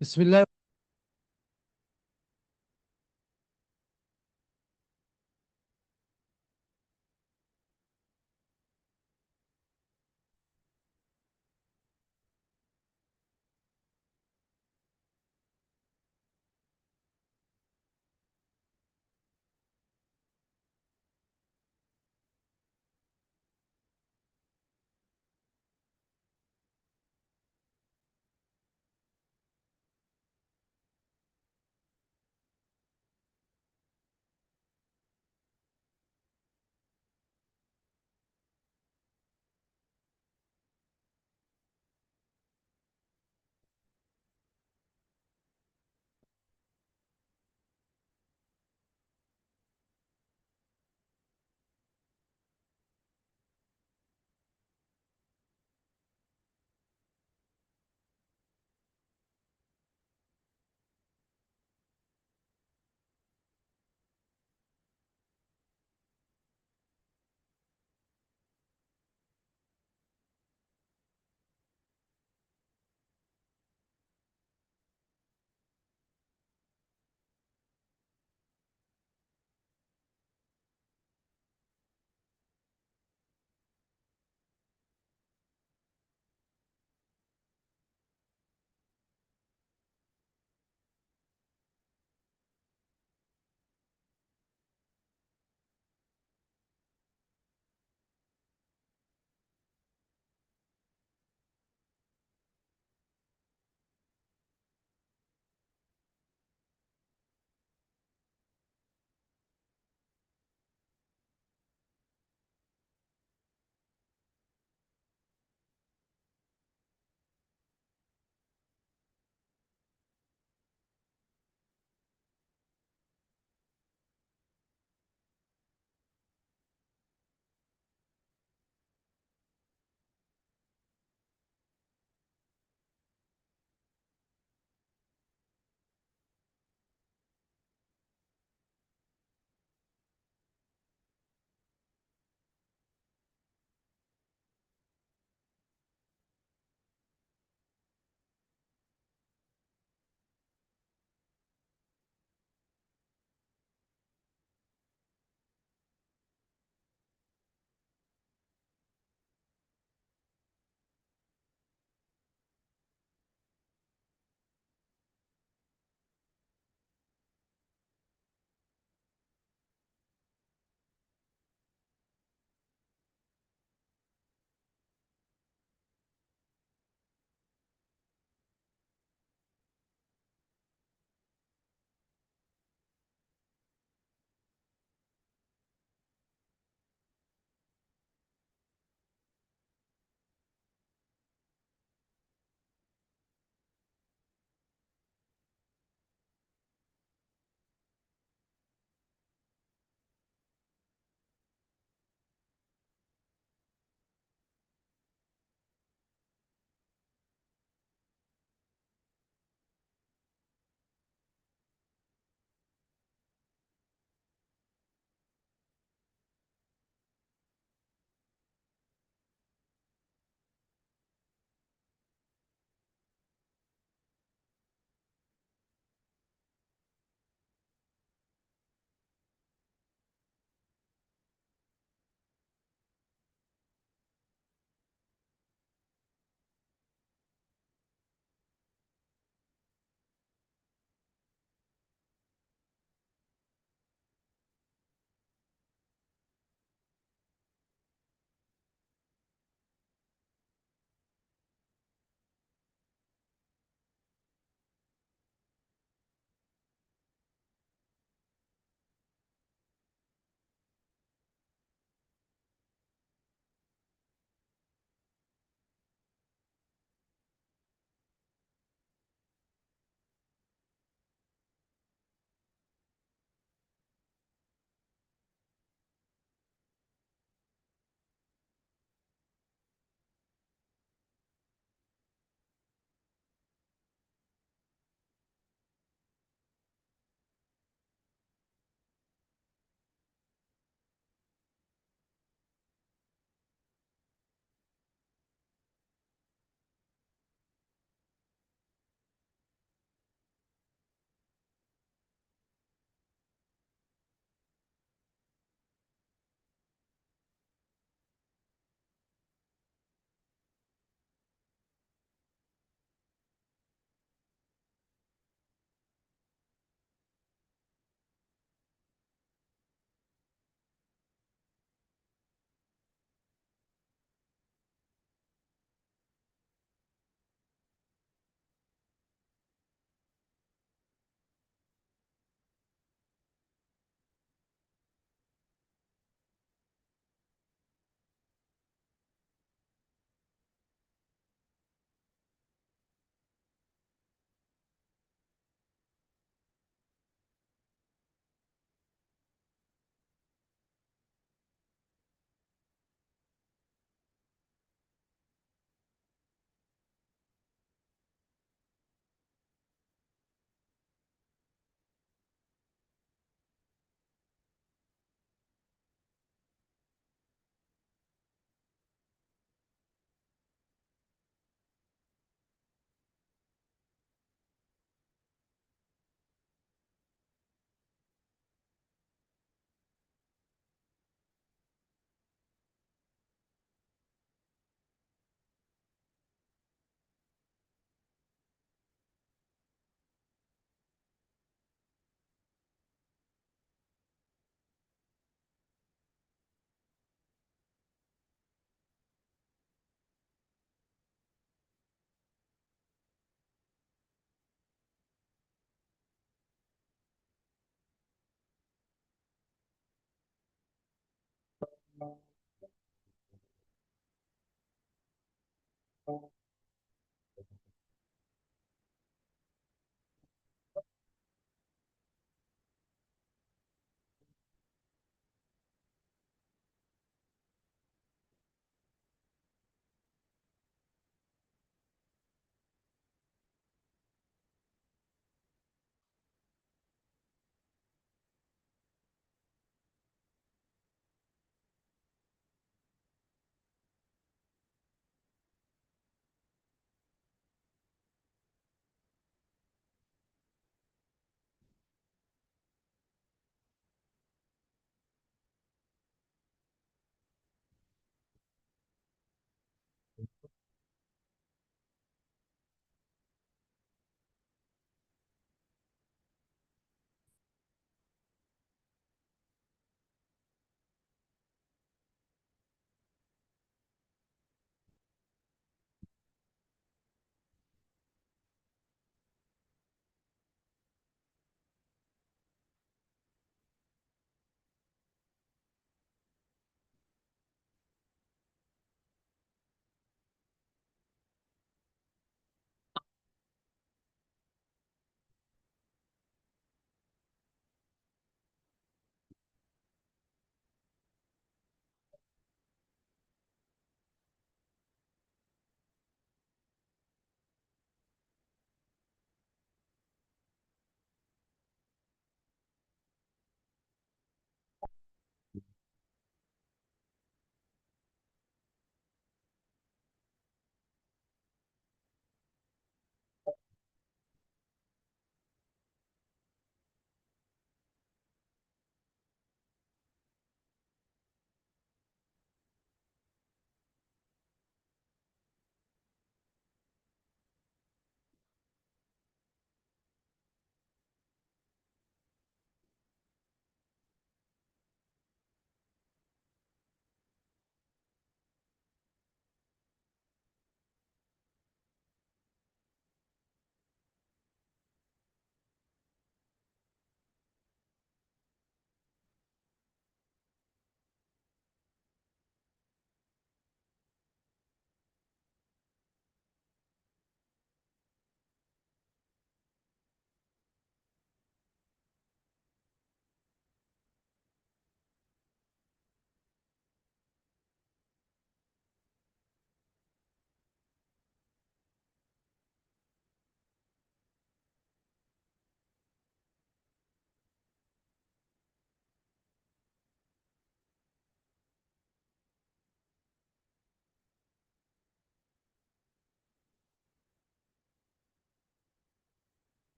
بسم الله.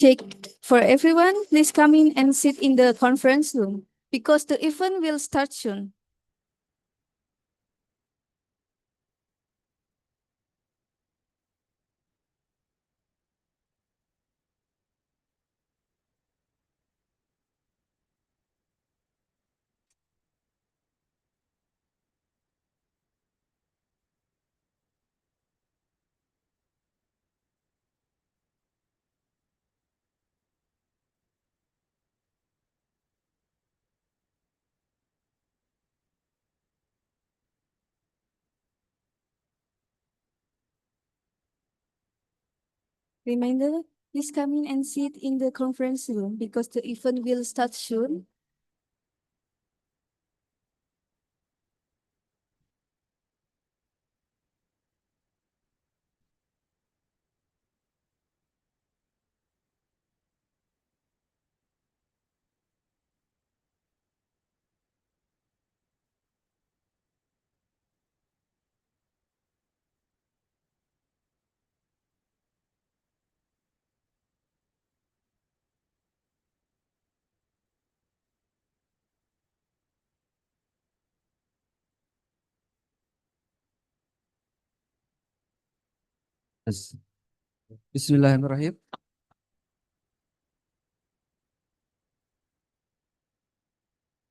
Take for everyone, please come in and sit in the conference room because the event will start soon. Reminder, please come in and sit in the conference room because the event will start soon. Yes. Bismillahirrahmanirrahim.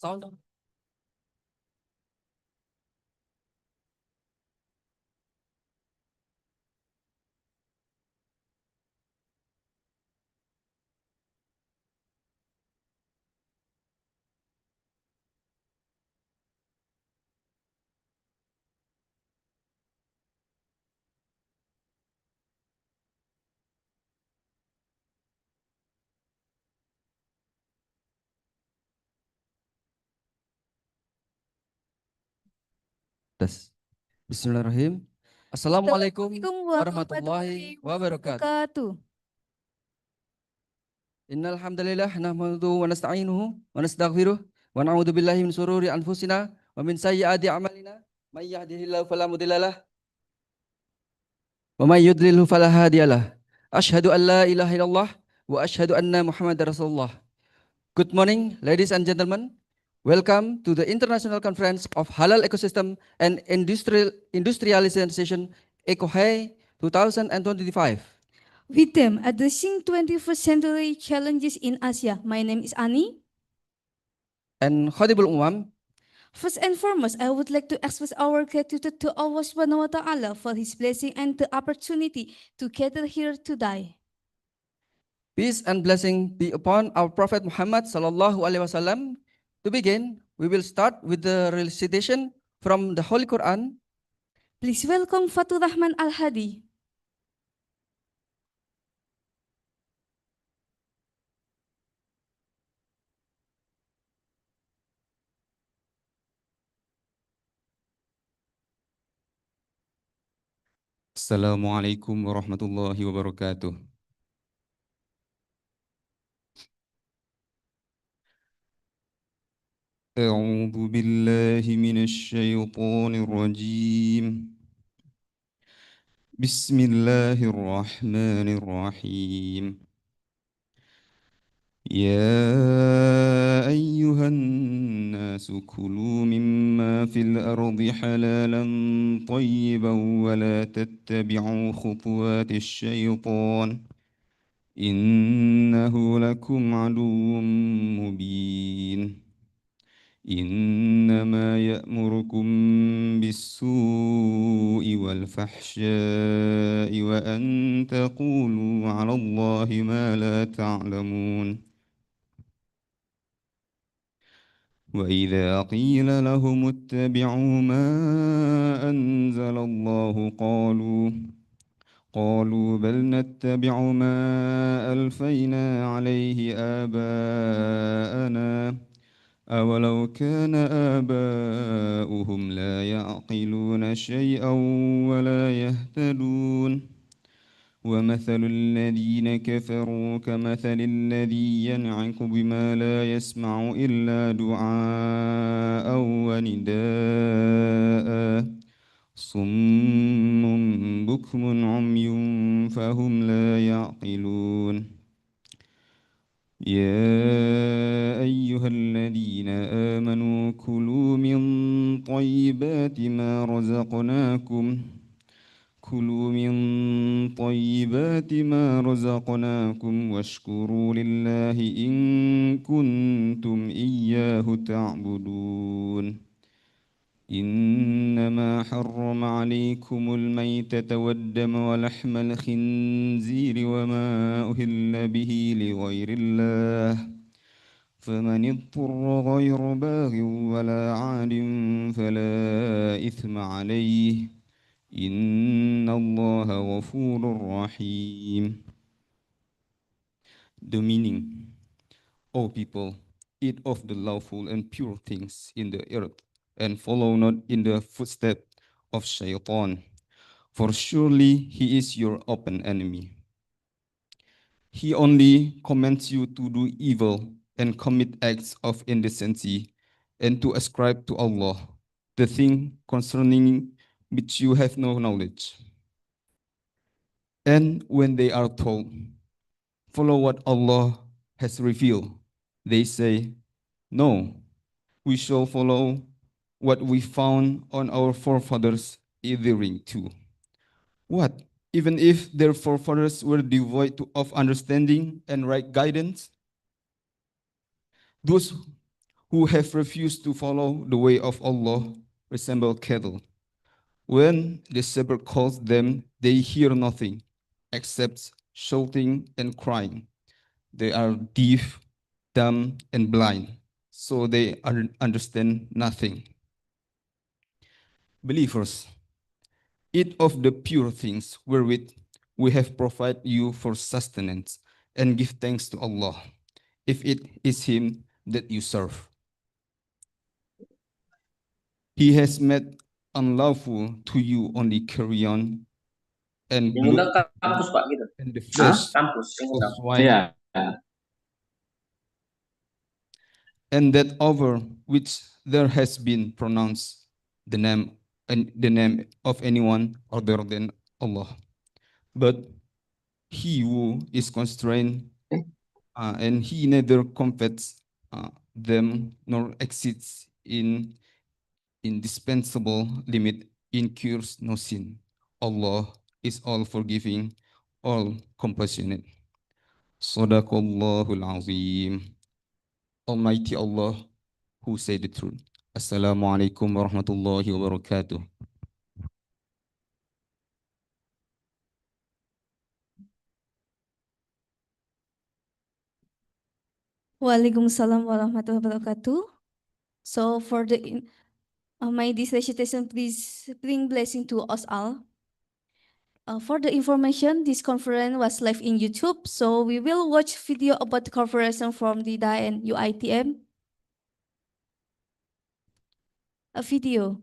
Sound. Tes. Bismillahirrahmanirrahim. Assalamualaikum Assalamualaikum warahmatullahi warahmatullahi wabarakatuh. wabarakatuh. Innal hamdalillah nahmaduhu wa nasta'inuhu wa nastaghfiruh wa na'udzu billahi min sururi anfusina wa min sayyiati a'malina. May yahdihillahu fala mudhillalah wa may yudlilhu fala hadiyalah. Asyhadu an la ilaha illallah wa asyhadu anna Muhammadar Rasulullah. Good morning, ladies and gentlemen. Welcome to the International Conference of Halal Ecosystem and Industrialization ICoHEI 2025. With them, addressing 21st century challenges in Asia. My name is Ani. And Khatibul Umam. First and foremost, I would like to express our gratitude to Allah Subhanahu wa Ta'ala for His blessing and the opportunity to gather here today. Peace and blessing be upon our Prophet Muhammad sallallahu alaihi wasallam. To begin, we will start with the recitation from the Holy Quran. Please welcome Fatur Rahman Al-Hadi. Assalamualaikum warahmatullahi wabarakatuh. أعوذ بالله من الشيطان الرجيم. بسم الله الرحمن الرحيم. يا أيها الناس كلوا مما في الأرض حلالا طيبا ولا تتبعوا خطوات الشيطان إنه لكم عدو مبين إنما يأمركم بالسوء والفحشاء وأن تقولوا على الله ما لا تعلمون وإذا قيل لهم اتبعوا ما أنزل الله قالوا بل نتبع ما ألفينا عليه آباءنا أولو كان آباؤهم لا يعقلون شيئا ولا يهتدون ومثل الذين كفروا كمثل الذي ينعق بما لا يسمع إلا دعاء ونداء صم بكم عمي فهم لا يعقلون يا أيها الذين آمنوا كلوا من طيبات ما رزقناكم كلوا من طيبات ما رزقناكم واشكروا لله إن كنتم إياه تعبدون إنما حرم عليكم الميتة والدم ولحم الخنزير وما أهل به لغير الله فمن اضطر غير باغ ولا عاد فلا إثم عليه إن الله غفور رحيم. The meaning: O people, eat of the lawful and pure things in the earth, and follow not in the footsteps of Shaitan, for surely he is your open enemy. He only commands you to do evil and commit acts of indecency, and to ascribe to Allah the thing concerning which you have no knowledge. And when they are told, follow what Allah has revealed, they say, no, we shall follow what we found on our forefathers adhering to. What? Even if their forefathers were devoid of understanding and right guidance? Those who have refused to follow the way of Allah resemble cattle. When the shepherd calls them, they hear nothing except shouting and crying. They are deaf, dumb, and blind, so they understand nothing. Believers, eat of the pure things wherewith we have provided you for sustenance, and give thanks to Allah, if it is Him that you serve. He has made unlawful to you only carrion and Yang undang blood kampus Pak gitu. and the Hah? flesh Kampus yang of undang. swine, Iya. and that over which there has been pronounced the name and the name of anyone other than Allah. But he who is constrained, and he neither combats them nor exceeds in indispensable limit, incurs no sin. Allah is all forgiving, all compassionate. Sadaqallahul Azim. Almighty Allah, who said the truth. Assalamualaikum warahmatullahi wabarakatuh. Waalaikumsalam warahmatullahi wabarakatuh. So for my this recitation, please bring blessing to us all. For the information, this conference was live in YouTube, so we will watch video about the conference from the DA and UITM. A video.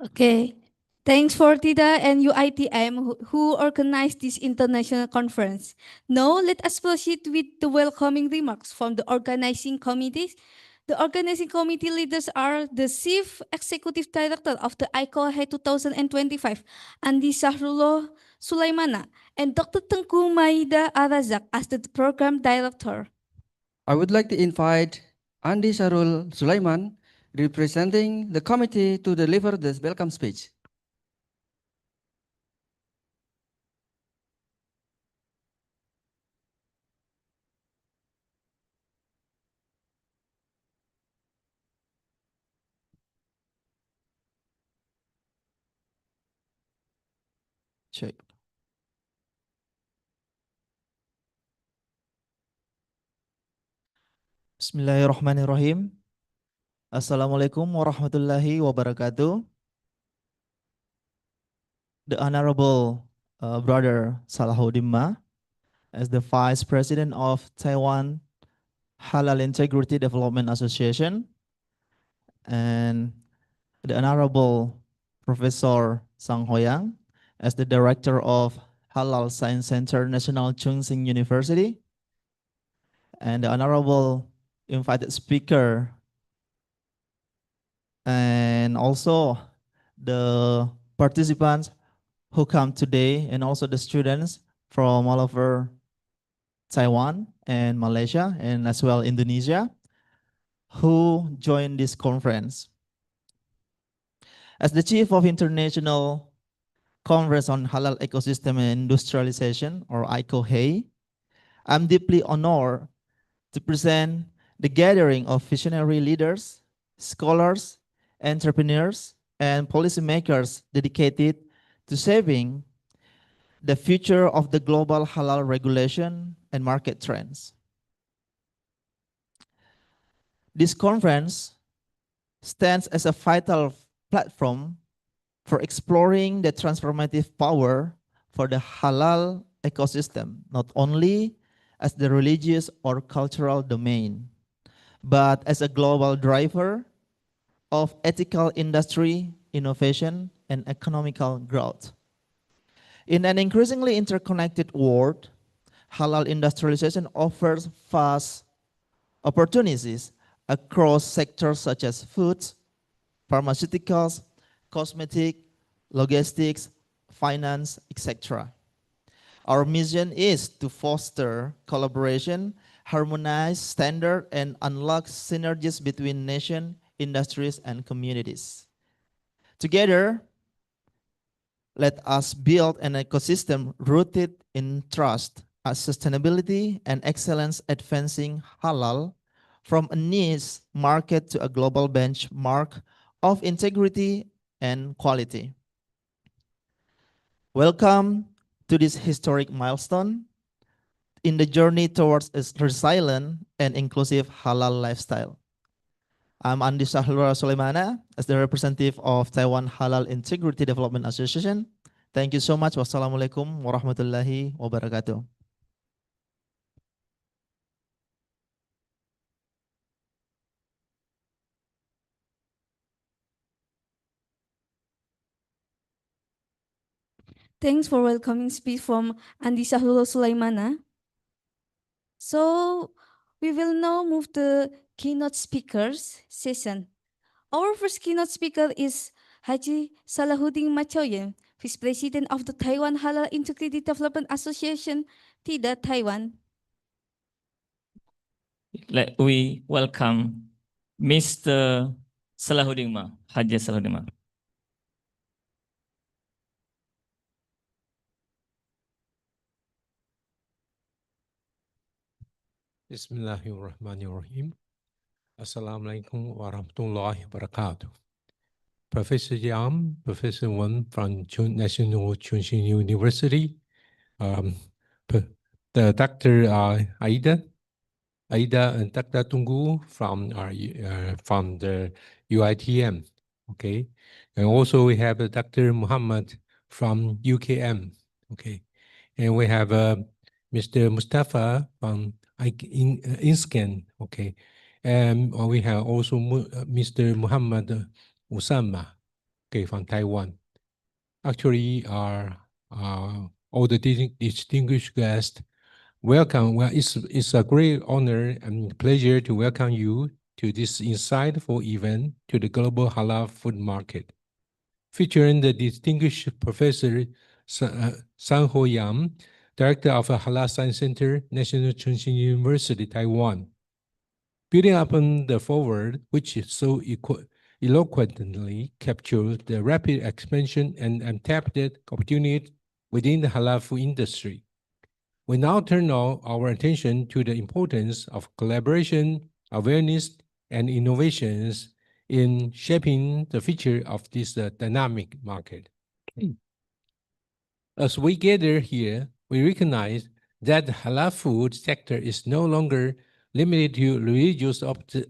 Okay. Thanks for Tida and UITM who organized this international conference. Now, let us proceed with the welcoming remarks from the organizing committees. The organizing committee leaders are the Chief Executive Director of the ICoHEI 2025, Andi Sahrullah Sulaimana, and Dr. Tengku Maida Arazak as the Program Director. I would like to invite Andi Sarul Sulaiman, representing the committee, to deliver this welcome speech. Check. Bismillahirrahmanirrahim. Assalamualaikum warahmatullahi wabarakatuh. The Honorable Brother Salahuddin Ma, as the Vice President of Taiwan Halal Integrity Development Association, and the Honorable Professor Sang Hoyang, as the Director of Halal Science Center National Chung Sing University, and the Honorable invited speaker, and also the participants who come today, and also the students from all over Taiwan and Malaysia, and as well Indonesia, who joined this conference. As the Chief of International Conference on Halal Ecosystem and Industrialization, or ICoHEI, I'm deeply honored to present the gathering of visionary leaders, scholars, entrepreneurs, and policymakers dedicated to shaping the future of the global halal regulation and market trends. This conference stands as a vital platform for exploring the transformative power for the halal ecosystem, not only as the religious or cultural domain, but as a global driver of ethical industry, innovation, and economical growth. In an increasingly interconnected world, halal industrialization offers vast opportunities across sectors such as foods, pharmaceuticals, cosmetic, logistics, finance, etc. Our mission is to foster collaboration, harmonize standards, and unlock synergies between nations, industries, and communities. Together, let us build an ecosystem rooted in trust, sustainability, and excellence, advancing halal from a niche market to a global benchmark of integrity and quality. Welcome to this historic milestone in the journey towards a resilient and inclusive halal lifestyle. I'm Andi Sahrullah Sulaimana, as the representative of Taiwan Halal Integrity Development Association. Thank you so much. Wassalamualaikum warahmatullahi wabarakatuh. Thanks for welcoming speech from Andi Sahrullah Sulaimana. So we will now move to keynote speakers session. Our first keynote speaker is Haji Salahuddin Machoyen, Vice President of the Taiwan Halal Integrity Development Association, TIDA, Taiwan. We welcome Mr. Salahuddin Ma, Haji Salahuddin Ma. Bismillahirrahmanirrahim. Assalamualaikum warahmatullahi wabarakatuh. Professor Yam, Professor Wen from National Chongqing University, the Dr. Aida and Dr. Tunggu from the UITM, okay, and also we have Dr. Muhammad from UKM, okay, and we have Mr. Mustafa from INSCAN, okay, and we have also Mr. Muhammad Usama, okay, from Taiwan. Actually, all the distinguished guests, welcome. Well, it's a great honor and pleasure to welcome you to this insightful event to the Global Halal Food Market, featuring the distinguished Professor San Ho Yam, Director of the Halal Science Center, National Chengxin University, Taiwan. Building upon the forward, which so eloquently captured the rapid expansion and untapped opportunity within the halal food industry, we now turn our attention to the importance of collaboration, awareness, and innovations in shaping the future of this dynamic market. As we gather here, we recognize that the halal food sector is no longer limited to religious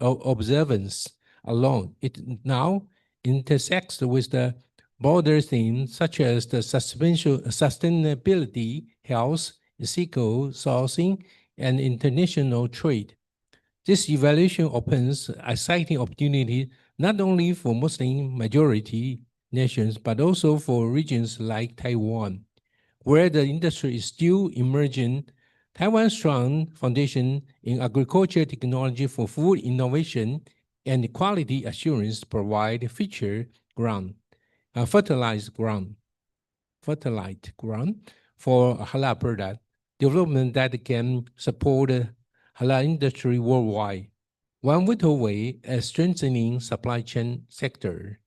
observance alone. It now intersects with the broader themes such as the sustainability, health, ethical sourcing, and international trade. This evaluation opens exciting opportunity not only for Muslim majority nations, but also for regions like Taiwan, where the industry is still emerging. Taiwan's strong foundation in agriculture technology for food innovation and quality assurance provide fertilized ground for halal product development that can support the halal industry worldwide. One vital way is strengthening supply chain sector.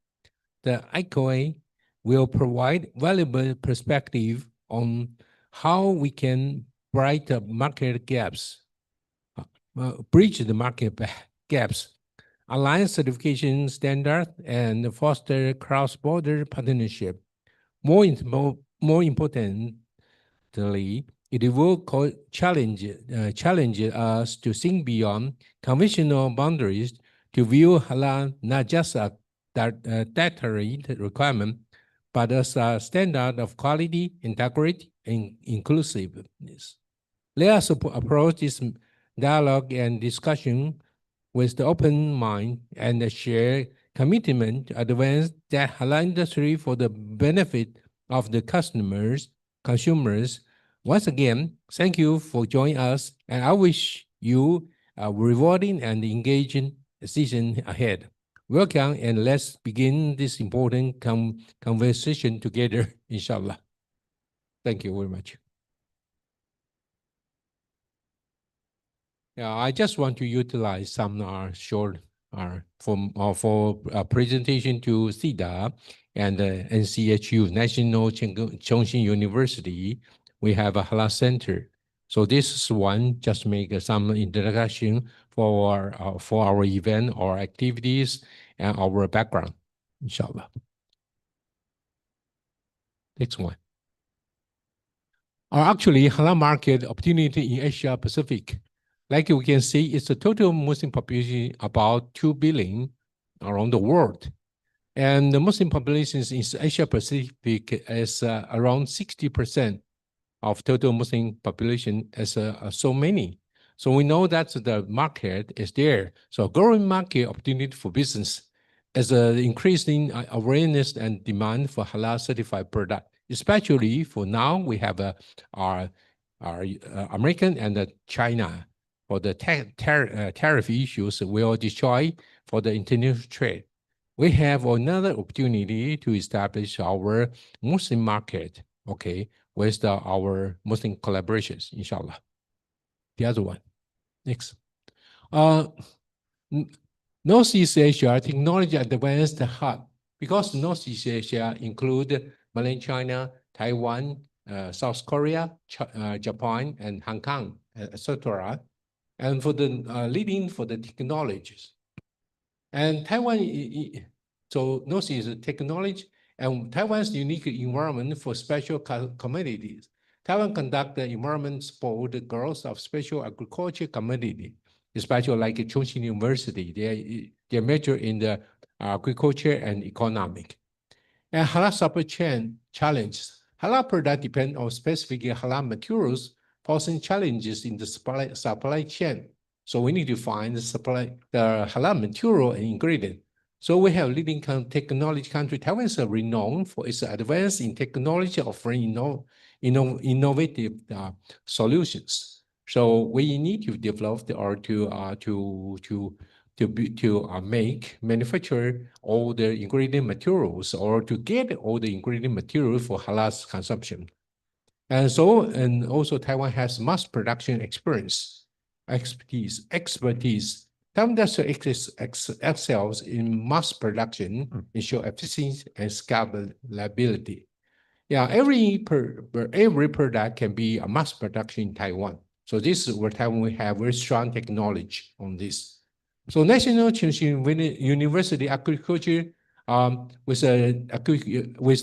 The ICoHEI will provide valuable perspective on how we can bridge the market gaps, align certification standards, and foster cross-border partnership. More importantly, it will challenge us to think beyond conventional boundaries to view halal not just as dietary requirement, but as a standard of quality, integrity, and inclusiveness. Let us approach this dialogue and discussion with the open mind and a shared commitment to advance the halal industry for the benefit of the consumers. Once again, thank you for joining us, and I wish you a rewarding and engaging season ahead. Welcome, and let's begin this important conversation together, inshallah. Thank you very much. Yeah, I just want to utilize some short for presentation to SIDA and NCHU, National Chengxin University. We have a halal center. So this is one, just make some introduction for our event, our activities, and our background, inshallah. Next one. Actually, halal market opportunity in Asia Pacific. Like we can see, it's a total Muslim population about 2 billion around the world. And the Muslim population in Asia Pacific is around 60% of total Muslim population as so many. So we know that the market is there. So growing market opportunity for business as increasing awareness and demand for halal certified product, especially for now we have our American and China for the tariff issues will destroy for the international trade. We have another opportunity to establish our Muslim market, okay, with our Muslim collaborations, inshallah. The other one, next. Northeast Asia technology advanced hub, because Northeast Asia include Mainland China, Taiwan, South Korea, Japan, and Hong Kong, etc. And for the leading for the technologies. And Taiwan, so Northeast technology and Taiwan's unique environment for special commodities. Taiwan conduct the environment support the growth of special agriculture commodity, especially like Chongqing University. They major in the agriculture and economic. And halal supply chain challenges. Halal product depend on specific halal materials, posing challenges in the supply chain. So we need to find the halal material and ingredient. So we have leading technology country. Taiwan is renowned for its advance in technology, offering innovative solutions. So we need to develop manufacture all the ingredient materials or to get all the ingredient materials for halal consumption. And also Taiwan has mass production expertise. Taiwan does excels in mass production, ensure efficiency and scalability. Yeah, every product can be a mass production in Taiwan. So this is where Taiwan we have very strong technology on this. So National University Agriculture with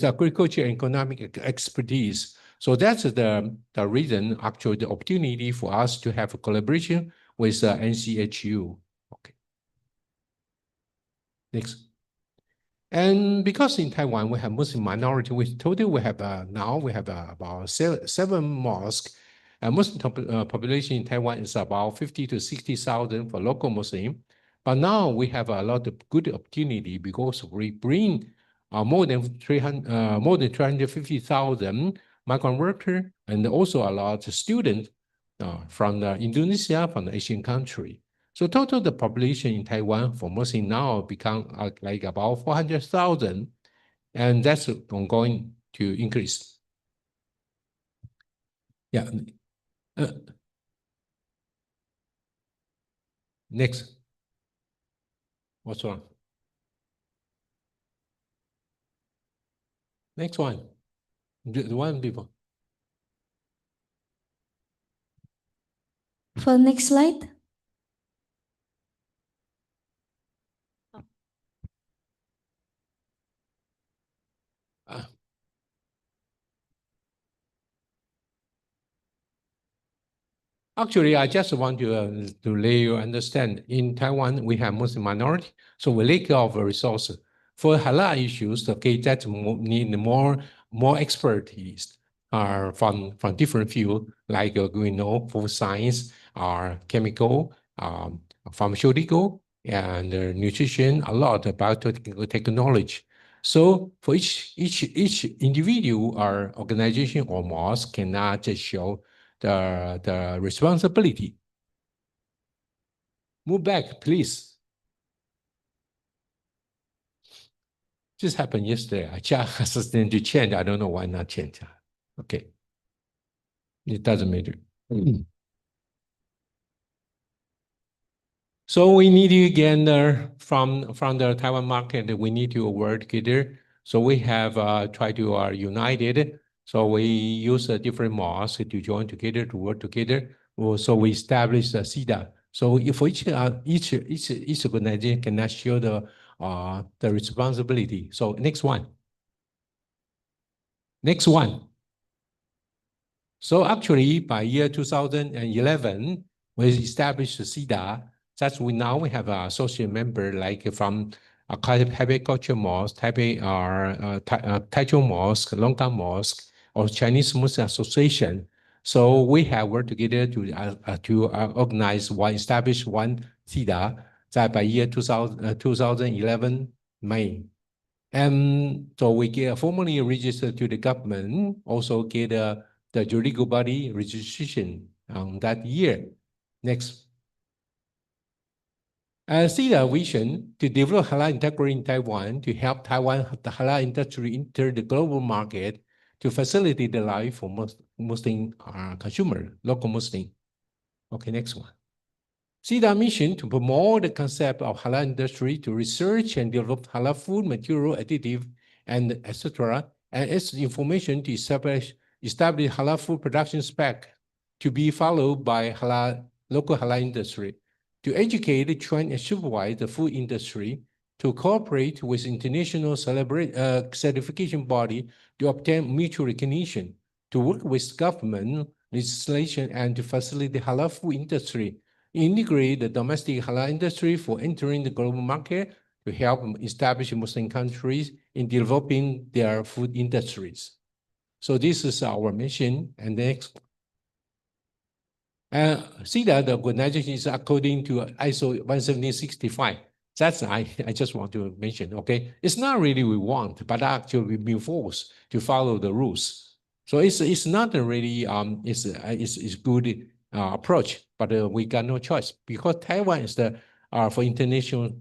agriculture and economic expertise. So that's the reason, actually, the opportunity for us to have a collaboration with NCHU. Okay. Next. And because in Taiwan we have Muslim minority, we have now we have about 7 mosques. Muslim population in Taiwan is about 50 to 60,000 for local Muslim. But now we have a lot of good opportunity because we bring more than 350,000 migrant workers and also a lot of students from Indonesia, from the Asian country. So total the population in Taiwan for Muslim now become like about 400,000, and that's ongoing to increase. Yeah. Next. What's wrong? Next one. The one before. For next slide. Actually, I just want to let you understand, in Taiwan, we have Muslim minority, so we lack of resources. For halal issues, okay, that need more expertise from different fields, like we know, food science, chemical, pharmaceutical, and nutrition, a lot about technology. So for each individual or organization or mosque cannot just show the responsibility. Move back, please. This happened yesterday. I just assistant to change. I don't know why not change. Okay. It doesn't matter. So we need to gather from the Taiwan market. We need to work together. So we have tried to united. So we use different mosques to join together to work together. So we established CIDA. So if each organization cannot share the responsibility. So next one. Next one. So actually, by year 2011, we established CIDA. That's now we have an associate member like from Taipei Culture Mosque, Taipei Taichung Mosque, Longgang Mosque, or Chinese Muslim Association. So we have worked together to organize establish one CIDA that by year 2011 May. And so we get formally registered to the government, also get the juridical body registration on that year. Next. See the vision to develop halal integrity in Taiwan to help Taiwan the halal industry enter the global market to facilitate the life for Muslim consumer, local Muslim. Okay, next one. See the mission to promote the concept of halal industry to research and develop halal food material additive and etc. And its information to establish halal food production spec to be followed by local halal industry, to educate, train, and supervise the food industry, to cooperate with international certification body to obtain mutual recognition, to work with government legislation and to facilitate the halal food industry, integrate the domestic halal industry for entering the global market to help establish Muslim countries in developing their food industries. So this is our mission. And next. See that the organization is according to ISO 17065. That's I just want to mention. Okay, it's not really we want, but actually we've been forced to follow the rules. So it's not a really it's good approach, but we got no choice because Taiwan is the for international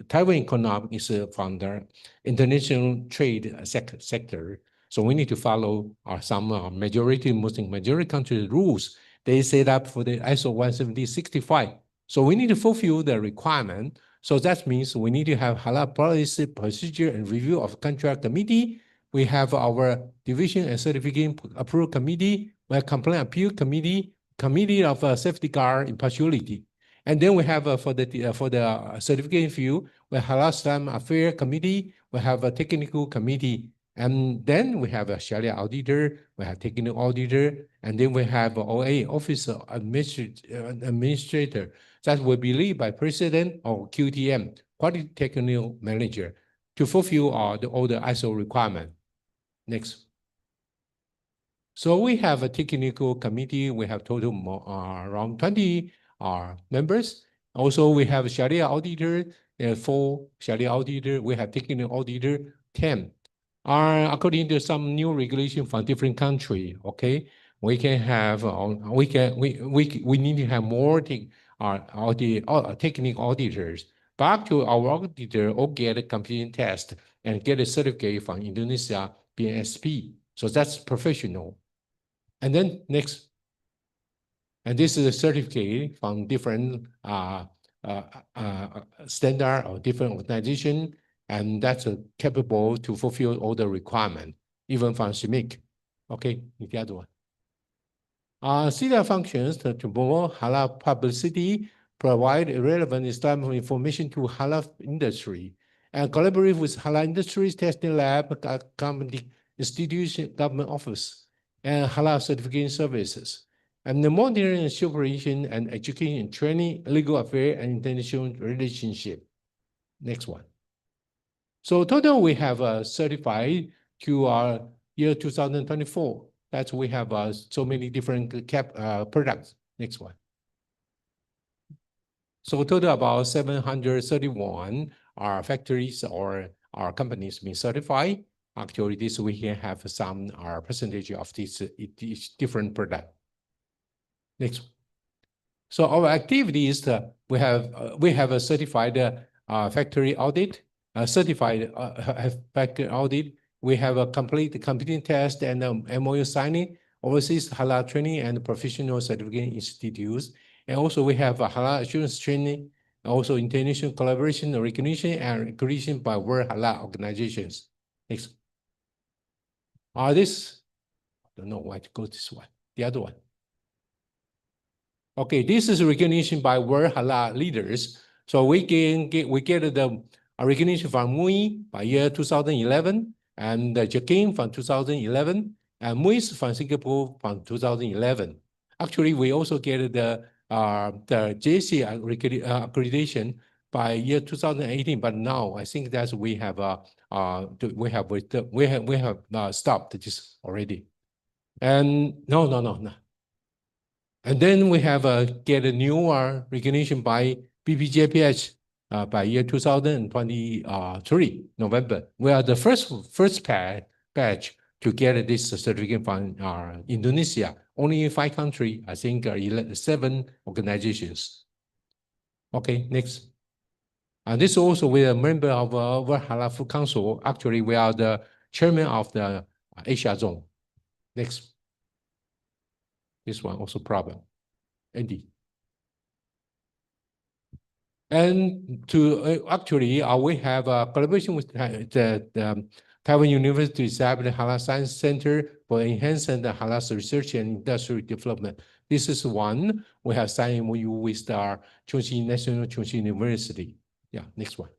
Taiwan economic is from the international trade sector. So we need to follow some majority Muslim majority country rules. They set up for the ISO 17065. So we need to fulfill the requirement. So that means we need to have halal policy, procedure, and review of contract committee. We have our division and certification approval committee. We have complaint appeal committee, committee of safeguard impartiality. And then we have for the certification field, we have halal Islam affair committee. We have a technical committee. And then we have a Sharia auditor, we have technical auditor, and then we have OA, officer administrator, that will be led by president or QTM, quality technical manager, to fulfill all the ISO requirement. Next. So we have a technical committee. We have total around 20 members. Also, we have Sharia auditor, 4 Sharia auditor. We have technical auditor, 10. According to some new regulation from different country, okay, we can have we need to have more technical auditors. Back to our auditor or get a competing test and get a certificate from Indonesia BSP. So that's professional. And then next, and this is a certificate from different standard or different organization, and that's capable to fulfill all the requirement, even from CIMIC. Okay, the other one. CEDA functions to promote halal publicity, provide relevant Islamic information to halal industry, and collaborate with halal industries, testing lab, company, institution, government office, and halal certification services, and the monitoring and supervision and education and training, legal affairs, and international relationship. Next one. So total we have certified to our year 2024. That's we have so many different products. Next one. So total about 731 are factories or our companies being certified. Actually, this we can have some percentage of this each different product. Next. So our activities, we have a certified factory audit, certified factory audit. We have a complete competing test and MOU signing, overseas halal training and professional certificate institutes. And also we have a halal assurance training, also international collaboration, recognition, and recognition by World Halal organizations. Next. This, I don't know why to go this one, the other one. Okay, this is recognition by World Halal leaders. So we get the recognition from MUI by year 2011, and Jakim from 2011, and MUIS from Singapore from 2011. Actually, we also get the JC accreditation by year 2018, but now I think that we have stopped this already. And no. And then we have get a new recognition by BPJPH by year 2023, November. We are the first batch to get this certificate from Indonesia. Only 5 countries, I think 7 organizations. Okay, next. And this also we are a member of World Halal Food Council. Actually, we are the chairman of the Asia zone. Next. This one also problem. Andy. And to actually, we have a collaboration with the Taiwan University to establish the Halal Science Center for enhancing the halal research and industrial development. This is one we have signed with our National Chongqing University. Yeah, next one.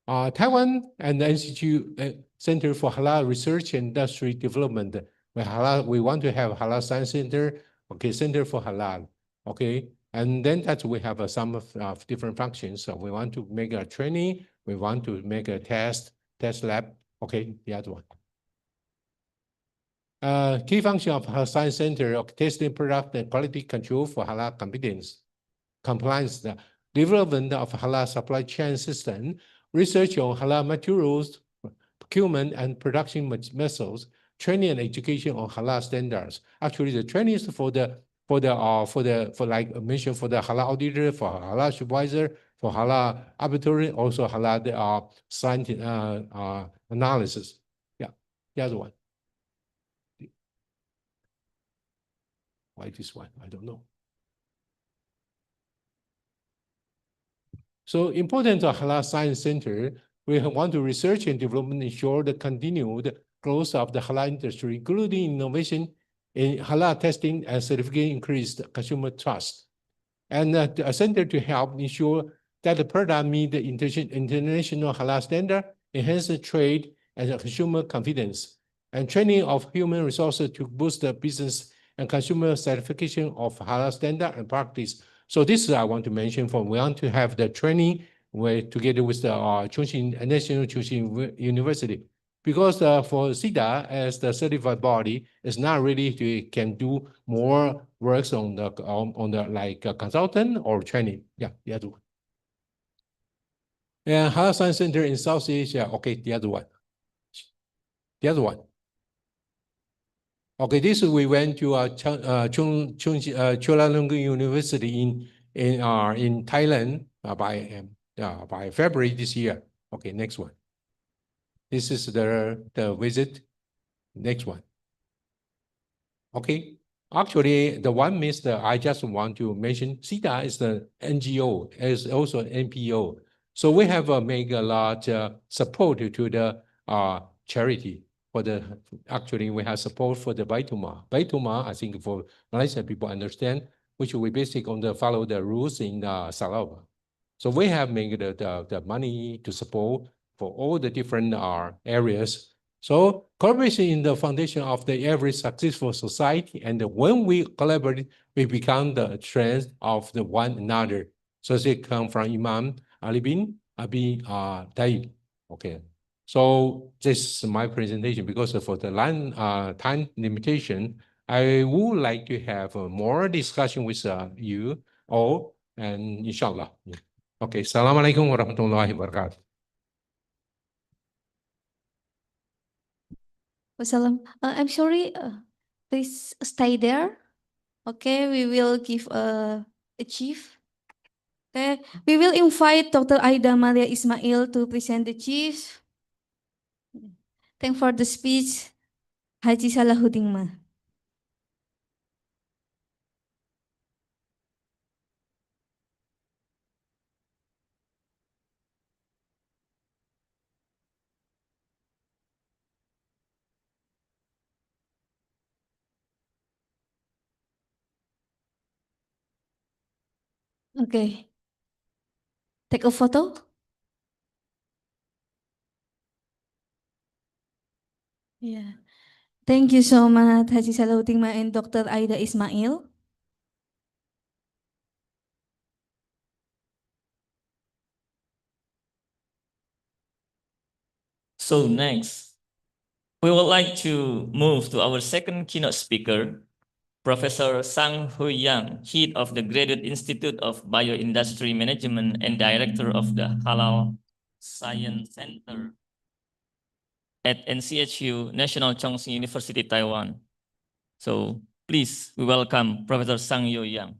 Taiwan and the Institute Center for Halal Research and Industry Development. We want to have Halal Science Center, okay, Center for Halal, okay, and then that we have some of different functions. So we want to make a training, we want to make a test lab, okay, the other one. Key function of Halal Science Center of testing product and quality control for halal competence, compliance, development of halal supply chain system, research on halal materials, procurement and production methods, training and education on halal standards. Actually, the training is for like I mentioned, for the halal auditor, for halal supervisor, for halal arbitrary, also halal scientific analysis. Yeah, the other one. Why this one? I don't know. So important to Halal Science Center, we want to research and development ensure the continued growth of the halal industry, including innovation in halal testing and certification, increased consumer trust. And a center to help ensure that the product meet the international halal standard, enhance the trade and the consumer confidence, and training of human resources to boost the business and consumer certification of halal standard and practice. So this I want to mention for we want to have the training together with the National Chongqing University. Because for SIDA as the certified body is not really can do more works on the like consultant or training. Yeah, the other one. And Halal Science Center in South Asia. Okay, the other one. The other one. Okay, this we went to Chulalongkorn University in Thailand by February this year. Okay, next one. This is the visit. Next one. Okay. Actually, the one Mr. I just want to mention, SIDA is the NGO, is also an NPO. So we have made a lot support to the charity. Actually, we have support for the Baituma. Baituma, I think for Malaysian people understand, which we basically follow the rules in Sarawak. So we have made the money to support for all the different areas. So collaboration in the foundation of every successful society, and when we collaborate, we become the strength of the one another. So they come from Imam Ali bin Abi Taib. Okay. So this is my presentation because for the time limitation, I would like to have more discussion with you all, and inshallah. Okay. Assalamualaikum warahmatullahi wabarakatuh. Wassalam. I'm sorry, please stay there. Okay, we will give a chief. Okay, we will invite Dr. Aida Maria Ismail to present the chief. Thank for the speech, Haji Salahuddin Ma. Okay. Take a photo. Yeah. Thank you so much, Haji Salahuddin Ma and Dr. Aida Ismail. So next, we would like to move to our second keynote speaker, Professor Sang Hui Yang, Head of the Graduate Institute of Bioindustry Management and Director of the Halal Science Center at NCHU, National Chongqing University, Taiwan. So please, we welcome Professor Sang Hui Yang.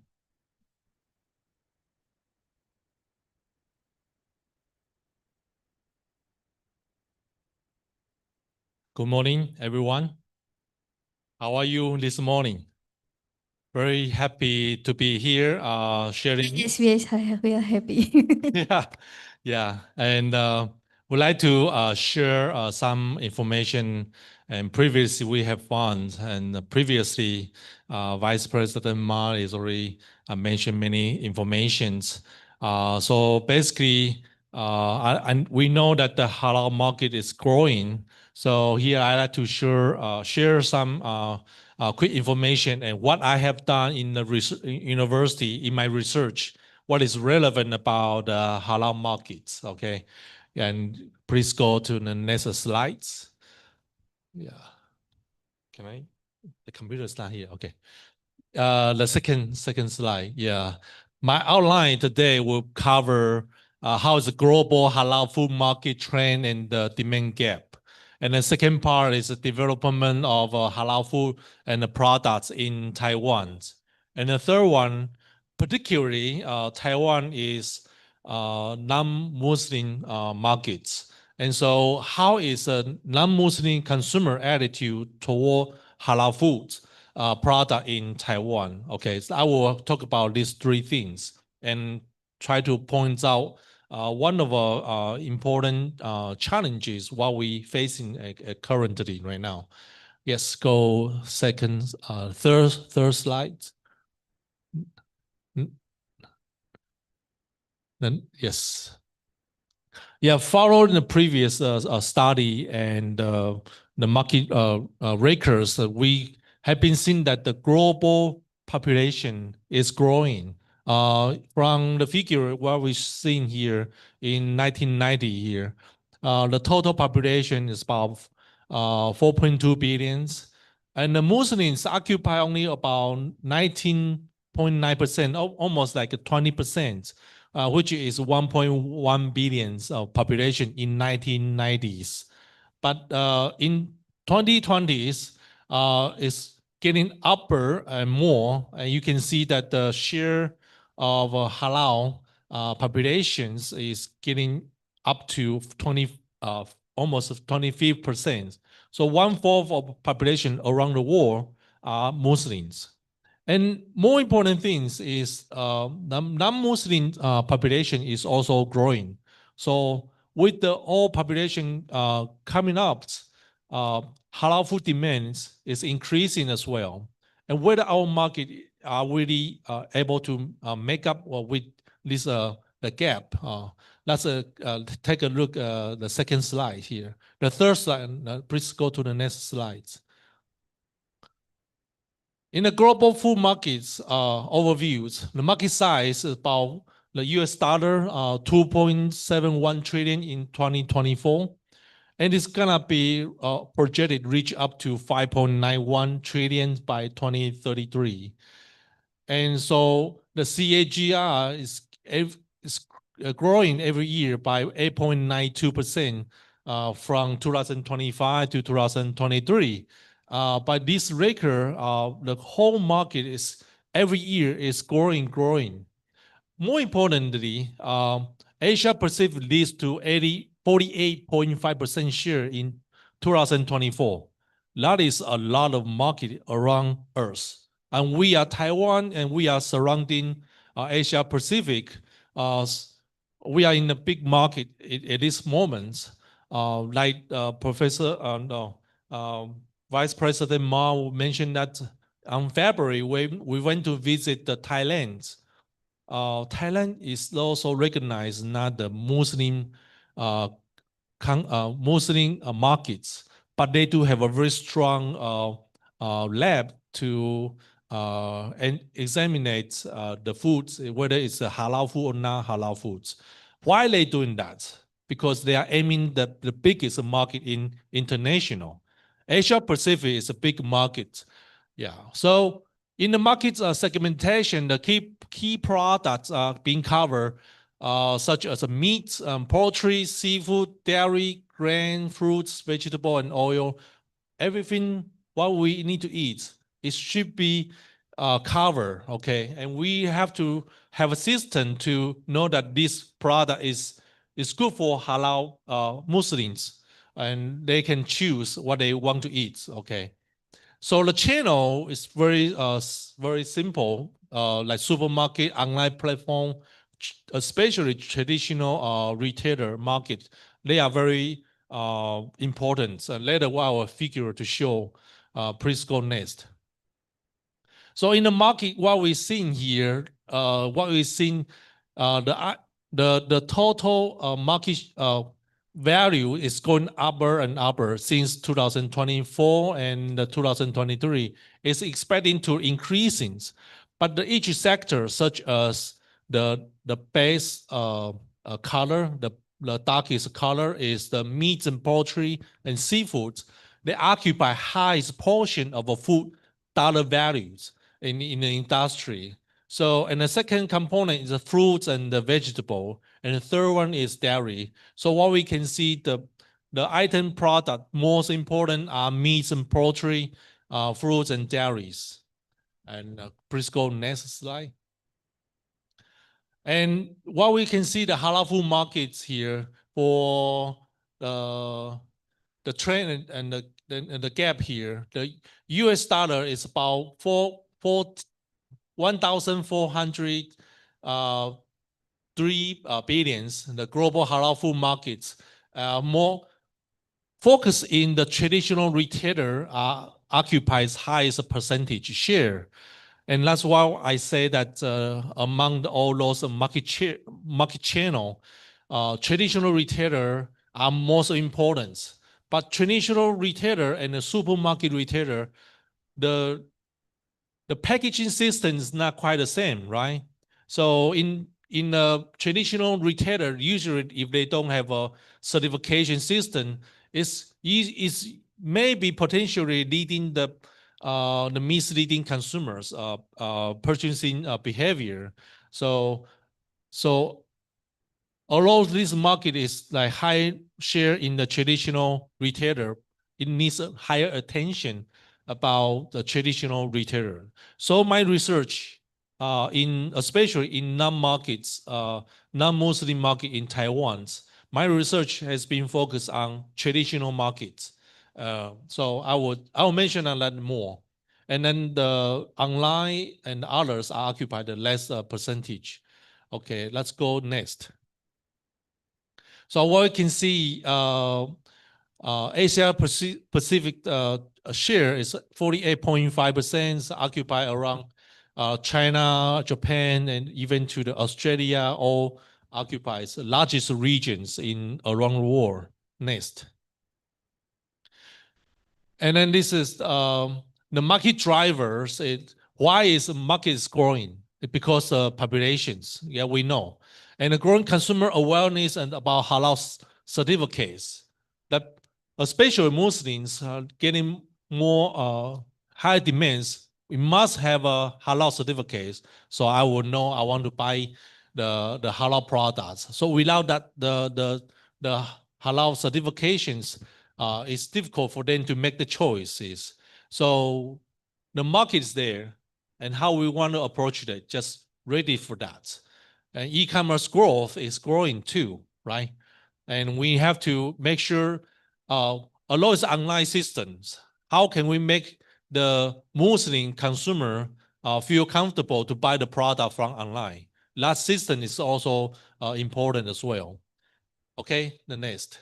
Good morning, everyone. How are you this morning? Very happy to be here sharing. Yes, we are happy. yeah. And would like to share some information. And previously we have found, and previously Vice President Ma has already mentioned many informations. So basically, and we know that the halal market is growing. So here I like to share some quick information and what I have done in the university in my research, what is relevant about halal markets. Okay, and please go to the next slides. Yeah, can I? The computer is not here. Okay, the second slide. Yeah. My outline today will cover how is the global halal food market trend and the demand gap. And the second part is the development of halal food and the products in Taiwan. And the third one, particularly Taiwan is non-Muslim markets. And so how is a non-Muslim consumer attitude toward halal foods product in Taiwan? Okay, so I will talk about these three things and try to point out one of our important challenges what we facing currently right now. Yes, go second, third slide. Then yes. Yeah, following the previous study and the market records, we have been seeing that the global population is growing. From the figure what we're seeing here in 1990 here, the total population is about 4.2 billions, and the Muslims occupy only about 19.9%, almost like 20%. Which is 1.1 billion of population in 1990s. But in 2020s, it's getting upper and more. And you can see that the share of halal populations is getting up to almost 25%. So 1/4 of population around the world are Muslims. And more important things is non-Muslim population is also growing. So with the all population coming up, halal food demands is increasing as well. And whether our market are really able to make up with this the gap. Let's take a look the second slide here. The third slide, please go to the next slide. In the global food markets overviews, the market size is about the US dollar 2.71 trillion in 2024. And it's gonna be projected reach up to 5.91 trillion by 2033. And so the CAGR is growing every year by 8.92% from 2025 to 2023. By this record, the whole market is every year is growing. More importantly, Asia Pacific leads to 48.5% share in 2024. That is a lot of market around us. And we are Taiwan and we are surrounding Asia Pacific. We are in a big market at this moment. Like Vice President Ma mentioned that on February, when we went to visit Thailand. Thailand is also recognized not the Muslim markets, but they do have a very strong lab to examine the foods, whether it's a halal food or not halal foods. Why are they doing that? Because they are aiming the biggest market in international. Asia Pacific is a big market. Yeah. So in the market segmentation, the key products are being covered, such as meat, poultry, seafood, dairy, grain, fruits, vegetable, and oil. Everything what we need to eat, it should be covered, okay? And we have to have a system to know that this product is good for halal Muslims, and they can choose what they want to eat, okay? So the channel is very simple, like supermarket, online platform, especially traditional retailer market. They are very important. Later, I will figure to show. Please go next. So in the market, what we're seeing here, the total market value is going upper and upper since 2024 and 2023. It's expecting to increasing, but each sector, such as the base color, the darkest color is the meats and poultry and seafoods. They occupy highest portion of the food dollar values in the industry. So, and the second component is the fruits and the vegetable, and the third one is dairy. So what we can see, the item product most important are meats and poultry, fruits and dairies. And please go next slide. And what we can see, the halal food markets here for the trend and the gap here, the US dollar is about 1,400 3 billions. The global halal food markets more focus in the traditional retailer occupies highest percentage share. And that's why I say that among all those market channel, traditional retailer are most important. But traditional retailer and the supermarket retailer, the packaging system is not quite the same, right? So in a traditional retailer, usually if they don't have a certification system, it's maybe potentially leading the misleading consumers purchasing behavior. So although this market is like high share in the traditional retailer, it needs a higher attention about the traditional retailer. So my research especially in non-Muslim market in Taiwan, my research has been focused on traditional markets. So I will mention on that more. And then the online and others are occupied a less percentage. Okay, let's go next. So what we can see, Asia Pacific share is 48.5%, occupy around China, Japan, and even to the Australia, all occupies the largest regions around the world. Next. And then this is the market drivers. Why is the market growing? Because of populations, yeah, we know. And the growing consumer awareness and about halal certificates, that especially Muslims are getting more high demands. We must have a halal certificate, so I will know I want to buy the halal products. So without that, the halal certifications, it's difficult for them to make the choices. So the market is there, and how we want to approach it, just ready for that. And e-commerce growth is growing too, right? And we have to make sure, although it's online systems, how can we make the Muslim consumer feel comfortable to buy the product from online? That system is also important as well. Okay, the next.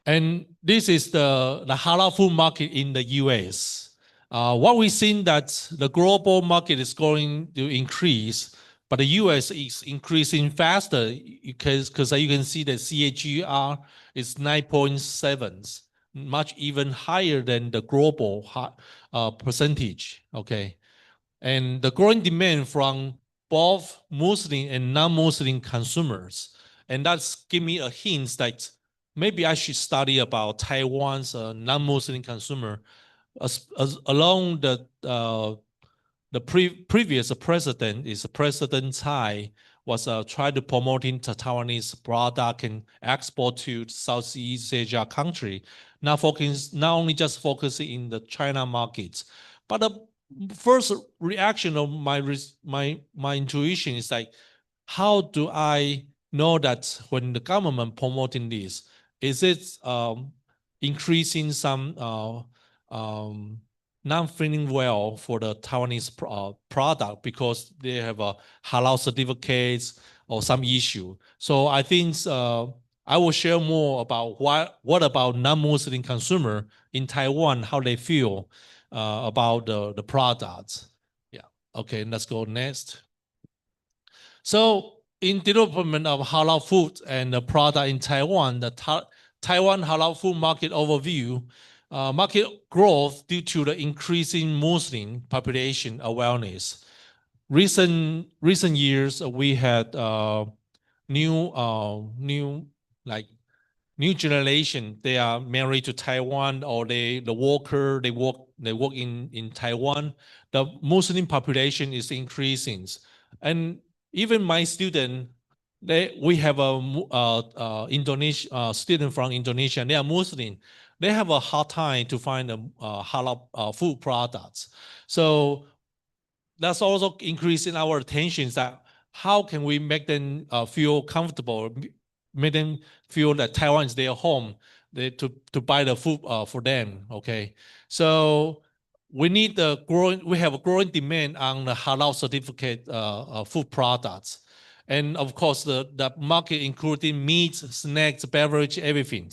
And this is the halal food market in the US. What we've seen that the global market is going to increase, but the US is increasing faster because you can see that CAGR is 9.7, much even higher than the global percentage, okay? And the growing demand from both Muslim and non-Muslim consumers. And that's give me a hint that maybe I should study about Taiwan's non-Muslim consumer along the previous president is President Tsai was trying to promoting the Taiwanese product and export to Southeast Asia country, not only just focusing in the China markets. But the first reaction of my intuition is like, how do I know that when the government promoting this, is it increasing some not feeling well for the Taiwanese product because they have a halal certificates or some issue. So I think I will share more about what about non-Muslim consumer in Taiwan, how they feel about the products. Yeah. Okay, let's go next. So in development of halal food and the product in Taiwan, the Taiwan halal food market overview, market growth due to the increasing Muslim population awareness. Recent years, we had new like new generation, they are married to Taiwan, or the worker, they work in Taiwan. The Muslim population is increasing. And even my student, we have a Indonesia student from Indonesia, and they are Muslim. They have a hard time to find halal food products. So that's also increasing our attention, that how can we make them feel comfortable, make them feel that Taiwan is their home, to buy the food for them. Okay, so we have a growing demand on the halal certificate food products, and of course the market including meat, snacks, beverage, everything.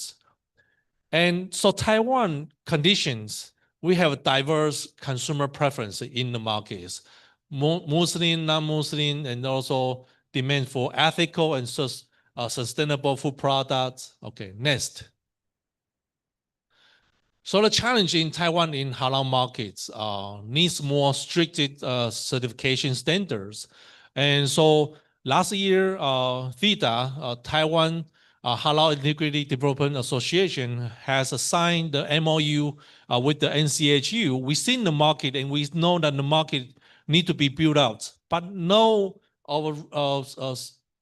And so Taiwan conditions, we have diverse consumer preference in the markets, Muslim, non-Muslim, and also demand for ethical and sustainable food products. Okay, next. So the challenge in Taiwan in halal markets needs more strict certification standards. And so last year, THETA, Taiwan Halal Integrity Development Association, has signed the MOU with the NCHU. We've seen the market, and we know that the market need to be built out. But no our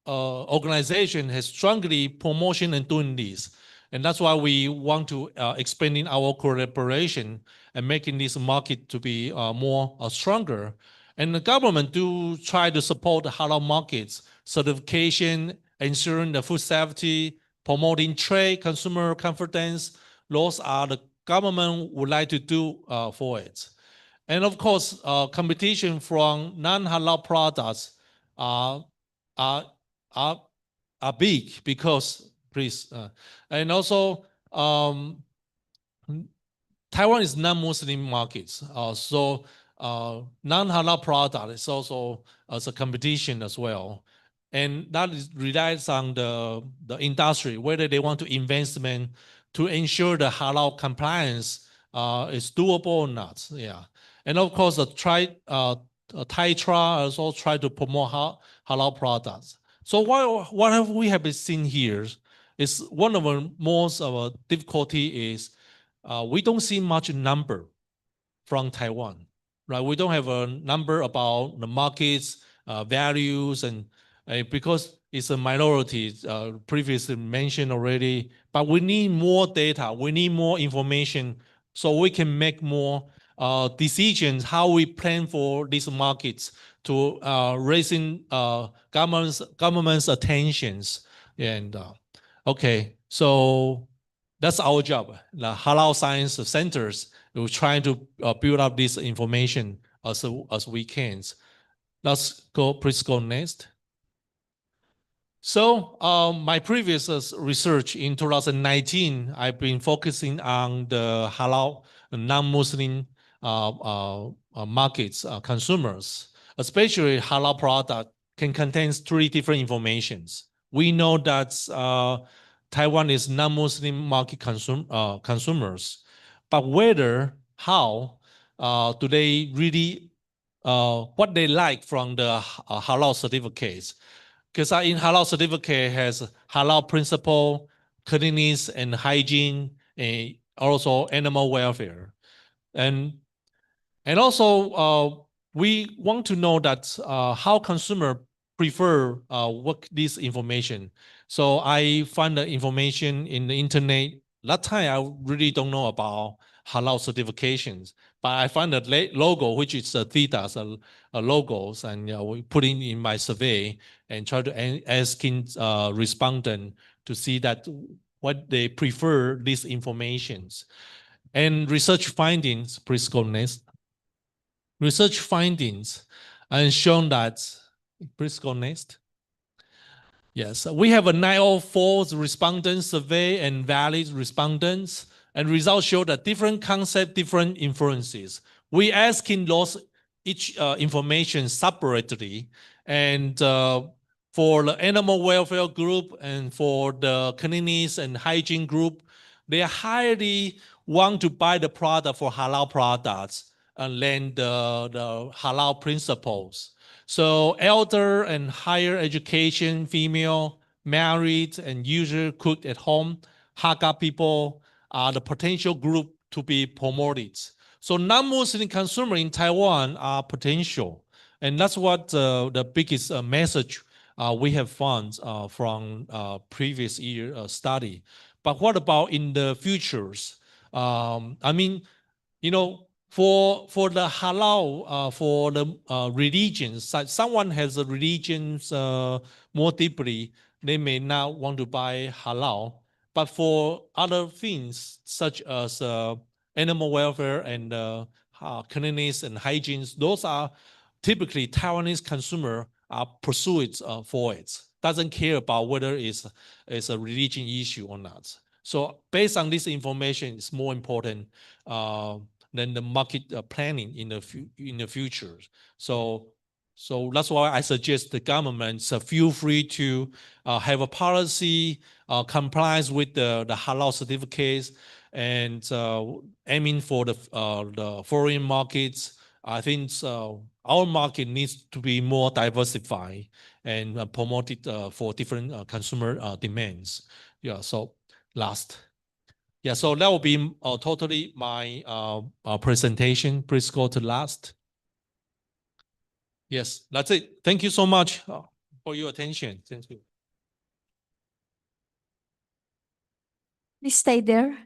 organization has strongly promotion and doing this. And that's why we want to expanding our collaboration and making this market to be more stronger. And the government do try to support the halal markets, certification, ensuring the food safety, promoting trade, consumer confidence. Those are the government would like to do for it. And of course, competition from non-halal products are big, because and also Taiwan is non-Muslim markets, so non-halal product is also as a competition as well, and that relies on the industry, whether they want to investment to ensure the halal compliance is doable or not. Yeah, and of course the TAITRA also try to promote halal products. So what have we been seeing here is one of the most of a difficulty is we don't see much number from Taiwan, right? We don't have a number about the markets, values, and because it's a minority, previously mentioned already, but we need more data, we need more information, so we can make more decisions how we plan for these markets to raising government's attentions. And okay, so that's our job. The halal science centers, we're trying to build up this information as we can. Let's go, please go next. So my previous research in 2019, I've been focusing on the halal non-Muslim markets, consumers, especially halal product can contain 3 different informations. We know that Taiwan is non-Muslim market consumers, but whether, how do they really, what they like from the halal certificates? Because in halal certificate has halal principle, cleanliness and hygiene, and also animal welfare. And also we want to know that how consumer prefer what this information. So I find the information in the internet. That time I really don't know about halal certifications, but I find the logo, which is the THETA's logos, and we put in my survey and try to asking respondent to see that what they prefer these informations. And research findings, please go next. Research findings and shown that, please go next. Yes, we have a 904 respondent survey and valid respondents, and results show that different concept, different inferences. We asking those each information separately, and for the animal welfare group and for the cleanliness and hygiene group, they highly want to buy the product for halal products and then the halal principles. So elder and higher education, female, married, and user cooked at home, Hakka people are the potential group to be promoted. So non-Muslim consumer in Taiwan are potential. And that's what the biggest message we have found from previous year study. But what about in the futures? I mean, you know, for the halal, for the religions, someone has a religions more deeply, they may not want to buy halal. But for other things such as animal welfare and cleanliness and hygiene, those are typically Taiwanese consumer pursue it for it. Doesn't care about whether it's a religion issue or not. So based on this information, it's more important than the market planning in the future. So that's why I suggest the governments feel free to have a policy complies with the halal certificates and aiming for the foreign markets. I think our market needs to be more diversified and promoted for different consumer demands. Yeah. So last. Yeah, so that will be totally my presentation. Please go to last. Yes, that's it. Thank you so much for your attention. Thank you. Please stay there,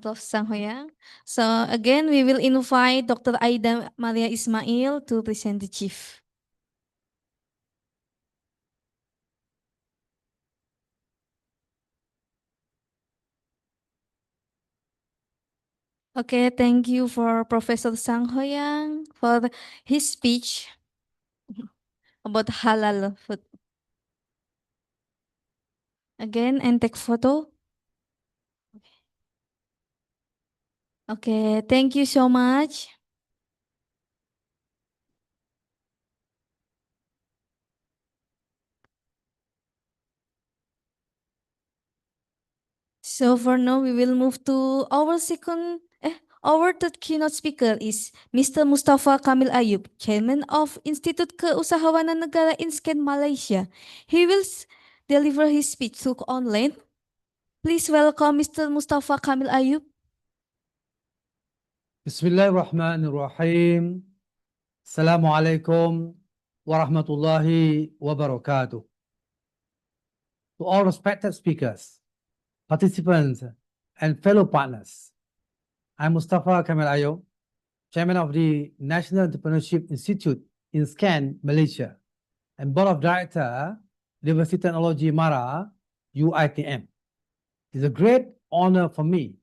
Prof. Sang Hoyang. So again, we will invite Dr. Aida Maria Ismail to present the chief. Okay, thank you for Professor Sang Hoyang for his speech about halal food. Again, and take photo. Okay, thank you so much. So for now, we will move to our third keynote speaker is Mr. Mustafa Kamil Ayub, Chairman of Institute Keusahawanan Negara in Scan, Malaysia. He will deliver his speech through online. Please welcome Mr. Mustafa Kamil Ayub. Bismillahirrahmanirrahim. Assalamualaikum warahmatullahi wabarakatuh. To all respected speakers, participants, and fellow partners, I'm Mustafa Kamil Ayub, Chairman of the National Entrepreneurship Institute in Scan, Malaysia, and Board of Director, University Technology Mara, UITM. It's a great honor for me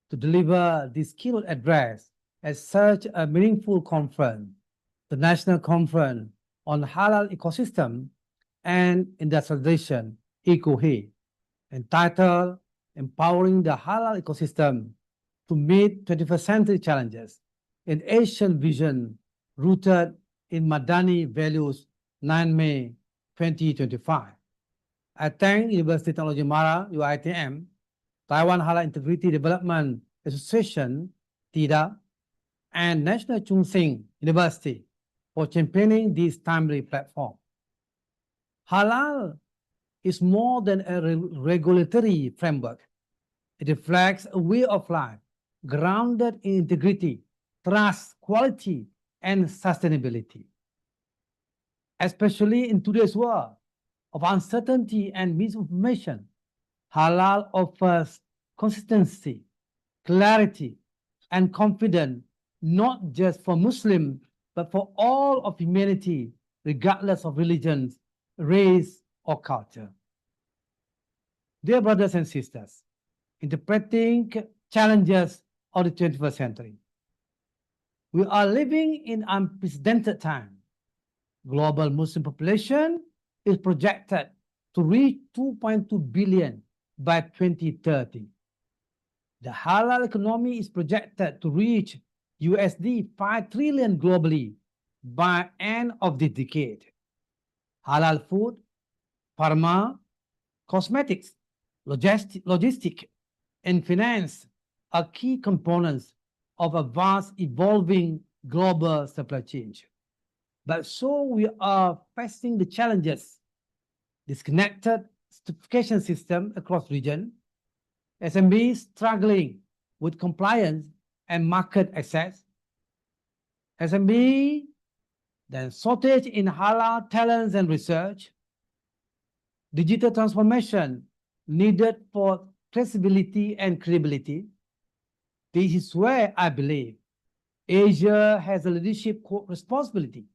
to deliver this keynote address at such a meaningful conference, the National Conference on Halal Ecosystem and Industrialization, ICoHEI, entitled Empowering the Halal Ecosystem to Meet 21st Century Challenges, an Asian Vision Rooted in Madani Values, 9 May 2025. I thank University Technology Mara, UITM, Taiwan Halal Integrity Development Association, TIDA, and National Chung Sing University for championing this timely platform. Halal is more than a regulatory framework. It reflects a way of life grounded in integrity, trust, quality, and sustainability. Especially in today's world of uncertainty and misinformation, halal offers consistency, clarity, and confidence, not just for Muslims, but for all of humanity, regardless of religion, race, or culture. Dear brothers and sisters, interpreting challenges of the 21st century, we are living in unprecedented times. Global Muslim population is projected to reach 2.2 billion by 2030. The halal economy is projected to reach USD 5 trillion globally by end of the decade. Halal food, pharma, cosmetics, logistic, and finance are key components of a vast evolving global supply chain. But so we are facing the challenges, disconnected certification system across region, SMBs struggling with compliance and market access. SMB, then shortage in halal talents and research. Digital transformation needed for traceability and credibility. This is where I believe Asia has a leadership responsibility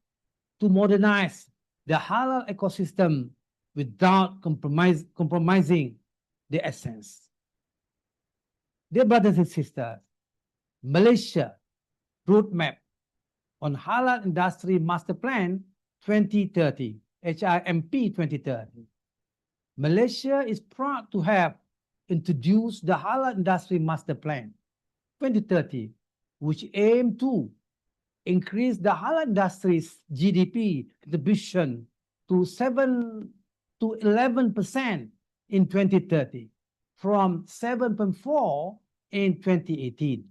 to modernize the halal ecosystem without compromising the essence. Dear brothers and sisters, Malaysia roadmap on Halal Industry Master Plan 2030, HIMP 2030. Malaysia is proud to have introduced the Halal Industry Master Plan 2030, which aim to increase the halal industry's GDP contribution to 7 to 11% in 2030 from 7.4 in 2018.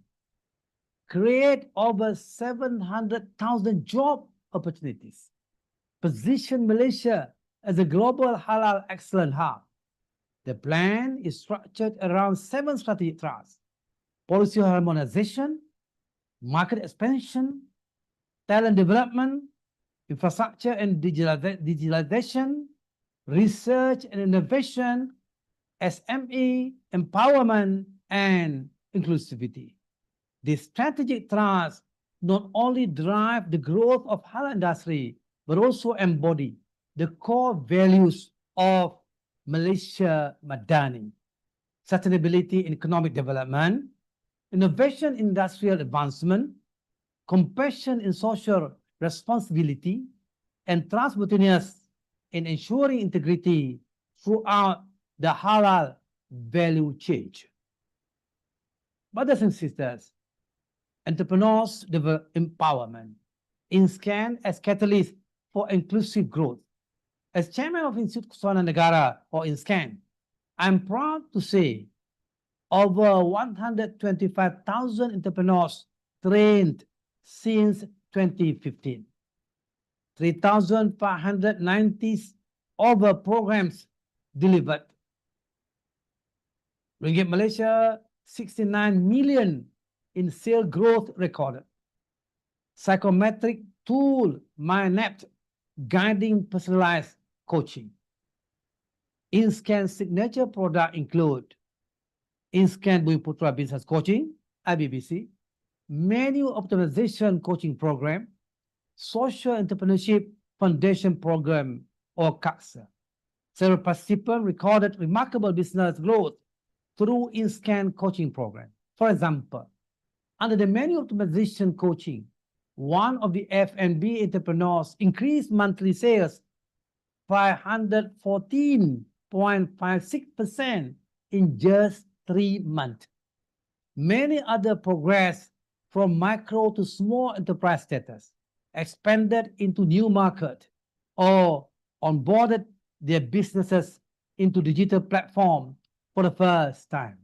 Create over 700,000 job opportunities. Position Malaysia as a global halal excellent hub. The plan is structured around 7 strategic thrusts: policy harmonization, market expansion, talent development, infrastructure and digitalization, research and innovation, SME empowerment, and inclusivity. These strategic thrusts not only drive the growth of halal industry, but also embody the core values of Malaysia Madani: sustainability in economic development, innovation in industrial advancement, compassion in social responsibility, and trustworthiness in ensuring integrity throughout the halal value chain. Brothers and sisters, entrepreneurs develop empowerment, INSCAN as catalyst for inclusive growth. As chairman of Institute Kesusanan Negara, or INSCAN, I'm proud to say over 125,000 entrepreneurs trained since 2015. 3,590 over programs delivered. Ringgit Malaysia, 69 million in sale growth recorded. Psychometric tool MyNapt guiding personalized coaching. INSCAN signature product include INSCAN Bumi Putra Business Coaching, IBBC, Menu Optimization Coaching Program, Social Entrepreneurship Foundation Program, or CAXA. Several participants recorded remarkable business growth through INSCAN coaching program. For example, under the Menu Optimization Coaching, one of the F&B entrepreneurs increased monthly sales 514.56% in just 3 months. Many other progressed from micro to small enterprise status, expanded into new market, or onboarded their businesses into digital platform for the first time.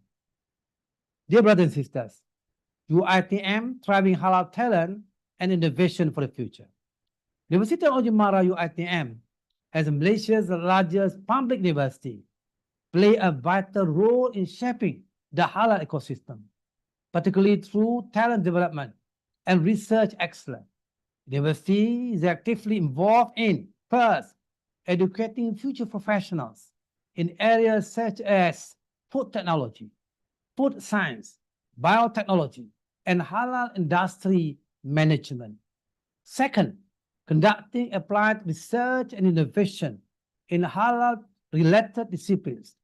Dear brothers and sisters, UiTM thriving halal talent and innovation for the future. University of Ujimara UiTM, as Malaysia's largest public university, play a vital role in shaping the halal ecosystem, particularly through talent development and research excellence. The university is actively involved in, first, educating future professionals in areas such as food technology, food science, biotechnology, and halal industry management. Second, conducting applied research and innovation in halal-related disciplines,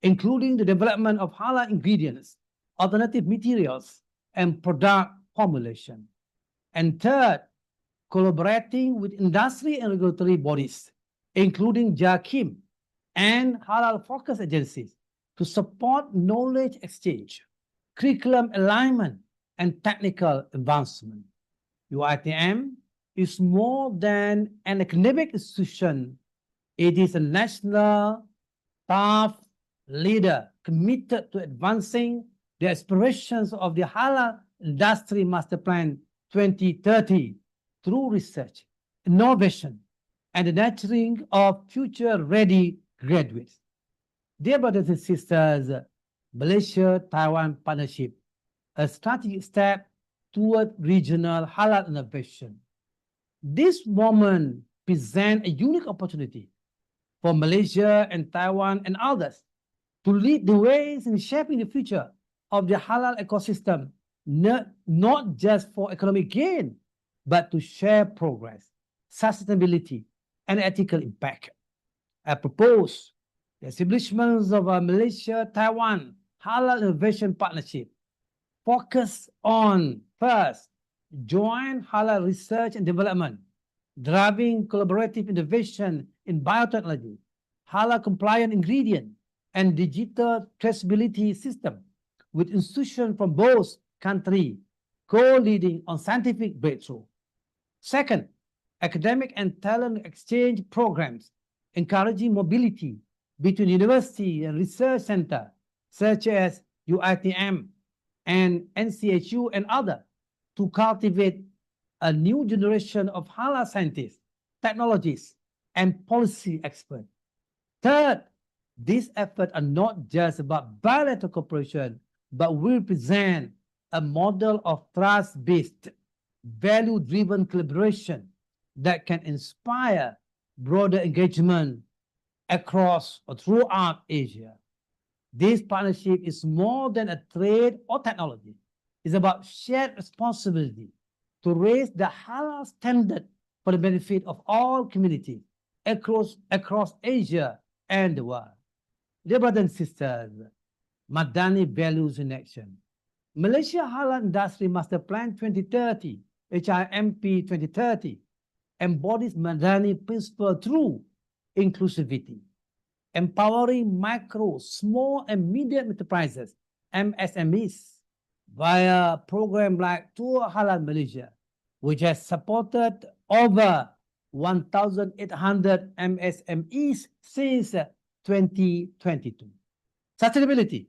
including the development of halal ingredients, alternative materials, and product formulation. And third, collaborating with industry and regulatory bodies, including JAKIM and halal-focused agencies, to support knowledge exchange, curriculum alignment, and technical advancement. UiTM is more than an academic institution. It is a national path leader committed to advancing the aspirations of the Halal Industry Master Plan 2030 through research, innovation, and the nurturing of future-ready graduates. Dear brothers and sisters, Malaysia-Taiwan partnership, a strategic step toward regional halal innovation. This moment presents a unique opportunity for Malaysia and Taiwan and others to lead the ways in shaping the future of the halal ecosystem, not just for economic gain, but to share progress, sustainability, and ethical impact. I propose the establishment of a Malaysia-Taiwan Halal Innovation Partnership focus on, first, joint halal research and development, driving collaborative innovation in biotechnology, halal compliant ingredient, and digital traceability system with institutions from both countries co-leading on scientific breakthrough. Second, academic and talent exchange programs encouraging mobility between university and research center such as UITM and NCHU and others to cultivate a new generation of halal scientists, technologists, and policy experts. Third, these efforts are not just about bilateral cooperation, but will present a model of trust-based, value-driven collaboration that can inspire broader engagement across or throughout Asia. This partnership is more than a trade or technology. It's about shared responsibility to raise the halal standard for the benefit of all communities across Asia and the world. Dear brothers and sisters, Madani values in action. Malaysia Halal Industry Master Plan 2030, HIMP 2030, embodies Madani principle through inclusivity, empowering micro, small, and medium enterprises, MSMEs, via programs like Tour Halal Malaysia, which has supported over 1,800 MSMEs since 2022. Sustainability,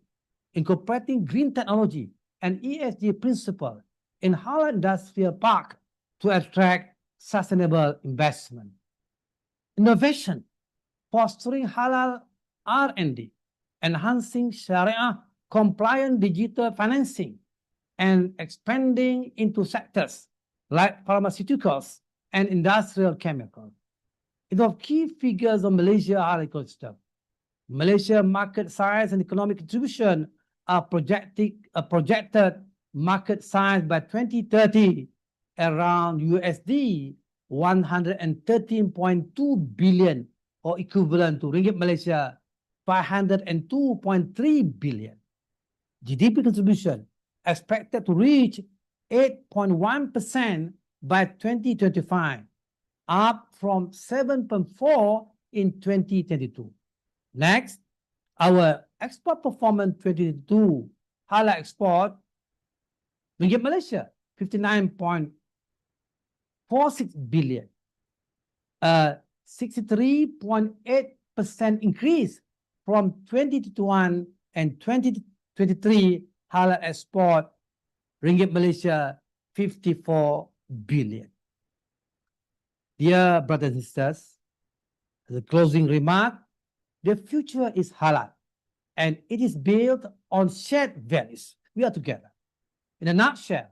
incorporating green technology and ESG principles in Halal Industrial Park to attract sustainable investment. Innovation, fostering halal R&D, enhancing Sharia compliant digital financing, and expanding into sectors like pharmaceuticals and industrial chemicals. The key figures of Malaysia are ecosystem. Malaysia market size and economic contribution are projected market size by 2030 around USD 113.2 billion, or equivalent to Ringgit Malaysia 502.3 billion. GDP contribution expected to reach 8.1% by 2025, up from 7.4% in 2022. Next, our export performance 2022 halal export, Ringgit Malaysia 59.46 billion, a 63.8% increase from 2021 and 2023 halal export, Ringgit Malaysia 54 billion. Dear brothers and sisters, as a closing remark, the future is halal and it is built on shared values. We are together. In a nutshell,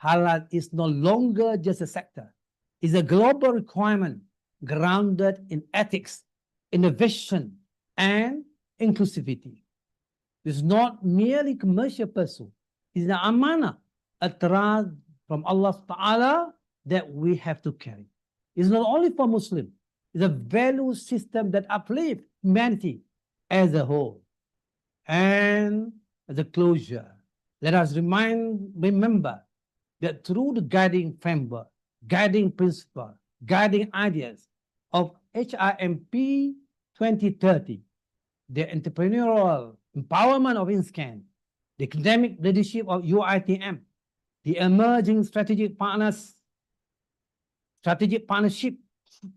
halal is no longer just a sector. It's a global requirement grounded in ethics, innovation, and inclusivity. It's not merely commercial pursuit. It's an amanah, a trust from Allah Ta'ala that we have to carry. It's not only for Muslims. It's a value system that uplifts humanity as a whole. And as a closure, let us remember that through the guiding framework, guiding principle, guiding ideas of HIMP 2030, the entrepreneurial empowerment of INSCAN, the academic leadership of UITM, the emerging strategic partnership,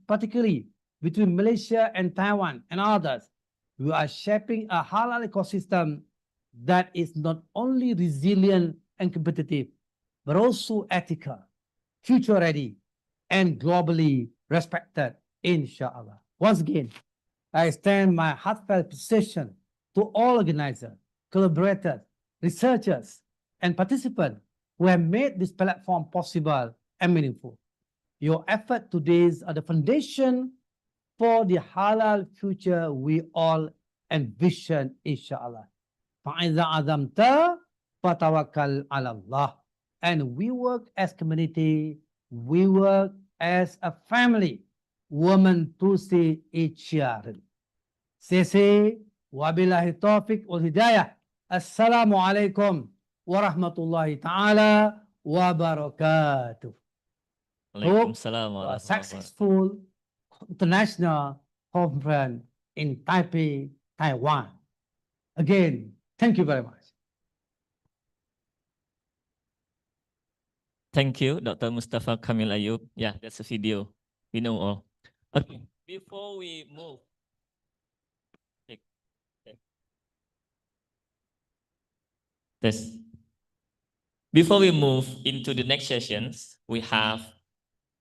particularly between Malaysia and Taiwan and others, we are shaping a halal ecosystem that is not only resilient and competitive, but also ethical, future-ready, and globally respected, inshallah. Once again, I extend my heartfelt appreciation to all organizers, collaborators, researchers, and participants who have made this platform possible and meaningful. Your effort today are the foundation for the halal future we all envision, inshallah. فَإِذَا عَزَمْتَ فَتَوَكَّلْ عَلَى اللَّهِ. And we work as community, we work as a family. Woman tusi ichiaran. Sese wabillahi taufiq wal hidayah. Assalamu alaikum warahmatullahi ta'ala wabarakatuh. Waalaikumsalam A warahmatullahi wabarakatuh. successful international conference in Taipei, Taiwan. Again, thank you very much. Thank you, Dr. Mustafa Kamil Ayub. Yeah, that's a video. We know all. Okay, before we move. This. Before we move into the next sessions, we have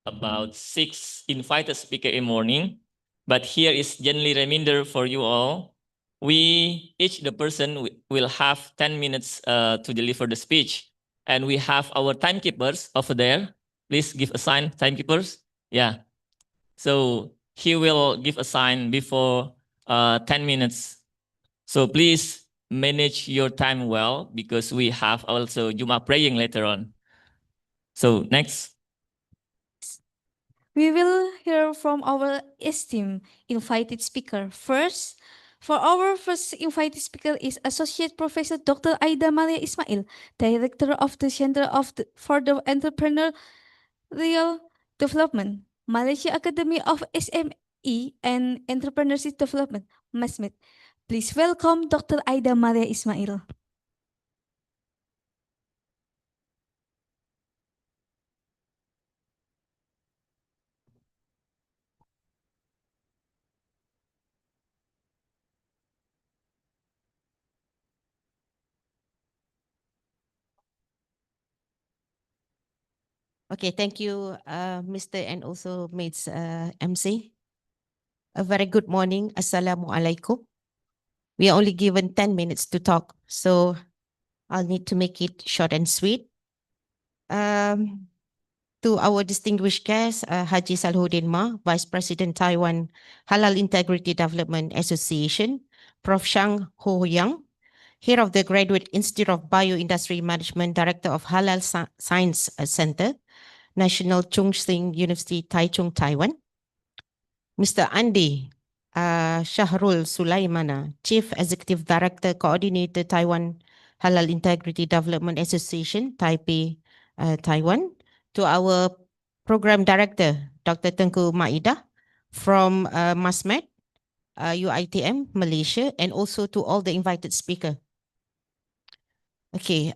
about 6 invited speakers in morning. But here is generally reminder for you all. We, each the person will have 10 minutes to deliver the speech. And we have our timekeepers over there. Please give a sign, timekeepers. Yeah. So he will give a sign before 10 minutes. So please manage your time well because we have also Jummah praying later on. So next. We will hear from our esteemed invited speaker. First, for our first invited speaker is Associate Professor Dr. Aida Maria Ismail, Director of the Center for the Entrepreneurial Development, Malaysia Academy of SME and Entrepreneurship Development, MASMED. Please welcome Dr. Aida Maria Ismail. Okay, thank you, Mr. and also Mates MC. A very good morning. Assalamualaikum. We are only given 10 minutes to talk, so I'll need to make it short and sweet. To our distinguished guest, Haji Salahuddin Ma, Vice President Taiwan Halal Integrity Development Association, Prof. Shang Ho Yang, Head of the Graduate Institute of Bioindustry Management, Director of Halal Science Center, National Chung Sing University, Taichung, Taiwan. Mr. Andi Shahrul Sulaimana, Chief Executive Director, Coordinator, Taiwan Halal Integrity Development Association, Taipei, Taiwan. To our Program Director, Dr. Tengku Maida from MASMED, UITM, Malaysia, and also to all the invited speakers. Okay,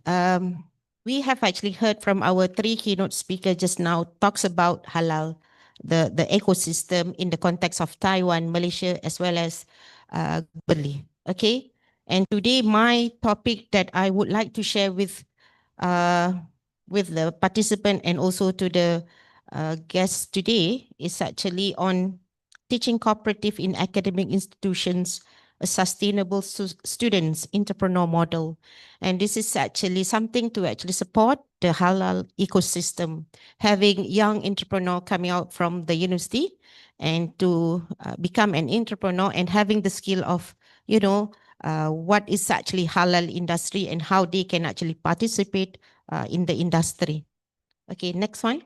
we have actually heard from our 3 keynote speakers just now talks about halal, the ecosystem in the context of Taiwan, Malaysia, as well as globally. Okay, and today my topic that I would like to share with the participant and also to the guests today is actually on teaching cooperative in academic institutions, a sustainable students entrepreneur model. And this is actually something to actually support the halal ecosystem, having young entrepreneur coming out from the university and to become an entrepreneur and having the skill of, what is actually halal industry and how they can actually participate in the industry. Okay, next one.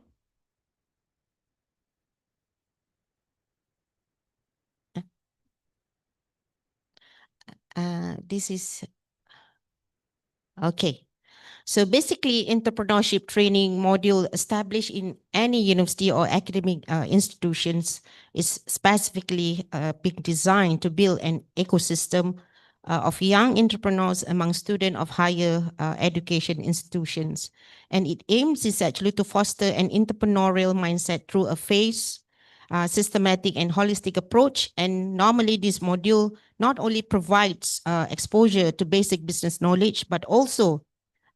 This is, okay. So basically, entrepreneurship training module established in any university or academic institutions is specifically being designed to build an ecosystem of young entrepreneurs among students of higher education institutions. And it aims is actually to foster an entrepreneurial mindset through a phased, systematic and holistic approach. And normally this module not only provides exposure to basic business knowledge, but also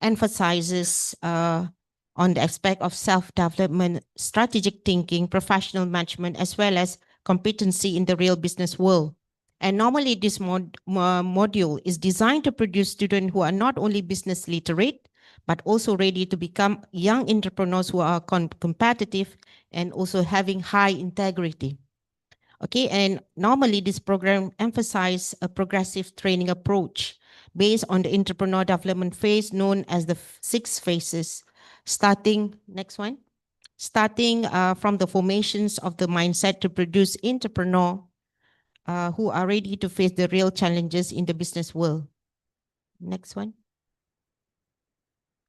emphasizes on the aspect of self-development, strategic thinking, professional management, as well as competency in the real business world. And normally this module is designed to produce students who are not only business literate, but also ready to become young entrepreneurs who are competitive and also having high integrity. Okay, and normally this program emphasizes a progressive training approach based on the entrepreneur development phase known as the 6 phases, starting from the formations of the mindset to produce entrepreneur who are ready to face the real challenges in the business world. Next one.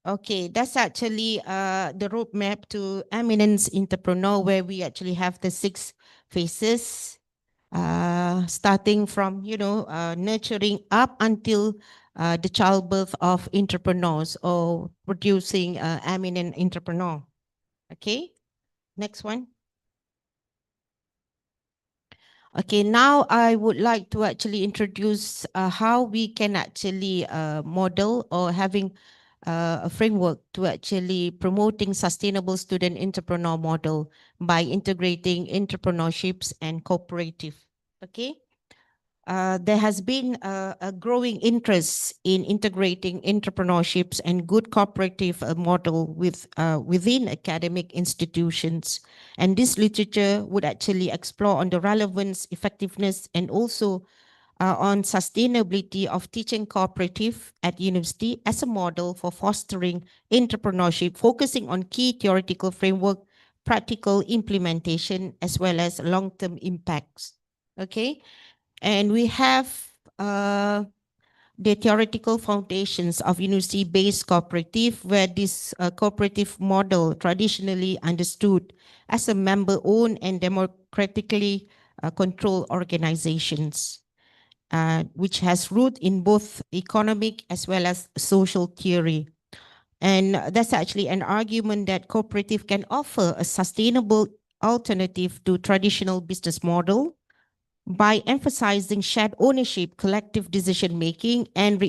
Okay, that's actually the roadmap to eminence entrepreneur, where we actually have the 6 phases, starting from nurturing up until the childbirth of entrepreneurs or producing eminent entrepreneur. Okay, next one. Okay, now I would like to actually introduce how we can actually model or having a framework to actually promoting sustainable student entrepreneur model by integrating entrepreneurships and cooperative. Okay. There has been a growing interest in integrating entrepreneurships and good cooperative model within academic institutions. And this literature would actually explore on the relevance, effectiveness, and also on sustainability of teaching cooperative at university as a model for fostering entrepreneurship, focusing on key theoretical framework, practical implementation, as well as long-term impacts. Okay. And we have the theoretical foundations of university-based cooperative, where this cooperative model traditionally understood as a member-owned and democratically controlled organizations, which has root in both economic as well as social theory. And that's actually an argument that cooperative can offer a sustainable alternative to traditional business model by emphasizing shared ownership, collective decision-making, and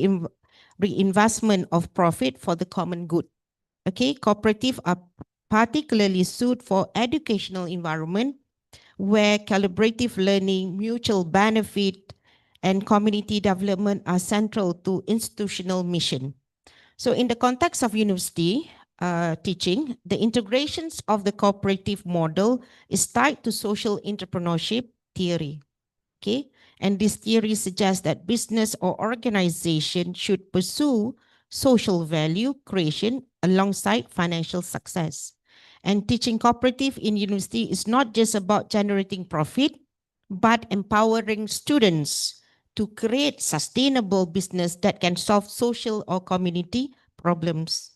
reinvestment of profit for the common good. Okay, cooperative are particularly suited for educational environment where collaborative learning, mutual benefit, and community development are central to institutional mission. So in the context of university teaching, the integrations of the cooperative model is tied to social entrepreneurship theory. Okay, and this theory suggests that business or organization should pursue social value creation alongside financial success. And teaching cooperative in university is not just about generating profit, but empowering students to create sustainable business that can solve social or community problems.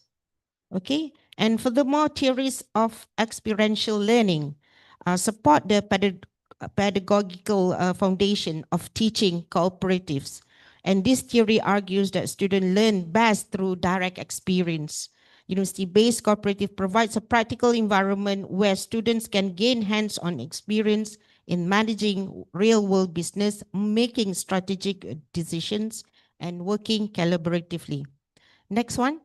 Okay, and furthermore, theories of experiential learning support the pedagogical foundation of teaching cooperatives. And this theory argues that students learn best through direct experience. University-based cooperative provides a practical environment where students can gain hands-on experience in managing real-world business, making strategic decisions, and working collaboratively. Next one.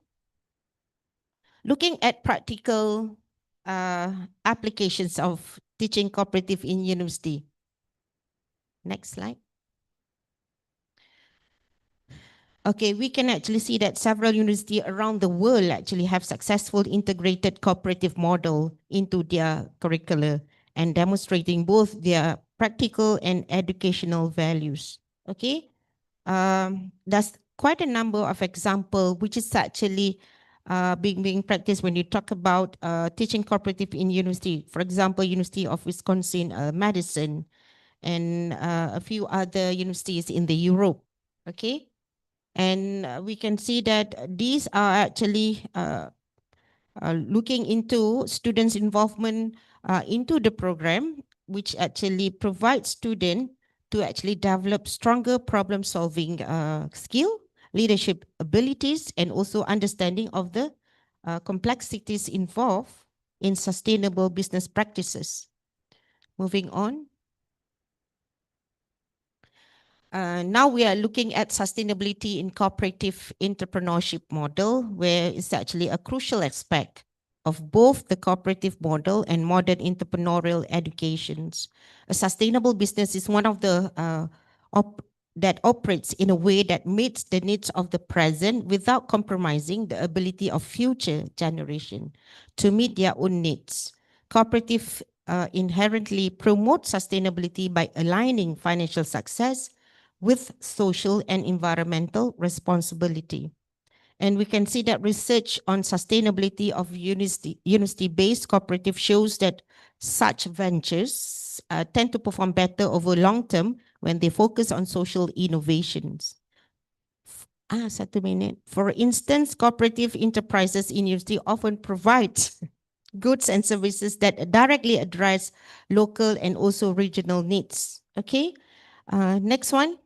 Looking at practical applications of teaching cooperative in university. Next slide. Okay, we can actually see that several universities around the world actually have successful integrated cooperative model into their curricula and demonstrating both their practical and educational values. Okay, that's quite a number of examples which is actually being practiced when you talk about teaching cooperative in university. For example, University of Wisconsin, Madison, and a few other universities in the Europe. Okay, and we can see that these are actually looking into students' involvement into the program, which actually provides students to actually develop stronger problem-solving skill, leadership abilities, and also understanding of the complexities involved in sustainable business practices. Moving on. Now we are looking at sustainability in cooperative entrepreneurship model, where it's actually a crucial aspect of both the cooperative model and modern entrepreneurial educations. A sustainable business is one of the that operates in a way that meets the needs of the present without compromising the ability of future generation to meet their own needs. Cooperative inherently promote sustainability by aligning financial success with social and environmental responsibility. And we can see that research on sustainability of university-based cooperative shows that such ventures tend to perform better over long term when they focus on social innovations. 1 minute. For instance, cooperative enterprises in university often provide goods and services that directly address local and also regional needs. Okay, next one.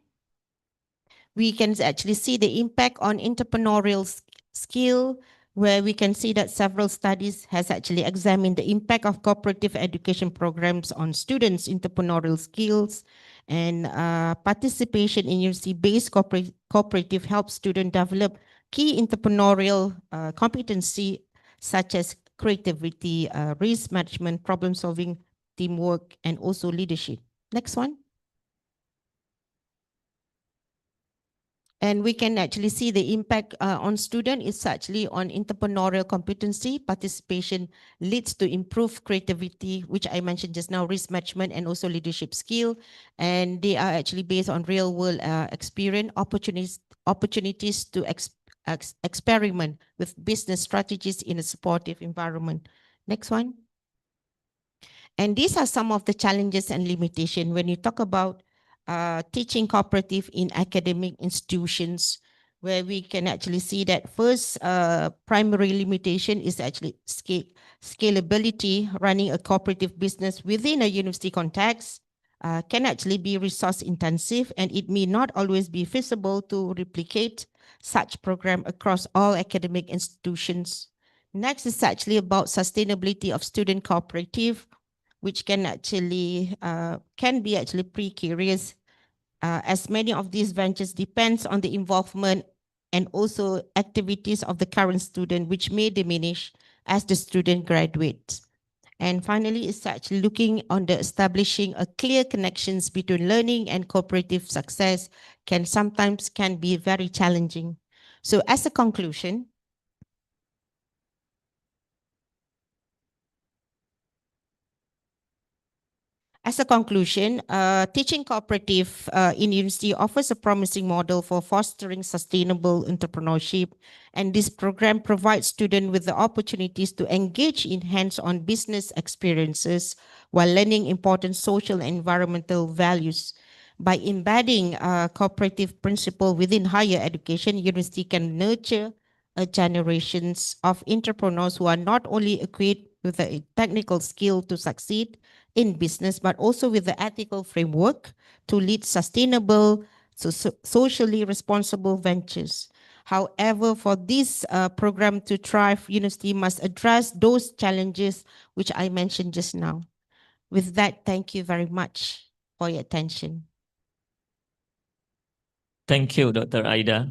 We can actually see the impact on entrepreneurial skill, where we can see that several studies has actually examined the impact of cooperative education programs on students' entrepreneurial skills, and participation in university-based cooperative helps students develop key entrepreneurial competency such as creativity, risk management, problem solving, teamwork, and also leadership. Next one. And we can actually see the impact on student is actually on entrepreneurial competency. Participation leads to improved creativity, which I mentioned just now, risk management, and also leadership skill. And they are actually based on real world experience, opportunities to experiment with business strategies in a supportive environment. Next one. And these are some of the challenges and limitations when you talk about teaching cooperative in academic institutions, where we can actually see that first primary limitation is actually scalability. Running a cooperative business within a university context can actually be resource intensive, and it may not always be feasible to replicate such program across all academic institutions. Next is actually about sustainability of student cooperative, which can actually be actually precarious, as many of these ventures depends on the involvement and also activities of the current student, which may diminish as the student graduates. And finally, it's actually looking on the establishing a clear connections between learning and cooperative success can be very challenging. So as a conclusion, teaching cooperative in university offers a promising model for fostering sustainable entrepreneurship, and this program provides students with the opportunities to engage in hands-on business experiences while learning important social and environmental values. By embedding cooperative principle within higher education, university can nurture generations of entrepreneurs who are not only equipped with the technical skill to succeed in business, but also with the ethical framework to lead sustainable, socially responsible ventures. However, for this program to thrive, university must address those challenges which I mentioned just now. With that, thank you very much for your attention. Thank you, Dr. Aida.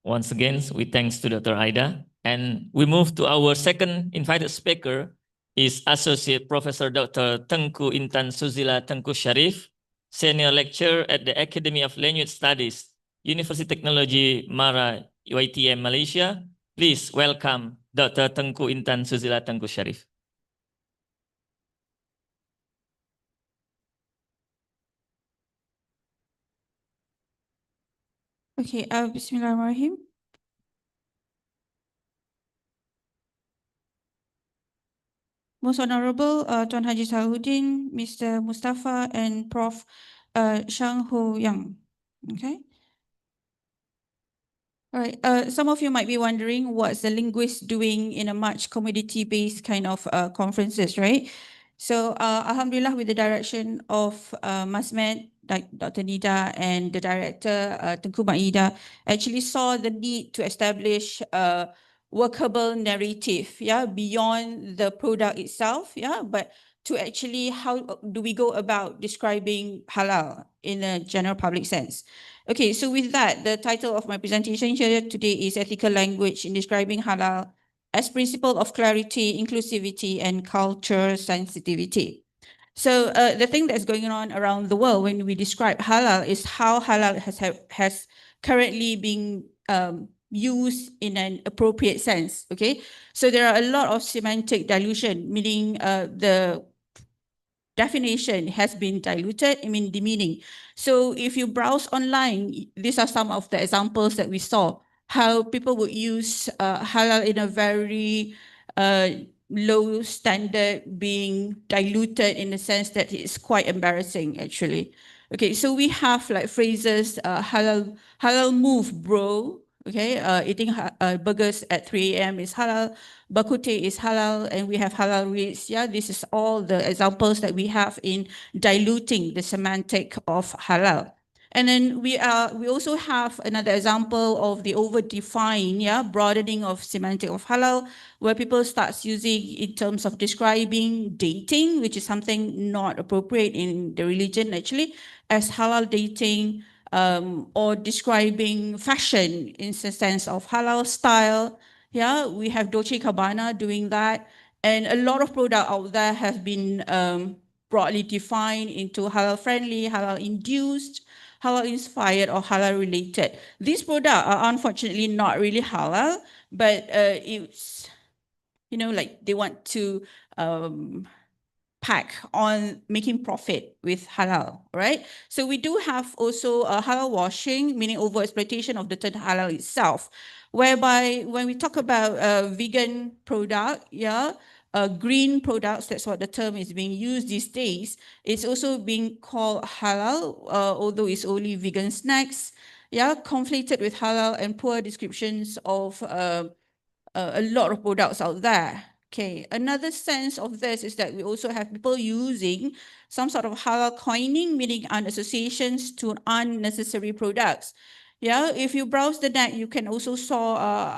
Once again, we thanks to Dr. Aida. And we move to our second invited speaker is Associate Professor Dr. Tengku Intan Suzila Tengku Sharif, Senior Lecturer at the Academy of Language Studies, University Technology Mara, UiTM, Malaysia. Please welcome Dr. Tengku Intan Suzila Tengku Sharif. Okay, Bismillahirrahmanirrahim. Most Honorable Tuan Haji Salahuddin, Mr. Mustafa, and Prof. Shang Ho Yang. Okay. All right. Some of you might be wondering what's the linguist doing in a much commodity-based kind of conferences, right? So, Alhamdulillah, with the direction of Masmed, Dr. Nida, and the director, Tengku Maida, actually saw the need to establish a workable narrative, yeah, beyond the product itself, yeah, but to actually how do we go about describing halal in a general public sense. Okay, so with that, the title of my presentation here today is Ethical Language in Describing Halal as Principle of Clarity, Inclusivity, and Culture Sensitivity. So the thing that's going on around the world when we describe halal is how halal has currently been used in an appropriate sense. Okay, so there are a lot of semantic dilution, meaning the definition has been diluted, the meaning. So if you browse online, these are some of the examples that we saw, how people would use halal in a very low standard, being diluted in the sense that it's quite embarrassing actually. Okay, so we have like phrases, halal move bro, okay, eating burgers at 3 a.m. is halal, bakute is halal, and we have halal rates. Yeah, this is all the examples that we have in diluting the semantic of halal. And then we also have another example of the over-defined, broadening of semantic of halal, where people start using in terms of describing dating, which is something not appropriate in the religion actually, as halal dating, or describing fashion in the sense of halal style. Yeah, we have Dolce & Gabbana doing that. And a lot of products out there have been broadly defined into halal friendly, halal induced, halal inspired, or halal related. These products are unfortunately not really halal, but it's, like they want to pack on making profit with halal, right? So we do have also halal washing, meaning overexploitation of the term halal itself, whereby when we talk about vegan product, green products, that's what the term is being used these days, it's also being called halal, although it's only vegan snacks, conflated with halal and poor descriptions of a lot of products out there. Okay, another sense of this is that we also have people using some sort of halal coining, meaning associations to unnecessary products. Yeah, if you browse the net, you can also saw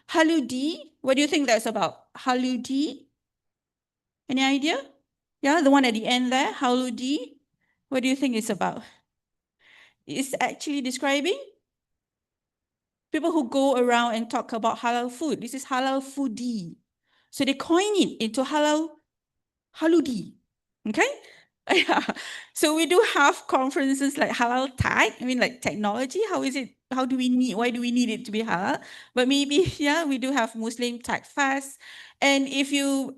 haludi. What do you think that's about? Haludi? Any idea? Yeah, the one at the end there, haludi. What do you think it's about? It's actually describing people who go around and talk about halal food. This is halal foodie. So they coin it into haludi. Okay? Yeah. So we do have conferences like halal tag. Like technology. Why do we need it to be halal? But maybe, we do have Muslim tag fast. And if you,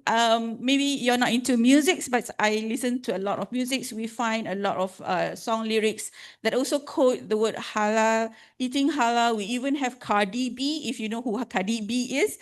maybe you're not into music, but I listen to a lot of music, we find a lot of song lyrics that also quote the word halal, eating halal. We even have Cardi B, if you know who Cardi B is.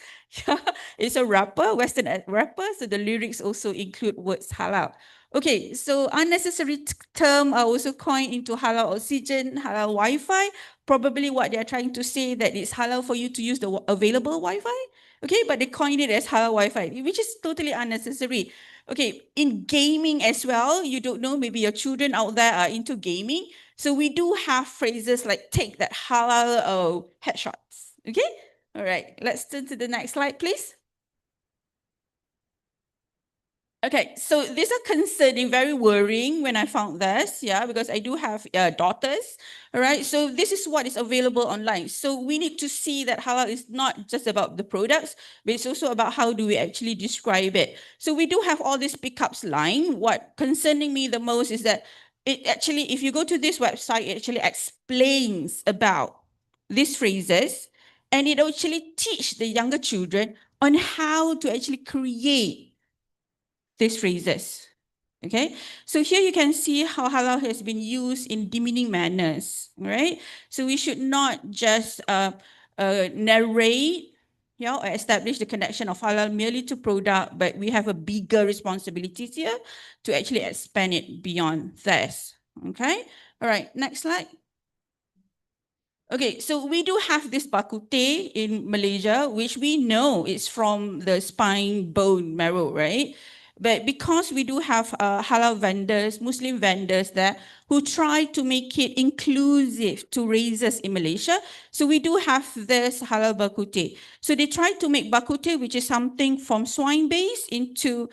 It's a rapper, Western rapper, so the lyrics also include words halal. Okay, so unnecessary term are also coined into halal oxygen, halal Wi-Fi. Probably what they're trying to say that it's halal for you to use the available Wi-Fi. Okay, but they coined it as halal Wi-Fi, which is totally unnecessary. Okay, in gaming as well, you don't know, maybe your children out there are into gaming. So we do have phrases like take that halal headshots. Okay, all right, let's turn to the next slide, please. Okay, so these are concerning, very worrying when I found this, because I do have daughters, all right? So this is what is available online. So we need to see that halal is not just about the products, but it's also about how do we actually describe it. So we do have all these pickups line. What concerning me the most is that it actually, if you go to this website, it actually explains about these phrases, and it actually teach the younger children on how to actually create these phrases. Okay, so here you can see how halal has been used in demeaning manners, right? So we should not just narrate, or establish the connection of halal merely to product, but we have a bigger responsibilities here to actually expand it beyond this. Okay, all right, next slide. Okay, so we do have this bakute in Malaysia, which we know is from the spine bone marrow, right? But because we do have halal vendors, Muslim vendors there, who try to make it inclusive to races in Malaysia, so we do have this halal bak kut teh. So they try to make bak kut teh, which is something from swine base into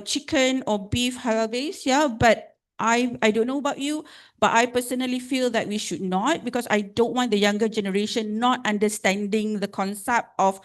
chicken or beef halal base, yeah, but I don't know about you, but I personally feel that we should not, because I don't want the younger generation not understanding the concept of,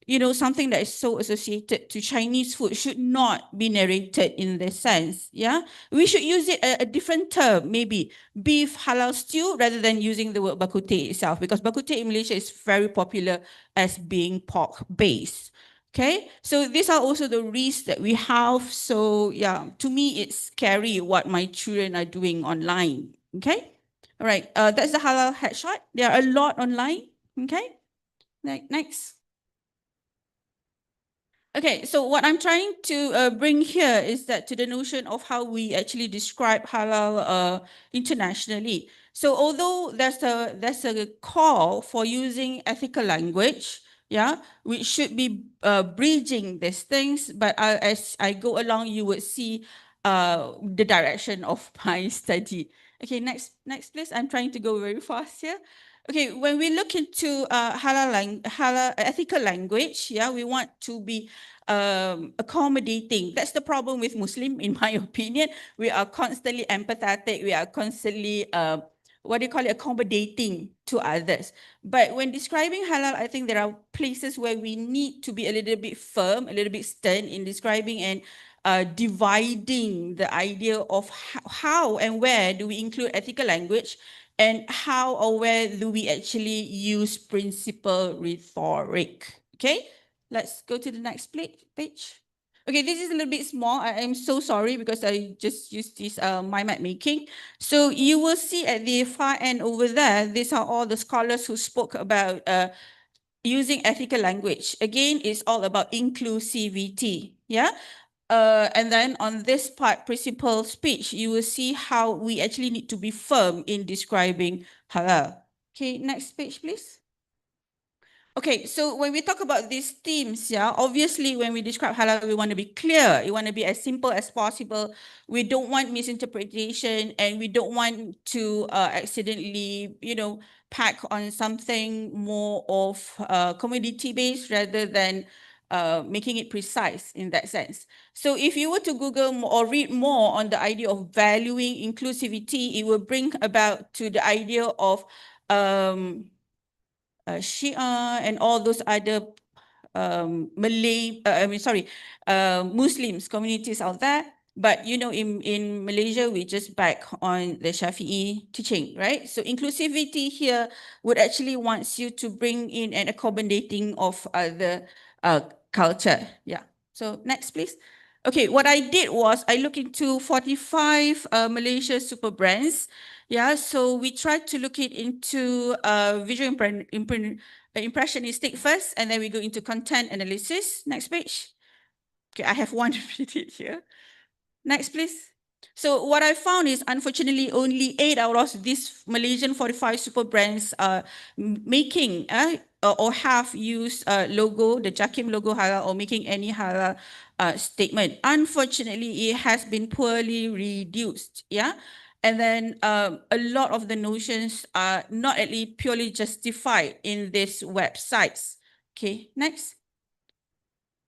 you know, something that is so associated to Chinese food should not be narrated in this sense. Yeah, we should use it a different term, maybe beef halal stew, rather than using the word bak kut teh itself, because bak kut teh in Malaysia is very popular as being pork based. Okay, so these are also the risks that we have. So yeah, to me, it's scary what my children are doing online. Okay, all right, that's the halal headshot. There are a lot online. Okay, next. Okay, so what I'm trying to bring here is that to the notion of how we actually describe halal internationally. So although there's a call for using ethical language, yeah, we should be bridging these things, but as I go along, you would see the direction of my study. Okay, next please. I'm trying to go very fast here. Okay, when we look into halal ethical language, yeah, we want to be accommodating. That's the problem with Muslim, in my opinion. We are constantly empathetic. We are constantly, accommodating to others. But when describing halal, I think there are places where we need to be a little bit firm, a little bit stern in describing and dividing the idea of how and where do we include ethical language, and how or where do we actually use principal rhetoric. Okay, let's go to the next page. Okay, this is a little bit small. I'm so sorry because I just used this mind map making. So you will see at the far end over there, these are all the scholars who spoke about using ethical language. Again, it's all about inclusivity. Yeah. And then on this part, principal speech, you will see how we actually need to be firm in describing halal. Okay, next page, please. Okay, so when we talk about these themes, yeah, obviously when we describe halal, we want to be clear. We want to be as simple as possible. We don't want misinterpretation, and we don't want to accidentally, pack on something more of commodity-based rather than making it precise in that sense. So if you were to Google or read more on the idea of valuing inclusivity, it will bring about to the idea of Shia and all those other Muslims communities out there. But in Malaysia, we just back on the Shafi'i teaching, right? So inclusivity here would actually wants you to bring in an accommodating of other culture. Yeah. So next, please. Okay, what I did was I looked into 45 Malaysia super brands. Yeah, so we tried to look it into visual impressionistic first, and then we go into content analysis. Next page. Okay, I have one repeated here. Next, please. So what I found is, unfortunately, only 8 out of these Malaysian 45 super brands are making or have used logo, the Jakim logo halal, or making any halal statement. Unfortunately, it has been poorly reduced. Yeah. And then a lot of the notions are not at least purely justified in these websites. Okay, next.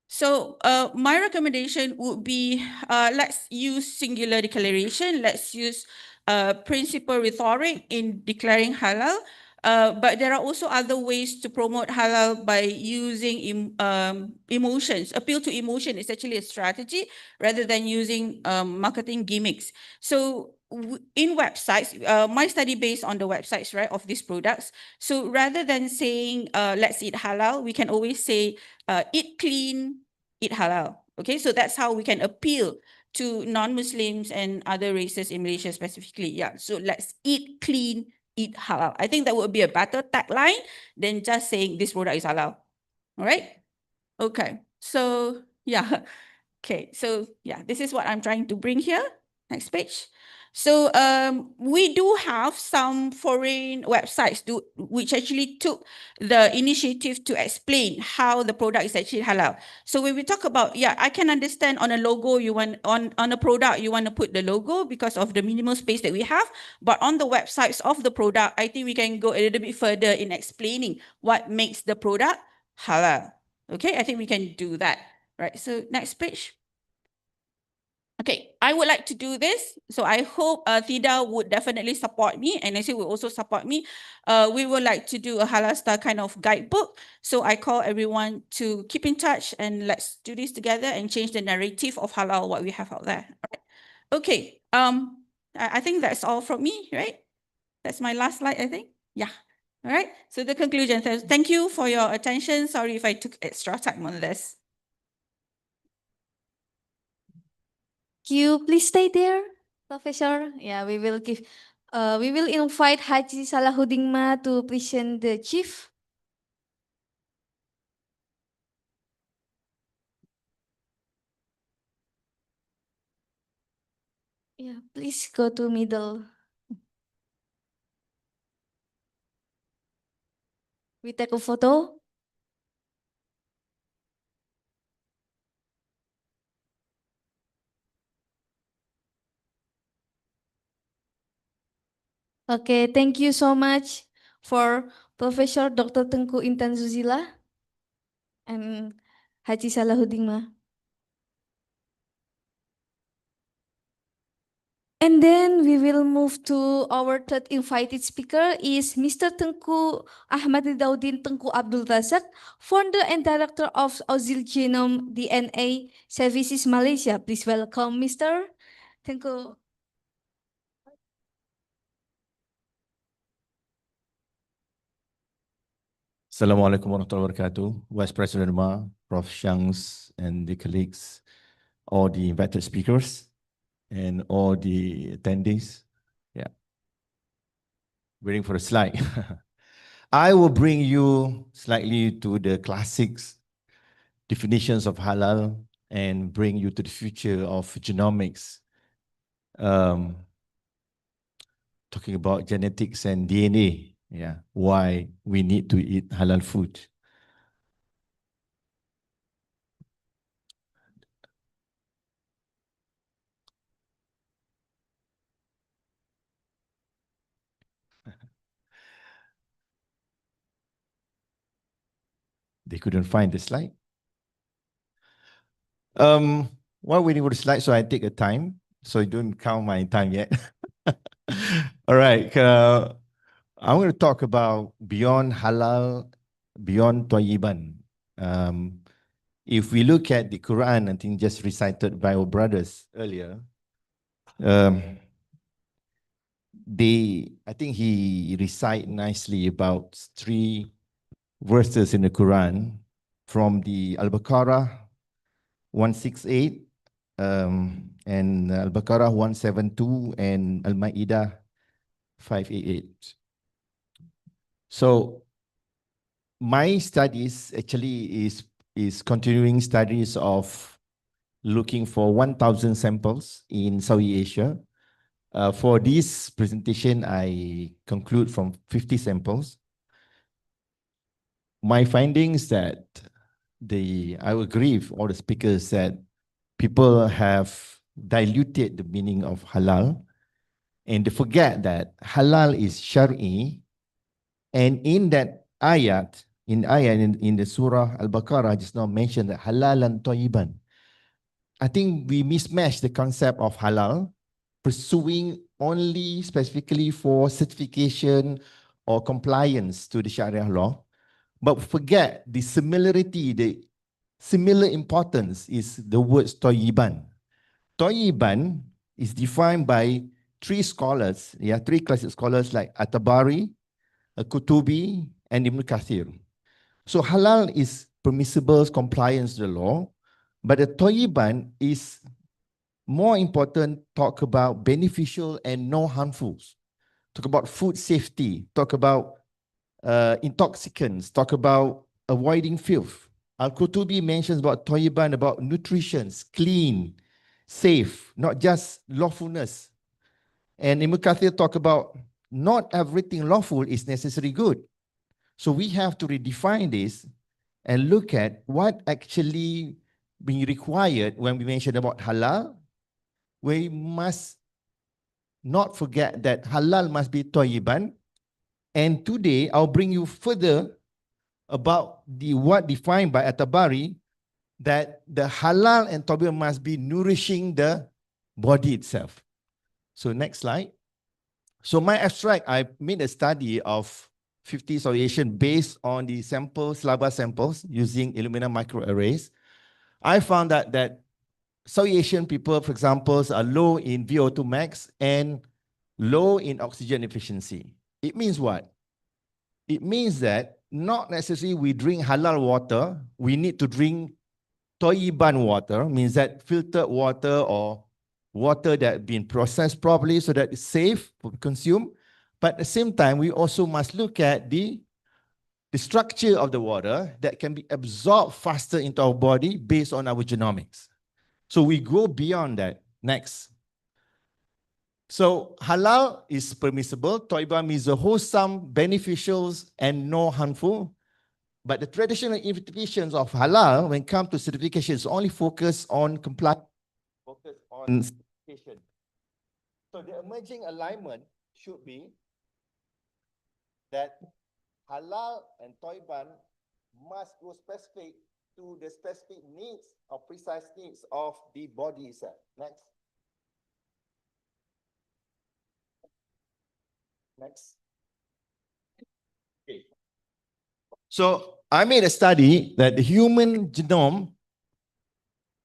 So my recommendation would be, let's use singular declaration. Let's use principal rhetoric in declaring halal. But there are also other ways to promote halal by using emotions. Appeal to emotion is actually a strategy rather than using marketing gimmicks. So in websites, my study based on the websites, right, of these products. So rather than saying, let's eat halal, we can always say, eat clean, eat halal. Okay, so that's how we can appeal to non-Muslims and other races in Malaysia specifically. Yeah, so let's eat clean, eat halal. I think that would be a better tagline than just saying this product is halal. All right. Okay. So yeah. Okay. So yeah, this is what I'm trying to bring here. Next page. So we do have some foreign websites which actually took the initiative to explain how the product is actually halal. So when we talk about, yeah, I can understand on a logo you want on a product you want to put the logo because of the minimal space that we have, but on the websites of the product, I think we can go a little bit further in explaining what makes the product halal. Okay, I think we can do that. Right. So next page. Okay, I would like to do this. So I hope Thida would definitely support me, and Nancy will also support me. We would like to do a halal style kind of guidebook. So I call everyone to keep in touch and let's do this together and change the narrative of halal, what we have out there. All right. Okay. I think that's all from me, right? That's my last slide, I think. Yeah. All right. So the conclusion. Thank you for your attention. Sorry if I took extra time on this. You please stay there, Professor. Yeah, we will invite Haji Salahuddin Ma to present the chief. Yeah, please go to middle. We take a photo. Okay, thank you so much for Professor Dr. Tengku Intan Zuzila and Haji Salahuddin Ma. And then we will move to our third invited speaker is Mr. Tengku Ahmad Daudin Tengku Abdul Razak, founder and director of Ozil Genome DNA Services Malaysia. Please welcome Mr. Tengku. Assalamualaikum warahmatullahi wabarakatuh. Vice President Ma, Prof. Shangs, and the colleagues, all the invited speakers, and all the attendees. Yeah. Waiting for a slide. I will bring you slightly to the classics, definitions of halal, and bring you to the future of genomics. Talking about genetics and DNA. Yeah, why we need to eat halal food. They couldn't find the slide. While waiting for the slide, so I take a time, so you don't count my time yet. All right. I'm going to talk about beyond halal, beyond Tayyiban. If we look at the Quran, I think just recited by our brothers earlier, I think he recite nicely about 3 verses in the Quran from the Al-Baqarah 168 and Al-Baqarah 172 and Al-Ma'idah 588. So my studies actually is continuing studies of looking for 1,000 samples in Southeast Asia. For this presentation, I conclude from 50 samples. My findings that I agree with all the speakers that people have diluted the meaning of halal and they forget that halal is Shari, and in that ayat, in the Surah Al-Baqarah just now mentioned that halalan tayyiban. I think we mismatch the concept of halal, pursuing only specifically for certification or compliance to the Sharia law, but forget the similarity, the similar importance is the words tayyiban. Tayyiban is defined by 3 scholars, 3 classic scholars like At-Tabari, Al-Kutubi, and Ibn Kathir. So halal is permissible compliance to the law, but the tayyiban is more important, talk about beneficial and no harmful. Talk about food safety, talk about intoxicants, talk about avoiding filth. Al-Kutubi mentions about tayyiban, about nutrition, clean, safe, not just lawfulness. And Ibn Kathir talk about not everything lawful is necessarily good. So we have to redefine this and look at what actually being required when we mention about halal. We must not forget that halal must be tayyiban. And today I'll bring you further about what defined by At-Tabari, that the halal and tayyiban must be nourishing the body itself. So next slide. So my abstract, I made a study of 50 associations based on the SLABA samples using Illumina microarrays. I found that South Asian people, for example, are low in VO2 max and low in oxygen efficiency. It means what? It means that not necessarily we drink halal water, we need to drink Toyiban water, means that filtered water or water that been processed properly so that it's safe to consume. But at the same time, we also must look at the structure of the water that can be absorbed faster into our body based on our genomics. So we go beyond that. Next. So halal is permissible. Toiba means a wholesome, beneficial, and no harmful. But the traditional interpretations of halal, when it comes to certification, is only focus on compliance, focus on certification. So the emerging alignment should be that halal and toiban must go specific to the specific needs or precise needs of the body itself. Next. Next. Okay. So I made a study that the human genome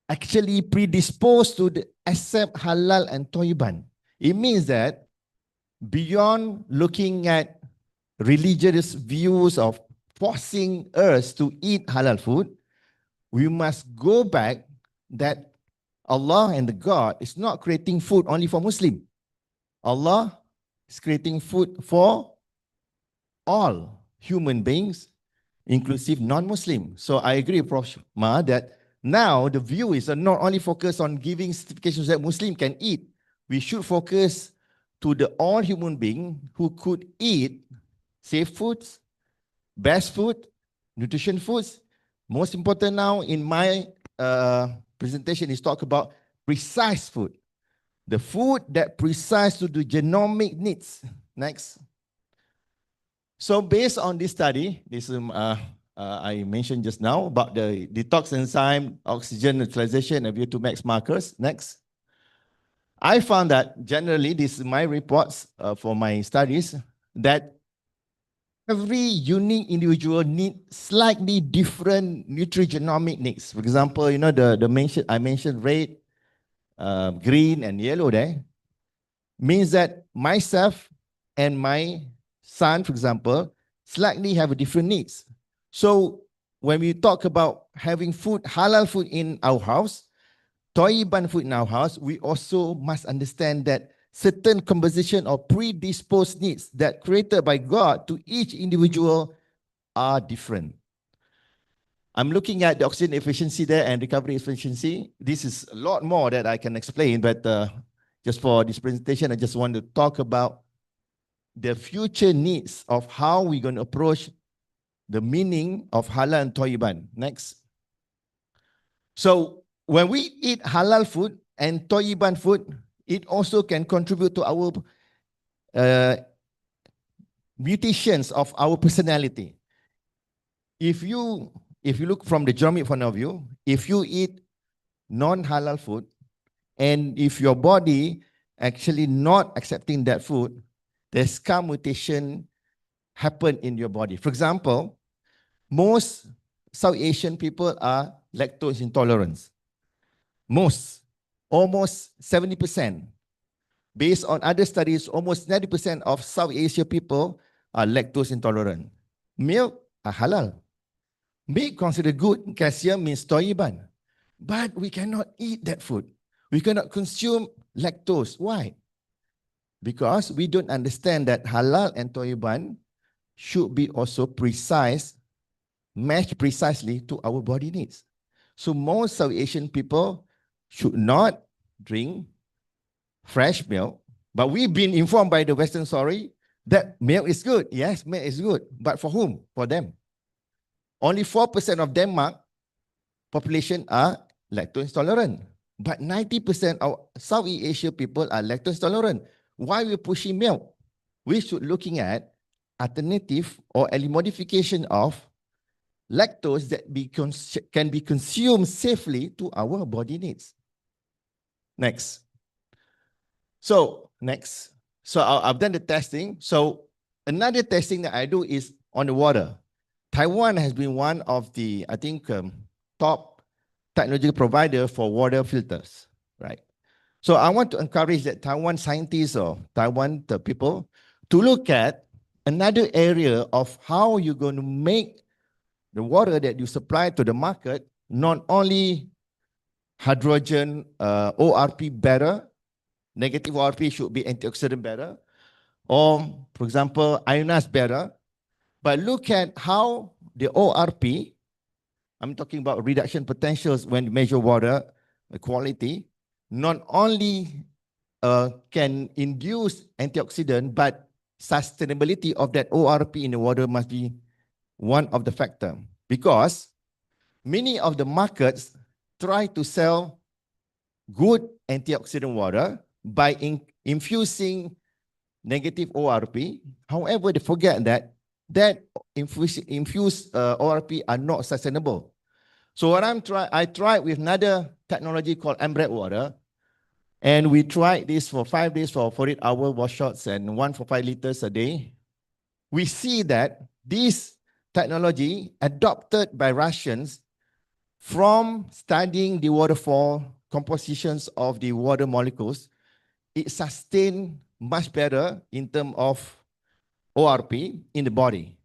actually predisposed to accept halal and toiban. It means that beyond looking at religious views of forcing us to eat halal food, we must go back that Allah and the God is not creating food only for Muslim. Allah is creating food for all human beings, inclusive non-Muslim. So I agree with Prof. Ma that now the view is not only focused on giving certifications that Muslim can eat. We should focus to the all human being who could eat safe foods, best food, nutrition foods. Most important now in my presentation is talk about precise food. The food that precise to the genomic needs. Next. So based on this study, this I mentioned just now about the detox enzyme, oxygen utilization, and VO2 max markers. Next. I found that generally, this is my reports for my studies, that every unique individual need slightly different nutrigenomic needs. For example, you know, I mentioned red, green, and yellow there. Means that myself and my son, for example, slightly have a different needs. So when we talk about having food, halal food in our house, Toiban food in our house, we also must understand that certain composition or predisposed needs that created by God to each individual are different. I'm looking at the oxygen efficiency there and recovery efficiency. This is a lot more that I can explain, but just for this presentation, I just want to talk about the future needs of how we're going to approach the meaning of halal and toiban. Next. So when we eat halal food and toiban food, it also can contribute to our mutations of our personality. If you look from the genomic point of view, if you eat non-halal food, and if your body actually not accepting that food, the scar mutation happen in your body. For example, most South Asian people are lactose intolerant. Almost 70%. Based on other studies, almost 90% of South Asia people are lactose intolerant. Milk are halal. Milk considered good, calcium means toiban. But we cannot eat that food. We cannot consume lactose. Why? Because we don't understand that halal and toiban should be also precise, matched precisely to our body needs. So most South Asian people should not drink fresh milk But we've been informed by the Western story that milk is good. Yes, milk is good. But for whom? For them. Only 4% of Denmark population are lactose intolerant. But 90% of Southeast Asia people are lactose intolerant. Why we pushing milk? We should looking at alternative or early modification of lactose that can be consumed safely to our body needs. Next. So next. So I've done the testing. So another testing that I do is on the water. Taiwan has been one of the, I think, top technology provider for water filters, right? So I want to encourage that Taiwan scientists or Taiwan people to look at another area of how you're going to make the water that you supply to the market not only hydrogen ORP better, negative ORP should be antioxidant better, or for example, ionized better, but look at how the ORP, I'm talking about reduction potentials when you measure water quality, not only can induce antioxidant, but sustainability of that ORP in the water must be one of the factor, because many of the markets try to sell good antioxidant water by infusing negative ORP. However, they forget that infused ORP are not sustainable. So what I tried with another technology called Embred water, and we tried this for 5 days for 48-hour wash shots and 1 for 5 liters a day. We see that this technology adopted by Russians from studying the waterfall compositions of the water molecules, it sustained much better in terms of ORP in the body.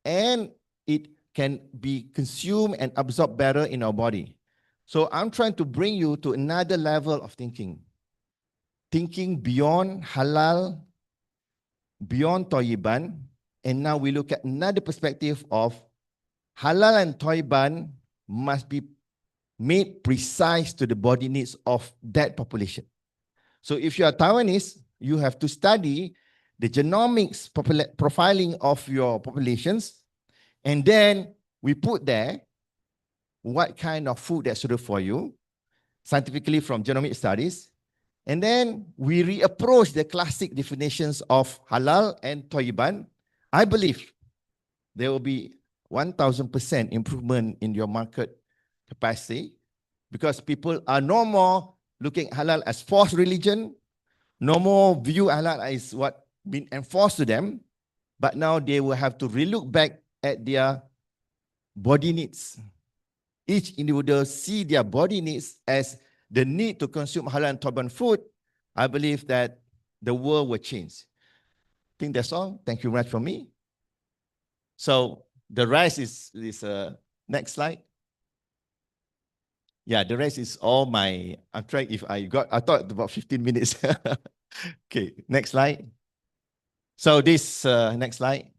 And it can be consumed and absorbed better in our body. So I'm trying to bring you to another level of thinking. Thinking beyond halal, beyond Toyiban, and now we look at another perspective of halal and Toyiban must be made precise to the body needs of that population. So if you are Taiwanese, you have to study the genomics profiling of your populations, and then we put there what kind of food that's suitable for you, scientifically from genomic studies, and then we reapproach the classic definitions of halal and Toyiban. I believe there will be 1,000% improvement in your market capacity, because people are no more looking at halal as forced religion, no more view halal as what been enforced to them, but now they will have to relook back at their body needs. Each individual see their body needs as the need to consume halal and Toyiban food. I believe that the world will change. I think that's all. Thank you very much for me. So the rest is next slide. Yeah, the rest is all my, I'm trying if I thought about 15 minutes. Okay, next slide. So this, next slide.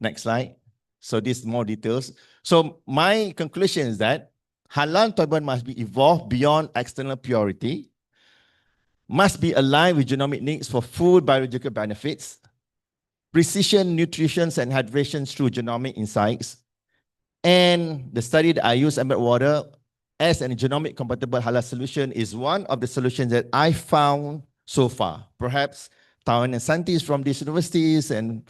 Next slide. So this more details. So my conclusion is that halal Toyiban must be evolved beyond external purity, must be aligned with genomic needs for food biological benefits, precision nutrition and hydration through genomic insights. And the study that I use Embed water as a genomic compatible halal solution is one of the solutions that I found so far. Perhaps Taiwan scientists from these universities and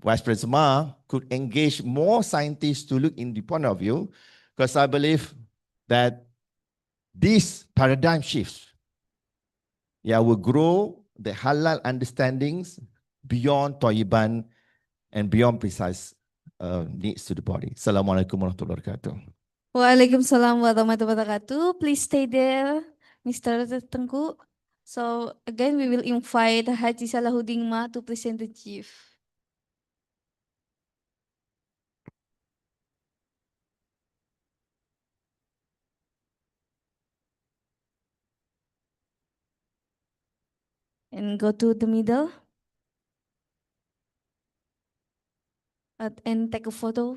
Vice President Ma could engage more scientists to look in the point of view, because I believe that this paradigm shift, will grow the halal understandings beyond Toyiban and beyond precise needs to the body. Assalamualaikum warahmatullahi wabarakatuh. Waalaikumsalam warahmatullahi wabarakatuh. Please stay there, Mr. Tengku. So again, we will invite Haji Salahuddin Ma to present the chief. And go to the middle. And take a photo.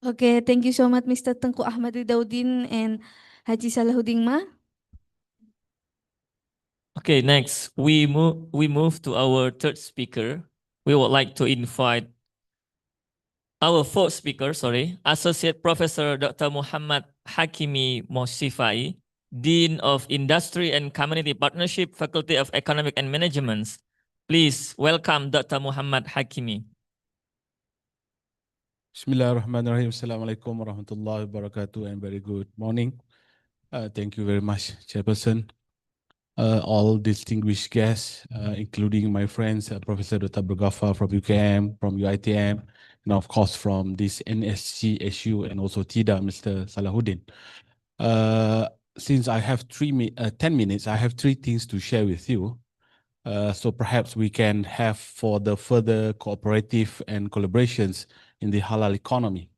Okay, thank you so much, Mr. Tengku Ahmad Ridauddin and Haji Salahuddin Ma. Okay, next we move to our third speaker. We would like to invite our fourth speaker, Associate Professor Dr. Muhammad Hakimi Mosifai, Dean of Industry and Community Partnership, Faculty of Economic and Management. Please welcome Dr. Muhammad Hakimi. Bismillahirrahmanirrahim. Assalamualaikum warahmatullahi wabarakatuh and very good morning. Thank you very much, Chairperson. All distinguished guests, including my friends, Professor Dr. Burgafar from UKM, from UITM, and of course from this NSC SU and also TIDA, Mr. Salahuddin. Since I have 10 minutes, I have 3 things to share with you. So perhaps we can have for the further cooperative and collaborations in the halal economy.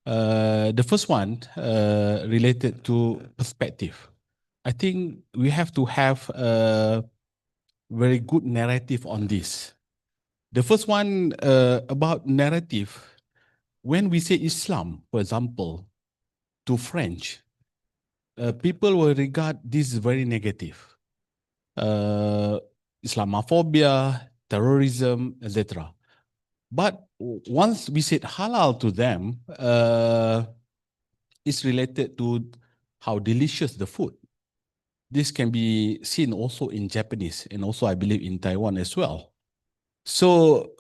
The first one related to perspective. I think we have to have a very good narrative on this. The first one about narrative, when we say Islam, for example, to French, people will regard this very negative. Islamophobia, terrorism, etc. But once we said halal to them, it's related to how delicious the food. This can be seen also in Japanese and also I believe in Taiwan as well. So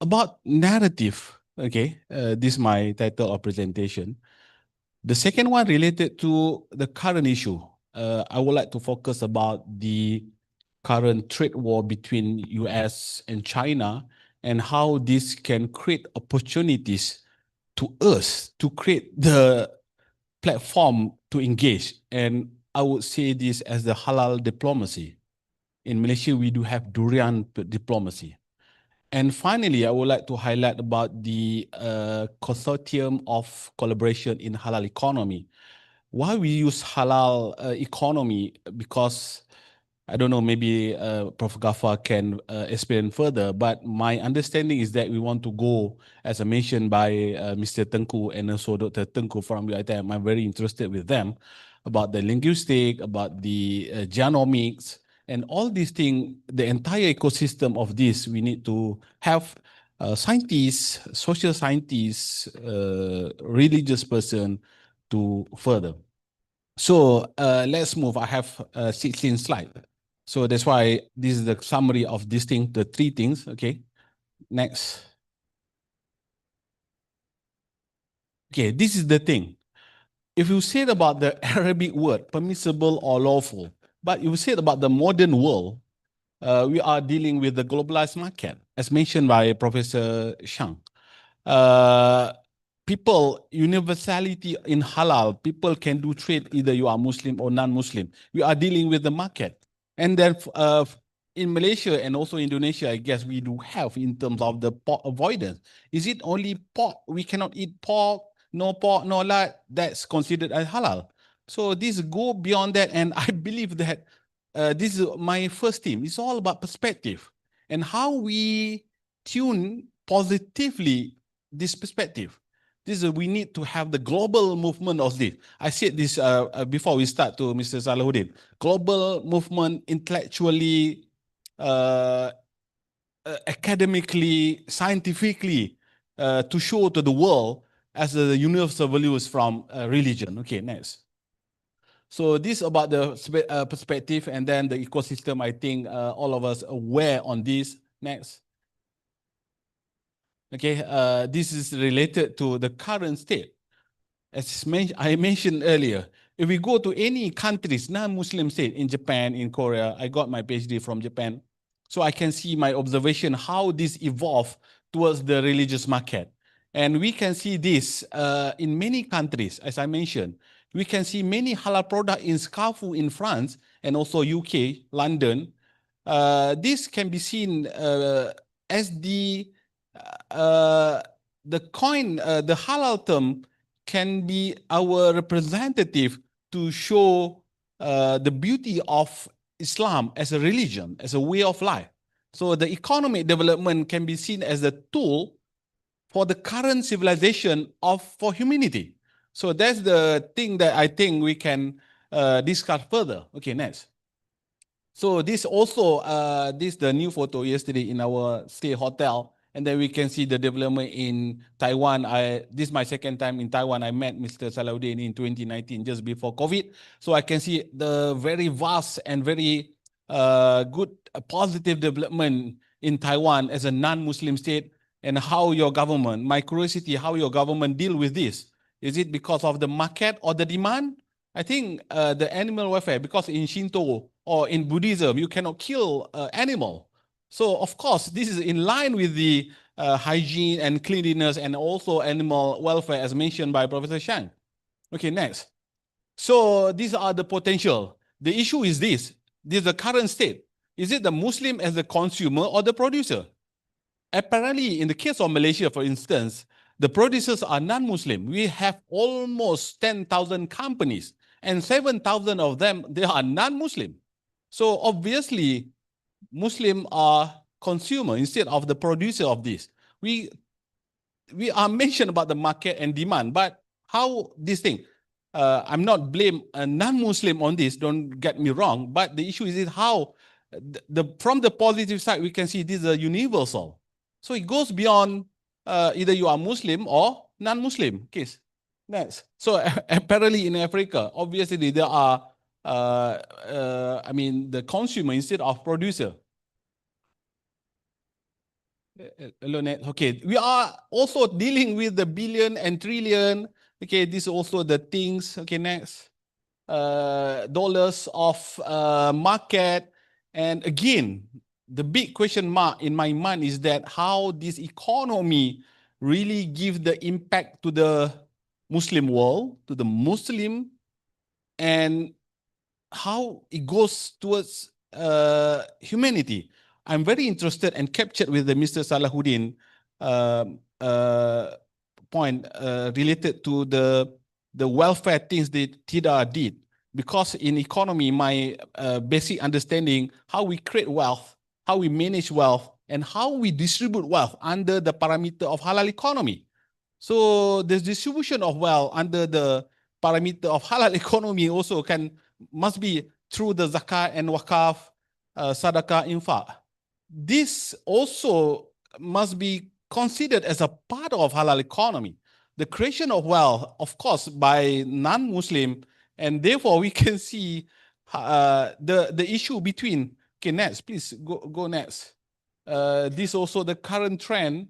about narrative, okay, this is my title of presentation. The second one related to the current issue. I would like to focus about the current trade war between US and China and how this can create opportunities to us to create the platform to engage. And I would say this as the halal diplomacy. In Malaysia, we do have durian diplomacy. And finally, I would like to highlight about the consortium of collaboration in halal economy. Why we use halal economy? Because I don't know, maybe Prof. Ghaffar can explain further, but my understanding is that we want to go, as I mentioned by Mr. Tengku and also Dr. Tengku from UITM, I'm very interested with them about the linguistic, about the genomics, and all these things, the entire ecosystem of this, we need to have scientists, social scientists, religious person to further. So let's move. I have 16 slides. So that's why this is the summary of this thing, the 3 things. Okay, next. Okay, this is the thing. If you said about the Arabic word, permissible or lawful, but you said about the modern world, we are dealing with the globalized market, as mentioned by Professor Shang. People, universality in halal, people can do trade, either you are Muslim or non-Muslim. We are dealing with the market. And then in Malaysia and also Indonesia, I guess we do have in terms of the pork avoidance. Is it only pork? We cannot eat pork, no lard, that's considered as halal. So this go beyond that, and I believe that this is my first theme. It's all about perspective and how we tune positively this perspective. This is, we need to have the global movement of this. I said this before we start to Mr. Salahuddin. Global movement, intellectually, academically, scientifically, to show to the world as the universal values from religion. Okay, next. So this about the perspective and then the ecosystem. I think all of us aware on this. Next. Okay, this is related to the current state. As I mentioned earlier, if we go to any countries, non-Muslim state, in Japan, in Korea, I got my PhD from Japan, so I can see my observation how this evolved towards the religious market. And we can see this in many countries, as I mentioned. We can see many halal products in Carrefour in France and also UK, London. This can be seen as the coin, the halal term can be our representative to show the beauty of Islam as a religion, as a way of life. So the economic development can be seen as a tool for the current civilization for humanity. So that's the thing that I think we can discuss further. Okay, next. So this also, this the new photo yesterday in our stay hotel, and then we can see the development in Taiwan. This is my second time in Taiwan. I met Mr. Salahuddin in 2019, just before COVID. So I can see the very vast and very good, positive development in Taiwan as a non-Muslim state, and how your government, my curiosity, how your government deal with this. Is it because of the market or the demand? I think the animal welfare, because in Shinto or in Buddhism, you cannot kill animal. So of course, this is in line with the hygiene and cleanliness and also animal welfare as mentioned by Professor Shang. Okay, next. So these are the potential. The issue is this is the current state. Is it the Muslim as the consumer or the producer? Apparently, in the case of Malaysia, for instance, the producers are non-Muslim. We have almost 10,000 companies, and 7,000 of them, they are non-Muslim. So obviously, Muslim are consumer instead of the producer of this. We are mentioned about the market and demand, but how this thing? I'm not blame a non-Muslim on this, don't get me wrong, but the issue is how from the positive side, we can see this is a universal. So it goes beyond either you are Muslim or non-Muslim. Case. Next. So apparently in Africa, obviously there are, I mean, the consumer instead of producer. Okay, we are also dealing with the billion and trillion. Okay, this is also the things. Okay, next. Dollars of market. And again, the big question mark in my mind is that how this economy really give the impact to the Muslim world, to the Muslim, and how it goes towards humanity. I'm very interested and captured with the Mr. Salahuddin point related to the welfare things that TIDA did. Because in economy, my basic understanding, how we create wealth, how we manage wealth, and how we distribute wealth under the parameter of halal economy. So the distribution of wealth under the parameter of halal economy also must be through the zakat and wakaf, sadaqah, infaq. This also must be considered as a part of halal economy. The creation of wealth, of course, by non-Muslim, and therefore we can see the issue between. Okay, next, please go next. This also the current trend.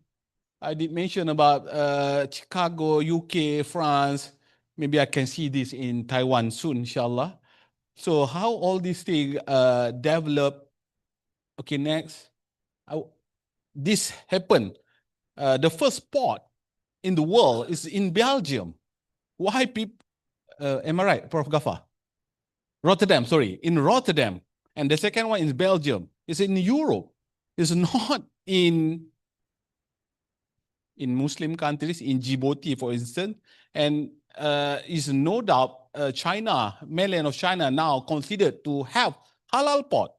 I did mention about Chicago, UK, France. Maybe I can see this in Taiwan soon, inshallah. So how all these things develop. Okay, next. This happened. The first port in the world is in Belgium. Why people, am I right, Prof. Ghaffar? Rotterdam, sorry, in Rotterdam. And the second one is Belgium. It's in Europe. It's not in Muslim countries, in Djibouti, for instance. And is no doubt China, mainland of China now considered to have halal port.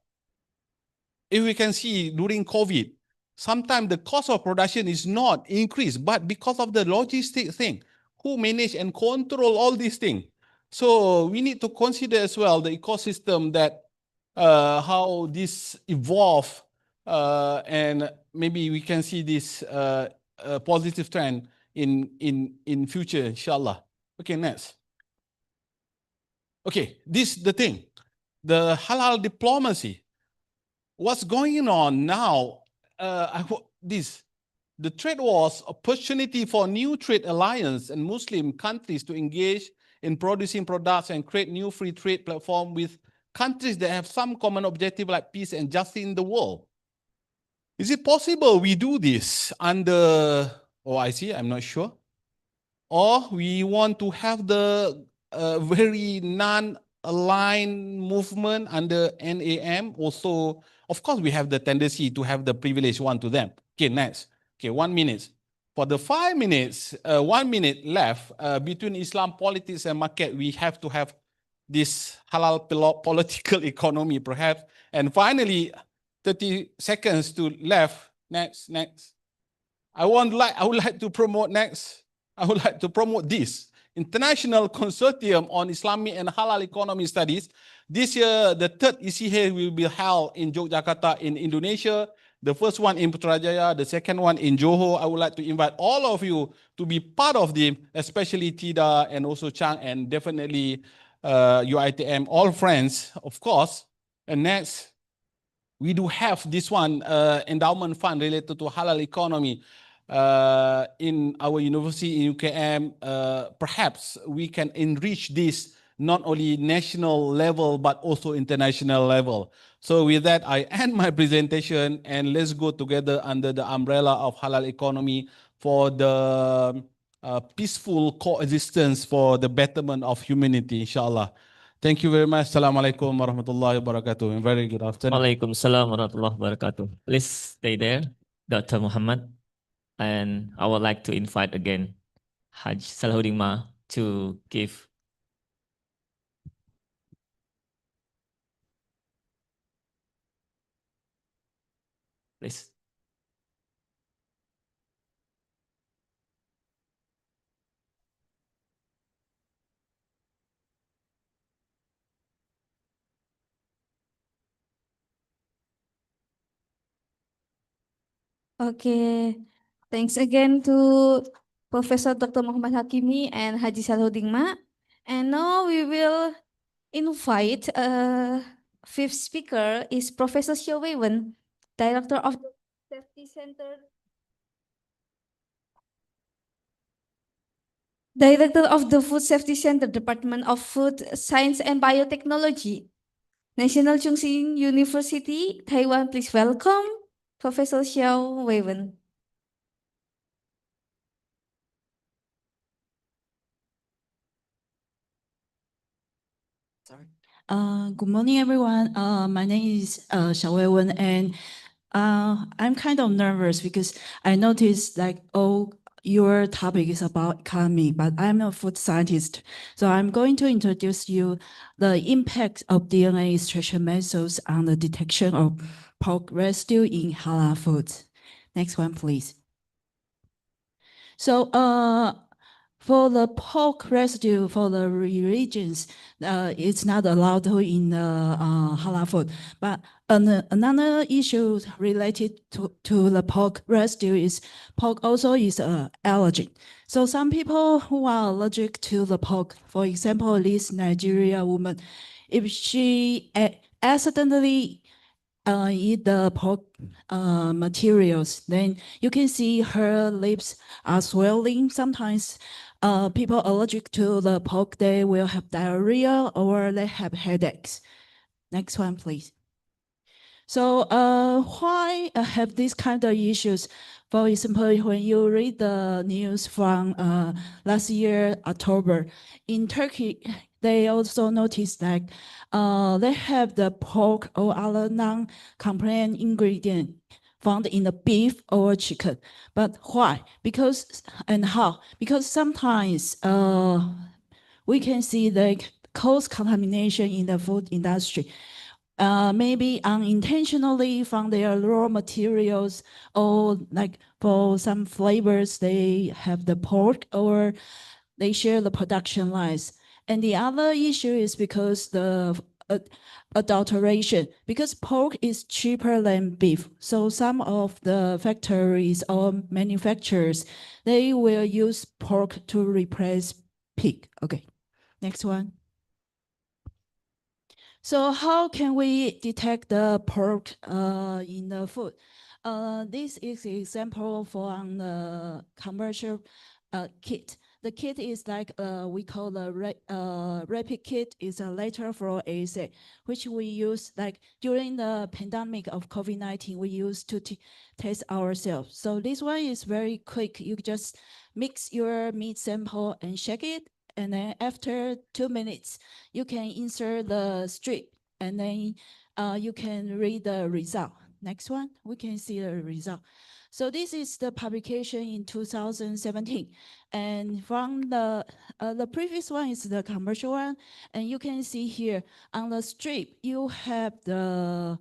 If we can see during COVID, sometimes the cost of production is not increased, but because of the logistic thing, who manage and control all these things. So we need to consider as well the ecosystem that how this evolve, and maybe we can see this positive trend in future, inshallah. Okay, next. Okay, this is the thing, the halal diplomacy. What's going on now? The trade wars, opportunity for new trade alliance and Muslim countries to engage in producing products and create new free trade platform with countries that have some common objective like peace and justice in the world. Is it possible we do this under OIC? I'm not sure. Or we want to have the very non-aligned movement under NAM. Also, of course, we have the tendency to have the privilege one to them. Okay, next. Okay, 1 minute. For the 5 minutes, 1 minute left between Islam, politics, and market, we have to have this halal political economy, perhaps. And finally, 30 seconds to left. Next. I would like to promote next. I would like to promote this International Consortium on Islamic and Halal Economy Studies. This year, the third ICoHEI will be held in Yogyakarta in Indonesia. The first one in Putrajaya, the second one in Johor. I would like to invite all of you to be part of them, especially Tida and also Chang and definitely UITM, all friends, of course. And next, we do have this one endowment fund related to halal economy in our university in UKM. Perhaps we can enrich this not only national level but also international level. So with that, I end my presentation and let's go together under the umbrella of halal economy for the peaceful coexistence for the betterment of humanity, inshallah. Thank you very much. Assalamualaikum warahmatullahi wabarakatuh. And very good afternoon. Waalaikumsalam warahmatullahi wabarakatuh. Please stay there, Dr. Muhammad. And I would like to invite again Haj Salahuddin Ma to give. Please. Okay, thanks again to Professor Dr. Muhammad Hakimi and Haji Salahuddin Ma. And now we will invite fifth speaker is Professor Xiao Weiwen, Director of the Safety Center. Director of the Food Safety Center, Department of Food Science and Biotechnology, National Chung Ching University, Taiwan. Please welcome Professor Xiao Weiwen. Good morning, everyone. My name is Xiao Weiwen, and I'm kind of nervous because I noticed like your topic is about economy, but I'm a food scientist. So I'm going to introduce you the impact of DNA extraction methods on the detection of pork residue in halal foods. Next one, please. So for the pork residue for the regions, it's not allowed in the halal food. But another issue related to the pork residue is pork also is an allergen. So some people who are allergic to the pork, for example, this Nigerian woman, if she accidentally eat the pork materials, then you can see her lips are swelling. Sometimes people allergic to the pork, they will have diarrhea or they have headaches. Next one, please. So why have these kind of issues? For example, when you read the news from last year, October, in Turkey, they also noticed that they have the pork or other non-compliant ingredient found in the beef or chicken. But why? Because, and how? Because sometimes we can see the cause contamination in the food industry. Maybe unintentionally from their raw materials, or like for some flavors, they have the pork or they share the production lines. And the other issue is because the adulteration, because pork is cheaper than beef. So some of the factories or manufacturers, they will use pork to replace pig. Okay, next one. So how can we detect the pork in the food? This is an example from the commercial kit. The kit is like we call the rapid kit. Is a lateral flow assay, which we use like during the pandemic of COVID-19. We use to test ourselves. So this one is very quick. You just mix your meat sample and shake it, and then after 2 minutes, you can insert the strip, and then you can read the result. Next one, we can see the result. So this is the publication in 2017. And from the previous one is the commercial one. And you can see here on the strip, you have the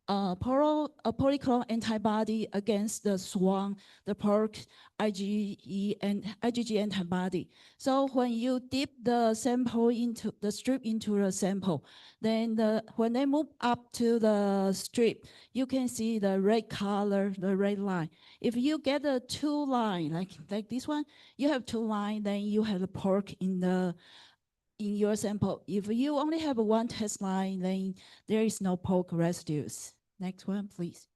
polyclonal antibody against the swan, the pork IgE and IgG antibody. So when you dip the sample into the strip into the sample, then when they move up to the strip, you can see the red color, the red line. If you get a two line like this one, you have two line, then you have the pork in your sample. If you only have one test line, then there is no pork residues. Next one, please.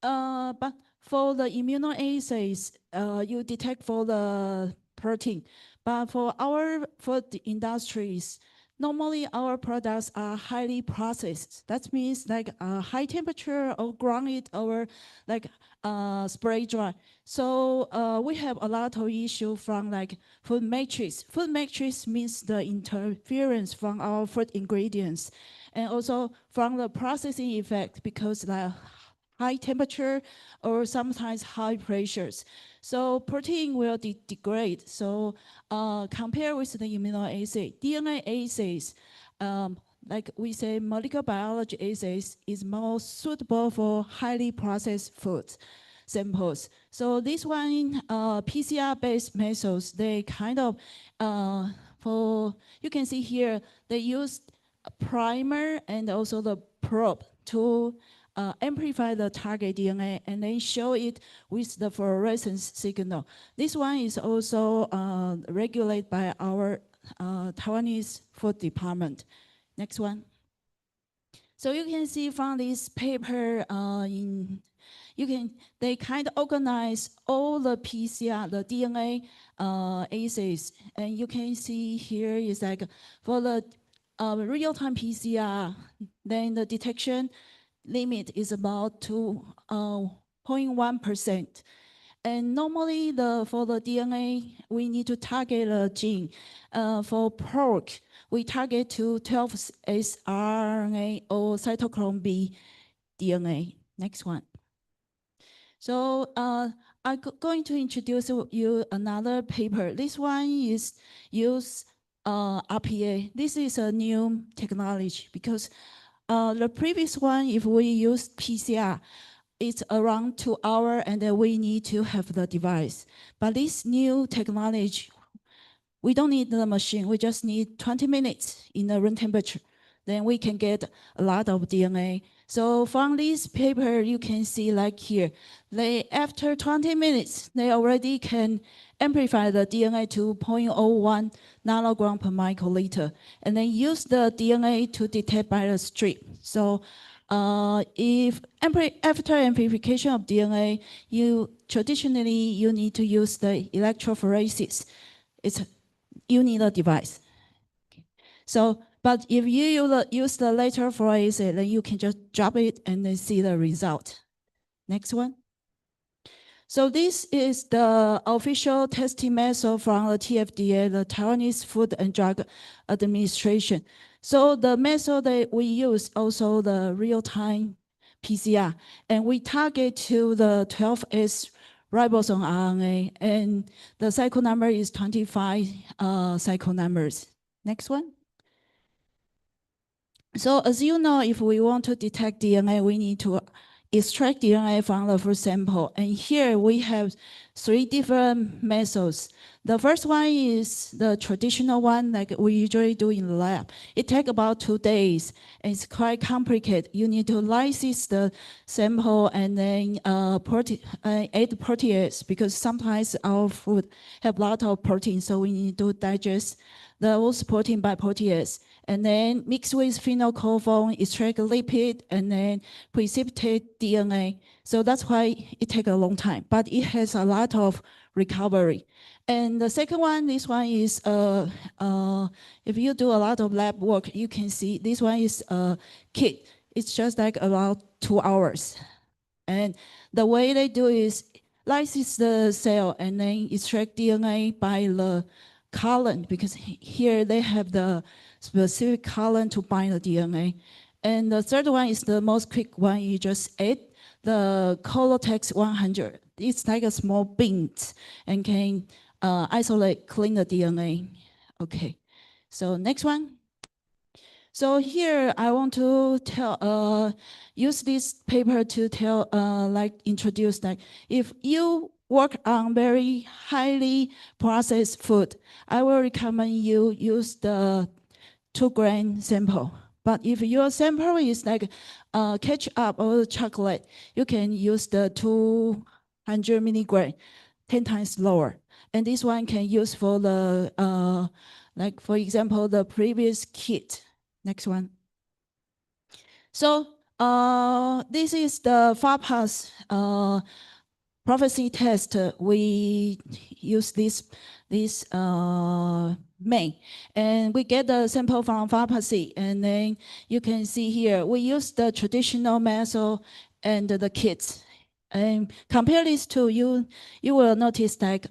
But for the immunoassays, you detect for the protein. But for the industries, normally our products are highly processed. That means like high temperature or grounded or like spray dry. So we have a lot of issue from like food matrix. Food matrix means the interference from our food ingredients, and also from the processing effect because the high temperature or sometimes high pressures. So protein will degrade. So compare with the immunoassay, DNA assays, like we say molecular biology assays is more suitable for highly processed foods samples. So this one, PCR-based methods, they kind of, you can see here, they use a primer and also the probe to amplify the target DNA and then show it with the fluorescence signal. This one is also regulated by our Taiwanese food department. Next one. So you can see from this paper, they kind of organize all the PCR, the DNA assays, and you can see here is like for the real-time PCR, then the detection limit is about 0.1%. And normally for the DNA, we need to target a gene. For pork, we target to 12S RNA or cytochrome B DNA. Next one. So I'm going to introduce you another paper. This one is use RPA. This is a new technology because the previous one, if we use PCR, it's around 2 hours and then we need to have the device. But this new technology, we don't need the machine. We just need 20 minutes in the room temperature. Then we can get a lot of DNA. So from this paper, you can see like here, after 20 minutes, they already can amplify the DNA to 0.01 nanogram per microliter, and then use the DNA to detect by the strip. So after amplification of DNA, traditionally you need to use the electrophoresis. You need a device. So, but if you use the laser phoresis, then you can just drop it and then see the result. Next one. So this is the official testing method from the TFDA, the Taiwanese Food and Drug Administration. So the method that we use also the real-time PCR, and we target to the 12S ribosome RNA, and the cycle number is 25 cycle numbers. Next one. So as you know, if we want to detect DNA, we need to extract DNA from the first sample. And here we have 3 different methods. The first one is the traditional one, like we usually do in the lab. It takes about 2 days, and it's quite complicated. You need to lysis the sample and then add protease, because sometimes our food have a lot of protein, so we need to digest those protein by protease, and then mix with phenylcophone, extract lipid, and then precipitate DNA. So that's why it takes a long time, but it has a lot of recovery. And the second one, this one is, if you do a lot of lab work, you can see this one is a kit. It's just like about 2 hours. And the way they do is lysis the cell and then extract DNA by the colon, because here they have the specific colon to bind the DNA. And the third one is the most quick one. You just add the Colotex 100. It's like a small bint and can isolate, clean the DNA. Okay, so next one. So here I want to use this paper to introduce that if you work on very highly processed food, I will recommend you use the 2-gram sample. But if your sample is like ketchup or chocolate, you can use the 200 milligram, 10 times lower. And this one can use for the, like for example, the previous kit. Next one. So this is the FAPAS prophecy test. We use this May, and we get the sample from pharmacy, and then you can see here we use the traditional method and the kits. And compare these two, you will notice that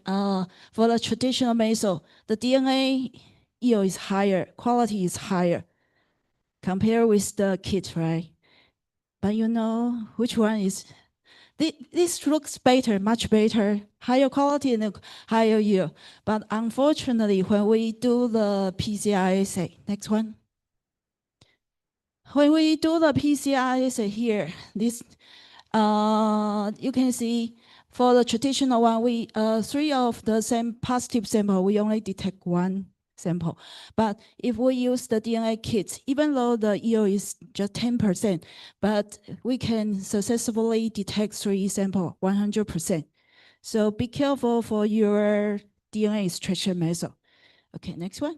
for the traditional method, the DNA yield is higher, quality is higher, compared with the kit, right? But you know which one is? This looks better, much better, higher quality and higher yield. But unfortunately, when we do the PCR assay, next one. When we do the PCR assay here, this you can see for the traditional one, we 3 of the same positive sample, we only detect 1 sample. But if we use the DNA kits, even though the yield is just 10%, but we can successfully detect 3 samples, 100%. So be careful for your DNA extraction method. Okay, next one.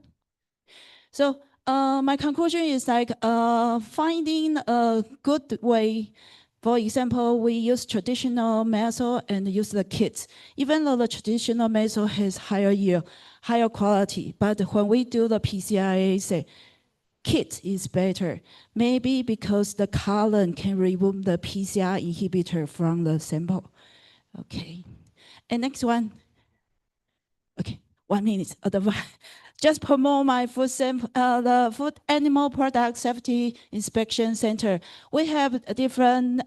So my conclusion is like finding a good way. For example, we use traditional method and use the kits. Even though the traditional method has higher yield, higher quality, but when we do the PCR assay, kit is better. Maybe because the column can remove the PCR inhibitor from the sample. Okay, and next one. Okay, 1 minute. Just promote my food sample, the Food Animal Product Safety Inspection Center. We have different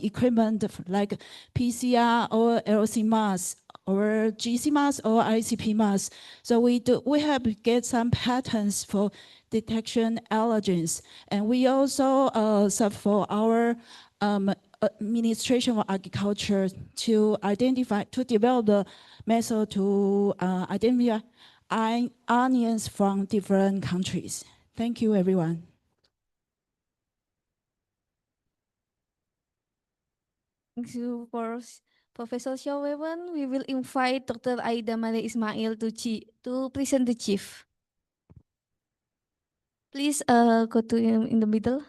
equipment like PCR or LC mask or GC mask or ICP mask. So we have get some patents for detection allergens, and we also serve for our administration of agriculture to develop the method to identify onions from different countries. Thank you, everyone. Thank you for Professor Xiao Weiwen. We will invite Dr. Aida Male Ismail to present the chief. Please go to him in the middle.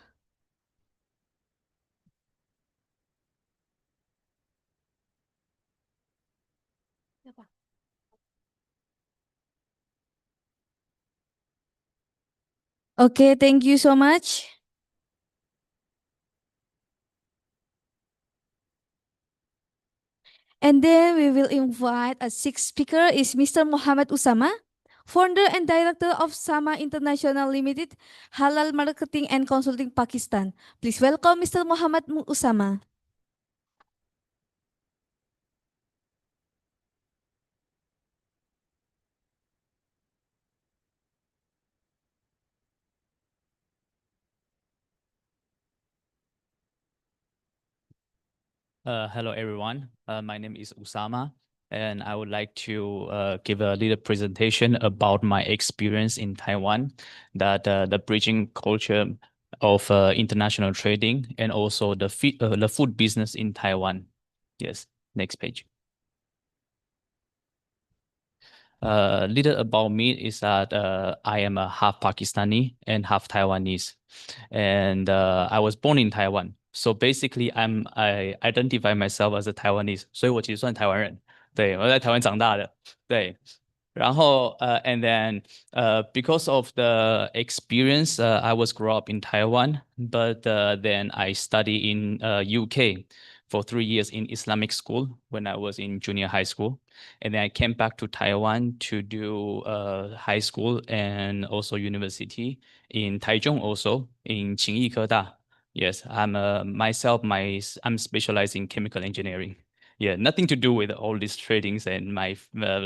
Okay, thank you so much. And then we will invite a sixth speaker is Mr. Muhammad Usama, founder and director of Sama International Limited, Halal Marketing and Consulting Pakistan. Please welcome Mr. Muhammad Usama. Hello, everyone. My name is Usama, and I would like to give a little presentation about my experience in Taiwan, that the bridging culture of international trading and also the food business in Taiwan. Yes, next page. Little about me is that I am a half Pakistani and half Taiwanese, and I was born in Taiwan. So basically, I identify myself as a Taiwanese，所以我其实算台湾人。对，我在台湾长大的。对，然后and then because of the experience, I was grew up in Taiwan, but then I study in UK for 3 years in Islamic school when I was in junior high school. And then I came back to Taiwan to do high school and also university in Taichung, also in Qingyi Keda. Yes, I'm I'm specialized in chemical engineering. Yeah, nothing to do with all these tradings and my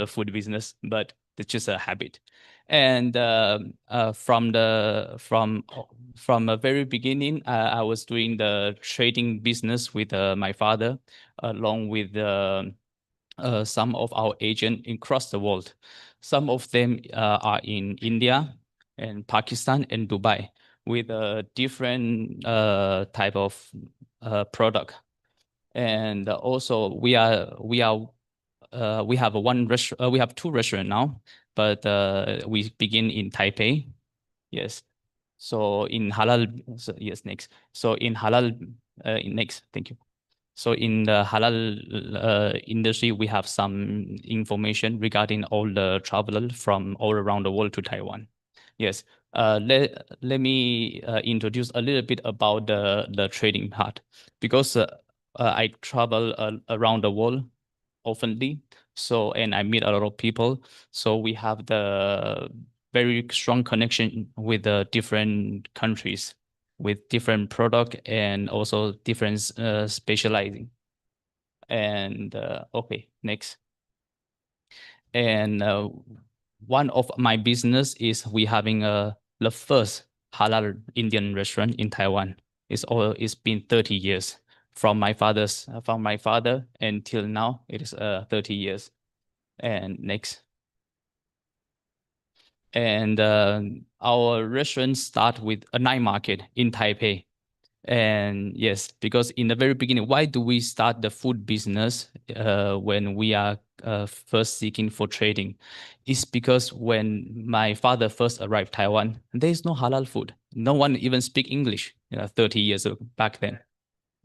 food business, but it's just a habit. And from a very beginning, I was doing the trading business with my father, along with some of our agents across the world. Some of them are in India and Pakistan and Dubai with a different type of product. And also we have two restaurants now, but we begin in Taipei. Yes. So in halal, yes, next. So in halal, next, thank you. So in the halal industry, we have some information regarding all the travelers from all around the world to Taiwan. Yes. Let me introduce a little bit about the trading part, because I travel around the world oftenly. So, and I meet a lot of people. So we have the very strong connection with the different countries, with different product and also different specializing. And okay, next. And one of my business is we having the first halal Indian restaurant in Taiwan. It's been 30 years from my father until now. It is 30 years. And next. And our restaurant start with a night market in Taipei. And yes, because in the very beginning, why do we start the food business when we are first seeking for trading? It's because when my father first arrived Taiwan, there is no halal food. No one even speak English 30 years back then.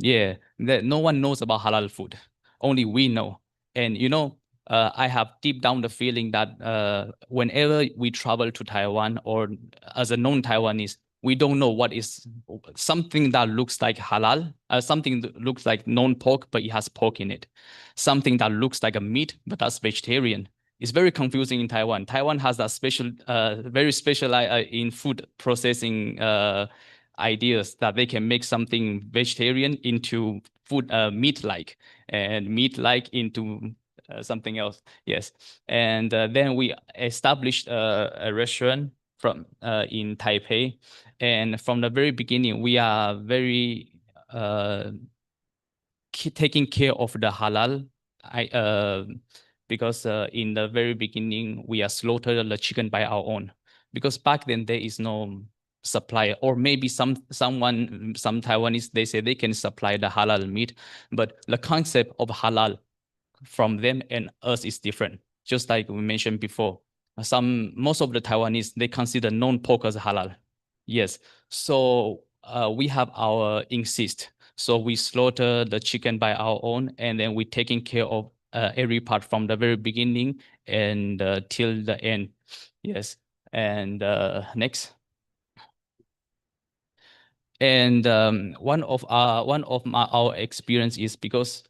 Yeah, no one knows about halal food. Only we know. And I have deep down the feeling that whenever we travel to Taiwan, or as a non-Taiwanese, we don't know what is something that looks like halal, something that looks like non-pork, but it has pork in it. Something that looks like a meat, but that's vegetarian. It's very confusing in Taiwan. Taiwan has that special, very special in food processing ideas that they can make something vegetarian into food, meat-like, and meat-like into something else. Yes. And then we established a restaurant in Taipei. And from the very beginning, we are very taking care of the halal. Because in the very beginning, we are slaughtered the chicken by our own. Because back then there is no supplier, or maybe some Taiwanese, they say they can supply the halal meat, but the concept of halal from them and us is different. Just like we mentioned before, most of the Taiwanese, they consider non-pork as halal. Yes, so we have our insist. So we slaughter the chicken by our own, and then we taking care of every part from the very beginning and till the end. Yes, and next. And one of our experience is because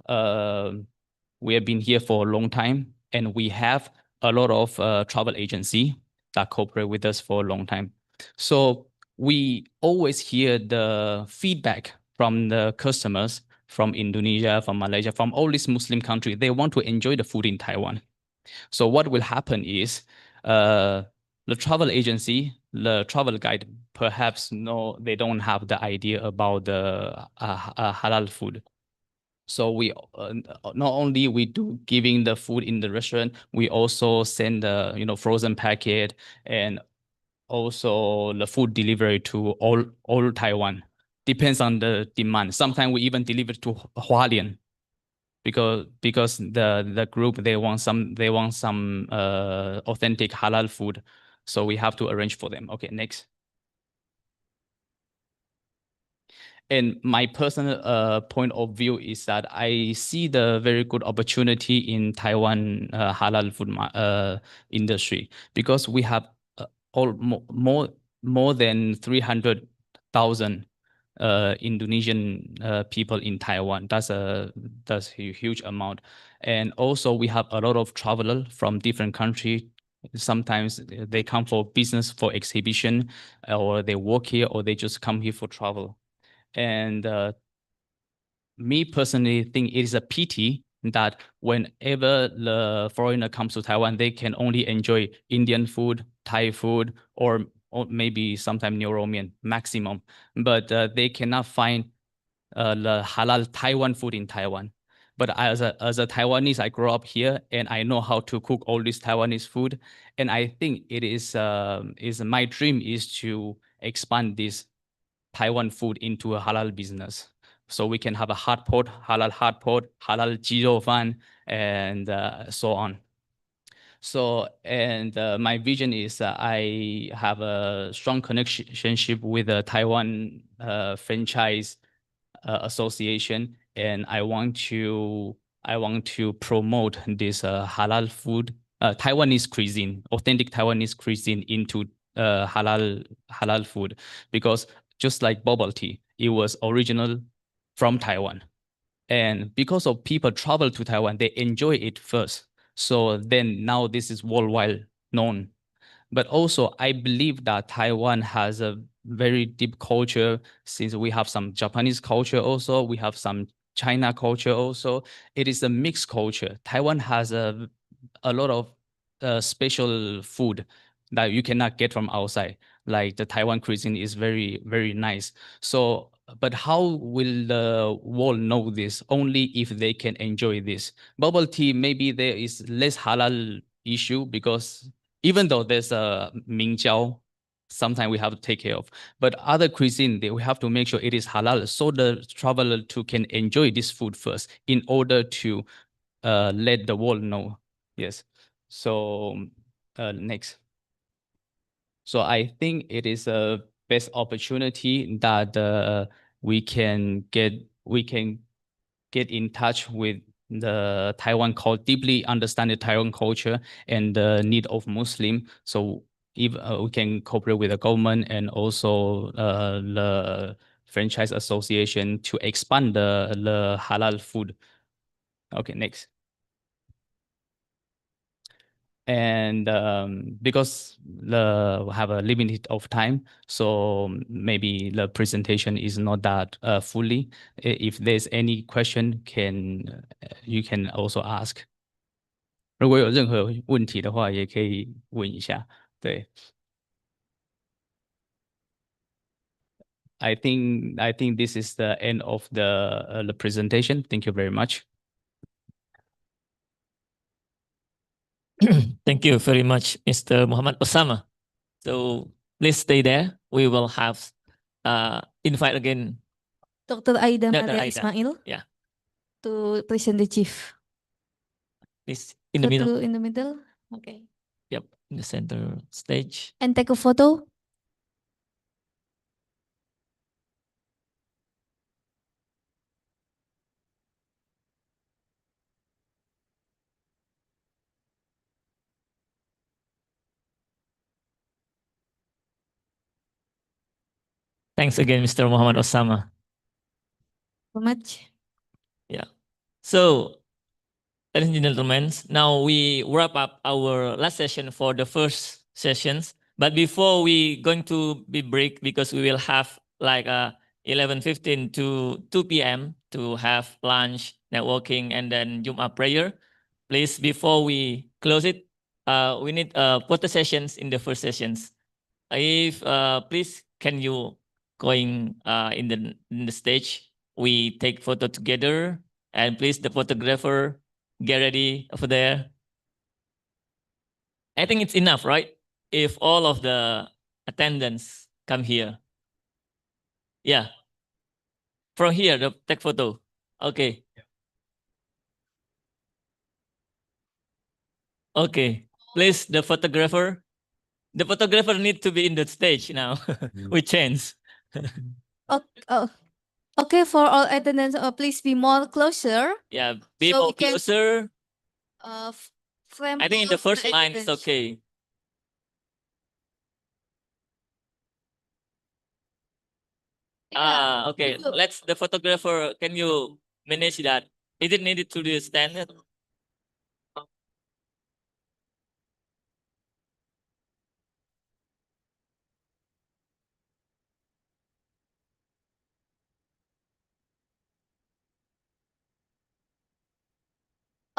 we have been here for a long time, and we have a lot of travel agency that cooperate with us for a long time. So we always hear the feedback from the customers from Indonesia, from Malaysia, from all these Muslim countries. They want to enjoy the food in Taiwan. So what will happen is the travel agency, the travel guide, perhaps they don't have the idea about the halal food. So we not only we do giving the food in the restaurant, we also send the frozen packet and also the food delivery to all Taiwan. Depends on the demand. Sometimes we even deliver to Hualien, because the group they want some authentic halal food, so we have to arrange for them. Okay, next. And my personal point of view is that I see the very good opportunity in Taiwan halal food industry, because we have more than 300,000 Indonesian people in Taiwan. That's a huge amount. And also we have a lot of travelers from different countries. Sometimes they come for business, for exhibition, or they work here, or they just come here for travel. And me personally think it is a pity that whenever the foreigner comes to Taiwan, they can only enjoy Indian food Thai food or maybe sometime Neuromian maximum, but they cannot find the halal Taiwan food in Taiwan. But as a Taiwanese, I grew up here and I know how to cook all this Taiwanese food. And I think it is my dream is to expand this Taiwan food into a halal business. So we can have a hot pot, halal jiro fan, and so on. So, and my vision is I have a strong connection with the Taiwan franchise association, and I want to promote this halal food, Taiwanese cuisine, authentic Taiwanese cuisine into halal food, because just like bubble tea, it was original from Taiwan. And because of people travel to Taiwan, they enjoy it first. So then now this is worldwide known. But also, I believe that Taiwan has a very deep culture, since we have some Japanese culture also, we have some China culture also. It is a mixed culture. Taiwan has a lot of special food that you cannot get from outside. Like the Taiwan cuisine is very, very nice. So, but how will the world know this? Only if they can enjoy this. Bubble tea, maybe there is less halal issue, because even though there's a Mingjiao, sometimes we have to take care of. But other cuisine, we have to make sure it is halal, so the traveler too can enjoy this food first in order to let the world know. Yes. So next. So I think it is a best opportunity that we can get in touch with the Taiwan culture, deeply understand the Taiwan culture and the need of Muslim. So if we can cooperate with the government and also the franchise association to expand the halal food. Okay, next. And because we have a limited of time, so maybe the presentation is not that fully. If there's any question, you can also ask. 如果有任何问题的话，也可以问一下。对。I think this is the end of the presentation. Thank you very much. Thank you very much, Mr. Muhammad Osama. So please stay there. We will have invite again Dr. Aida Dr. Maria Aida. Ismail Yeah, to present the chief. please in the Go middle. to in the middle. Okay. Yep, in the center stage. And take a photo. Thanks again, Mr. Muhammad Osama. So much. Yeah. So, ladies and gentlemen, now we wrap up our last session for the first sessions. But before we going to be break, because we will have like 11:15 to 2 p.m. to have lunch, networking, and then Jummah prayer. Please, before we close it, we need photo sessions in the first sessions. If please, can you going in the stage? We take photo together, and please the photographer get ready over there. I think it's enough, right? If all of the attendants come here. Yeah. From here, the take photo. Okay. Okay. Please, the photographer. The photographer need to be in the stage now. We change. Okay, for all attendants, please be more closer. Yeah, be So more we can, closer. Frame I think in all the first the line it's attendants. okay. Okay. Let's the photographer. Can you manage that? Is it needed to the standard?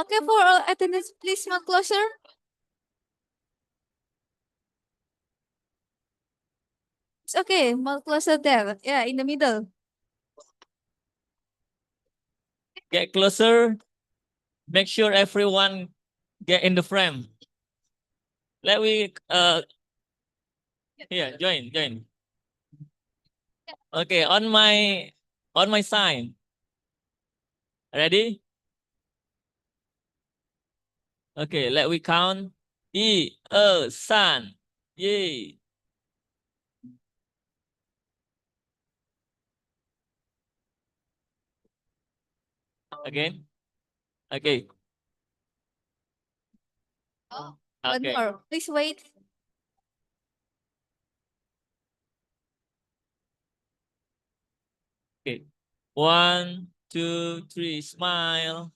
Okay, for all attendants, please more closer. It's okay, more closer there. Yeah, in the middle. Get closer. Make sure everyone get in the frame. Let we here join. Okay, on my sign. Ready? Okay, let we count. San. Yay. Again. Okay. One Okay. more. Please wait. Okay. 1, 2, 3. Smile.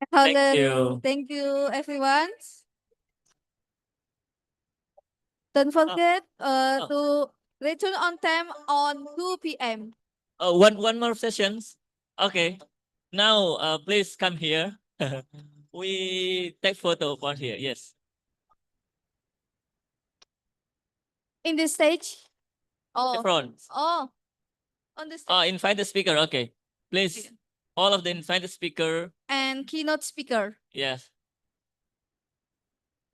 Thank you. Thank you, everyone. Don't forget to return on time on 2 p.m. One more sessions. Okay. Now, please come here. We take photo for here. Yes. In the stage. The front. Oh, on the stage. Invite the speaker. Okay. Please, all of the invited speaker. And keynote speaker. Yes.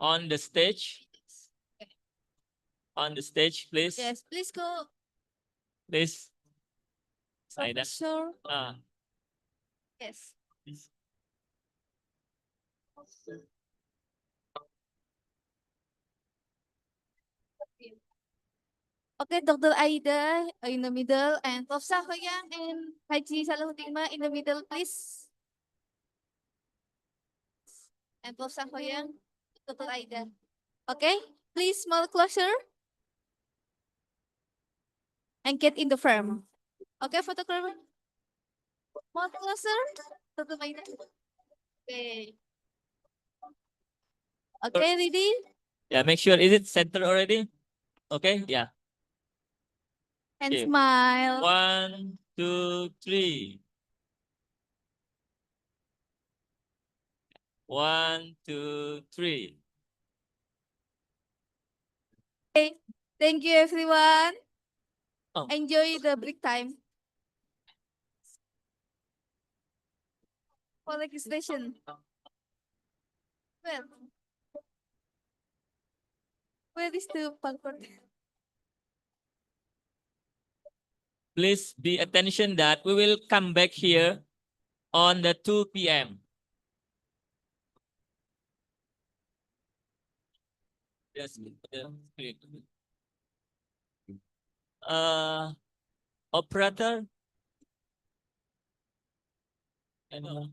On the stage. On the stage, please. Yes, please go. Please. Say that. Sure. Yes. Okay, Dr. Aida in the middle and Prof. Sahoyang and Haji Salahuddin in the middle, please. And Prof. Sahoyang, Dr. Aida. Okay, please more closer and get in the frame. Okay, photographer. More closer, Dr. Aida. Okay. Okay, ready? Yeah, make sure, is it center already? Okay, yeah. And Okay. smile. 1, 2, 3. 1, 2, 3. Okay, thank you everyone. Oh. Enjoy the break time. For registration. Well, where is the passport? Please be attention that we will come back here on the 2 p.m. Yes. Operator. Ano?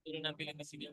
Ini nampilin di sini.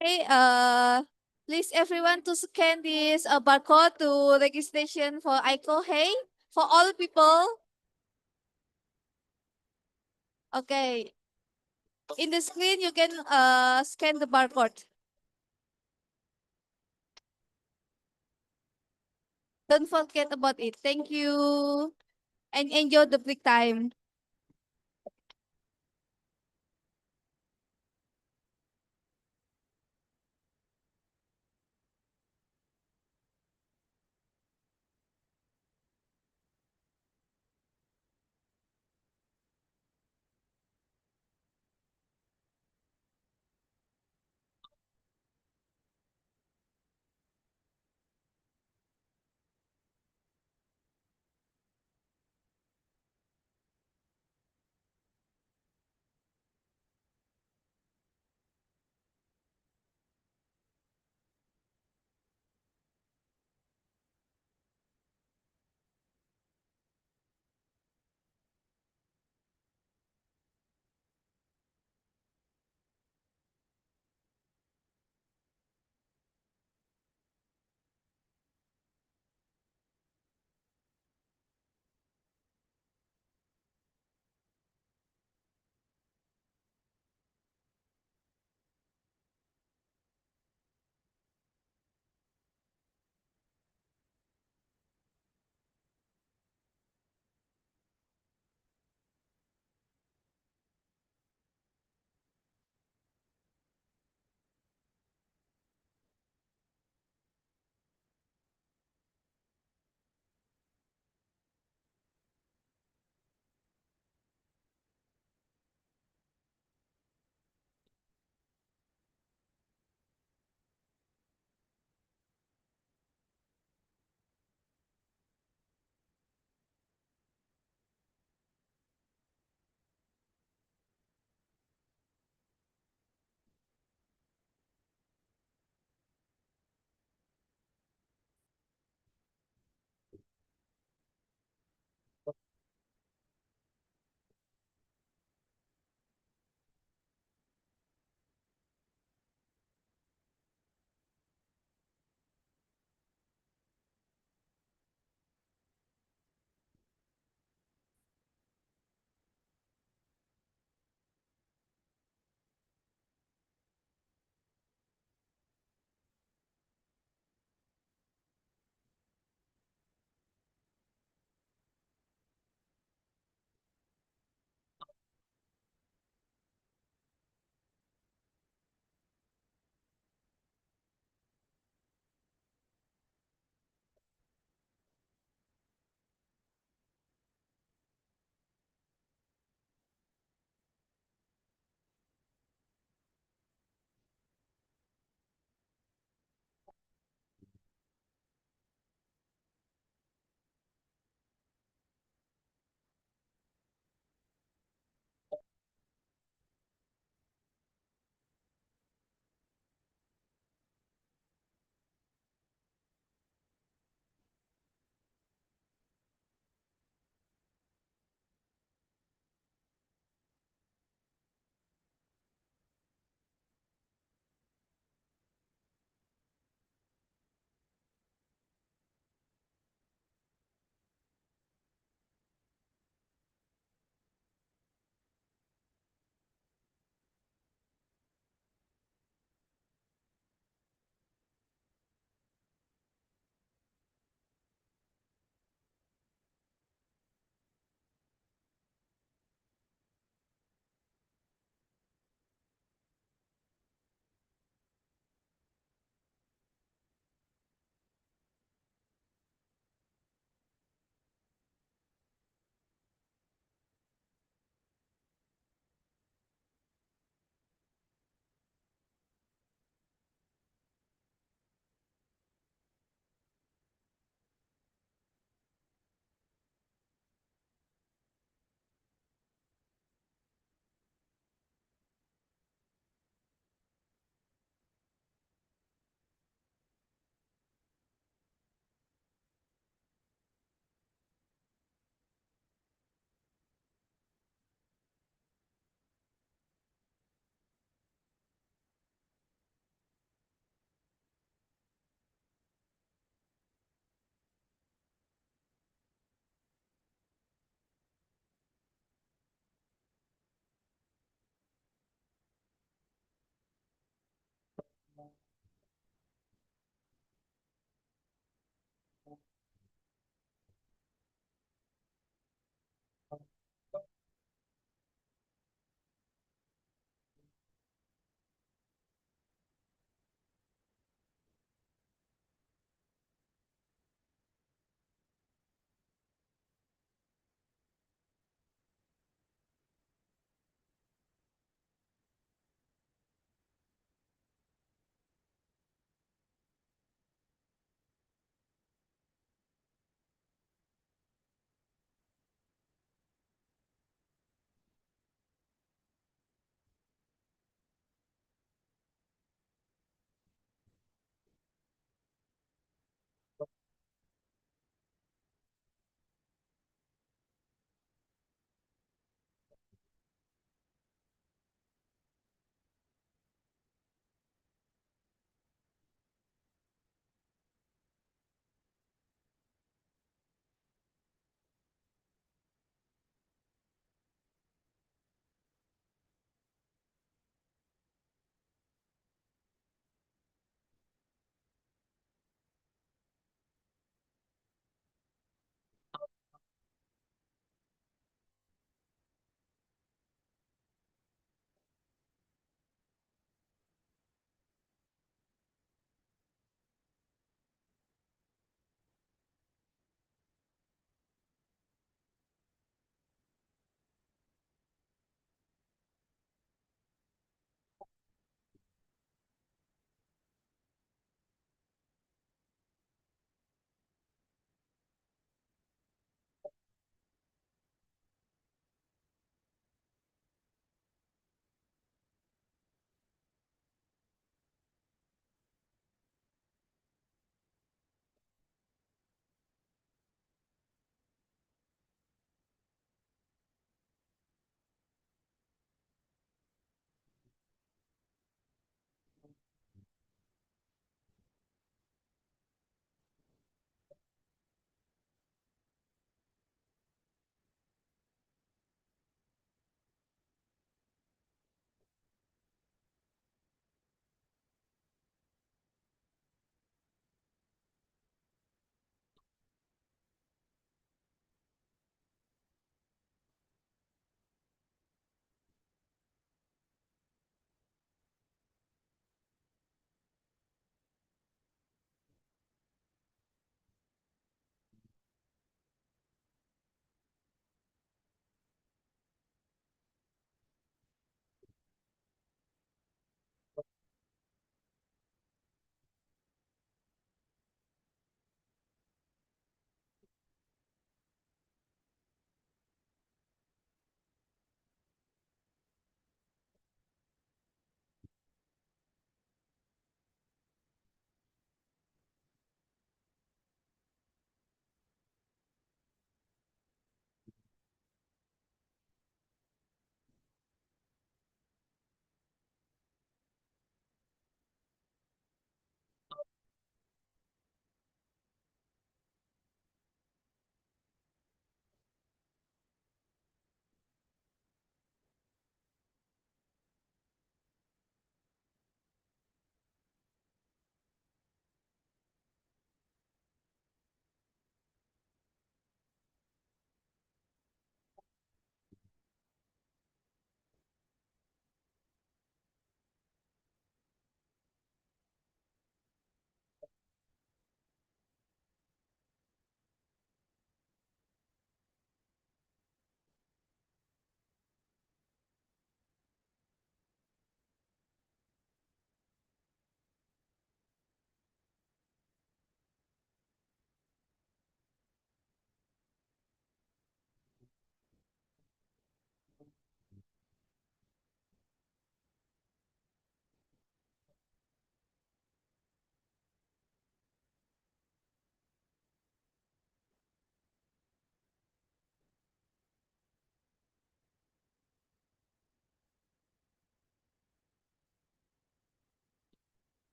Okay, please everyone to scan this barcode to registration for ICoHEI for all people. Okay. In the screen, you can scan the barcode. Don't forget about it. Thank you. And enjoy the break time.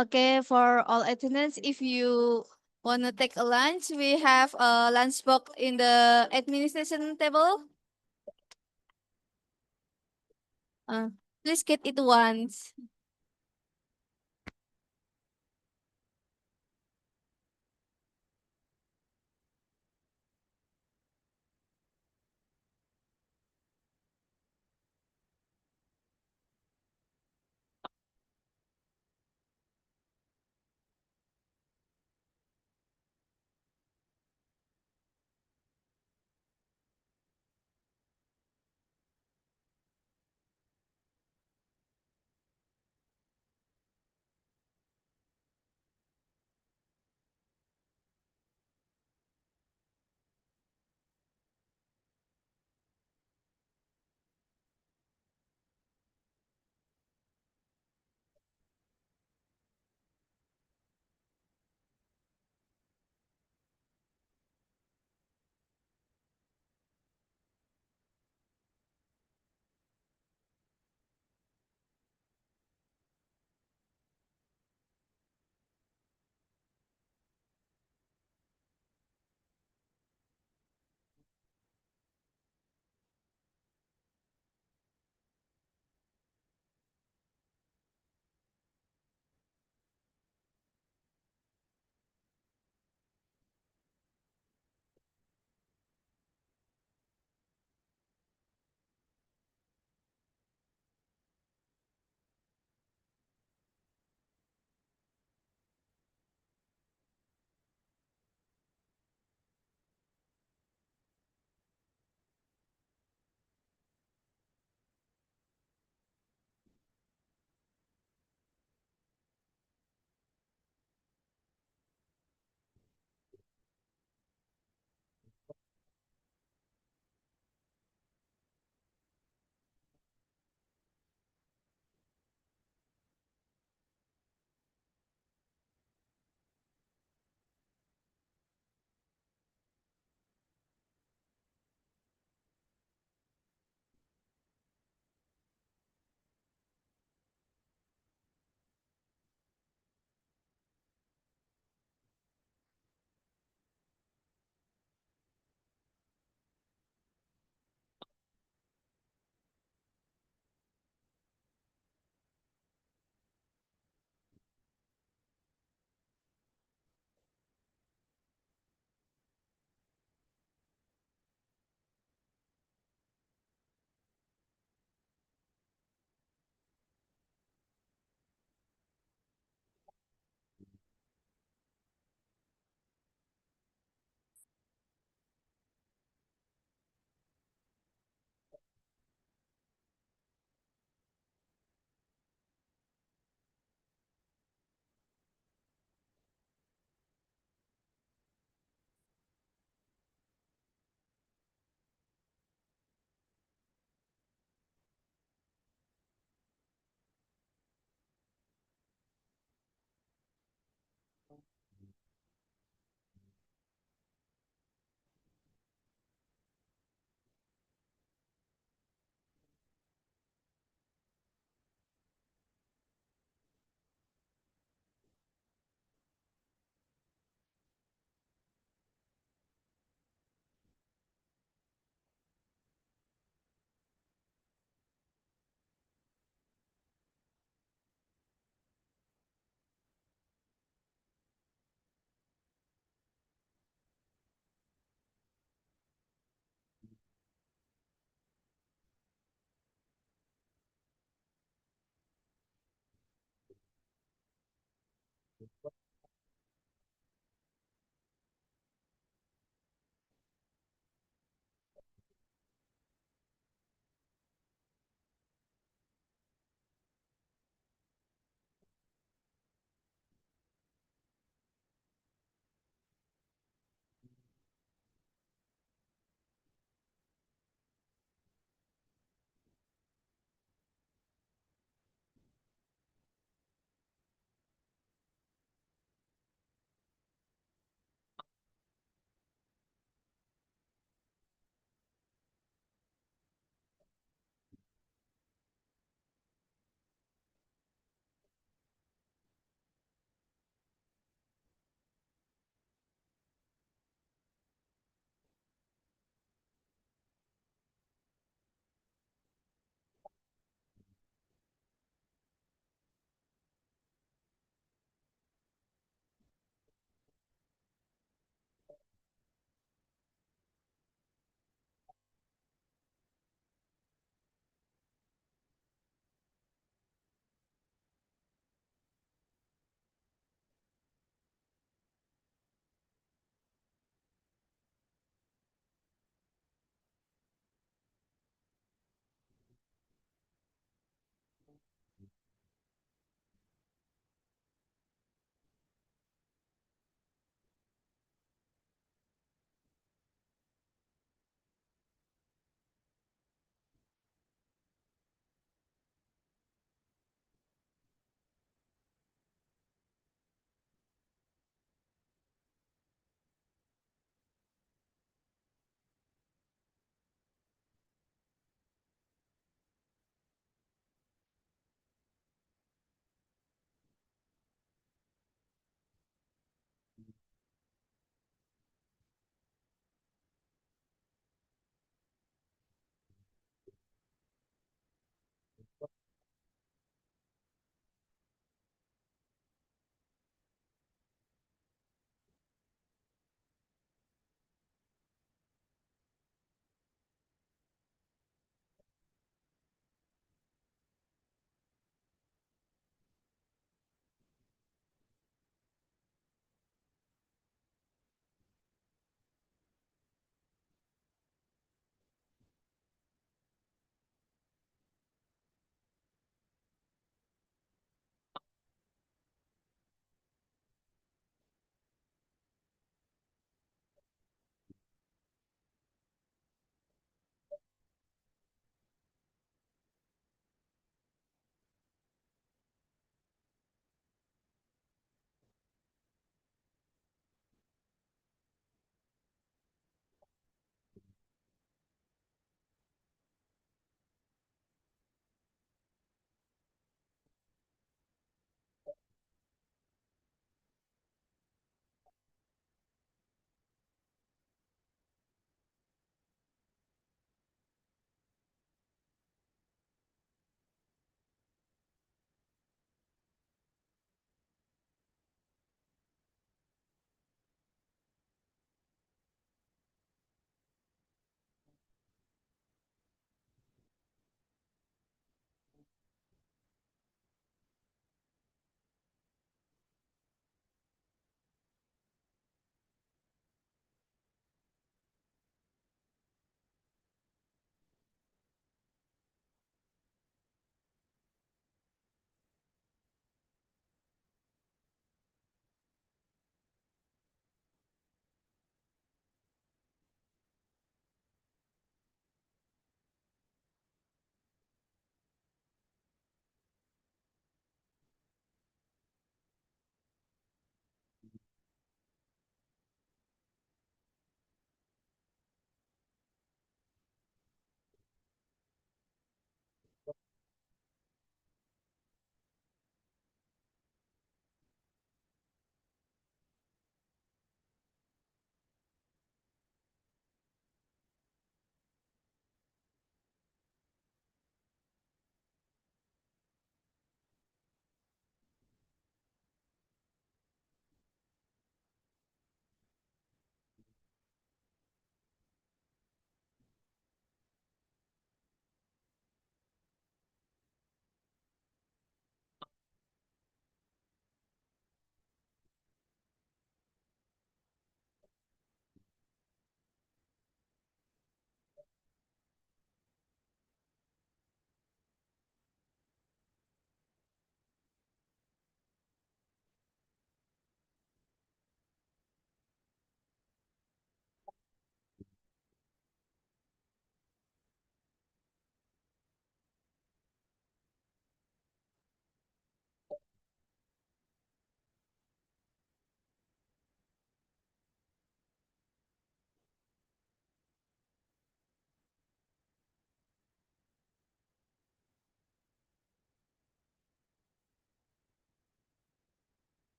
Okay, for all attendants, if you want to take a lunch, we have a lunch box in the administration table. Please get it once.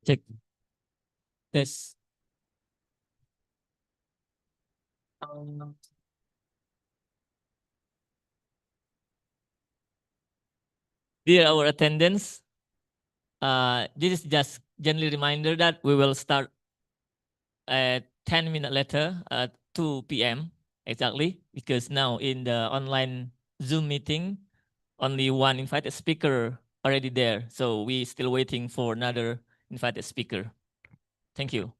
Check. Yes. Dear our attendants, this is just gently reminder that we will start at 10 minutes later at 2 p.m. exactly, because now in the online Zoom meeting, only one invited speaker already there. So we still waiting for another invited speaker. Thank you.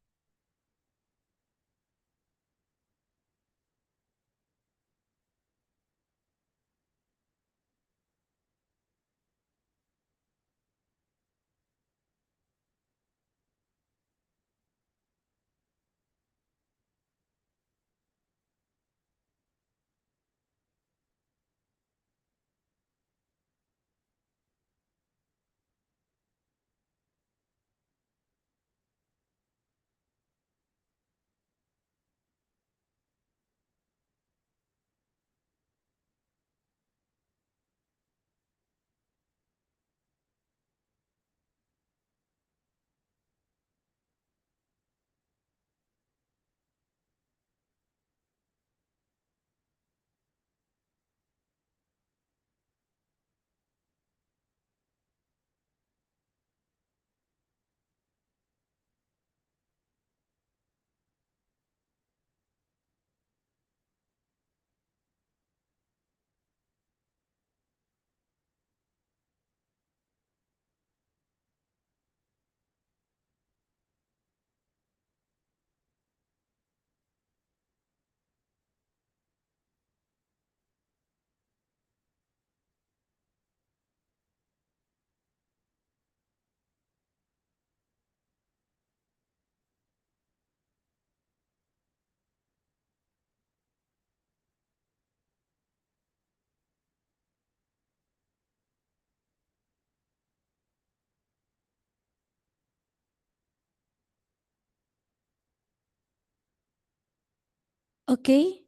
Okay.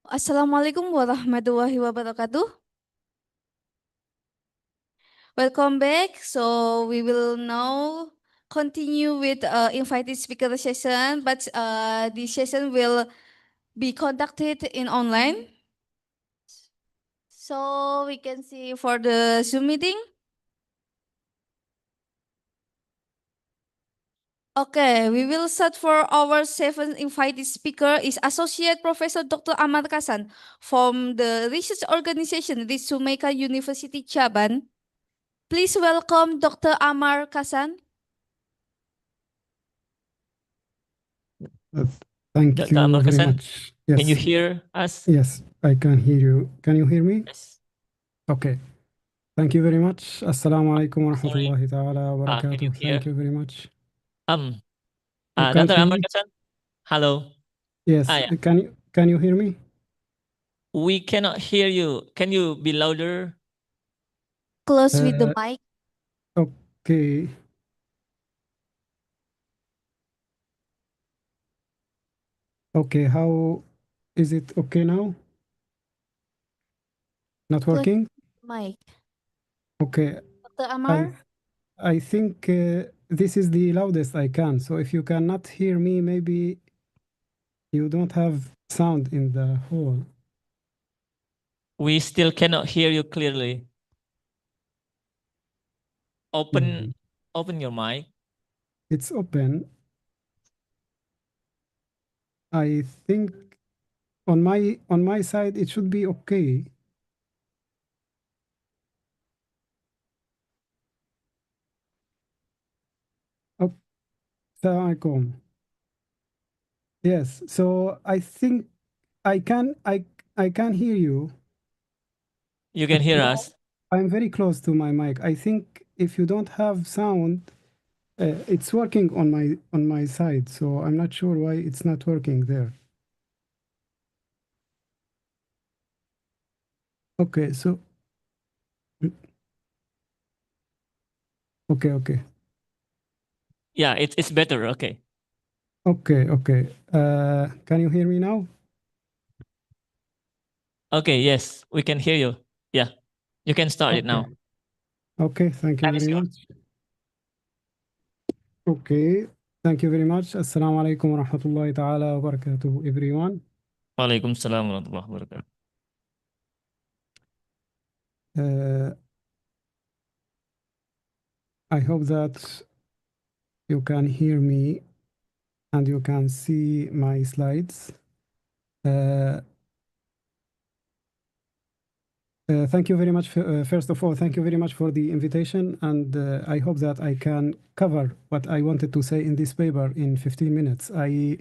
Assalamualaikum warahmatullahi wabarakatuh. Welcome back. So we will now continue with invited speaker session, but this session will be conducted in online. So we can see for the Zoom meeting. Okay, we will start for our seventh invited speaker is Associate Professor Dr. Amar Kasan from the research organization Ritsumeikan University Chaban. Please welcome Dr. Amar Kasan. Thank Dr. you Amar very Kasan, much. can you Yes, hear us? yes, I can hear you. Can you hear me? Yes. Okay. Thank you very much. Assalamu alaikum wa Sorry. rahmatullahi ta'ala wa Can you barakatuh. hear? Thank you very much. You can't Dr. hear Amar me? Kasan, hello. Yes, Yeah. can you hear me? We cannot hear you. Can you be louder? Close with the mic. Okay. Okay, how is it okay now? Not Close working? mic. Okay. Dr. Amar? I think this is the loudest I can. So if you cannot hear me, maybe you don't have sound in the hall. We still cannot hear you clearly. Open your mic. It's open. I think on my side it should be okay. Oh, Assalamualaikum. Yes, so I think I can hear you. You can hear us. I'm very close to my mic. I think if you don't have sound, it's working on my side. So I'm not sure why it's not working there. Okay, so okay. Yeah, it's better. Okay. Okay. Can you hear me now? Okay, yes, we can hear you. Yeah, you can start it now. Okay, thank you Time is very yours. much. Okay, thank you very much. Assalamu alaikum wa rahmatullahi ta'ala wa barakatuh, everyone. Waalaikumsalam warahmatullahi wabarakatuh. I hope that you can hear me and you can see my slides. Thank you very much. First of all, thank you very much for the invitation, and I hope that I can cover what I wanted to say in this paper in 15 minutes. I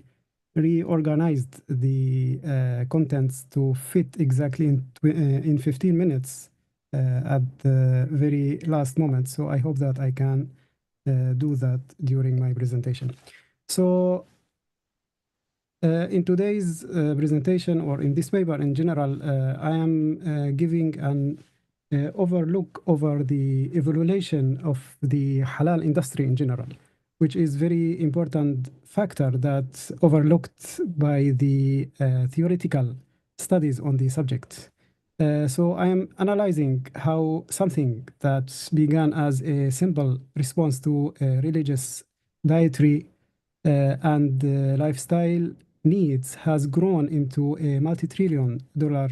reorganized the contents to fit exactly in 15 minutes at the very last moment. So I hope that I can do that during my presentation. So in today's presentation, or in this paper in general, I am giving an overlook over the evaluation of the halal industry in general, which is very important factor that's overlooked by the theoretical studies on the subject. So I am analyzing how something that began as a simple response to religious dietary and lifestyle needs has grown into a multi-trillion dollar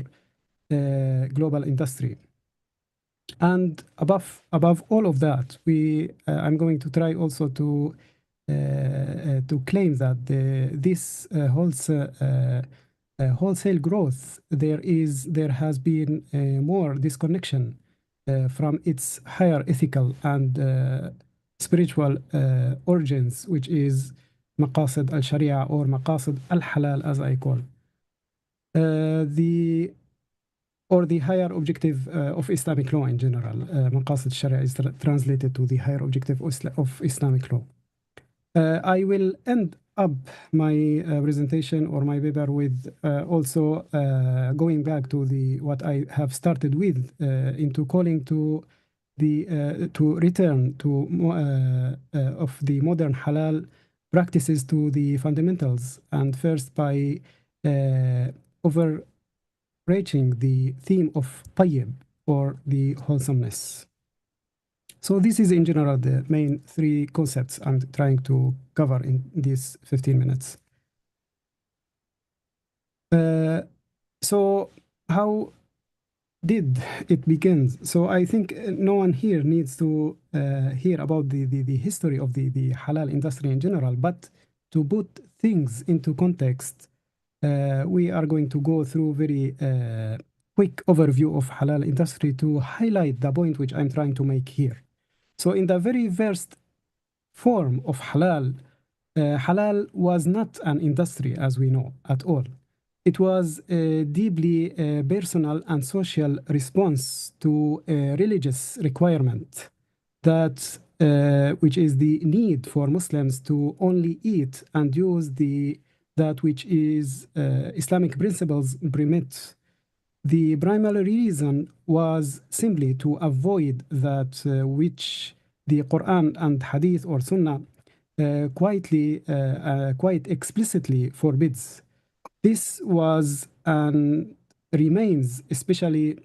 global industry. And above all of that, I'm going to try also to claim that this wholesale growth, there has been more disconnection from its higher ethical and spiritual origins, which is maqasid al-sharia or maqasid al-halal, as I call. The higher objective of Islamic law in general. Maqasid sharia is translated to the higher objective of Islamic law. I will end up my presentation or my paper with also going back to what I have started with, into calling to return to of the modern halal practices to the fundamentals, and first by overreaching the theme of tayyib, or the wholesomeness. So this is in general the main three concepts I'm trying to cover in these 15 minutes. So how did it begin? So I think no one here needs to hear about the history of the halal industry in general, but to put things into context, we are going to go through very quick overview of halal industry to highlight the point which I'm trying to make here. So in the very first form of halal, halal was not an industry as we know at all. It was a deeply personal and social response to a religious requirement that which is the need for Muslims to only eat and use that which is Islamic principles permit. The primary reason was simply to avoid that which the Quran and Hadith or Sunnah quite explicitly forbids. This was and remains especially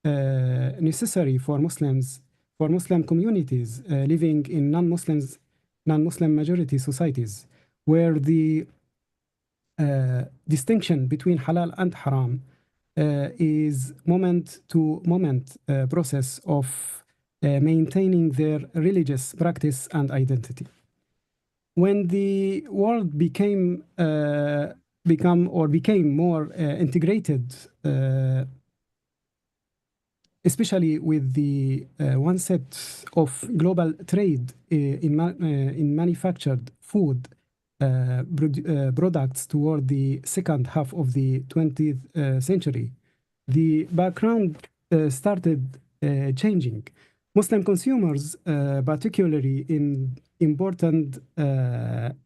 necessary for Muslims, for Muslim communities living in non-Muslim majority societies, where the distinction between halal and haram is moment-to-moment process of maintaining their religious practice and identity. When the world became more integrated, especially with the one set of global trade in manufactured food products toward the second half of the 20th century, the background started changing. Muslim consumers, particularly in important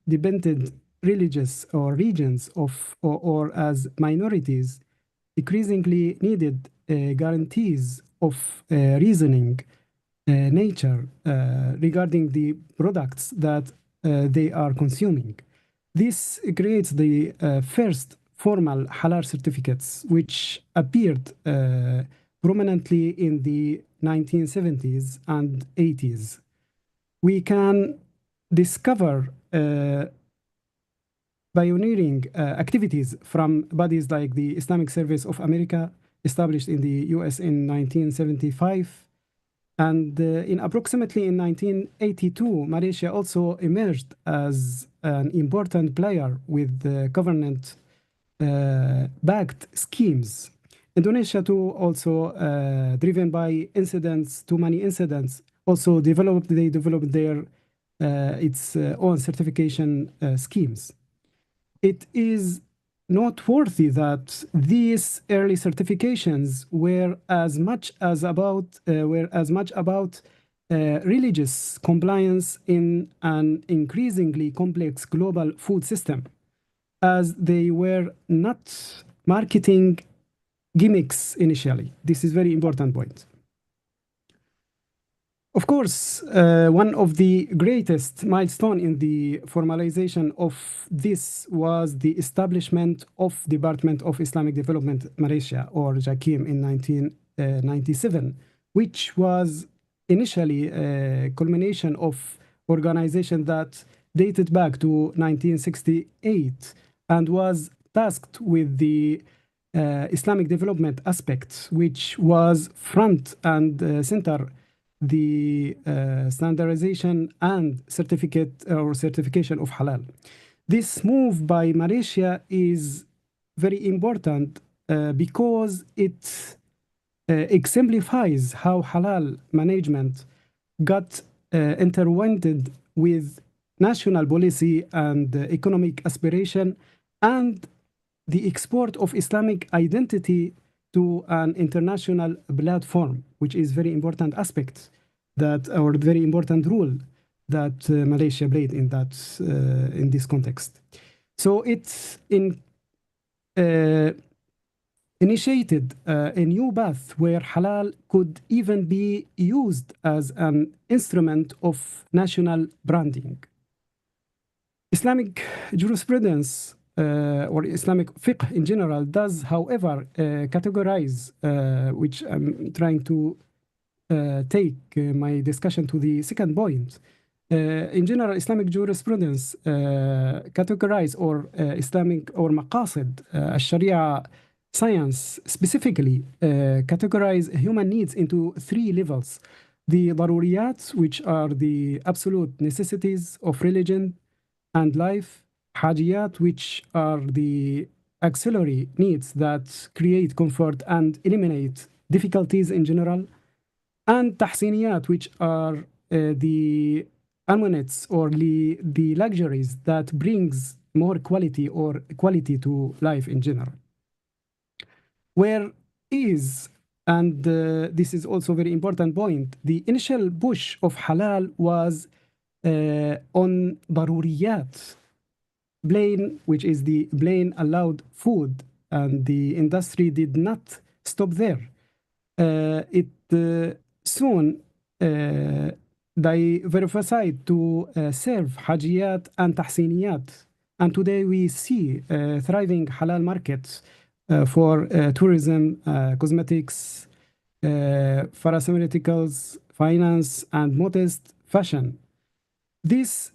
dependent religious or regions or as minorities, increasingly needed guarantees of reasoning nature regarding the products that they are consuming. This creates the first formal halal certificates, which appeared prominently in the 1970s and 80s. We can discover pioneering activities from bodies like the Islamic Service of America, established in the US in 1975. And in approximately in 1982, Malaysia also emerged as an important player with government backed schemes. Indonesia too, also driven by incidents, too many incidents, also developed their its own certification schemes. It is noteworthy that these early certifications were as much about religious compliance in an increasingly complex global food system, as they were not marketing gimmicks initially. This is very important point. Of course, one of the greatest milestone in the formalization of this was the establishment of Department of Islamic Development Malaysia, or JAKIM, in 1997, which was initially a culmination of organization that dated back to 1968 and was tasked with the Islamic development aspect, which was front and center the standardization and certification of halal. This move by Malaysia is very important because it exemplifies how halal management got intertwined with national policy and economic aspiration and the export of Islamic identity to an international platform, which is very important aspect that, or very important role that Malaysia played in that in this context. So it's initiated a new path where halal could even be used as an instrument of national branding. Islamic jurisprudence or Islamic fiqh in general does, however, categorize, which I'm trying to take my discussion to the second point. In general, Islamic jurisprudence categorize or Islamic or maqasid, Sharia science specifically categorize human needs into three levels. The daruriyat, which are the absolute necessities of religion and life. Hajiyat, which are the auxiliary needs that create comfort and eliminate difficulties in general. And tahsiniyat, which are the amenities or the luxuries that brings more quality or quality to life in general. Where is, and this is also a very important point, the initial push of halal was on daruriyat, plain, which is the plain allowed food, and the industry did not stop there. It soon diversified to serve hajiyat and tahsiniyat. And today we see thriving halal markets for tourism, cosmetics, pharmaceuticals, finance, and modest fashion. This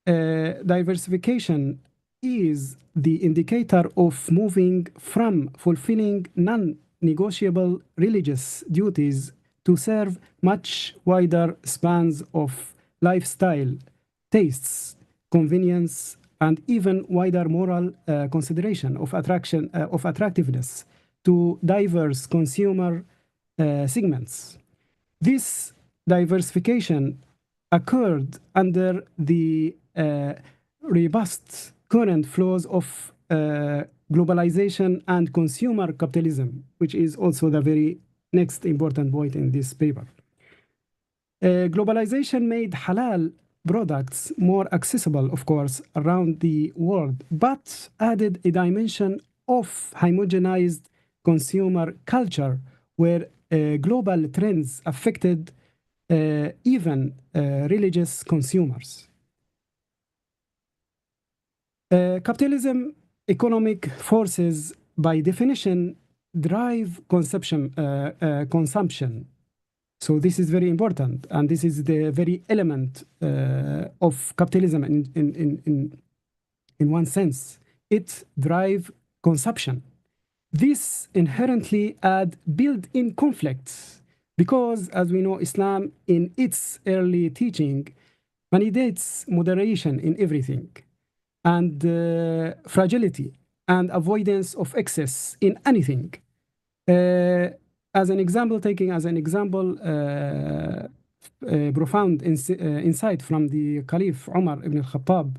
diversification is the indicator of moving from fulfilling non-negotiable religious duties to serve much wider spans of lifestyle, tastes, convenience, and even wider moral consideration of attractiveness to diverse consumer segments. This diversification occurred under the robust current flows of globalization and consumer capitalism, which is also the very next important point in this paper. Globalization made halal products more accessible, of course, around the world, but added a dimension of homogenized consumer culture where global trends affected even religious consumers. Capitalism economic forces, by definition, drive consumption. So this is very important, and this is the very element of capitalism in one sense. It drives consumption. This inherently add built-in conflicts because, as we know, Islam in its early teaching mandates moderation in everything and fragility and avoidance of excess in anything. As an example, profound insight from the Caliph Umar ibn al-Khattab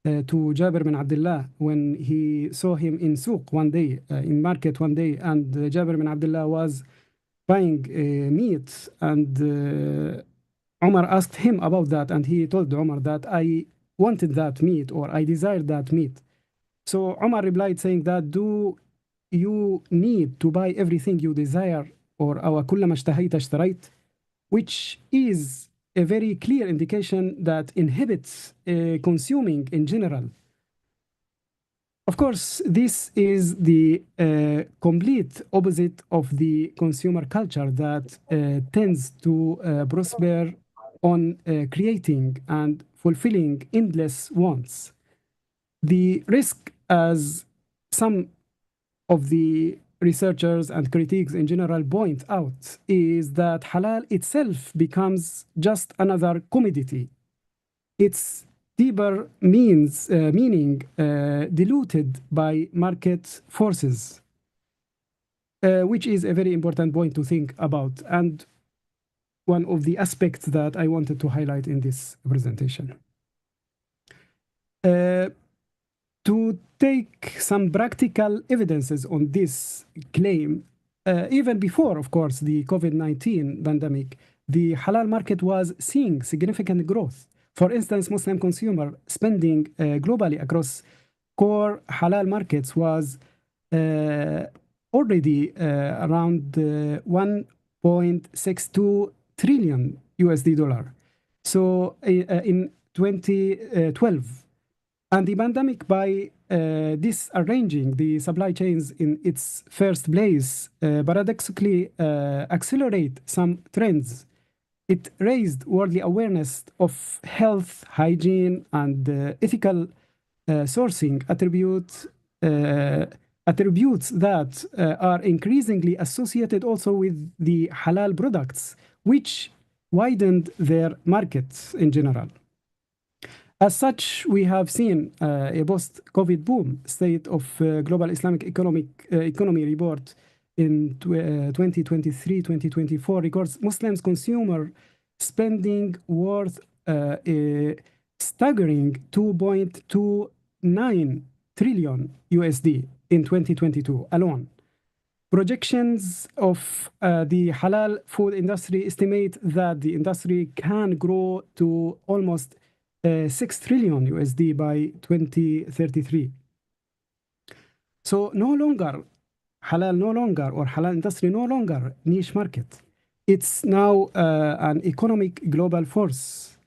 to Jabir bin Abdullah when he saw him in souk one day, in market one day, and Jabir bin Abdullah was buying meat, and Umar asked him about that, and he told Umar that I wanted that meat or I desired that meat. So Umar replied saying that, do you need to buy everything you desire, or أو كلما اشتهيت اشتريت, which is a very clear indication that inhibits consuming in general. Of course, this is the complete opposite of the consumer culture that tends to prosper on creating and fulfilling endless wants. The risk, as some of the researchers and critics in general point out, is that halal itself becomes just another commodity. Its deeper meaning diluted by market forces, which is a very important point to think about, and one of the aspects that I wanted to highlight in this presentation. To take some practical evidences on this claim, even before, of course, the COVID-19 pandemic, the halal market was seeing significant growth. For instance, Muslim consumer spending globally across core halal markets was already around 1.62 trillion USD dollar. So in 2012, and the pandemic, by disarranging the supply chains in its first place, paradoxically accelerate some trends. It raised worldly awareness of health, hygiene, and ethical sourcing attributes that are increasingly associated also with the halal products, which widened their markets in general. As such, we have seen a post-COVID boom. State of Global Islamic Economy report in 2023-2024 records Muslims consumer spending worth a staggering 2.29 trillion USD in 2022 alone. Projections of the halal food industry estimate that the industry can grow to almost 6 trillion USD by 2033. So halal industry no longer niche market. It's now an economic global force.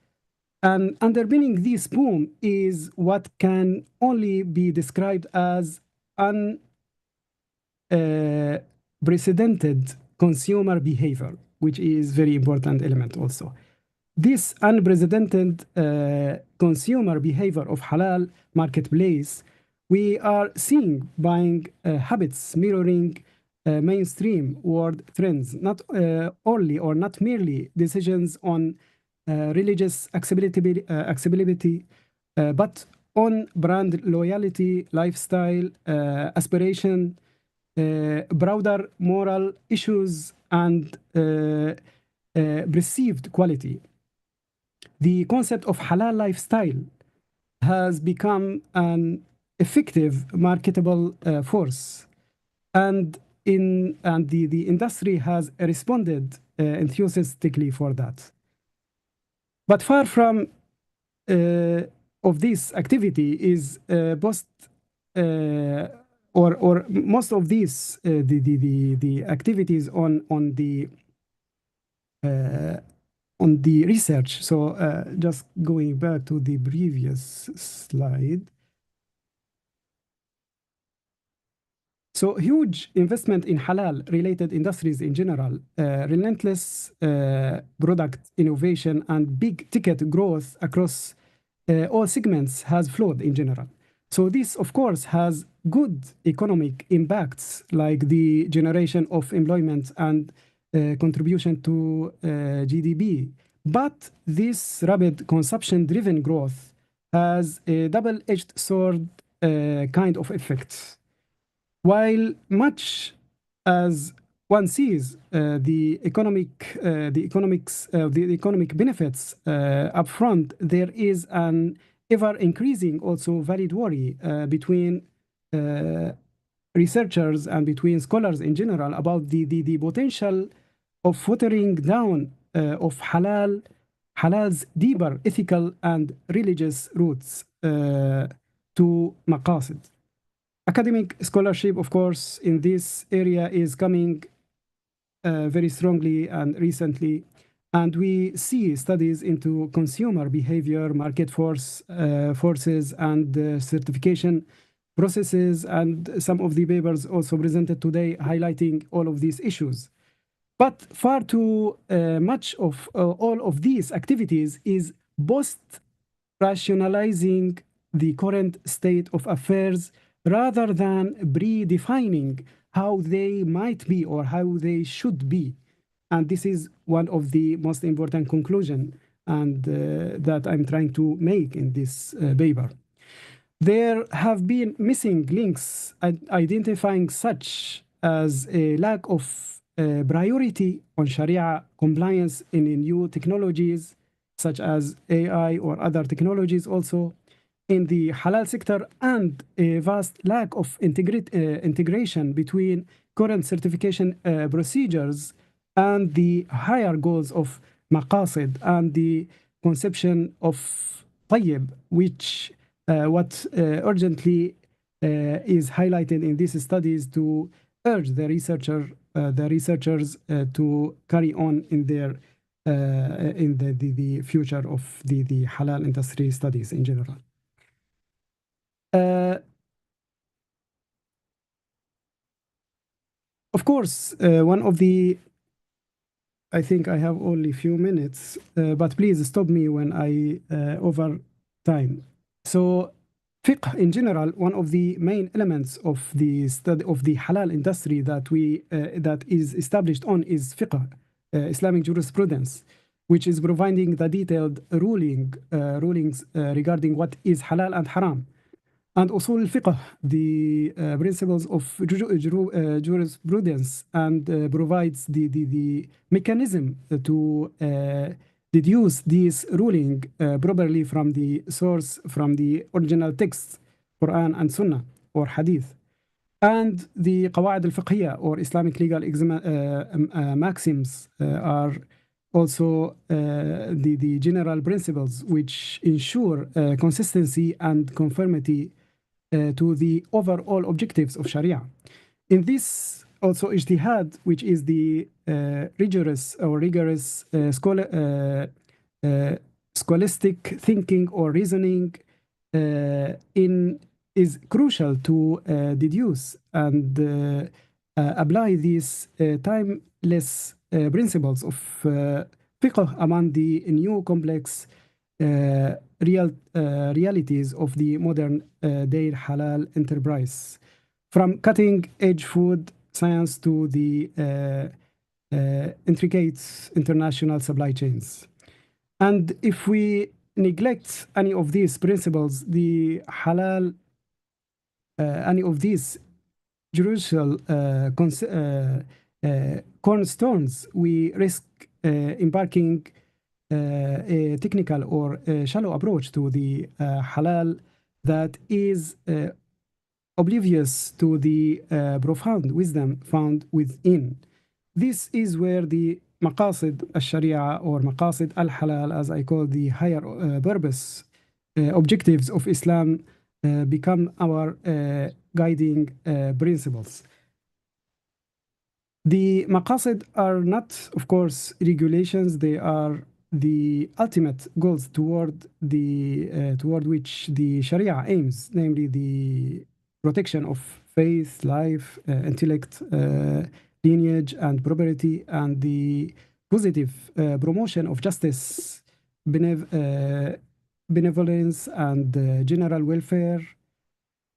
And underpinning this boom is what can only be described as unprecedented consumer behavior, which is very important element also. This unprecedented consumer behavior of halal marketplace, we are seeing buying habits mirroring mainstream world trends, not only or not merely decisions on religious acceptability, but on brand loyalty, lifestyle, aspiration, broader moral issues, and perceived quality. The concept of halal lifestyle has become an effective marketable force, and the industry has responded enthusiastically for that. But far from of this activity is most of these the activities on the research. So just going back to the previous slide. So So huge investment in halal-related industries in general, relentless product innovation, and big ticket growth across all segments has flowed in general. So this, of course, has good economic impacts like the generation of employment and contribution to GDP. But this rapid consumption-driven growth has a double-edged sword kind of effect. While much as one sees the economic benefits upfront, there is an ever-increasing also valid worry between researchers and between scholars in general about the potential of watering down of halal's deeper ethical and religious roots to maqasid. Academic scholarship, of course, in this area is coming very strongly and recently, and we see studies into consumer behavior, market forces, and certification processes, and some of the papers also presented today highlighting all of these issues. But far too much of all of these activities is post-rationalizing the current state of affairs rather than predefining how they might be or how they should be. And this is one of the most important conclusions and that I'm trying to make in this paper. There have been missing links identifying such as a lack of priority on Sharia compliance in new technologies such as AI or other technologies also in the halal sector, and a vast lack of integration between current certification procedures and the higher goals of maqasid and the conception of tayyib, which what urgently is highlighted in these studies to urge the researchers to carry on in their in the future of the halal industry studies in general. Of course, one of the, I think I have only a few minutes, but please stop me when I over time. So, fiqh in general, one of the main elements of the study of the halal industry that that is established on is fiqh, Islamic jurisprudence, which is providing the detailed rulings regarding what is halal and haram. And usul al-fiqh, the principles of jurisprudence, and provides the mechanism to deduce this ruling properly from the source, from the original texts, Quran and Sunnah or Hadith. And the qawa'id al-fiqhiyya or Islamic legal maxims are also the general principles which ensure consistency and conformity to the overall objectives of Sharia. In this also ijtihad, which is the rigorous scholastic thinking or reasoning is crucial to deduce and apply these timeless principles of fiqh among the new complex realities of the modern day halal enterprise, from cutting-edge food science to the intricate international supply chains. And if we neglect any of these principles, the halal, any of these judicial cornerstones, we risk embarking a technical or shallow approach to the halal that is oblivious to the profound wisdom found within. This is where the maqasid al-sharia or maqasid al-halal, as I call the higher purpose objectives of Islam, become our guiding principles. The maqasid are not, of course, regulations. They are the ultimate goals toward which the Sharia aims, namely the protection of faith, life, intellect, lineage, and property, and the positive promotion of justice, benevolence, and general welfare.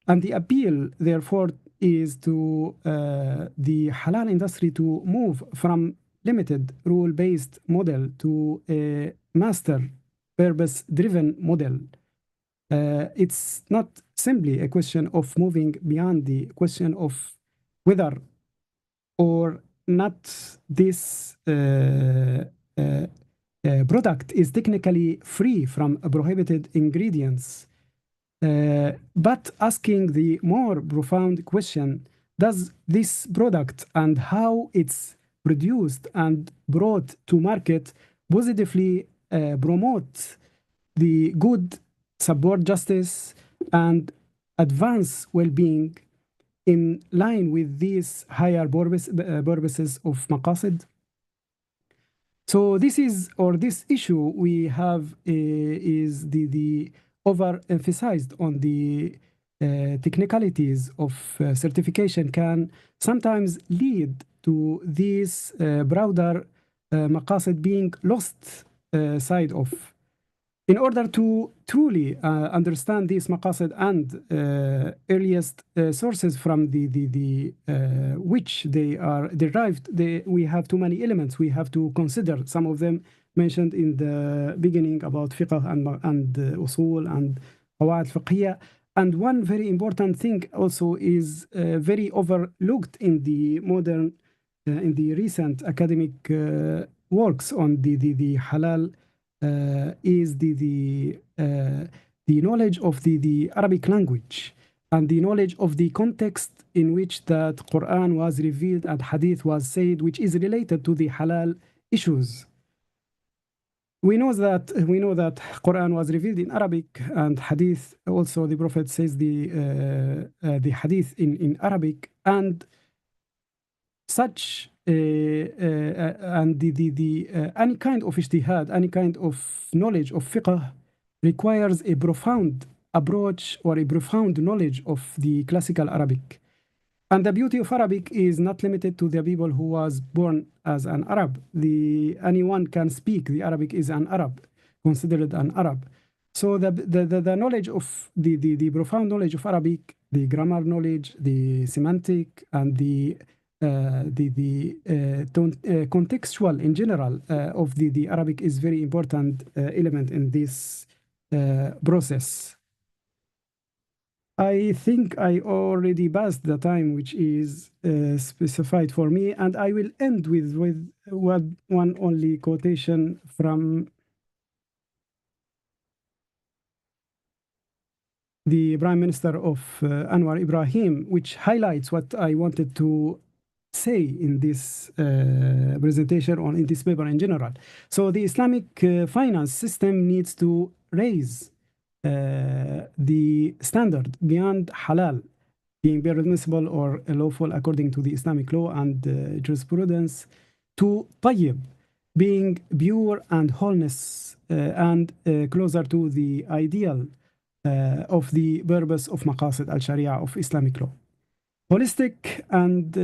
And the appeal, therefore, is to the halal industry to move from limited rule-based model to a master purpose-driven model. It's not simply a question of moving beyond the question of whether or not this product is technically free from prohibited ingredients, but asking the more profound question, does this product and how it's produced and brought to market positively promote the good, support justice, and advance well-being in line with these higher purposes of maqasid? So this issue we have is the overemphasized on the technicalities of certification can sometimes lead to this broader maqasid being lost sight of. In order to truly understand these maqasid and earliest sources from the which they are derived, we have too many elements. We have to consider some of them mentioned in the beginning about fiqh and usul and qawaid fiqhiyya. And one very important thing also is very overlooked in the modern, in the recent academic works on the halal is the knowledge of the Arabic language and the knowledge of the context in which that Quran was revealed and Hadith was said, which is related to the halal issues. We know that Quran was revealed in Arabic and Hadith. Also, the Prophet says the Hadith in Arabic, and such and any kind of ijtihad, any kind of knowledge of fiqh requires a profound approach or a profound knowledge of the classical Arabic. And the beauty of Arabic is not limited to the people who was born as an Arab. Anyone can speak the Arabic is an Arab, considered an Arab. So the knowledge of the profound knowledge of Arabic, the grammar knowledge, the semantic, and the contextual in general of the Arabic is very important element in this process. I think I already passed the time which is specified for me, and I will end with one only quotation from the Prime Minister of Anwar Ibrahim, which highlights what I wanted to say in this presentation or in this paper in general. So the Islamic finance system needs to raise the standard beyond halal being permissible or lawful according to the Islamic law and jurisprudence to tayyib being pure and wholeness and closer to the ideal of the purpose of maqasid al-sharia of Islamic law. Holistic and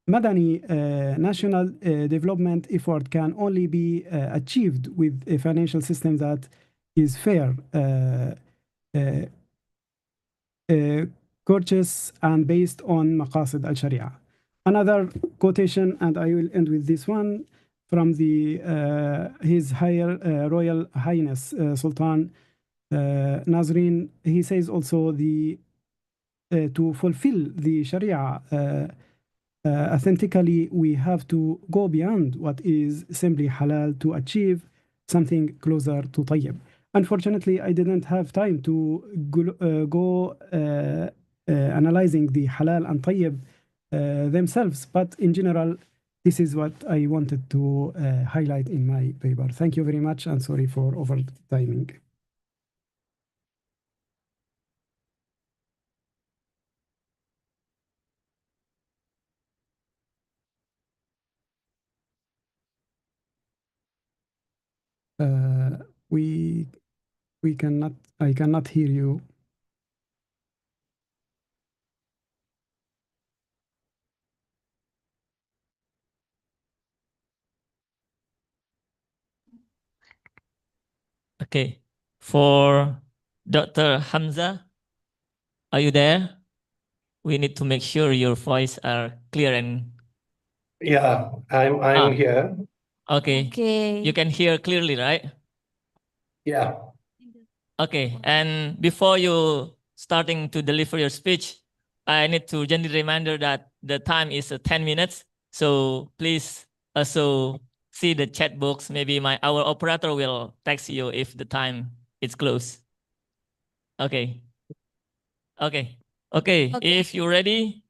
Madani national development effort can only be achieved with a financial system that is fair, courteous, and based on maqasid al-sharia. Another quotation, and I will end with this one, from His Higher Royal Highness Sultan Nazrin. He says also to fulfill the sharia authentically, we have to go beyond what is simply halal to achieve something closer to tayyib. Unfortunately, I didn't have time to go analyzing the halal and tayyib themselves, but in general, this is what I wanted to highlight in my paper. Thank you very much, and sorry for overtiming. We cannot. I cannot hear you. Okay. For Dr. Hamza, are you there? We need to make sure your voice are clear and Yeah, I'm here. okay. Okay. You can hear clearly, right? Yeah. Okay. And before you starting to deliver your speech, I need to gently reminder that the time is 10 minutes. So please also see the chat box. Maybe our operator will text you if the time is close. Okay. Okay. Okay. Okay. If you're ready.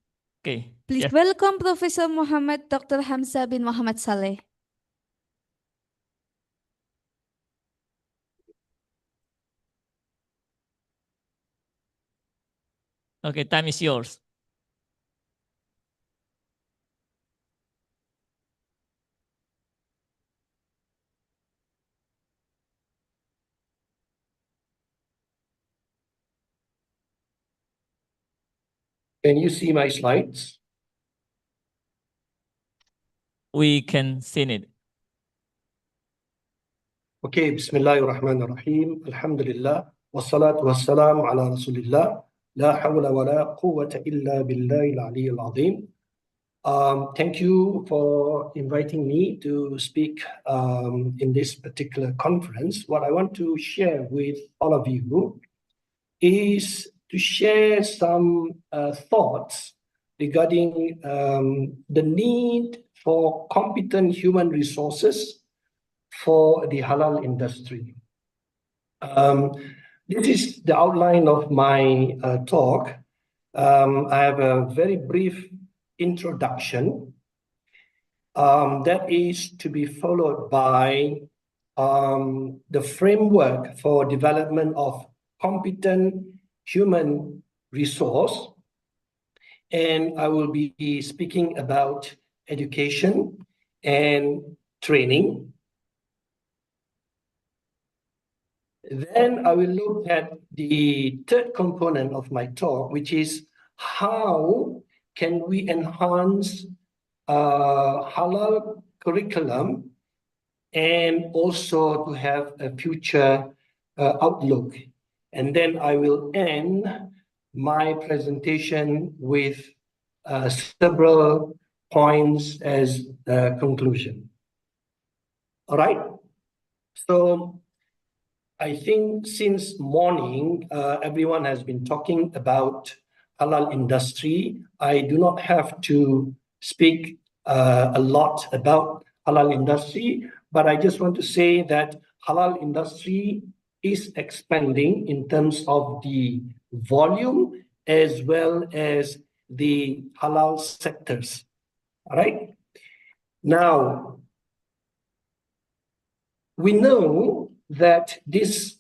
Okay. Please Yes. welcome Professor Muhammad Dr. Hamza bin Muhammad Saleh. Okay. Time is yours. Can you see my slides? We can see it. Okay, Bismillahirrahmanirrahim. Alhamdulillah. Wassalatu wassalamu ala Rasulillah. La hawla wa la quwwata illa billahi al-aliyyil azim. Thank you for inviting me to speak in this particular conference. What I want to share with all of you is to share some thoughts regarding the need for competent human resources for the halal industry. This is the outline of my talk. I have a very brief introduction that is to be followed by the framework for development of competent human resource. And I will be speaking about education and training. Then I will look at the third component of my talk, which is how can we enhance halal curriculum and also to have a future outlook. And then I will end my presentation with several points as a conclusion. All right. So I think since morning, everyone has been talking about halal industry. I do not have to speak a lot about halal industry, but I just want to say that halal industry is expanding in terms of the volume as well as the halal sectors. All right. Now, we know that this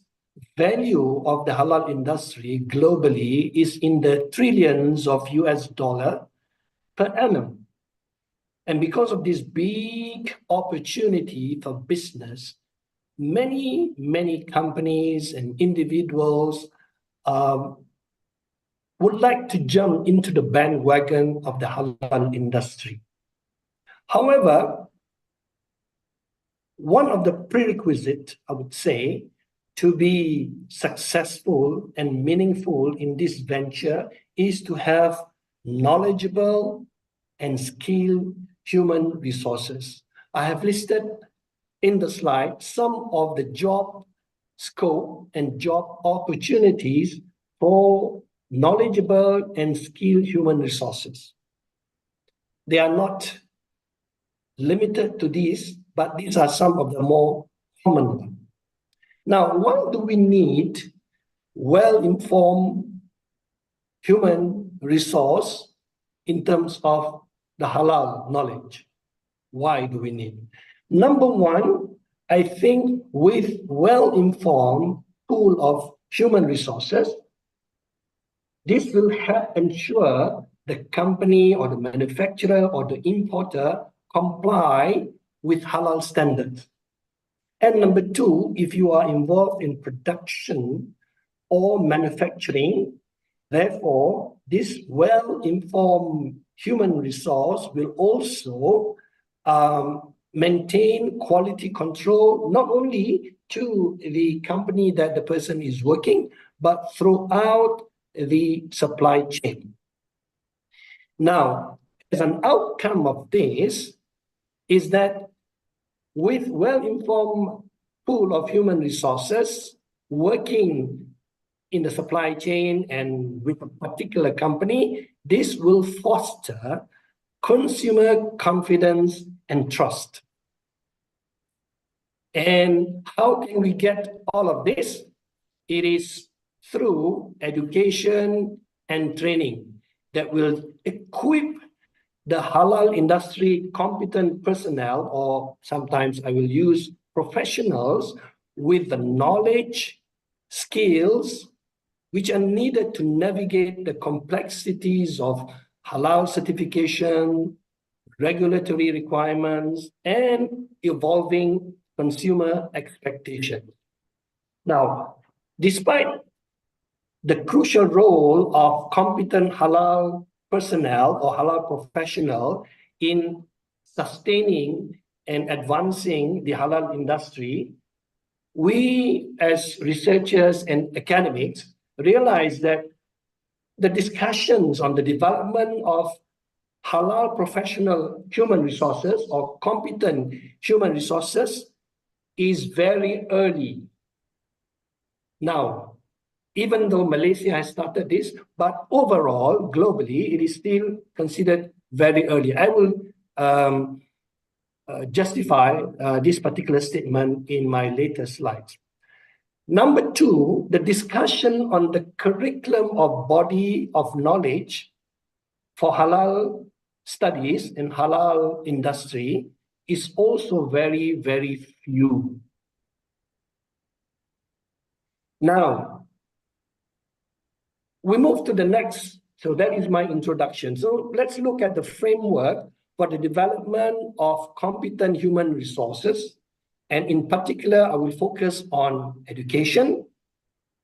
value of the halal industry globally is in the trillions of US dollar per annum. And because of this big opportunity for business, many companies and individuals would like to jump into the bandwagon of the halal industry. However, one of the prerequisites, I would say, to be successful and meaningful in this venture is to have knowledgeable and skilled human resources. I have listed in the slide some of the job scope and job opportunities for knowledgeable and skilled human resources. They are not limited to these, but these are some of the more common ones. Now, why do we need well-informed human resource in terms of the halal knowledge? Why do we need? Number one, I think with well-informed pool of human resources, this will help ensure the company or the manufacturer or the importer comply with halal standards. And number two, if you are involved in production or manufacturing, therefore, this well-informed human resource will also maintain quality control, not only to the company that the person is working, but throughout the supply chain. Now, as an outcome of this is that with well-informed pool of human resources working in the supply chain and with a particular company, this will foster consumer confidence and trust. And how can we get all of this? It is through education and training that will equip the halal industry competent personnel, or sometimes I will use professionals, with the knowledge, skills, which are needed to navigate the complexities of halal certification, regulatory requirements, and evolving consumer expectations. Now, despite the crucial role of competent halal personnel or halal professional in sustaining and advancing the halal industry, we as researchers and academics realize that the discussions on the development of halal professional human resources or competent human resources is very early. Now, even though Malaysia has started this, but overall, globally, it is still considered very early. I will justify this particular statement in my later slides. Number two, the discussion on the curriculum of body of knowledge for halal studies and halal industry is also very, very few. Now, we move to the next. So that is my introduction. So let's look at the framework for the development of competent human resources. And in particular, I will focus on education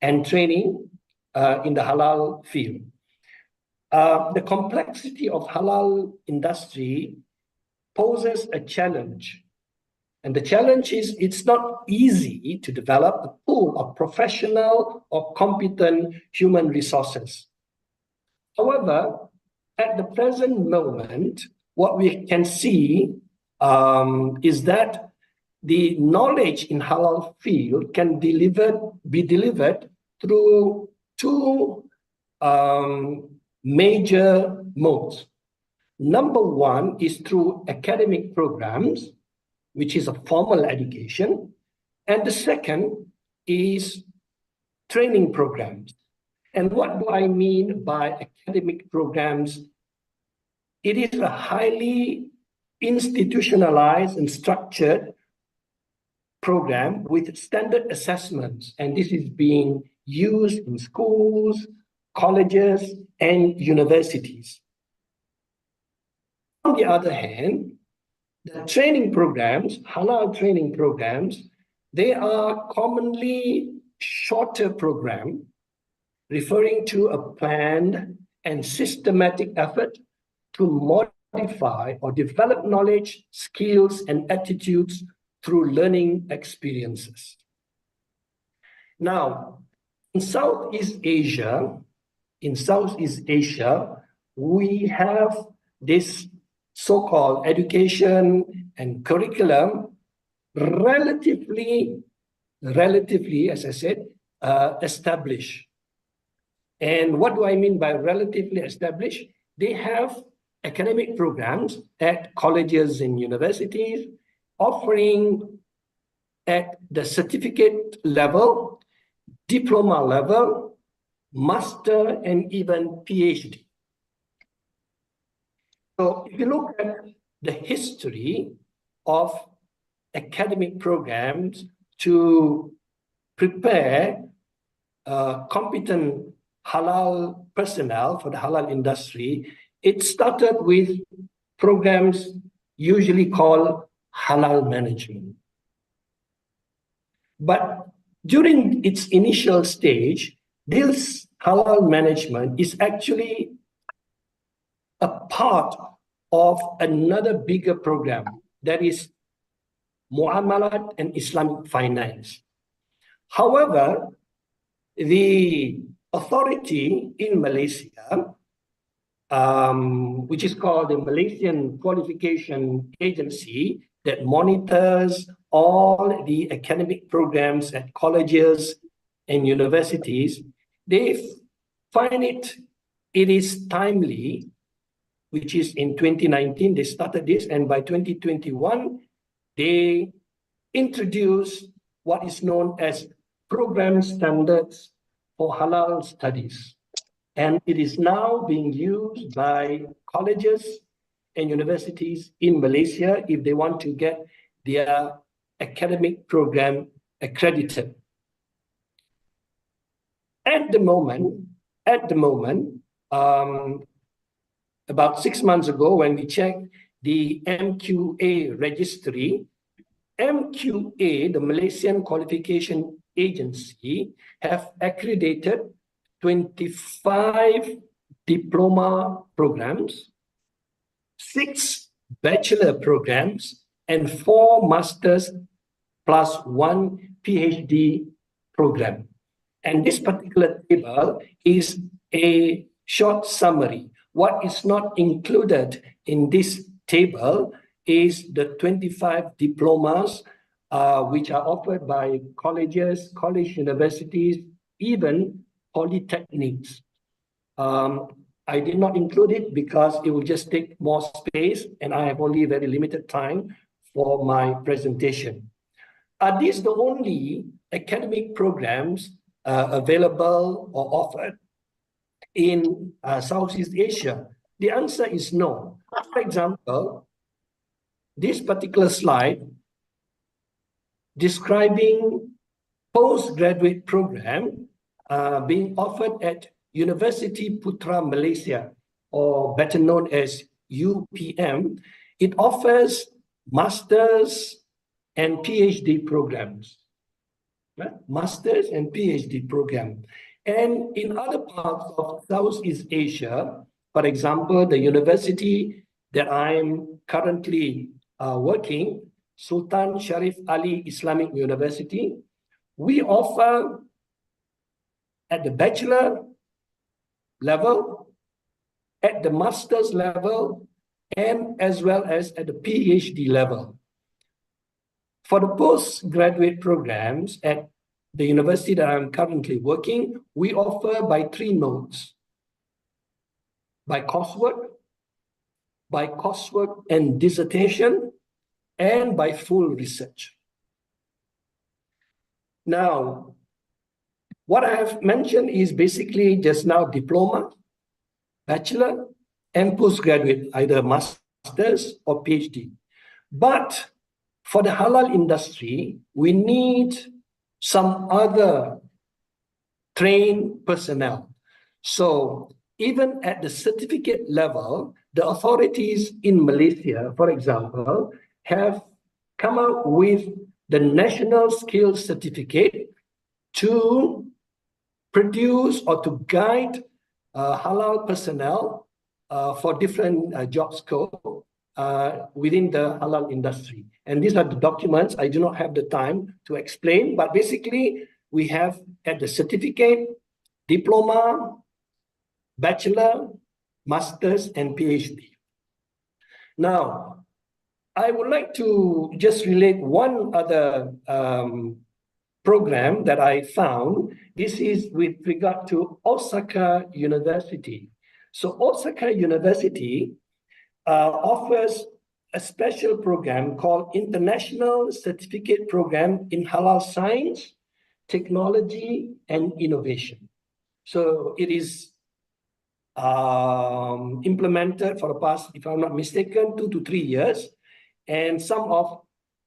and training in the halal field. The complexity of halal industry poses a challenge. And the challenge is it's not easy to develop a pool of professional or competent human resources. However, at the present moment, what we can see is that the knowledge in halal field can be delivered through two major modes. Number one is through academic programs, which is a formal education. And the second is training programs. And what do I mean by academic programs? It is a highly institutionalized and structured program with standard assessments. And this is being used in schools, colleges, and universities. On the other hand, the training programs, halal training programs, they are commonly shorter programs referring to a planned and systematic effort to modify or develop knowledge, skills, and attitudes through learning experiences. Now, in Southeast Asia, we have this so-called education and curriculum relatively, as I said, established. And what do I mean by relatively established? They have academic programs at colleges and universities offering at the certificate level, diploma level, master, and even PhD. So if you look at the history of academic programs to prepare competent halal personnel for the halal industry, it started with programs usually called halal management. But during its initial stage, this halal management is actually a part of another bigger program, that is muamalat, and Islamic finance. However, the authority in Malaysia, which is called the Malaysian Qualification Agency, that monitors all the academic programs at colleges and universities, they find it is timely, which is in 2019, they started this, and by 2021, they introduced what is known as program standards for halal studies. And it is now being used by colleges and universities in Malaysia if they want to get their academic program accredited. At the moment, about 6 months ago, when we checked the MQA registry, MQA, the Malaysian Qualification Agency, have accredited 25 diploma programs, 6 bachelor programs, and 4 masters plus 1 PhD program. And this particular table is a short summary. What is not included in this table is the 25 diplomas which are offered by colleges, college universities, even polytechnics. I did not include it because it will just take more space and I have only very limited time for my presentation. Are these the only academic programs available or offered in Southeast Asia? The answer is no. For example, this particular slide describing postgraduate program being offered at University Putra Malaysia, or better known as UPM. It offers masters and PhD programs. Right? Masters and PhD program. And in other parts of Southeast Asia, for example, the university that I'm currently working, Sultan Sharif Ali Islamic University, we offer at the bachelor level, at the master's level, and as well as at the PhD level. For the postgraduate programs at the university that I'm currently working, we offer by 3 modes: by coursework and dissertation, and by full research. Now, what I have mentioned is basically just now diploma, bachelor, and postgraduate, either master's or PhD. But for the halal industry, we need some other trained personnel. So even at the certificate level, the authorities in Malaysia, for example, have come up with the National Skills Certificate to produce or to guide halal personnel for different job scope within the halal industry. And these are the documents. I do not have the time to explain, but basically we have at the certificate, diploma, bachelor, master's, and PhD. Now, I would like to just relate one other program that I found. This is with regard to Osaka University. So Osaka University offers a special program called International Certificate Program in Halal Science, Technology, and Innovation. So it is implemented for the past, if I'm not mistaken, 2 to 3 years. And some of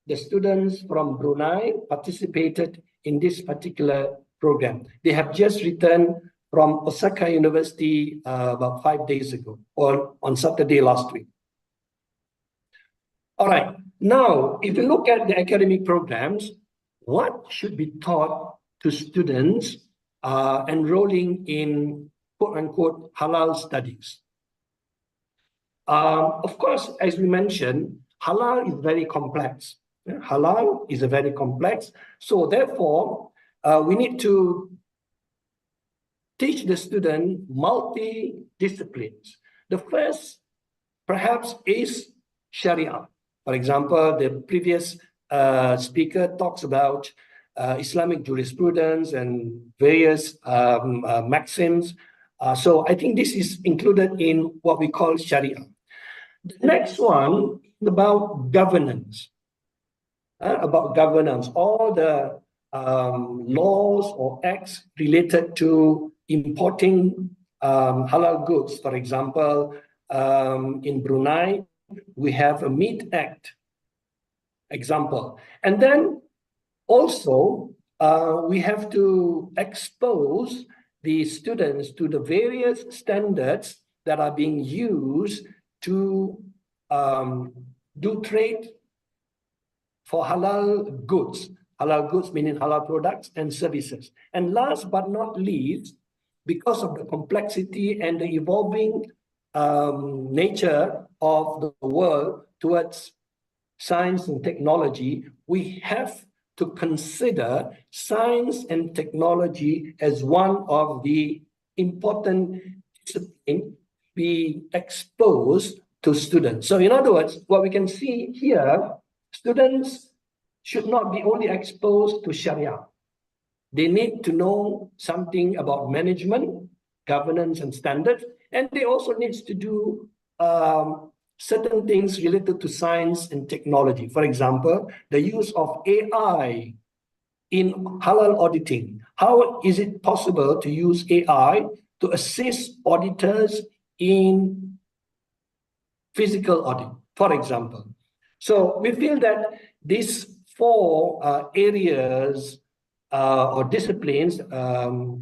the students from Brunei participated in this particular program. They have just returned from Osaka University about 5 days ago, or on Saturday last week. All right, now, if you look at the academic programs, what should be taught to students enrolling in quote-unquote halal studies? Of course, as we mentioned, halal is very complex. Halal is a very complex. So therefore, we need to teach the student multi-disciplines. The first, perhaps, is Sharia. For example, the previous speaker talks about Islamic jurisprudence and various maxims. So I think this is included in what we call Sharia. The next one is about governance. All the laws or acts related to importing halal goods. For example, in Brunei, we have a Meat Act example. And then also, we have to expose the students to the various standards that are being used to do trade for halal goods. Halal goods meaning halal products and services. And last but not least, because of the complexity and the evolving nature of the world towards science and technology, we have to consider science and technology as one of the important disciplines be exposed to students. So in other words, what we can see here, students should not be only exposed to Sharia. They need to know something about management, governance, and standards, and they also need to do certain things related to science and technology. For example, the use of AI in halal auditing. How is it possible to use AI to assist auditors in physical audit, for example? So we feel that these four areas or disciplines,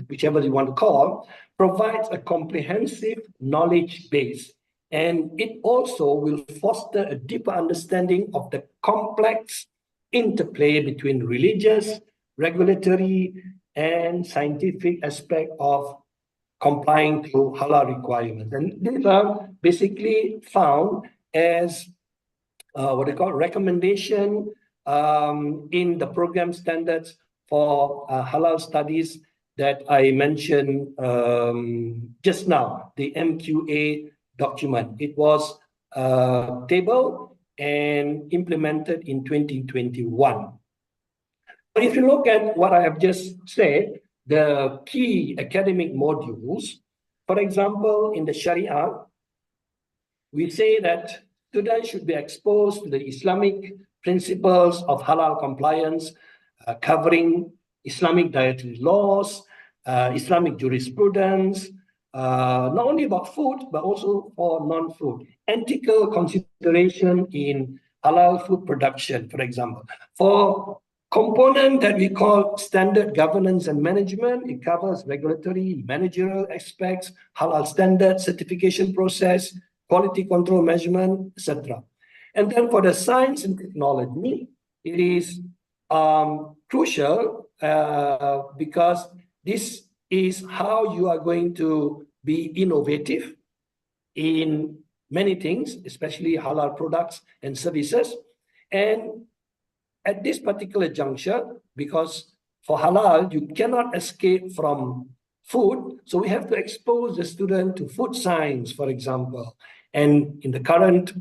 whichever you want to call, provides a comprehensive knowledge base. And it also will foster a deeper understanding of the complex interplay between religious, regulatory, and scientific aspect of complying to halal requirements. And these are basically found as what they call recommendation in the program standards for halal studies that I mentioned just now, the MQA document. It was tabled and implemented in 2021. But if you look at what I have just said, the key academic modules, for example, in the Sharia, we say that students should be exposed to the Islamic principles of halal compliance, covering Islamic dietary laws, Islamic jurisprudence, not only about food, but also for non-food. Ethical consideration in halal food production, for example. For component that we call standard governance and management, it covers regulatory, managerial aspects, halal standard certification process, quality control measurement, etc. And then for the science and technology, it is crucial because this is how you are going to be innovative in many things, especially halal products and services. And at this particular juncture, because for halal, you cannot escape from food, so we have to expose the student to food science, for example. And in the current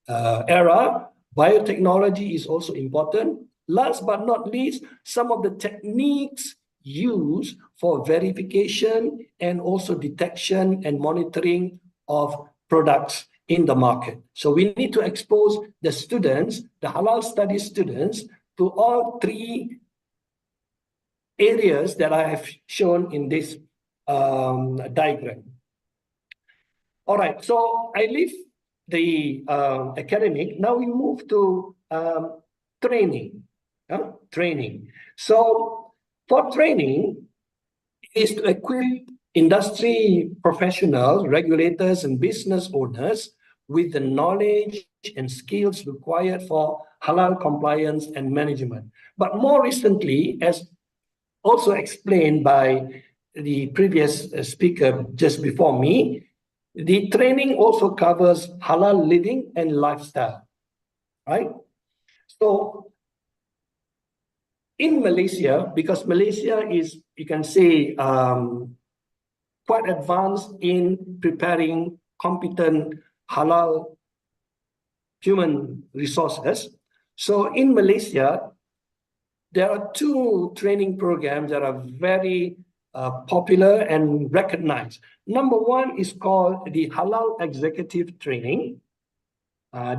era, biotechnology is also important. Last but not least, some of the techniques used for verification and also detection and monitoring of products in the market. So we need to expose the students, the halal studies students, to all three areas that I have shown in this diagram. All right, so I leave the academic. Now we move to training. Training. So for training is to equip industry professionals, regulators, and business owners with the knowledge and skills required for halal compliance and management. But more recently, as also explained by the previous speaker just before me, the training also covers halal living and lifestyle, right? So in Malaysia, because Malaysia is, you can say, quite advanced in preparing competent halal human resources. So in Malaysia, there are two training programs that are very popular and recognized. Number one is called the Halal Executive Training.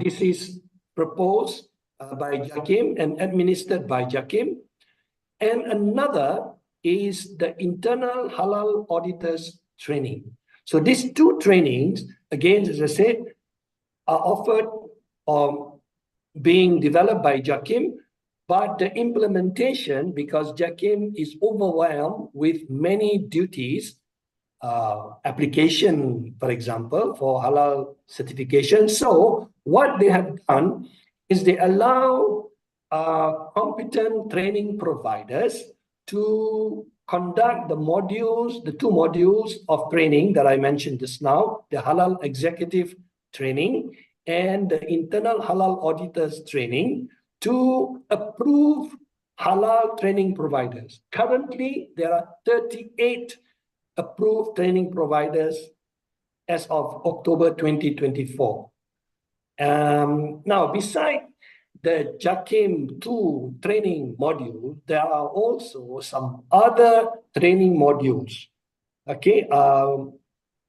This is proposed by JAKIM and administered by JAKIM. And another is the Internal Halal Auditors Training. So these two trainings, again, as I said, are offered or being developed by JAKIM, but the implementation, because JAKIM is overwhelmed with many duties, application, for example, for halal certification. So what they have done is they allow competent training providers to conduct the modules, the two modules of training that I mentioned just now, the Halal Executive Training and the Internal Halal Auditors Training, to approve halal training providers. Currently, there are 38 approved training providers as of October 2024. Now, beside the JAKIM 2 training module, there are also some other training modules. Okay,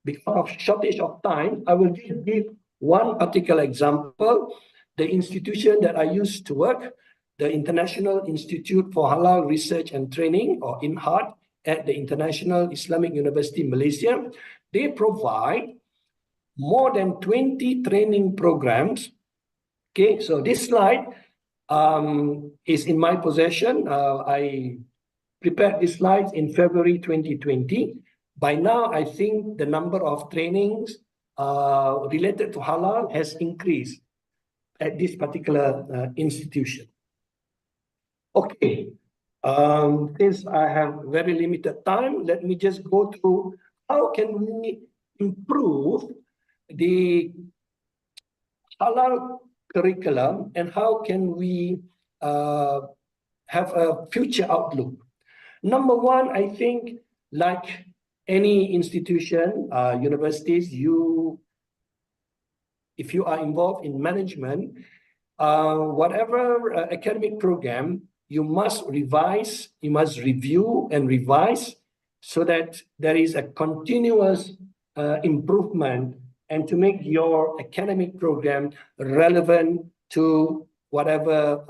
because of shortage of time, I will give one particular example. The institution that I used to work, the International Institute for Halal Research and Training, or INHAT, at the International Islamic University Malaysia, they provide more than 20 training programs. Okay, so this slide is in my possession. I prepared these slides in February 2020. By now, I think the number of trainings related to halal has increased at this particular institution. Okay, since I have very limited time, let me just go through how can we improve the halal curriculum and how can we have a future outlook. Number one, I think, like any institution, universities, if you are involved in management, whatever academic program, you must revise, you must review and revise so that there is a continuous improvement and to make your academic program relevant to whatever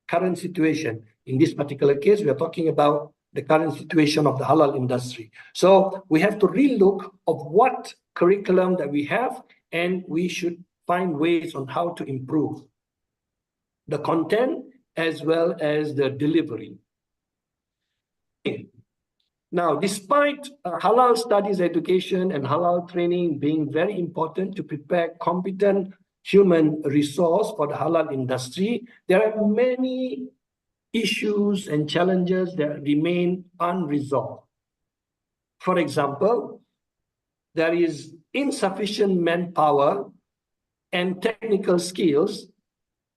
current situation. In this particular case, we are talking about the current situation of the halal industry. So we have to relook of what curriculum that we have, and we should find ways on how to improve the content as well as the delivery. Okay. Now, despite halal studies education and halal training being very important to prepare competent human resource for the halal industry, there are many issues and challenges that remain unresolved. For example, there is insufficient manpower and technical skills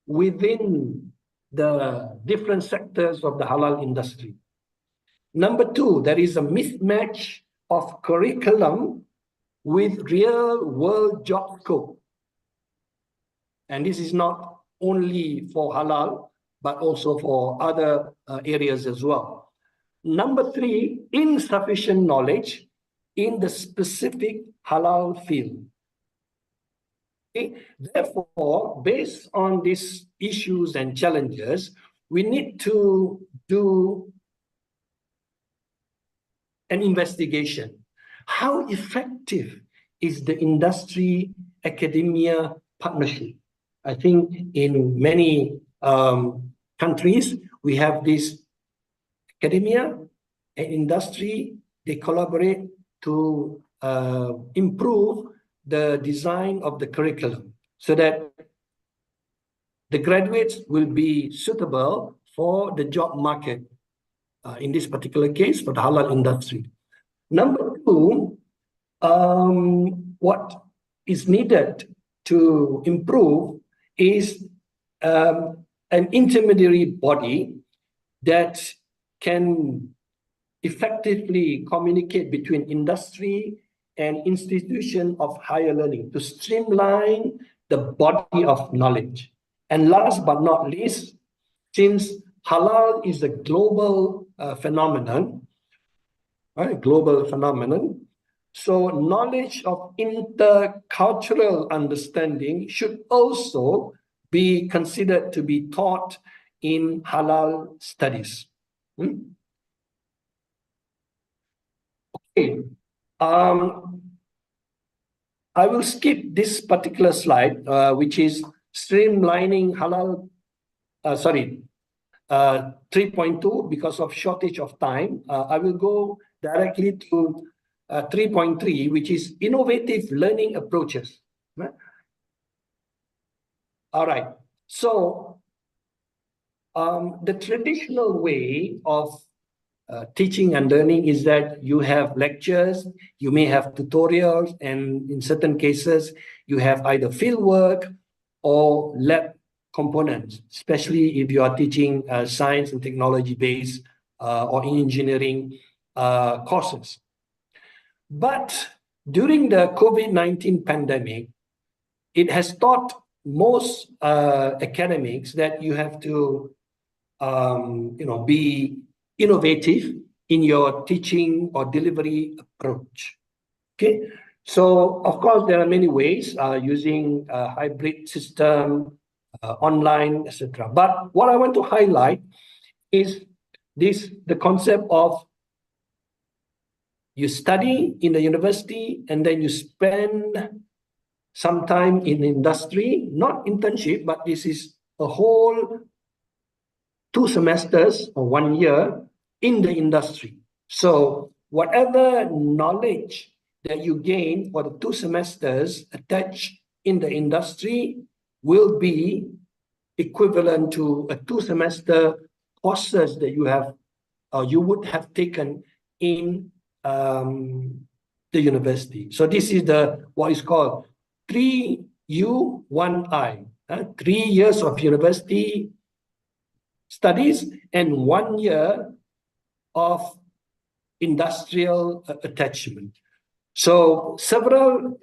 within the different sectors of the halal industry. Number two, there is a mismatch of curriculum with real world job scope. And this is not only for halal, but also for other areas as well. Number three, insufficient knowledge in the specific halal field. Okay? Therefore, based on these issues and challenges, we need to do an investigation. How effective is the industry-academia partnership? I think in many countries, we have this academia and industry, they collaborate to improve the design of the curriculum so that the graduates will be suitable for the job market, in this particular case, for the halal industry. Number two, what is needed to improve is an intermediary body that can effectively communicate between industry and institution of higher learning to streamline the body of knowledge. And last but not least, since halal is a global phenomenon, right? Global phenomenon. So knowledge of intercultural understanding should also be considered to be taught in halal studies. Okay. I will skip this particular slide, which is streamlining halal, 3.2 because of shortage of time. I will go directly to 3.3, which is innovative learning approaches. Right? All right. So the traditional way of teaching and learning is that you have lectures, you may have tutorials, and in certain cases, you have either field work or lab components, especially if you are teaching science and technology-based or engineering courses. But during the COVID-19 pandemic, it has taught most academics that you have to be innovative in your teaching or delivery approach. Okay, so of course there are many ways using a hybrid system, online, etc. But what I want to highlight is the concept of you study in the university and then you spend some time in industry, not internship, but this is a whole 2 semesters or 1 year in the industry. So whatever knowledge that you gain for the 2 semesters attached in the industry will be equivalent to a 2 semester courses that you have or you would have taken in the university. So this is what is called 3U 1I, 3 years of university studies and 1 year of industrial attachment. So several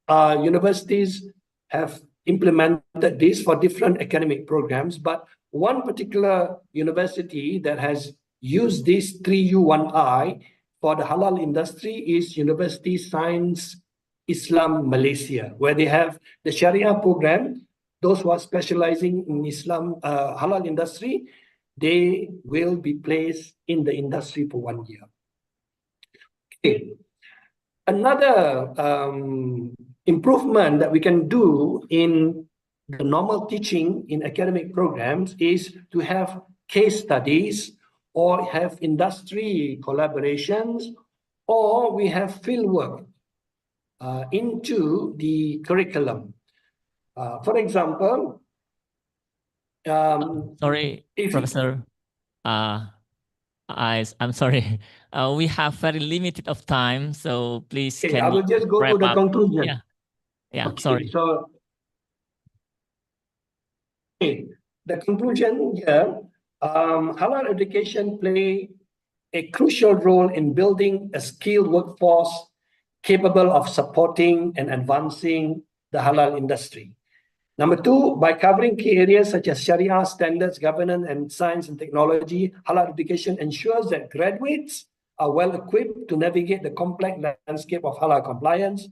universities have implemented this for different academic programs, but one particular university that has used this 3U1I for the halal industry is University Science Islam Malaysia, where they have the Sharia program. Those who are specializing in Islam halal industry, they will be placed in the industry for 1 year. Okay. Another improvement that we can do in the normal teaching in academic programs is to have case studies or have industry collaborations, or we have field work into the curriculum. For example, Sorry, Professor. I'm sorry. We have very limited of time, so please okay, can I will just go to the conclusion. Yeah, yeah. Okay, Sorry. So, okay, the conclusion here: halal education play a crucial role in building a skilled workforce capable of supporting and advancing the halal industry. Number 2, by covering key areas such as Sharia standards, governance, and science and technology, halal education ensures that graduates are well equipped to navigate the complex landscape of halal compliance.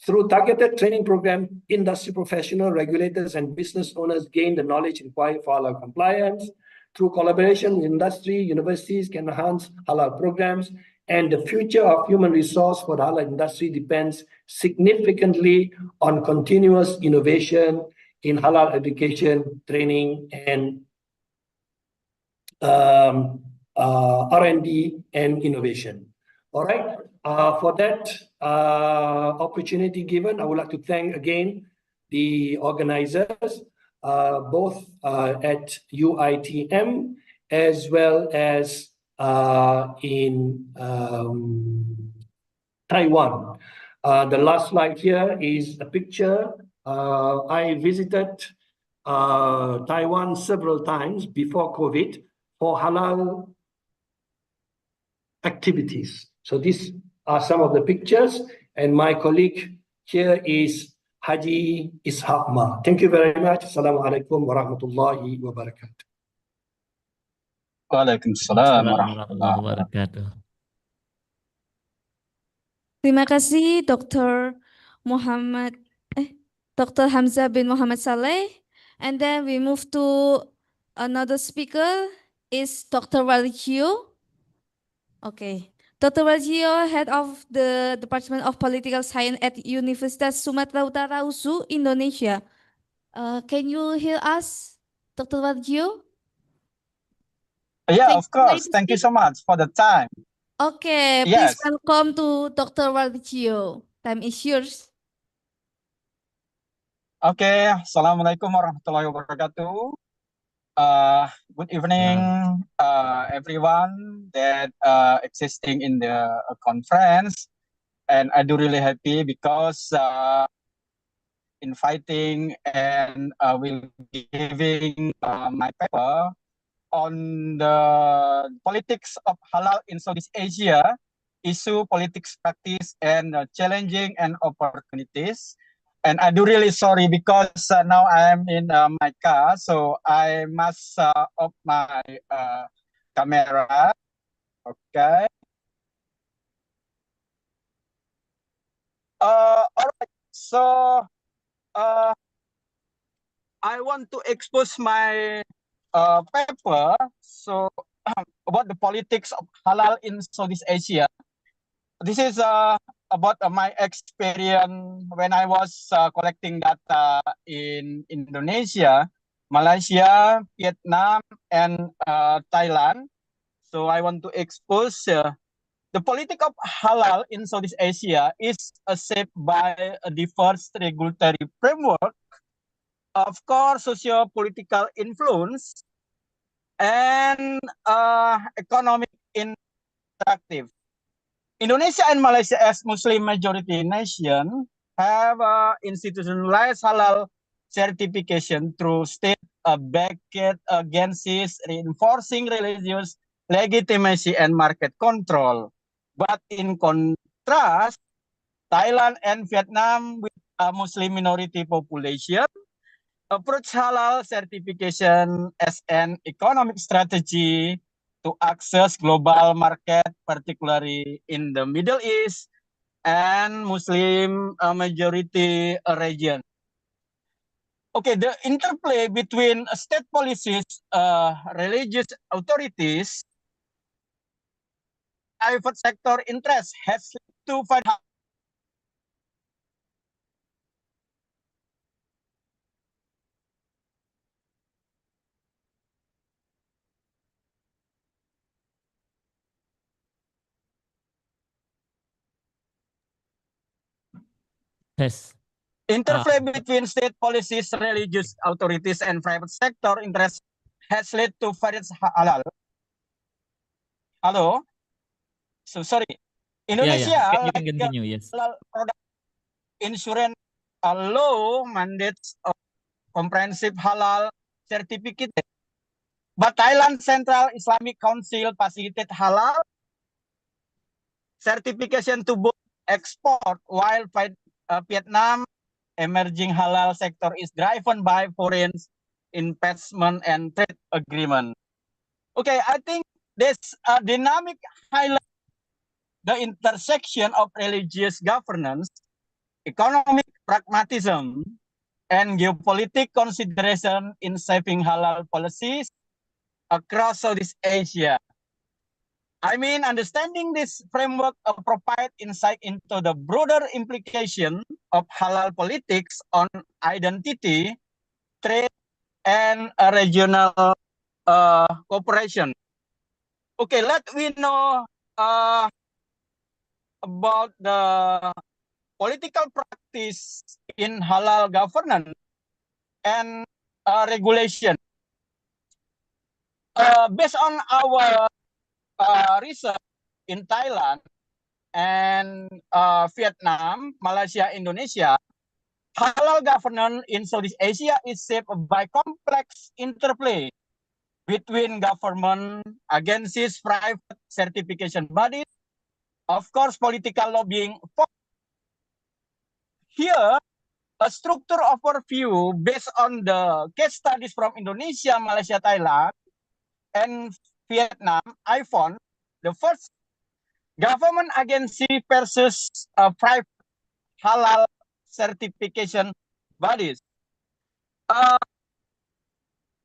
Through targeted training program, industry professionals, regulators, and business owners gain the knowledge required for halal compliance. Through collaboration with industry, universities can enhance halal programs, and the future of human resource for the halal industry depends significantly on continuous innovation in halal education, training, and R&D and innovation. All right. For that opportunity given, I would like to thank again the organizers, both at UITM as well as in Taiwan. The last slide here is a picture. I visited Taiwan several times before COVID for halal activities. So these are some of the pictures, and my colleague here is Haji Ishaq Ma. Thank you very much. Assalamualaikum warahmatullahi wabarakatuh. Waalaikumsalam warahmatullahi wabarakatuh. Terima kasih Dr. Dr. Hamzah bin Muhammad Saleh. And then we move to another speaker is Dr. Walikio. Okay. Dr. Walikio, head of the Department of Political Science at Universitas Sumatera Utara USU, Indonesia. Can you hear us, Dr. Walikio? Yeah, of course. Thank you so much for the time. Okay, Yes. please welcome to Dr. Walikio. Time is yours. Okay, Assalamualaikum warahmatullahi wabarakatuh. Good evening, everyone that existing in the conference, and I do really happy because inviting and will be giving my paper on the politics of halal in Southeast Asia, issue, politics, practice, and challenging and opportunities. And I do really sorry because now I am in my car, so I must off my camera. Okay. All right. So I want to expose my paper. So about the politics of halal in Southeast Asia. This is about my experience when I was collecting data in Indonesia, Malaysia, Vietnam, and Thailand. So I want to expose the politics of halal in Southeast Asia is shaped by a diverse regulatory framework, of course, socio-political influence, and economic interactive. Indonesia and Malaysia as Muslim majority nation have institutionalized halal certification through state-backed agencies reinforcing religious legitimacy and market control. But in contrast, Thailand and Vietnam with a Muslim minority population approach halal certification as an economic strategy to access global market, particularly in the Middle East and Muslim majority region. Okay, the interplay between state policies, religious authorities, private sector interests has led to find Yes. Interplay between state policies, religious authorities, and private sector interests has led to various halal. Hello? So sorry. Indonesia, You can like continue, yes. halal product insurance law mandates a comprehensive halal certificate. But Thailand Central Islamic Council facilitate halal certification to both export, while Vietnam emerging halal sector is driven by foreign investment and trade agreement. Okay, I think this dynamic highlights the intersection of religious governance, economic pragmatism, and geopolitical consideration in shaping halal policies across Southeast Asia. I mean, understanding this framework provide insight into the broader implication of halal politics on identity, trade, and regional cooperation. Okay, let we know about the political practice in halal governance and regulation. Based on our research in Thailand and Vietnam, Malaysia, Indonesia, halal governance in Southeast Asia is shaped by complex interplay between government, agencies, private certification bodies, of course, political lobbying. Here, a structure overview based on the case studies from Indonesia, Malaysia, Thailand, and Vietnam, I found the first government agency versus private halal certification bodies.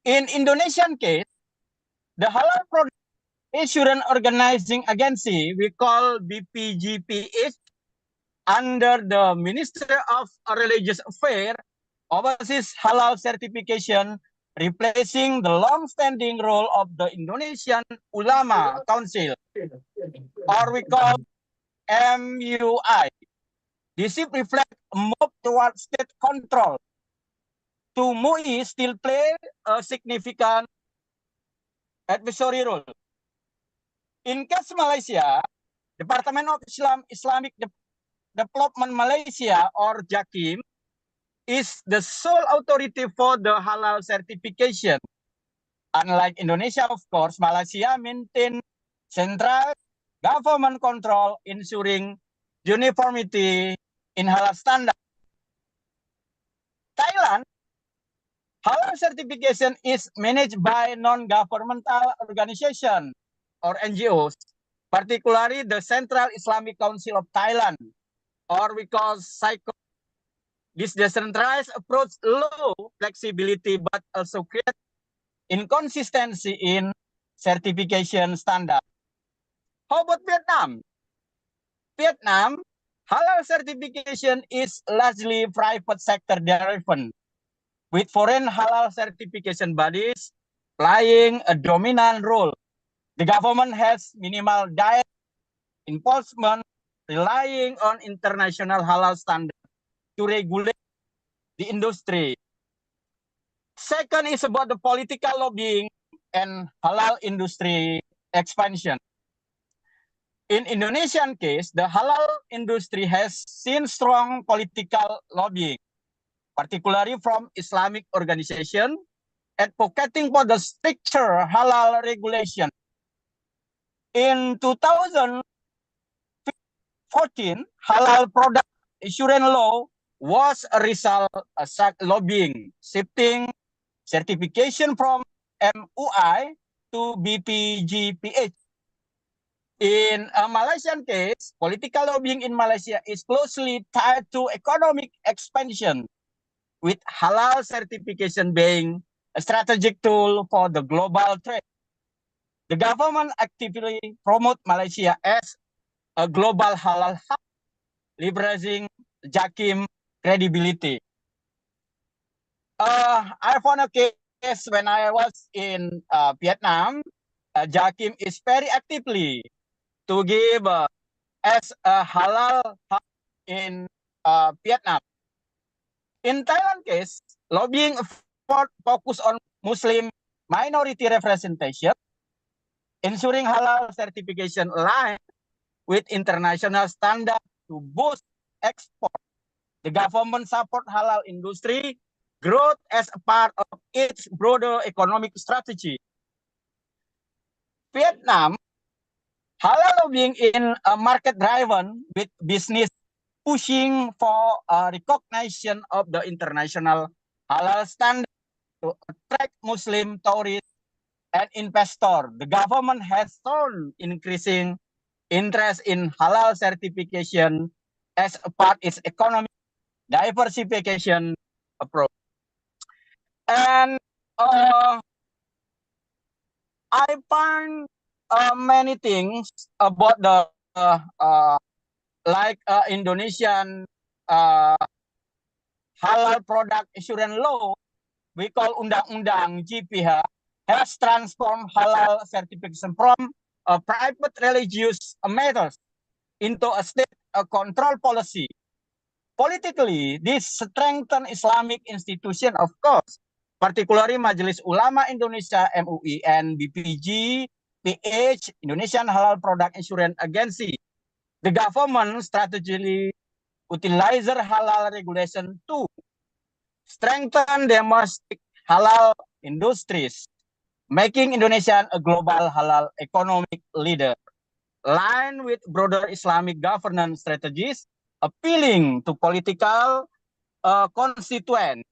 In Indonesian case, the halal product assurance organizing agency we call BPGPH under the Ministry of Religious Affairs oversees halal certification, replacing the long-standing role of the Indonesian Ulama Council, or we call MUI. This reflects a move towards state control. To MUI still play a significant advisory role. In case Malaysia, Department of Islamic Development Malaysia, or JAKIM, is the sole authority for the halal certification. Unlike Indonesia, of course, Malaysia maintains central government control, ensuring uniformity in halal standard. Thailand, halal certification is managed by non-governmental organizations or NGOs, particularly the Central Islamic Council of Thailand, or we call ICoHEI. This decentralized approach allows flexibility but also creates inconsistency in certification standard. How about Vietnam? Vietnam, halal certification is largely private sector driven, with foreign halal certification bodies playing a dominant role. The government has minimal direct enforcement, relying on international halal standards to regulate the industry. Second is about the political lobbying and halal industry expansion. In Indonesian case, the halal industry has seen strong political lobbying, particularly from Islamic organizations advocating for the stricter halal regulation. In 2014, halal product assurance law was a result of such lobbying, shifting certification from MUI to BPGPH. In a Malaysian case, political lobbying in Malaysia is closely tied to economic expansion, with halal certification being a strategic tool for the global trade. The government actively promotes Malaysia as a global halal hub, leveraging JAKIM credibility. I found a case when I was in Vietnam. JAKIM is very actively to give as a halal hub in Vietnam. In Thailand case, lobbying focus on Muslim minority representation, ensuring halal certification align with international standards to boost export. The government support halal industry growth as a part of its broader economic strategy. Vietnam, halal lobbying in a market driven, with business pushing for a recognition of the international halal standard to attract Muslim tourists and investors. The government has shown increasing interest in halal certification as a part of its economic diversification approach. And I find many things about the Indonesian halal product assurance law, we call Undang-Undang GPH, has transformed halal certification from a private religious matters into a state control policy. Politically, this strengthened Islamic institution, of course, particularly Majelis Ulama Indonesia (MUI) and BPG PH, Indonesian Halal Product Assurance Agency. The government strategically utilizes halal regulation to strengthen domestic halal industries. making Indonesia a global halal economic leader, aligned with broader Islamic governance strategies, appealing to political constituents,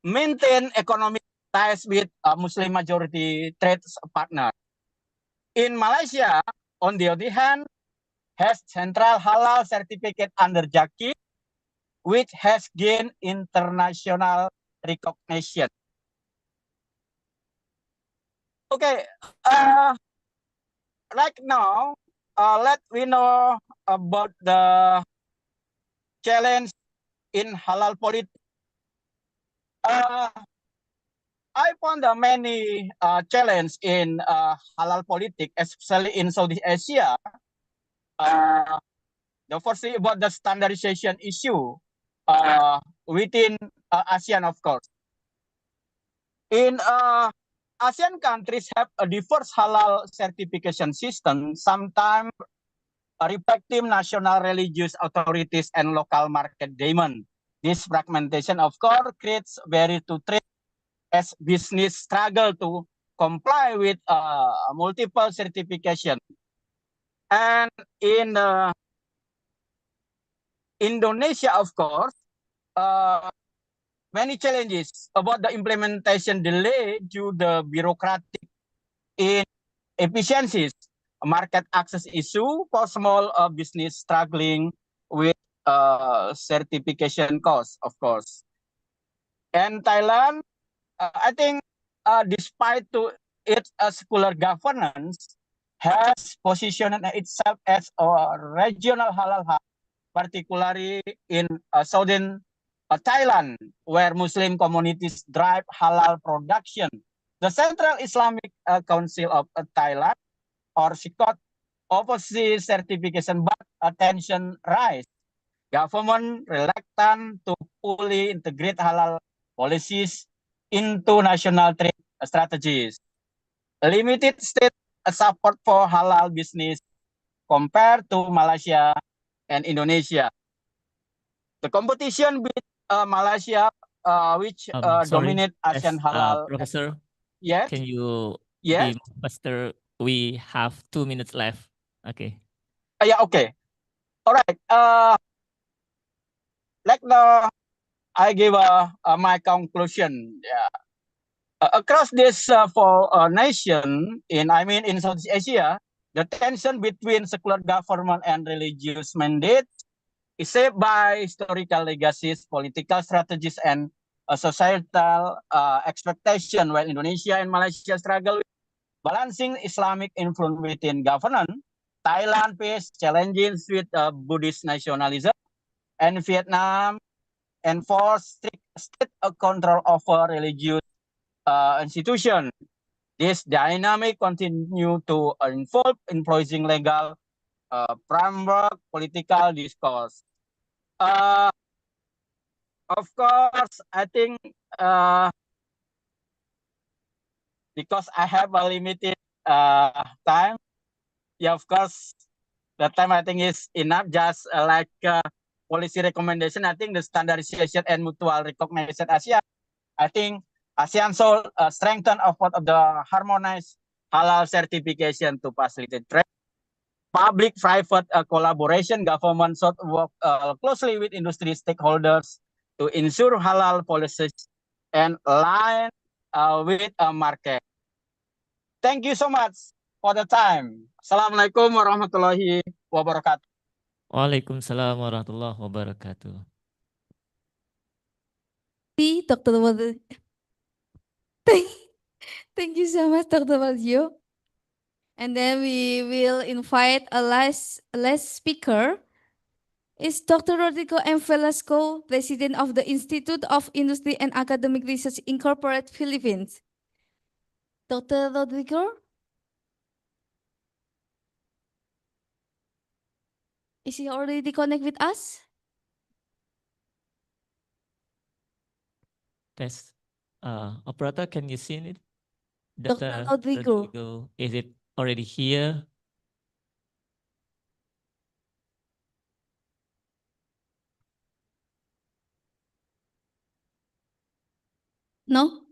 maintain economic ties with Muslim majority trade partners. In Malaysia, on the other hand, has central halal certificate under JAKI, which has gained international recognition. Okay, right now, let we know about the challenge in halal politics. I found many challenge in halal politics, especially in Southeast Asia. The first thing about the standardization issue within ASEAN, of course. In ASEAN countries have a diverse halal certification system, sometimes reflecting national religious authorities and local market demand. This fragmentation, of course, creates barrier to trade as business struggle to comply with multiple certification. And in Indonesia, of course, many challenges about the implementation delay due to the bureaucratic inefficiencies, market access issue for small business struggling with certification costs, of course. And Thailand, I think, despite to its secular governance, has positioned itself as a regional halal hub, particularly in southern Thailand, where Muslim communities drive halal production. The Central Islamic Council of Thailand, or SICOT, oversees certification, but attention rise. Government reluctant to fully integrate halal policies into national trade strategies. Limited state support for halal business compared to Malaysia and Indonesia. The competition with Malaysia, which Sorry, dominate ASEAN halal. Professor, Yes. can you Yes. be faster? We have 2 minutes left. Okay. Yeah. Okay. All right. Like I give my conclusion. Yeah. Across this four nation in Southeast Asia, the tension between secular government and religious mandate is shaped by historical legacies, political strategies, and societal expectation. While Indonesia and Malaysia struggle with balancing Islamic influence within governance, Thailand faces challenges with Buddhist nationalism, and Vietnam enforce strict state control over religious institution. This dynamic continue to involve influencing legal framework, political discourse. Of course, I think because I have a limited time, yeah, of course, the time I think is enough. Just like policy recommendation, I think the standardization and mutual recognition ASEAN. I think ASEAN should strengthen effort of the harmonized halal certification to facilitate trade. Public-private collaboration, government should work closely with industry stakeholders to ensure halal policies and align with a market. Thank you so much for the time. Assalamualaikum warahmatullahi wabarakatuh. Waalaikumsalam warahmatullahi wabarakatuh. Dr. Thank you so much, Dr. Waljo. And then we will invite a last speaker. Is Dr. Rodrigo M. Velasco, President of the Institute of Industry and Academic Research Incorporated, Philippines. Dr. Rodrigo? Is he already connect with us? Test. Operator, can you see it? Dr. Rodrigo. Is it already here? No?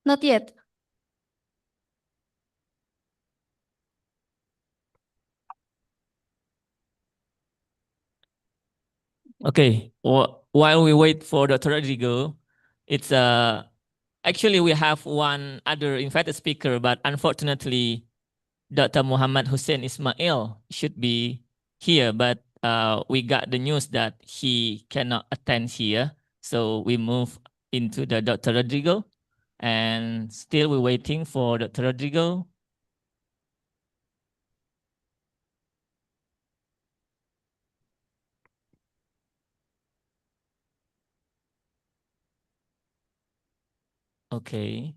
Not yet. Okay, while we wait for Dr. Rodrigo, it's actually we have one other invited speaker, but unfortunately, Dr. Muhammad Hussein Ismail should be here, but we got the news that he cannot attend here, so we move into the Dr. Rodrigo, and still we're waiting for Dr. Rodrigo. Okay.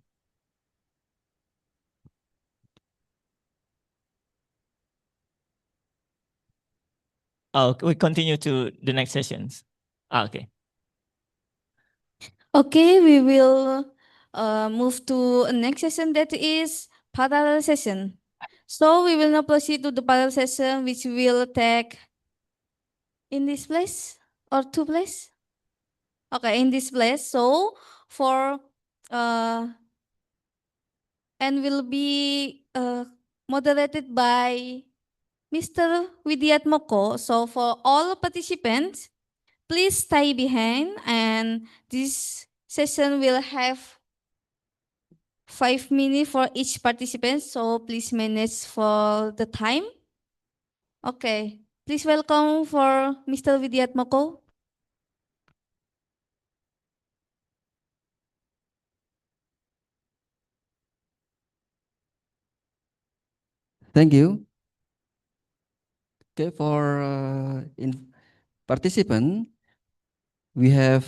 Oh, we continue to the next sessions. Okay. Okay, we will move to a next session that is parallel session. So we will now proceed to the parallel session, which will take in this place or two place. Okay, in this place. So for and will be moderated by Mr. Widiatmoko. So for all participants, please stay behind, and this session will have 5 minutes for each participant. So please manage for the time. Okay, please welcome for Mr. Widiatmoko. Thank you. Okay, for participant, we have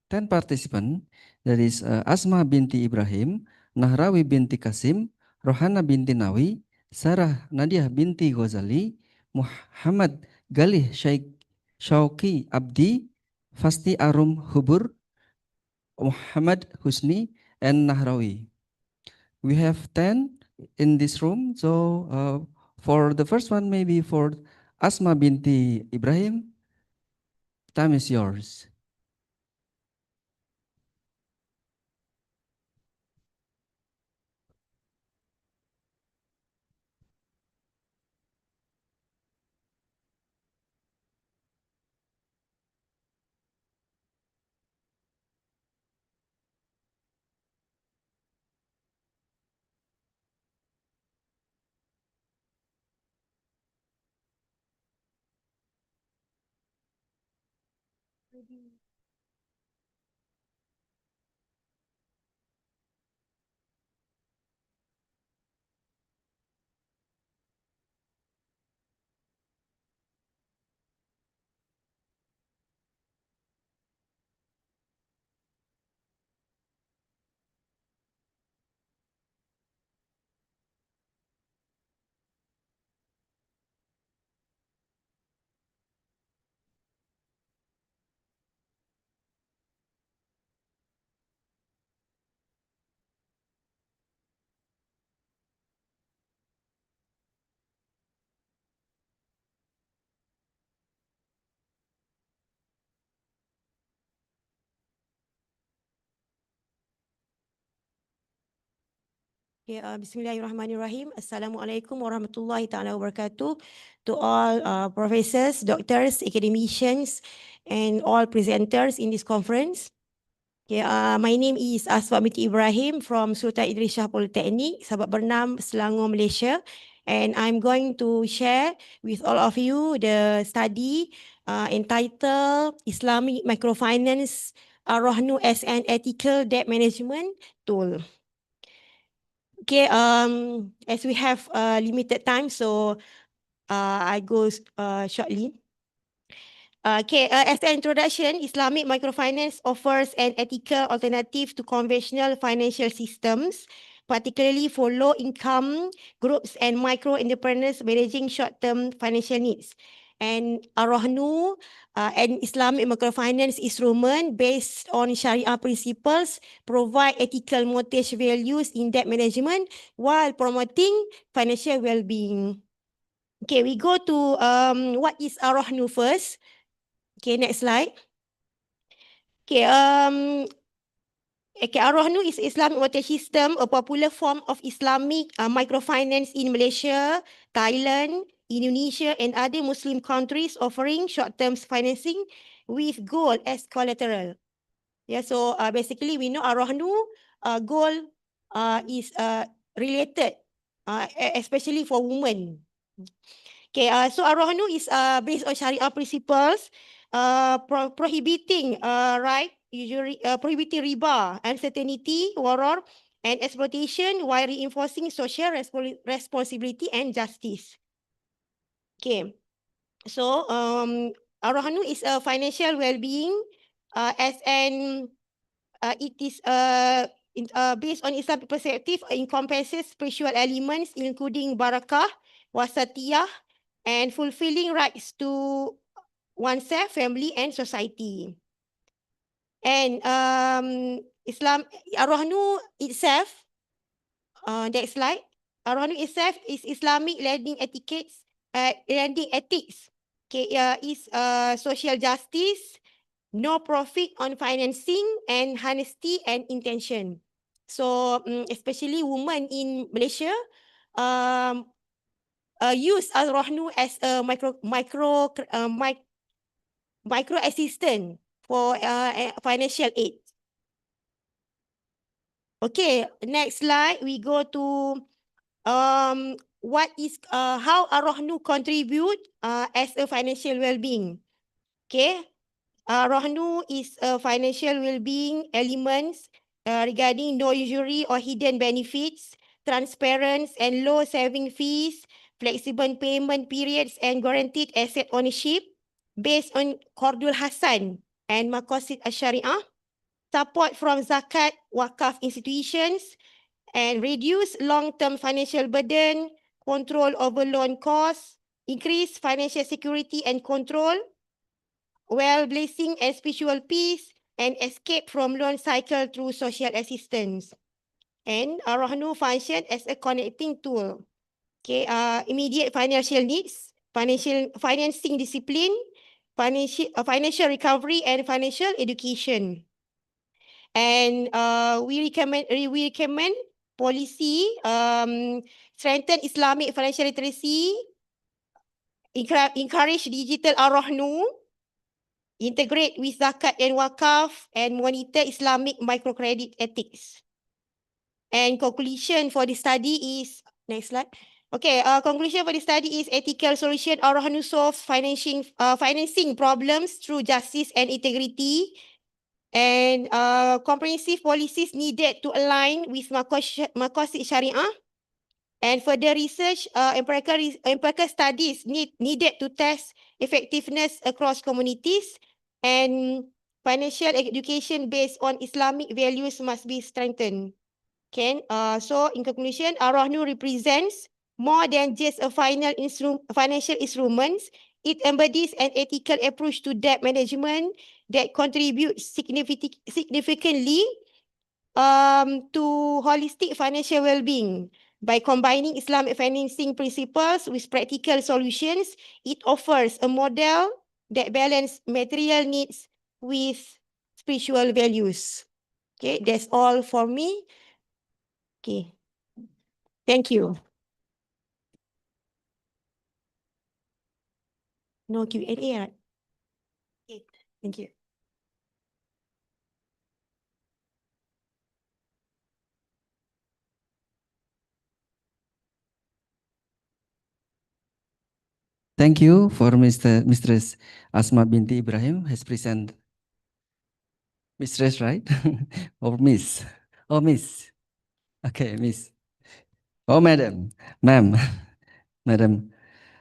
10 participants. That is Asma binti Ibrahim, Nahrawi binti Kasim, Rohana binti Nawi, Sarah Nadia binti Ghazali, Muhammad Galih Syauqi Abdi, Fasti Arum Hubur, Muhammad Husni, and Nahrawi. We have 10 in this room. So for the first one, maybe for Asma binti Ibrahim, time is yours. Okay, Bismillahirrahmanirrahim. Assalamualaikum warahmatullahi taala wabarakatuh to all professors, doctors, academicians, and all presenters in this conference. Okay, my name is Asma binti Ibrahim from Sultan Idris Shah Polytechnic, Sabak Bernam, Selangor, Malaysia. And I'm going to share with all of you the study entitled Islamic Microfinance Rohnu as an Ethical Debt Management Tool. Okay, as we have limited time, so I go shortly. Okay, as an introduction, Islamic microfinance offers an ethical alternative to conventional financial systems, particularly for low-income groups and micro-entrepreneurs managing short-term financial needs. And Ar-Rahnu, an Islamic microfinance instrument based on Sharia principles, provide ethical mortgage values in debt management while promoting financial well-being. Okay, we go to what is Ar-Rahnu first. Okay, next slide. Okay, Okay, Ar-Rahnu is Islamic mortgage system, a popular form of Islamic microfinance in Malaysia, Thailand, Indonesia, and other Muslim countries offering short-term financing with gold as collateral. Yeah, so basically we know Ar-Rahnu gold is related, especially for women. Okay, so Ar-Rahnu is based on Sharia principles, prohibiting right, usually prohibiting riba, uncertainty, waror, and exploitation while reinforcing social responsibility and justice. Okay, so Ar-Rahnu is a financial well-being as an it is based on Islamic perspective, encompasses spiritual elements including barakah, wasatiyah, and fulfilling rights to oneself, family, and society. And Islam, Ar-Rahnu itself, next slide. Ar-Rahnu itself is Islamic lending etiquettes, lending ethics. Okay, is social justice, no profit on financing, and honesty and intention. So especially women in Malaysia use Ar-Rahnu as a micro assistant for financial aid. Okay, next slide. We go to what is how Ar-Rahnu contribute as a financial well-being. Okay, Ar-Rahnu is a financial well-being elements regarding no usury or hidden benefits, transparent and low saving fees, flexible payment periods, and guaranteed asset ownership based on Qardul Hasan and Maqasid Al-Shari'ah, support from zakat wakaf institutions, and reduce long-term financial burden, control over loan costs, increase financial security and control, well-blessing and spiritual peace, and escape from loan cycle through social assistance. And Ar-Rahnu function as a connecting tool. Okay, immediate financial needs, financing discipline, financial recovery, and financial education. And we recommend policy, strengthen Islamic financial literacy, encourage digital Ar-Rahnu, integrate with zakat and wakaf, and monitor Islamic microcredit ethics. And conclusion for the study is, next slide. Okay, conclusion for the study is ethical solution Ar-Rahnu solves financing problems through justice and integrity, and comprehensive policies needed to align with Maqasid Shari'ah, and further research, empirical studies needed to test effectiveness across communities, and financial education based on Islamic values must be strengthened. Okay, so in conclusion, Ar-Rahnu represents more than just a financial instrument. It embodies an ethical approach to debt management that contributes significantly to holistic financial well-being. By combining Islamic financing principles with practical solutions, it offers a model that balances material needs with spiritual values. Okay, that's all for me. Okay, thank you. No Q&A, right? Okay, thank you. Thank you for Mistress Asma binti Ibrahim has present. Mistress, right? Or Miss? Oh, Miss. Okay, Miss. Oh, Madam. Ma'am. Madam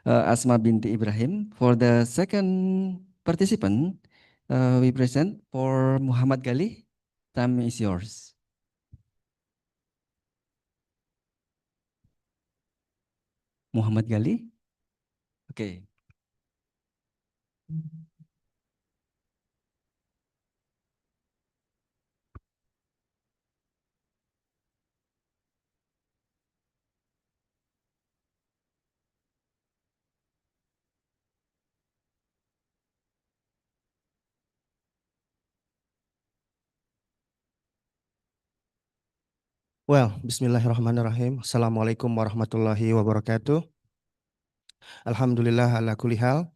Asma binti Ibrahim. For the second participant, we present for Muhammad Gali. Time is yours. Muhammad Gali. Okay. Well, Bismillahirrahmanirrahim. Assalamualaikum warahmatullahi wabarakatuh. Alhamdulillah ala kulli hal.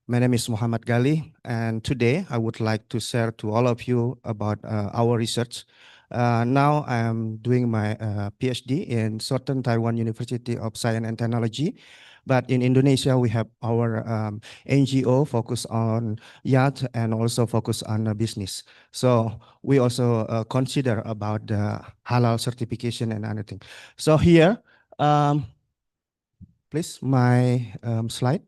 My name is Muhammad Gali, and today I would like to share to all of you about our research. Now I am doing my PhD in Southern Taiwan University of Science and Technology. But in Indonesia, we have our NGO focus on yacht and also focus on business. So we also consider about the halal certification and anything. So here, please, my slide.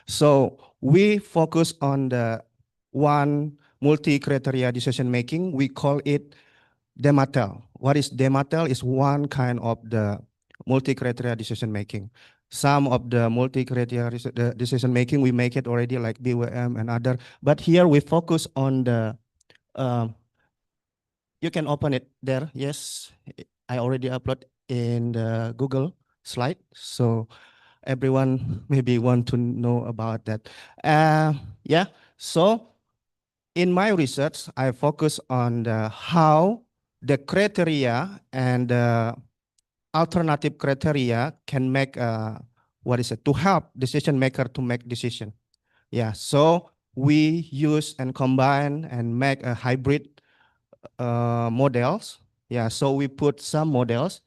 So we focus on the one multi-criteria decision making. We call it DEMATEL. What is DEMATEL? Is one kind of the multi-criteria decision making. Some of the multi-criteria decision making, we make it already like BWM and other, but here we focus on the, you can open it there. Yes, I already upload in the Google slide. So everyone maybe want to know about that. Yeah, so in my research, I focus on how the criteria and the alternative criteria can make, to help decision maker to make decision. Yeah, so we use and combine and make a hybrid models. Yeah, so we put some models.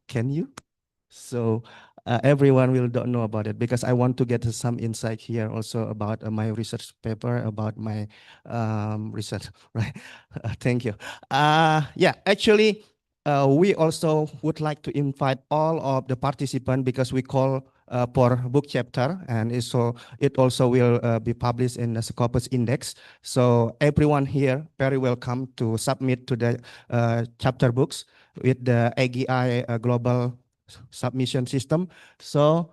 Can you? So everyone will don't know about it because I want to get some insight here also about my research paper, about my research, right? Thank you. Yeah, actually, we also would like to invite all of the participants because we call for book chapter, and it also will be published in the Scopus Index. So everyone here very welcome to submit to the chapter books with the ICoHEI global submission system. So,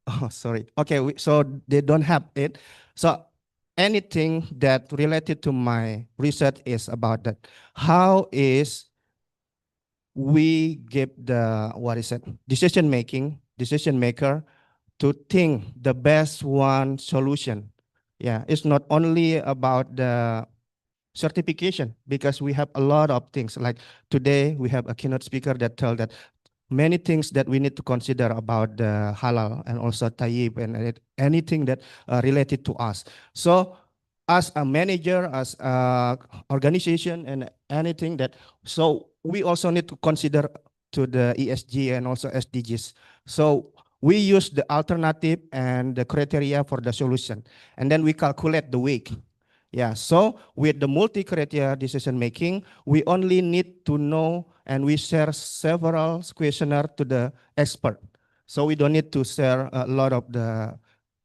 oh, sorry. Okay, so they don't have it. So anything that related to my research is about that. How is we give the, decision maker to think the best one solution. Yeah, it's not only about the certification because we have a lot of things. Like today we have a keynote speaker that tell that many things that we need to consider about the halal and also tayyib and anything that related to us. So as a manager, as a organization and anything that, so we also need to consider to the ESG and also SDGs. So we use the alternative and the criteria for the solution, and then we calculate the weight. Yeah, so with the multi-criteria decision making, we only need to know and we share several questionnaire to the expert. So we don't need to share a lot of the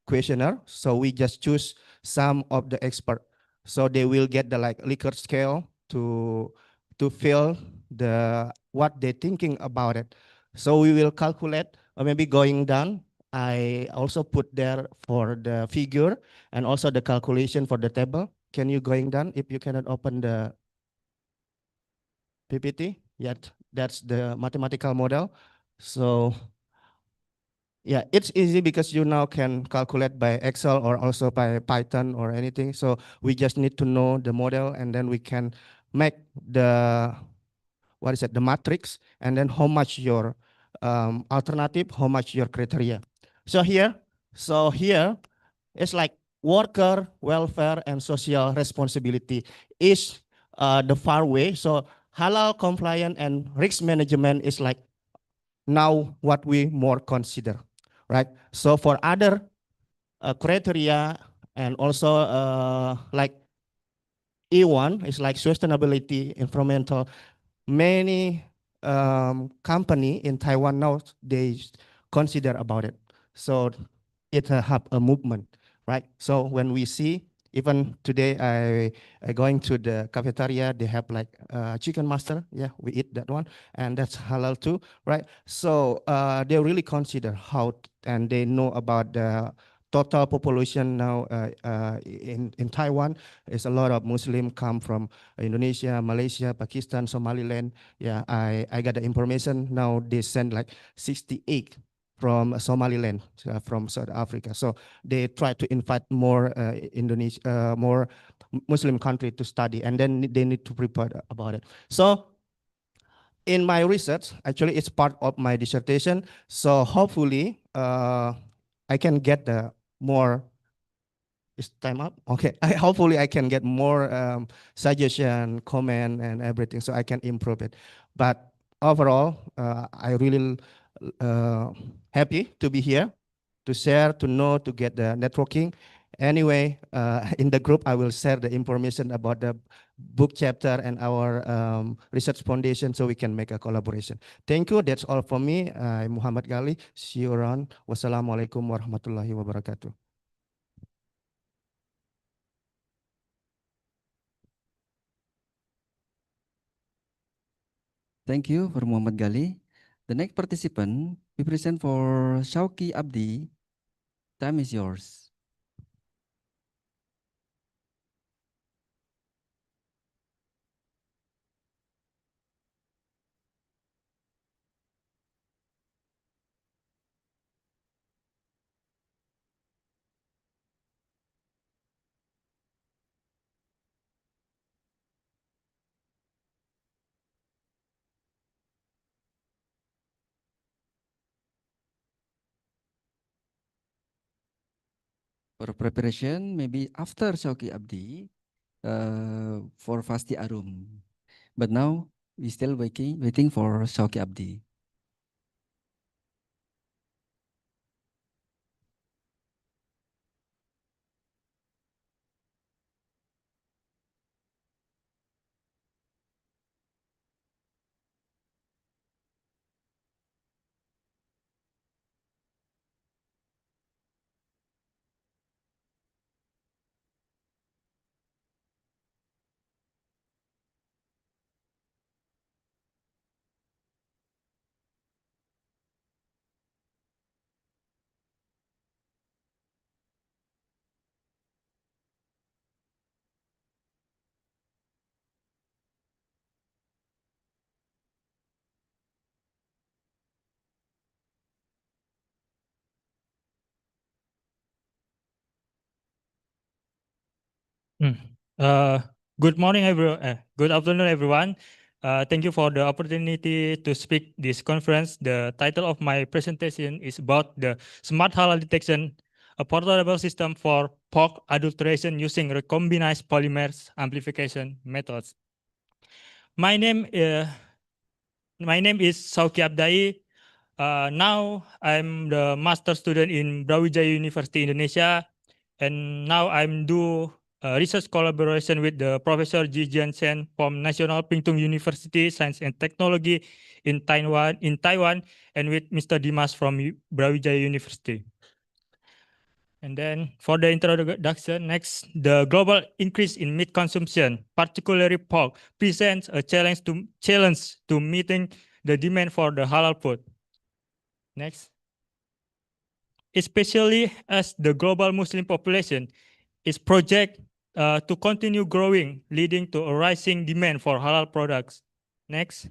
questionnaire. So we just choose some of the expert. So they will get the Likert scale to feel the what they're thinking about it. So we will calculate, or maybe going down, I also put there for the figure and also the calculation for the table. Can you going down if you cannot open the PPT yet? That's the mathematical model. So yeah, it's easy because you now can calculate by Excel or also by Python or anything. So we just need to know the model and then we can make the, the matrix, and then how much your alternative, how much your criteria. So here it's like worker welfare and social responsibility is the far way. So halal compliant and risk management is like now what we more consider, right? So for other criteria and also like E1 is like sustainability, environmental. Many company in Taiwan now they consider about it. So it have a movement, right? So when we see, even today I going to the cafeteria, they have like chicken master. Yeah, we eat that one, and that's halal too, right? So they really consider how, and they know about the total population now in Taiwan. Is a lot of Muslim come from Indonesia, Malaysia, Pakistan, Somaliland. Yeah, I got the information now. They send like 68 from Somaliland, from South Africa. So they try to invite more Indonesia, more Muslim country to study, and then they need to prepare about it. So in my research, actually, it's part of my dissertation. So hopefully, I can get the more. Is time up? Okay. Hopefully, I can get more suggestion, comment, and everything, so I can improve it. But overall, I really happy to be here, to share, to know, to get the networking. Anyway, in the group, I will share the information about the book chapter and our research foundation so we can make a collaboration. Thank you. That's all for me. I'm Muhammad Gali. See you around. Wassalamualaikum warahmatullahi wabarakatuh. Thank you for Muhammad Gali. The next participant, we present for Shauki Abdi. Time is yours. For preparation, maybe after Shauki Abdi, for Fasti Arum. But now we still waiting for Shauki Abdi. Good morning, everyone. Good afternoon, everyone. Thank you for the opportunity to speak this conference. The title of my presentation is about the smart halal detection, a portable system for pork adulteration using recombinant polymers amplification methods. My name is Sauki Abdai. Now I'm the master student in Brawijaya University, Indonesia, and now I'm do research collaboration with the Professor Ji Jianchen from National Pingtung University, Science and Technology in Taiwan, and with Mr. Dimas from Brawijaya University. And then for the introduction, next, the global increase in meat consumption, particularly pork, presents a challenge to meeting the demand for the halal food. Next. Especially as the global Muslim population is projected to continue growing, leading to a rising demand for halal products. Next.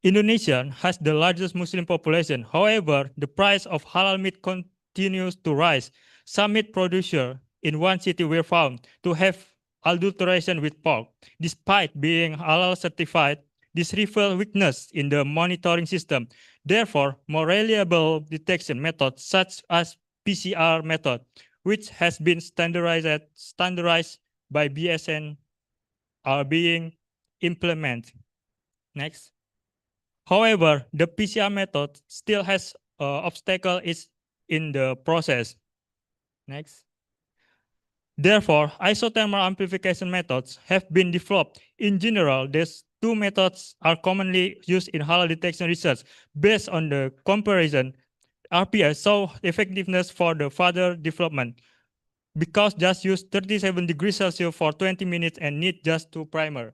Indonesia has the largest Muslim population. However, the price of halal meat continues to rise. Some meat producers in one city were found to have adulteration with pork. Despite being halal certified, this reveals weakness in the monitoring system. Therefore, more reliable detection methods such as PCR method, which has been standardized by BSN, are being implemented. Next. However, the PCR method still has obstacle is in the process. Next. Therefore, isothermal amplification methods have been developed. In general, these two methods are commonly used in halal detection research. Based on the comparison, RPS saw effectiveness for the further development because just use 37 degrees Celsius for 20 minutes and need just two primer.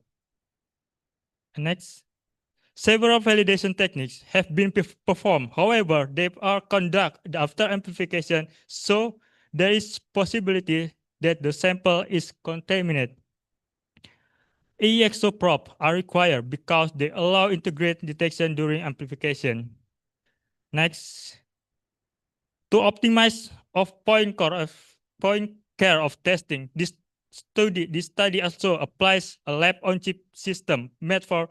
Next. Several validation techniques have been performed. However, they are conducted after amplification, so there is possibility that the sample is contaminated. AEXO probe are required because they allow integrated detection during amplification. Next, to optimize of point care of testing, this This study also applies a lab-on-chip system made for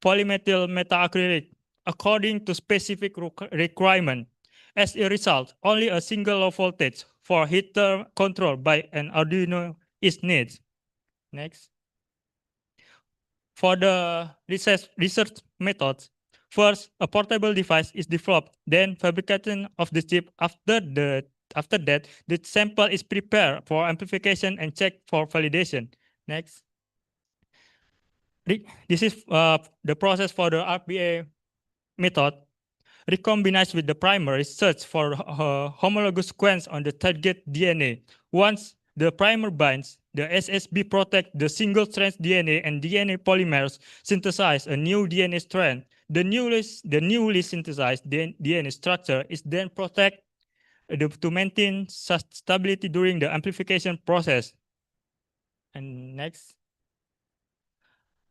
polymethyl methacrylic according to specific requirement. As a result, only a single low voltage for heater control by an Arduino is needed. Next. For the research methods, first, a portable device is developed, then fabrication of the chip. After that, the sample is prepared for amplification and checked for validation. Next. This is the process for the RPA method. Recombinized with the primer is search for homologous sequence on the target DNA. Once the primer binds, the SSB protects the single-strand DNA and DNA polymers synthesize a new DNA strand. The newly synthesized DNA structure is then protected to maintain stability during the amplification process. And next.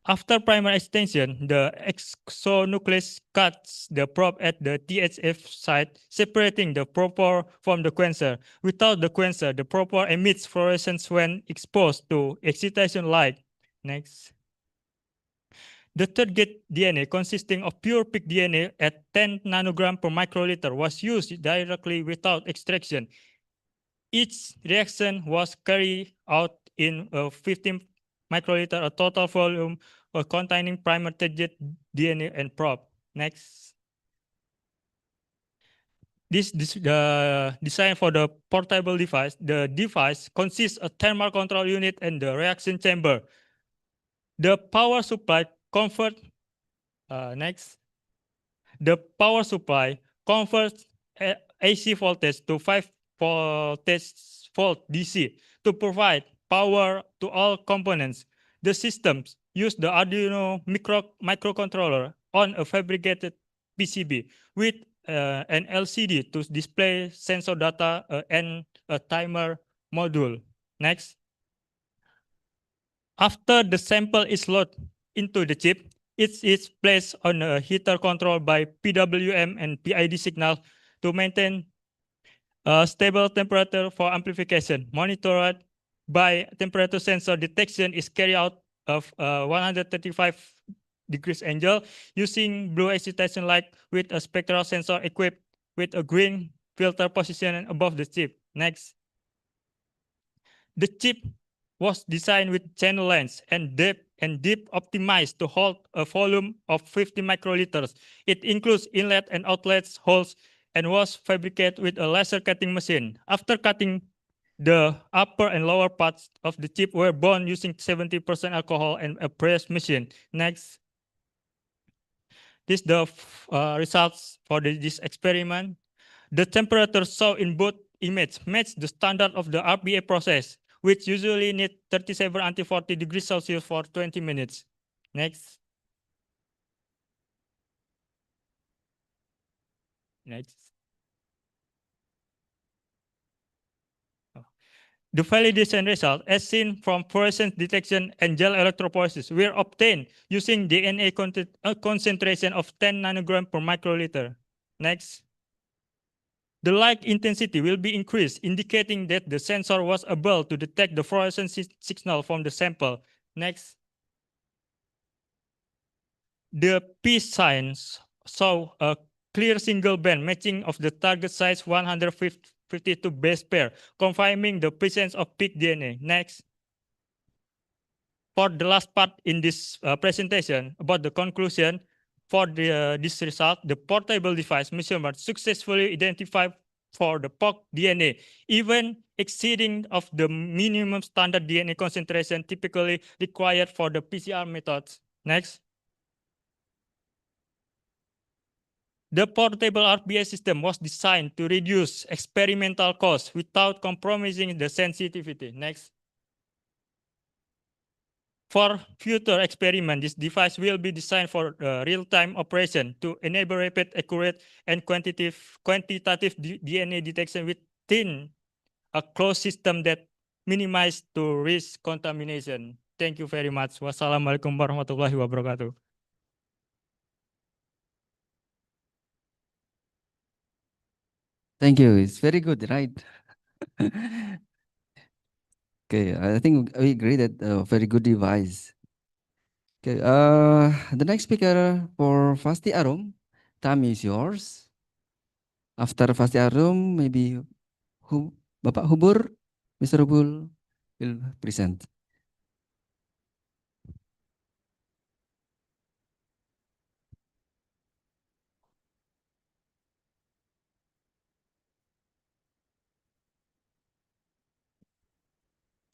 After primer extension, the exonuclease cuts the probe at the THF site, separating the probe from the quencher. Without the quencher, the probe emits fluorescence when exposed to excitation light. Next. The target DNA, consisting of pure peak DNA at 10 nanogram per microliter, was used directly without extraction. Each reaction was carried out in 15 microliter, a total volume containing primer target DNA and probe. Next. This the design for the portable device. The device consists of thermal control unit and the reaction chamber. The power supply next. The power supply converts AC voltage to 5 volt DC to provide power to all components. The systems use the Arduino microcontroller on a fabricated PCB with an LCD to display sensor data and a timer module. Next. After the sample is loaded into the chip, it is placed on a heater controlled by PWM and PID signal to maintain a stable temperature for amplification. Monitored by temperature sensor detection is carried out of 135 degrees angle using blue excitation light with a spectral sensor equipped with a green filter positioned above the chip. Next. The chip was designed with channel length and depth optimized to hold a volume of 50 microliters. It includes inlet and outlet holes and was fabricated with a laser cutting machine. After cutting, the upper and lower parts of the chip were bonded using 70% alcohol and a press machine. Next. This is the results for this experiment. The temperature shown in both images match the standard of the RPA process, which usually need 37 until 40 degrees Celsius for 20 minutes. Next. Next. The validation result, as seen from fluorescence detection and gel electrophoresis, were obtained using DNA concentration of 10 nanogram per microliter. Next. The light intensity will be increased, indicating that the sensor was able to detect the fluorescence signal from the sample. Next. The P signs show a clear single band matching of the target size 152 base pair, confirming the presence of peak DNA. Next. For the last part in this presentation about the conclusion, for this result, the portable device measurement successfully identified for the POC DNA, even exceeding of the minimum standard DNA concentration typically required for the PCR methods. Next. The portable RPA system was designed to reduce experimental costs without compromising the sensitivity. Next. For future experiment, this device will be designed for real-time operation to enable rapid, accurate, and quantitative DNA detection within a closed system that minimizes to risk contamination. Thank you very much. Wassalamualaikum warahmatullahi wabarakatuh. Thank you. It's very good, right? Okay, I think we agree that very good device. Okay, the next speaker for Fasti Arum, time is yours. After Fasti Arum, maybe Bapak Hubur, Mr. Hubul will present.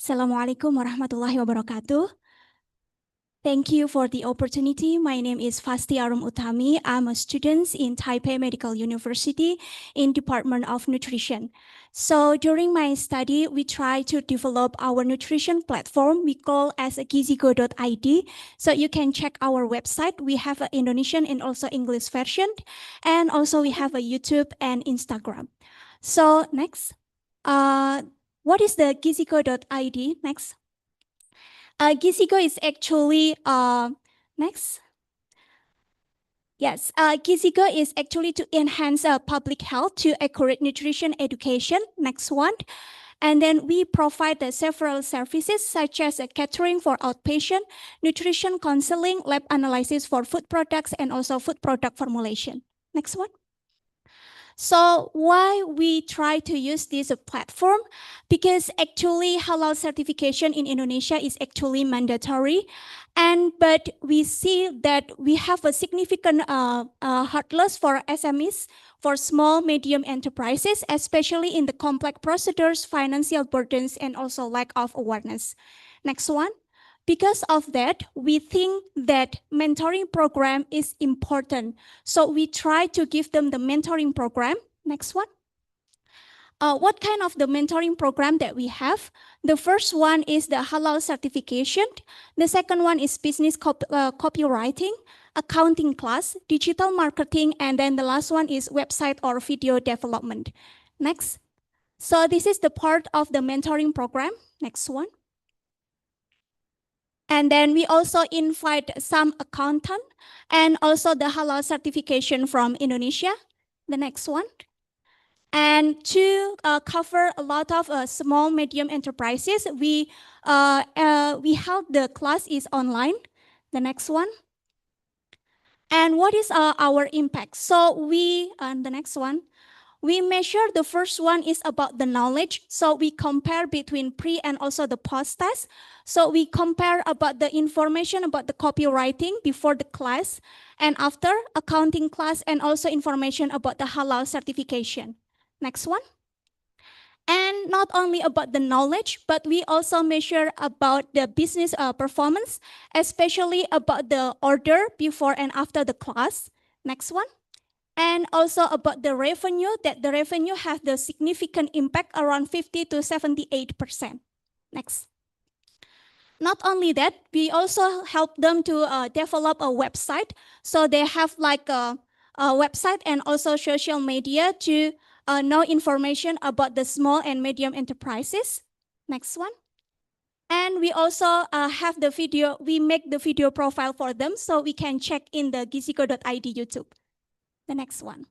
Assalamualaikum warahmatullahi wabarakatuh. Thank you for the opportunity. My name is Fasti Arum Utami. I'm a student in Taipei Medical University in Department of Nutrition. So during my study, we try to develop our nutrition platform we call as a gizigo.id. So you can check our website. We have an Indonesian and also English version. And also we have a YouTube and Instagram. So next, what is the gizigo.id? Next. Gizigo is actually, next. Yes, Gizigo is actually to enhance public health to accurate nutrition education. Next one. And then we provide several services such as catering for outpatient, nutrition counseling, lab analysis for food products, and also food product formulation. Next one. So why we try to use this platform? Because actually halal certification in Indonesia is actually mandatory. But we see that we have a significant hurdles for SMEs, for small, medium enterprises, especially in the complex procedures, financial burdens, and also lack of awareness. Next one. Because of that, we think that mentoring program is important. So we try to give them the mentoring program. Next one. What kind of the mentoring program that we have? The first one is the halal certification. The second one is business copywriting, accounting class, digital marketing, and then the last one is website or video development. Next. So this is the part of the mentoring program. Next one. And then we also invite some accountant and also the halal certification from Indonesia. The next one. And to cover a lot of small, medium enterprises, we held the class is online. The next one. And what is our impact? So the next one. We measure the first one is about the knowledge. So we compare between pre and also the post test. So we compare about the information about the copywriting before the class and after accounting class and also information about the halal certification. Next one. And not only about the knowledge, but we also measure about the business performance, especially about the order before and after the class. Next one. And also about the revenue, that the revenue has the significant impact around 50 to 78%. Next. Not only that, we also help them to develop a website. So they have like a website and also social media to know information about the small and medium enterprises. Next one. And we also have the video, we make the video profile for them so we can check in the gizigo.id YouTube. The next one.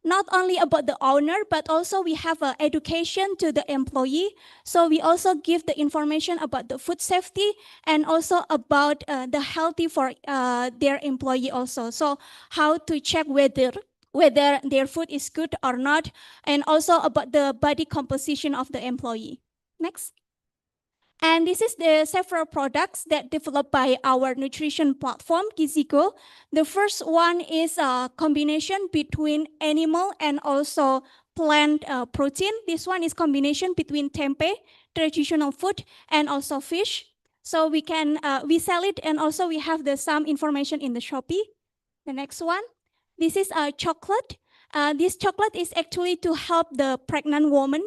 Not only about the owner, but also we have education to the employee. So we also give the information about the food safety and also about the healthy for their employee also. So how to check whether their food is good or not, and also about the body composition of the employee. Next. And this is the several products that developed by our nutrition platform, Gizigo. The first one is a combination between animal and also plant protein. This one is combination between tempeh, traditional food, and also fish. So we sell it, and also we have some information in the Shopee. The next one, this is a chocolate. This chocolate is actually to help the pregnant woman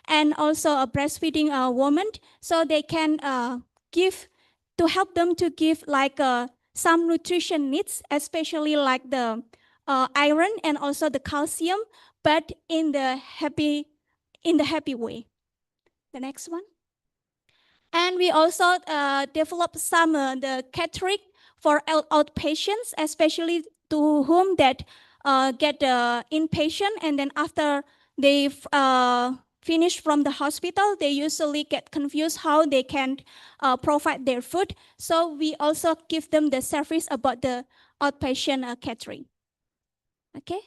and also a breastfeeding woman, so they can to help them to give like some nutrition needs, especially like the iron and also the calcium, but in the happy way. The next one. And we also develop some the catering for outpatients, especially to whom that get inpatient, and then after they finish from the hospital, they usually get confused how they can provide their food. So we also give them the service about the outpatient catering. Okay.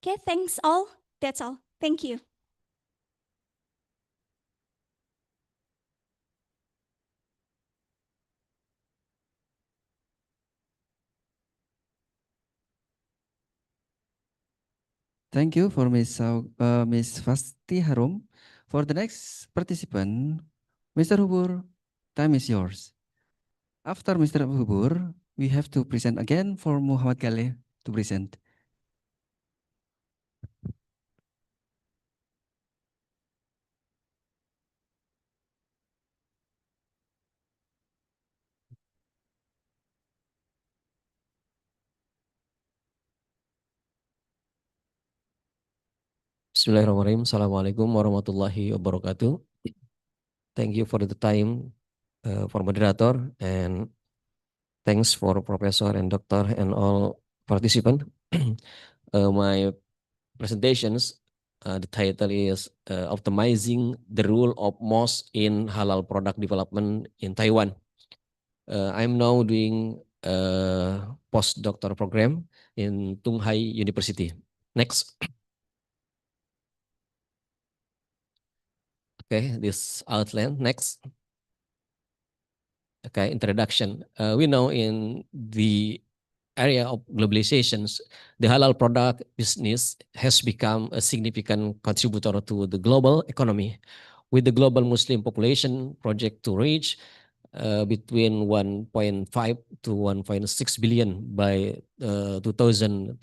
Okay, thanks all. That's all. Thank you. Thank you for Miss Fasti Harum. For the next participant, Mr. Hubur, time is yours. After Mr. Hubur, we have to present again for Muhammad Galeh to present. Bismillahirrahmanirrahim. Assalamualaikum warahmatullahi wabarakatuh. Thank you for the time for moderator, and thanks for professor and doctor and all participant. My presentations, the title is Optimizing the Role of Mosque in Halal Product Development in Taiwan. I'm now doing a postdoctoral program in ICoHEI University. Next. Okay, this outline. Next. Okay, introduction. We know in the area of globalizations, the halal product business has become a significant contributor to the global economy, with the global Muslim population project to reach between 1.5 to 1.6 billion by 2025,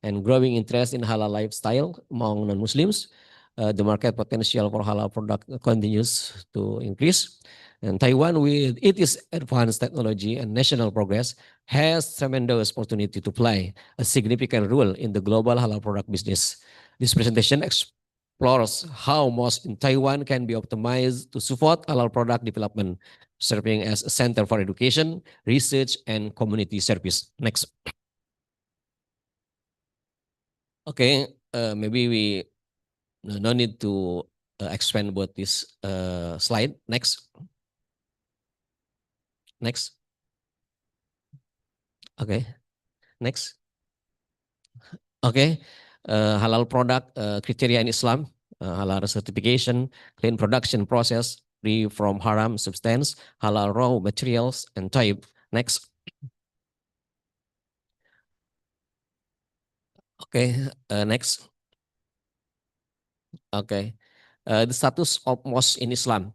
and growing interest in halal lifestyle among non-Muslims. The market potential for halal product continues to increase. And Taiwan, with its advanced technology and national progress, has tremendous opportunity to play a significant role in the global halal product business. This presentation explores how mosques in Taiwan can be optimized to support halal product development, serving as a center for education, research, and community service. Next. Okay, maybe we no need to expand about this slide. Next. Next. Okay. Next. Okay. Halal product criteria in Islam, halal certification, clean production process, free from haram substance, halal raw materials, and type. Next. Okay. Next. Okay. The status of mosque in Islam.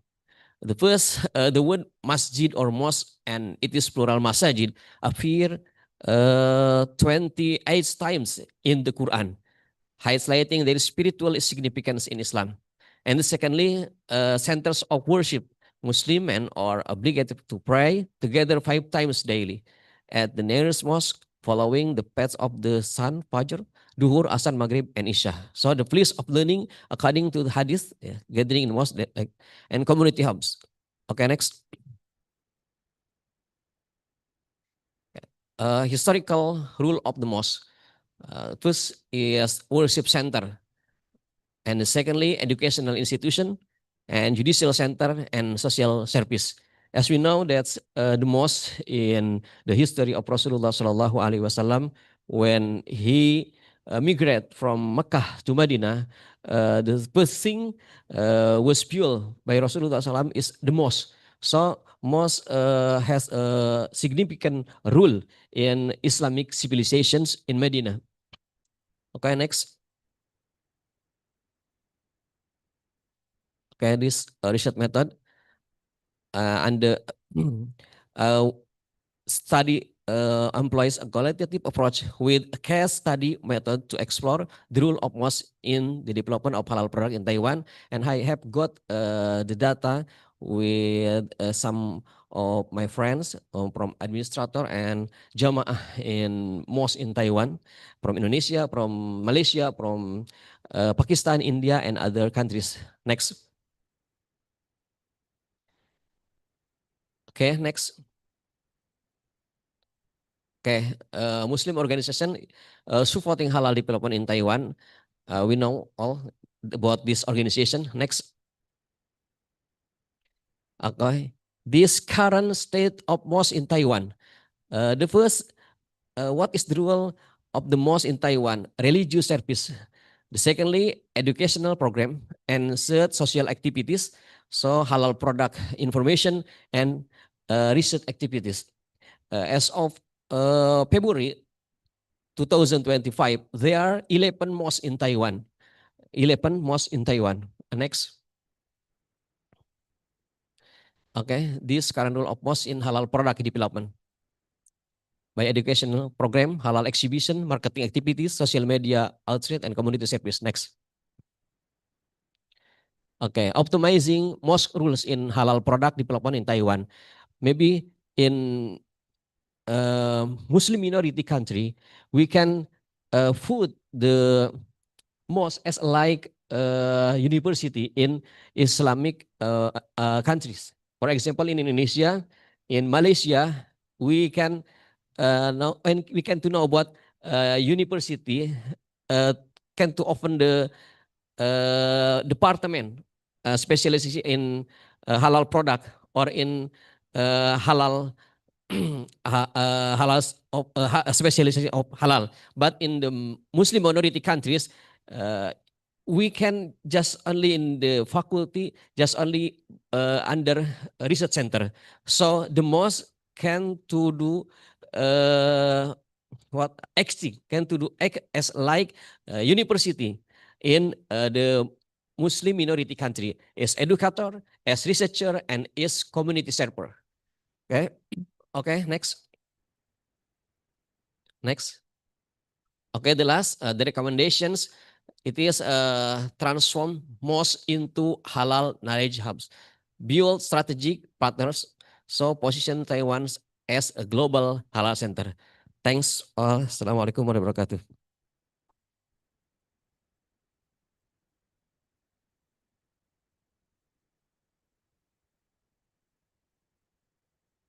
The first, the word masjid or mosque, and it is plural masajid, appear 28 times in the Quran, highlighting their spiritual significance in Islam. And secondly, centers of worship. Muslim men are obligated to pray together 5 times daily at the nearest mosque, following the paths of the sun, Fajr, Duhur, Asar, Maghrib, and Isha. So the place of learning according to the hadith, gathering in mosque and community hubs. Okay, next. Historical rule of the mosque. First is worship center, and secondly, educational institution, and judicial center, and social service. As we know, that's the mosque in the history of Rasulullah Sallallahu Alaihi Wasallam, when he migrated from Mecca to Medina, the first thing was built by Rasulullah Sallam is the mosque. So mosque has a significant role in Islamic civilizations in Medina. Okay, next. Okay, this research method and the study employs a qualitative approach with a case study method to explore the role of mosque in the development of halal product in Taiwan. And I have got the data with some of my friends from administrator and jamaah in mosque in Taiwan, from Indonesia, from Malaysia, from Pakistan, India, and other countries. Next. Okay, next. Okay, Muslim organization supporting halal development in Taiwan. We know all about this organization. Next. Okay. This current state of mosque in Taiwan. The first, what is the role of the mosque in Taiwan? Religious service. The secondly, educational program. And third, social activities. So halal product information and research activities. As of February 2025, there are 11 mosques in Taiwan. 11 mosques in Taiwan. Next. Okay, this current role of mosque in halal product development. By educational program, halal exhibition, marketing activities, social media outreach, and community service. Next. Okay, optimizing mosque rules in halal product development in Taiwan. Maybe in Muslim minority country, we can put the mosque as like university in Islamic countries. For example, in Indonesia, in Malaysia, we can know and we can to know about university can to open the department specialization in halal product or in halal halal specialization of halal. But in the Muslim minority countries, we can just only in the faculty, just only under a research center. So the mosque can to do what acting can to do act as like university in the Muslim minority country as educator, as researcher, and as community server. Okay, okay, next. Next. Okay, the last, the recommendations, it is transform mosque into halal knowledge hubs. Build strategic partners, so position Taiwan as a global halal center. Thanks. Assalamualaikum warahmatullahi wabarakatuh.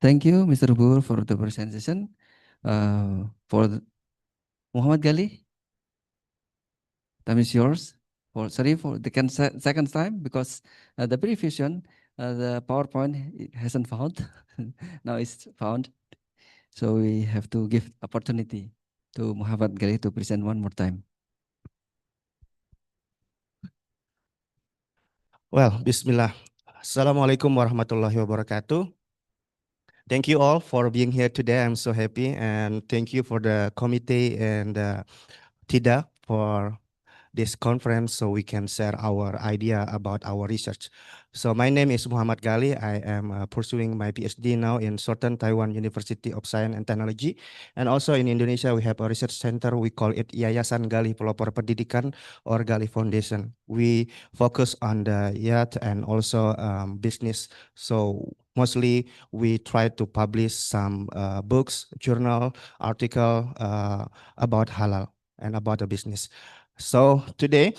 Thank you, Mr. Bur, for the presentation. Muhammad Gali, time is yours. Sorry for the second time because the previous one, the PowerPoint hasn't found. Now it's found. So we have to give opportunity to Muhammad Gali to present one more time. Well, Bismillah. Assalamualaikum warahmatullahi wabarakatuh. Thank you all for being here today. I'm so happy, and thank you for the committee and TIDA for this conference so we can share our idea about our research. So my name is Muhammad Gali. I am pursuing my PhD now in Southern Taiwan University of Science and Technology. And also in Indonesia, we have a research center. We call it Yayasan Gali Pelopor Pendidikan or Gali Foundation. We focus on the youth and also business. So mostly we try to publish some books, journal, article about halal and about the business. So today,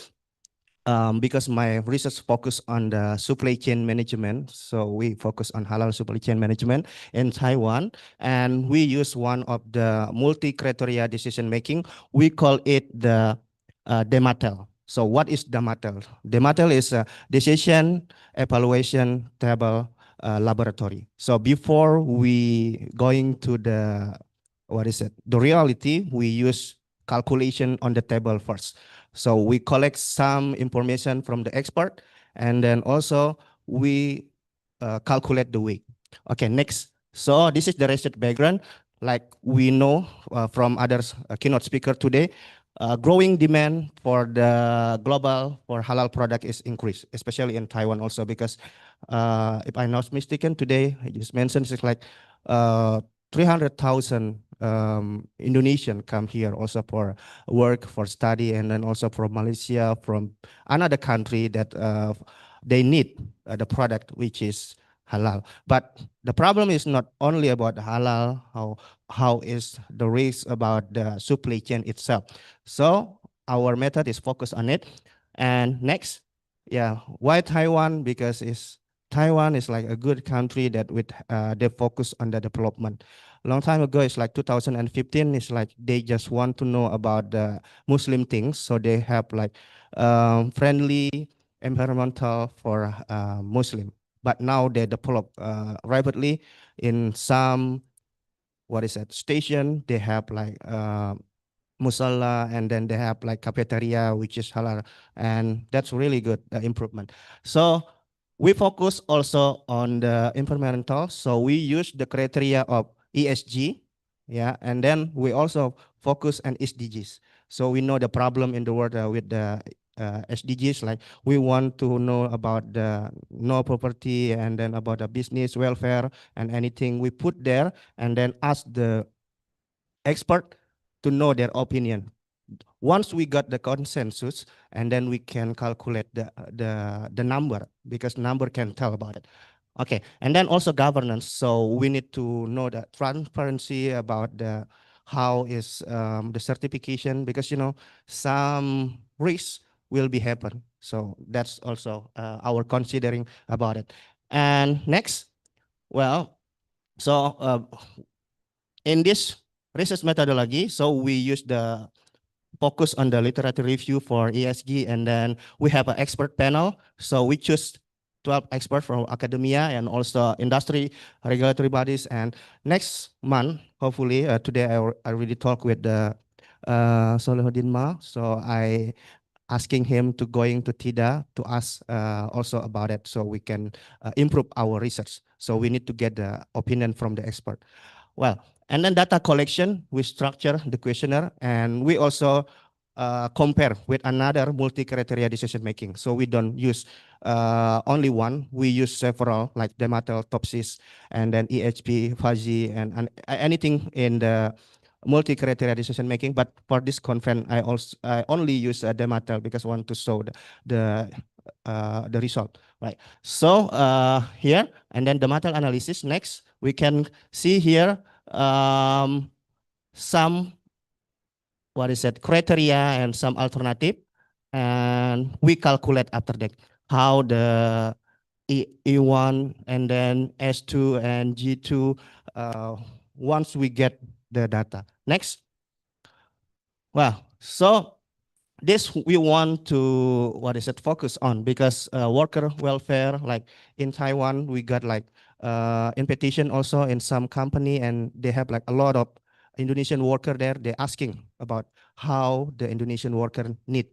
because my research focus on the supply chain management, so we focus on halal supply chain management in Taiwan, and we use one of the multi-criteria decision making. We call it the DEMATEL. So what is DEMATEL? DEMATEL is a decision evaluation table laboratory. So before we going to the the reality, we use calculation on the table first. So we collect some information from the expert, and then also we calculate the weight. Okay, next. So this is the research background. Like we know from others keynote speaker today, growing demand for the global for halal product is increased, especially in Taiwan also because if I'm not mistaken, today I just mentioned it's like 300,000 Indonesian come here also for work, for study, and then also from Malaysia, from another country that they need the product which is halal. But the problem is not only about halal, how is the risk about the supply chain itself. So our method is focused on it. And next, yeah, why Taiwan? Because it's Taiwan is like a good country that with they focus on the development. Long time ago, it's like 2015. It's like they just want to know about the Muslim things, so they have like friendly environmental for Muslim. But now they develop rapidly in some station. They have like musalla, and then they have like cafeteria which is halal, and that's really good improvement. So we focus also on the environmental, so we use the criteria of ESG, yeah, and then we also focus on SDGs. So we know the problem in the world with the SDGs, like we want to know about the no property, and then about the business welfare and anything we put there, and then ask the expert to know their opinion. Once we got the consensus, and then we can calculate the number, because number can tell about it. Okay, and then also governance. So we need to know the transparency about the how is the certification, because some risks will be happen. So that's also our considering about it. And next, well, so in this research methodology, so we use the focus on the literature review for ESG, and then we have an expert panel. So we choose 12 experts from academia and also industry, regulatory bodies. And next month, hopefully, today I already talked with the Salahuddin Ma. So I asking him to going to TIDA to ask also about it, so we can improve our research. So we need to get the opinion from the expert. Well, and then data collection, we structure the questionnaire, and we also compare with another multi-criteria decision making. So we don't use only one, we use several, like dermatotopsis, and then EHP, fuzzy, and anything in the multi-criteria decision making. But for this conference, I only use dermatel because I want to show the result, right? So here, and then dermatel analysis. Next, we can see here some criteria and some alternative, and we calculate after that how the E1 and then S2 and G2 once we get the data. Next. Well, so this we want to focus on, because worker welfare, like in Taiwan, we got like in petition also in some company, and they have like a lot of Indonesian worker there. They're asking about how the Indonesian worker need,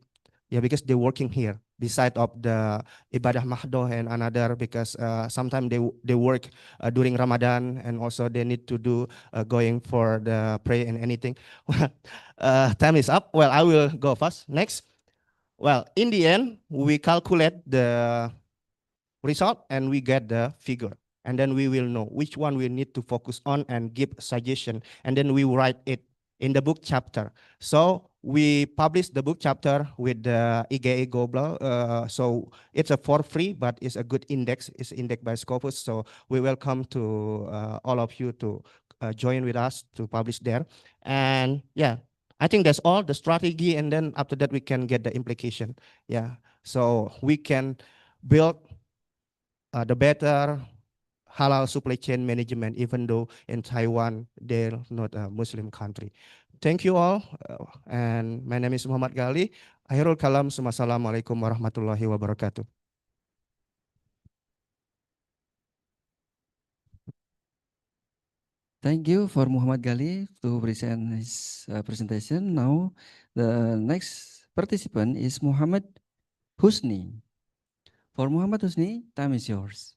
because they're working here beside of the ibadah mahdoh and another, because sometimes they work during Ramadan, and also they need to do going for the pray and anything. Time is up. Well, I will go first. Next. Well, in the end, we calculate the result and we get the figure. And then we will know which one we need to focus on and give suggestion. And then we write it in the book chapter. So we publish the book chapter with the ICoHEI Global. So it's a for free, but it's a good index. It's indexed by Scopus. So we welcome to all of you to join with us to publish there. And yeah, I think that's all the strategy. And then after that, we can get the implication. Yeah. So we can build the better halal supply chain management, even though in Taiwan, they're not a Muslim country. Thank you all. And my name is Muhammad Gali. Akhirul kalam. Assalamualaikum warahmatullahi wabarakatuh. Thank you for Muhammad Gali to present his presentation. Now, the next participant is Muhammad Husni. For Muhammad Husni, time is yours.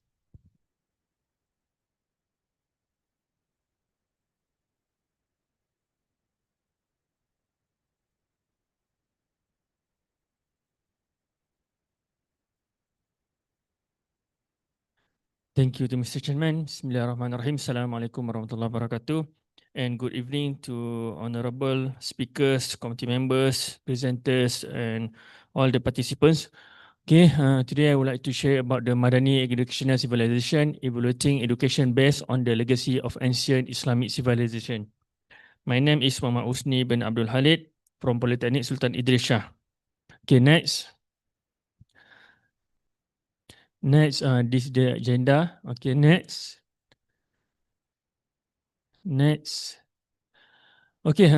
Thank you to Mr. Chairman. Bismillahirrahmanirrahim. Assalamualaikum warahmatullahi wabarakatuh. And good evening to honorable speakers, committee members, presenters, and all the participants. Okay, today I would like to share about the Madani Educational Civilization, evaluating education based on the legacy of ancient Islamic civilization. My name is Muhammad Usni bin Abdul Halid from Polytechnic Sultan Idris Shah. Okay, next. Next, this is the agenda. Okay, next. Next. Okay,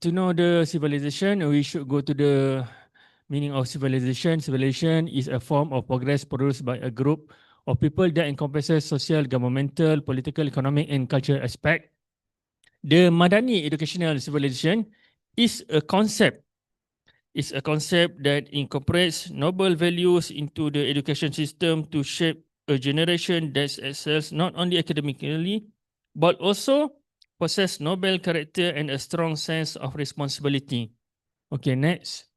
to know the civilization, we should go to the meaning of civilization. Civilization is a form of progress produced by a group of people that encompasses social, governmental, political, economic, and cultural aspect. The Madani educational civilization is a concept. It's a concept that incorporates noble values into the education system to shape a generation that excels not only academically, but also possess noble character and a strong sense of responsibility. Okay, next.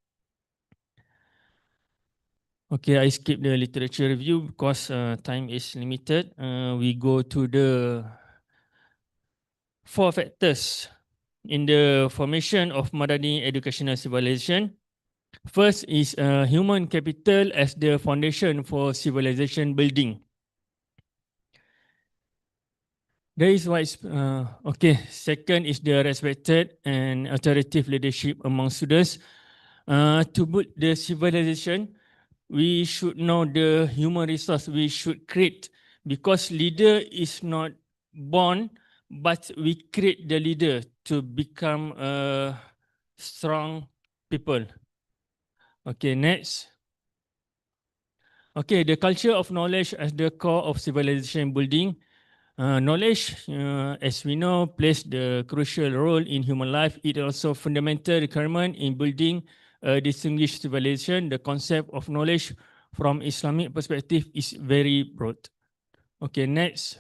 Okay, I skip the literature review because time is limited. We go to the 4 factors in the formation of Madani educational civilization. First is human capital as the foundation for civilization building. There is what is, okay. Second is the respected and authoritative leadership among students. To build the civilization, we should know the human resource we should create, because leader is not born, but we create the leader to become a strong people. Okay, next. Okay, the culture of knowledge as the core of civilization building. Knowledge, as we know, plays the crucial role in human life. It also fundamental requirement in building a distinguished civilization. The concept of knowledge from Islamic perspective is very broad. Okay, next.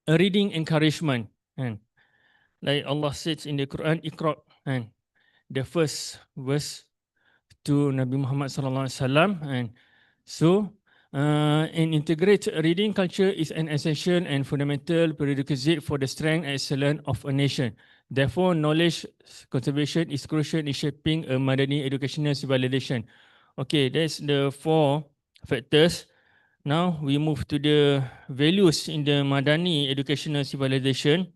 A reading encouragement. And like Allah says in the Quran, Iqra, and the first verse to Nabi Muhammad sallallahu alaihi wasallam. And so, an integrated reading culture is an essential and fundamental prerequisite for the strength and excellence of a nation. Therefore, knowledge conservation is crucial in shaping a Madani educational civilization. Okay, that's the 4 factors. Now we move to the values in the Madani educational civilization.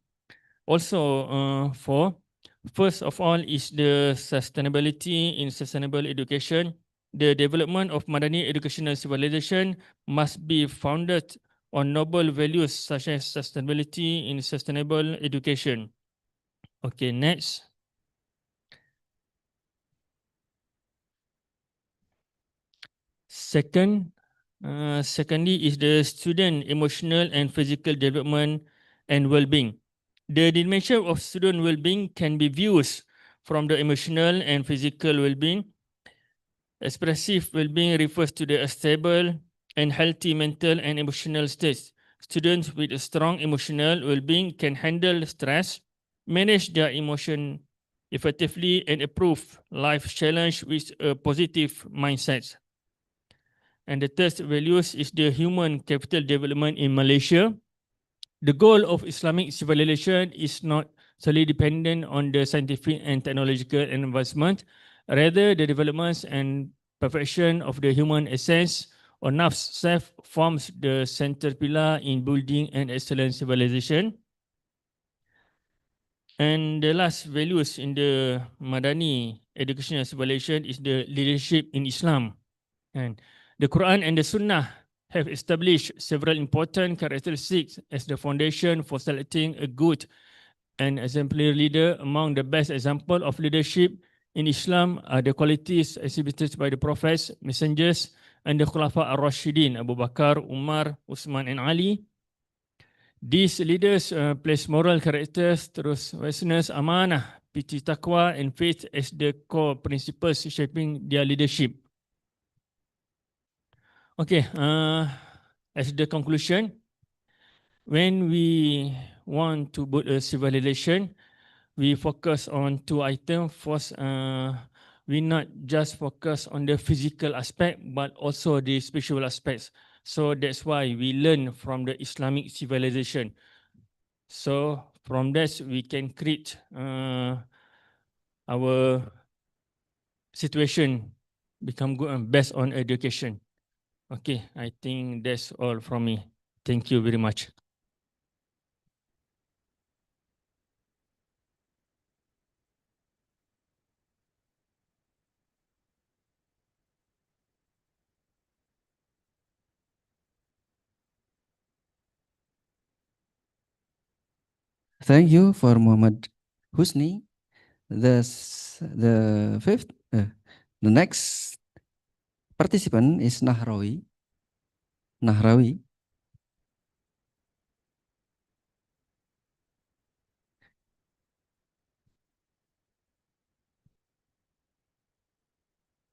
Also, first of all is the sustainability in sustainable education. The development of Madani educational civilization must be founded on noble values such as sustainability in sustainable education. Okay, next. Secondly is the student emotional and physical development and well-being. The dimension of student well-being can be viewed from the emotional and physical well-being. Expressive well-being refers to the stable and healthy mental and emotional states. Students with a strong emotional well-being can handle stress, manage their emotion effectively, and approve life challenge with a positive mindset. And the third values is the human capital development in Malaysia. The goal of Islamic civilization is not solely dependent on the scientific and technological advancement. Rather, the developments and perfection of the human essence or nafs self forms the central pillar in building an excellent civilization. And the last values in the Madani educational civilization is the leadership in Islam. And the Quran and the Sunnah have established several important characteristics as the foundation for selecting a good and exemplary leader. Among the best example of leadership in Islam are the qualities exhibited by the prophets, messengers, and the Khulafa ar-Rashidin, Abu Bakar, Umar, Uthman, and Ali. These leaders place moral characters, trustworthiness, amanah, pity, taqwa, and faith as the core principles shaping their leadership. Okay, as the conclusion, when we want to build a civilization, we focus on 2 items. First, we not just focus on the physical aspect, but also the spiritual aspects. So that's why we learn from the Islamic civilization. So from that, we can create our situation become good and based on education. Okay, I think that's all from me. Thank you very much. Thank you for Muhammad Husni. The fifth, the next participant is Nahrawi. Nahrawi.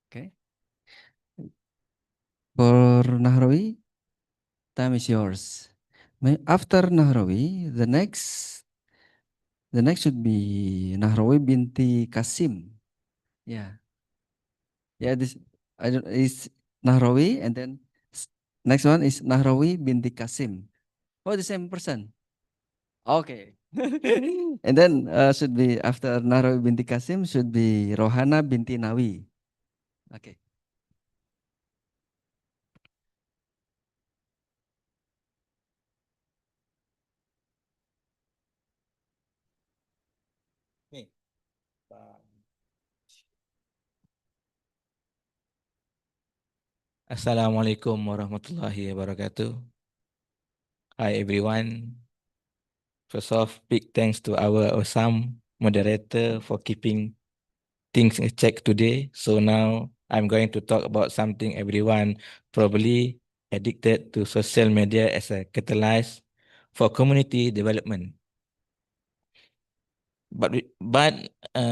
Okay. For Nahrawi, time is yours. After Nahrawi, the next should be Nahrawi binti Kasim. Yeah. Yeah, this I don't is Nahrawi and then next one is Nahrawi binti Kasim. Oh, the same person. Okay. And then should be after Nahrawi binti Kasim should be Rohana binti Nawi. Okay. Assalamualaikum warahmatullahi wabarakatuh. Hi everyone. First off, big thanks to our awesome moderator for keeping things in check today. So now I'm going to talk about something everyone probably addicted to social media as a catalyst for community development. But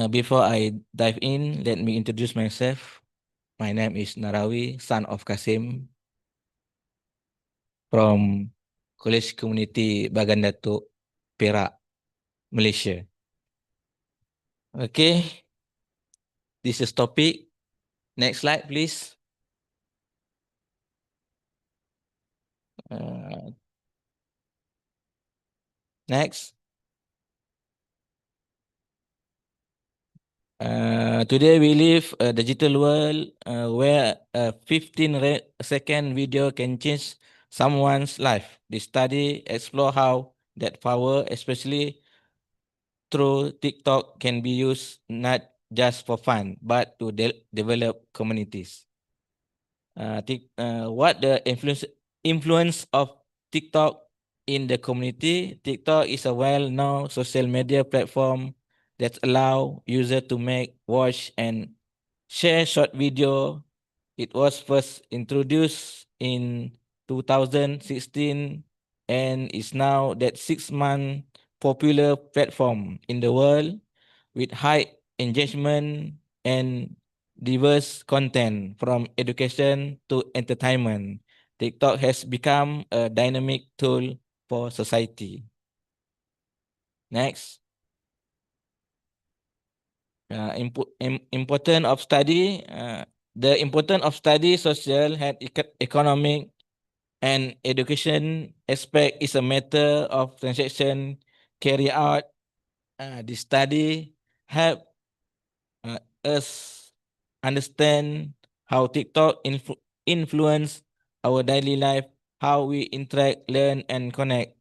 before I dive in, let me introduce myself. My name is Narawi, son of Kasim, from College Community Bagandatu, Perak, Malaysia. Okay, this is topic. Next slide, please. Next. Today we live a digital world where a 15-second video can change someone's life. The study explore how that power, especially through TikTok, can be used not just for fun, but to develop communities. What the influence of TikTok in the community? TikTok is a well-known social media platform that allow users to make, watch, and share short video. It was first introduced in 2016 and is now that 6-month popular platform in the world with high engagement and diverse content from education to entertainment. TikTok has become a dynamic tool for society. Next. Important of study. The importance of study social and economic and education aspect is a matter of transaction carry out. The study help us understand how TikTok influence our daily life, how we interact, learn, and connect.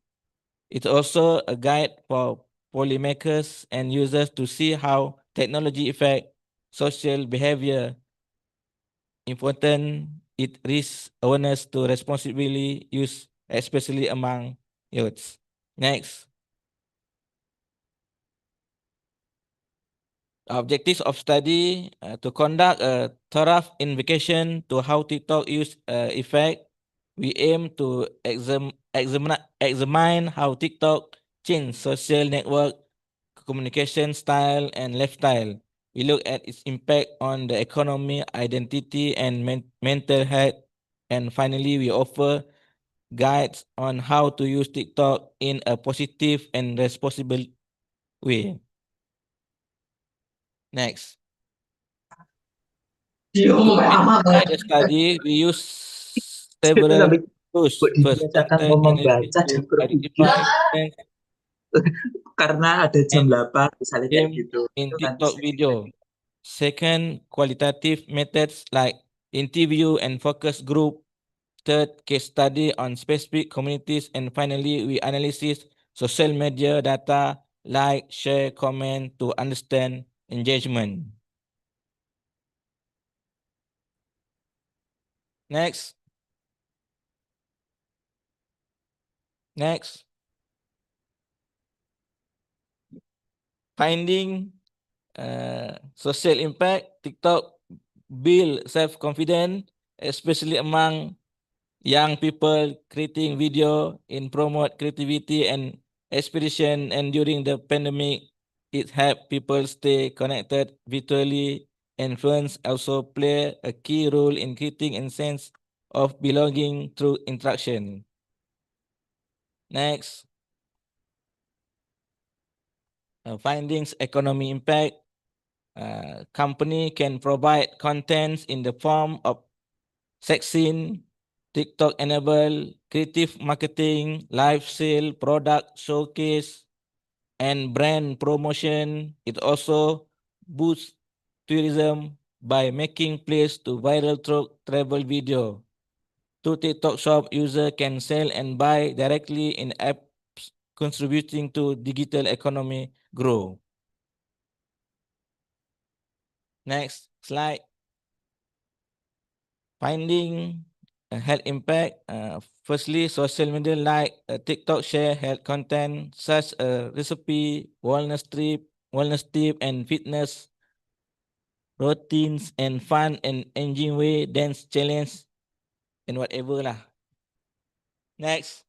It's also a guide for policymakers and users to see how technology affect social behavior. Important, it raises awareness to responsibly use, especially among youths. Next. Objectives of study to conduct a thorough investigation to how TikTok use effect. We aim to examine how TikTok change social network, communication style, and lifestyle. We look at its impact on the economy, identity, and mental health. And finally, we offer guides on how to use TikTok in a positive and responsible way. Next. To insight the study, we use several tools. First, data analysis to identify trends karena ada jam 8 misalnya kayak gitu. in Itu nanti TikTok video. Second, qualitative methods like interview and focus group. Third, case study on specific communities. And finally, we analysis social media data, like, share, comment to understand engagement. Next. Next. Finding social impact, TikTok build self-confidence, especially among young people creating video in promote creativity and expression. And during the pandemic, it helped people stay connected virtually. Influence also play a key role in creating a sense of belonging through interaction. Next, findings economy impact. Company can provide contents in the form of sex scene, TikTok enable creative marketing, live sale, product showcase, and brand promotion. It also boosts tourism by making place to viral travel video. To TikTok shop, user can sell and buy directly in apps, contributing to digital economy grow. Next slide. Finding health impact. Firstly, social media like TikTok share health content such as recipe, wellness tip, and fitness routines, and fun and engaging way, dance challenge, and whatever lah. Next.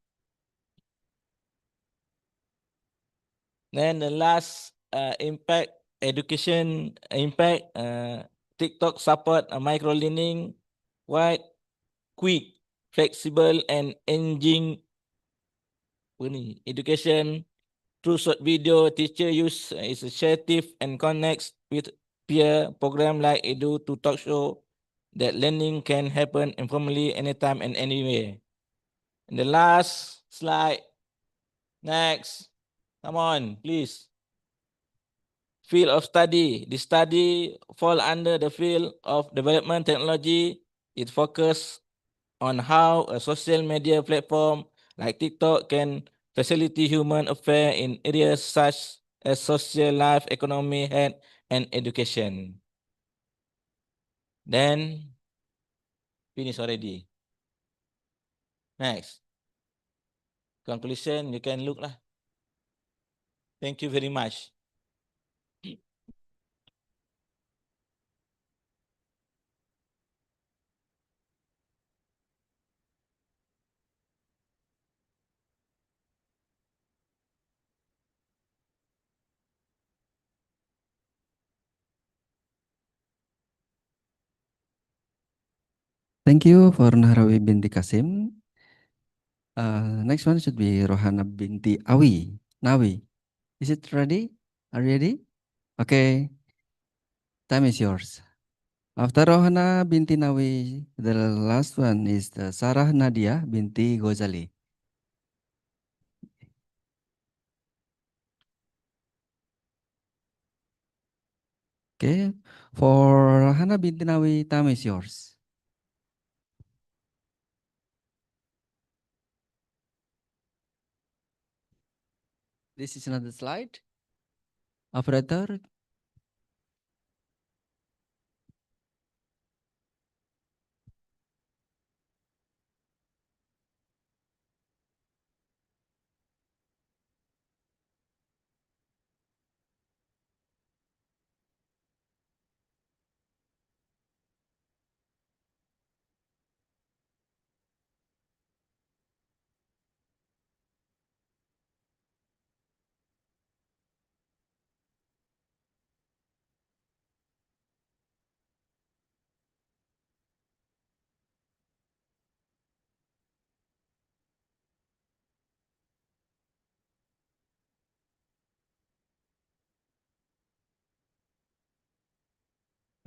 Then the last impact, education impact. TikTok support micro learning, wide, quick, flexible, and engaging education through short video. Teacher use is initiative and connects with peer program like Edu to talk show that learning can happen informally anytime and anywhere. And the last slide. Next. Come on, please. Field of study. The study fall under the field of development technology. It focus on how a social media platform like TikTok can facilitate human affairs in areas such as social life, economy, health, and education. Then finish already. Next. Conclusion, you can look lah. Thank you very much. Thank you for Nahrawi binti Kasim. Next one should be Rohana binti Awi. Nawi. Is it ready? Are you ready? Okay. Time is yours. After Rohana binti Nawi, the last one is the Sarah Nadia binti Ghazali. Okay. For Rohana binti Nawi, time is yours. This is another slide. Operator.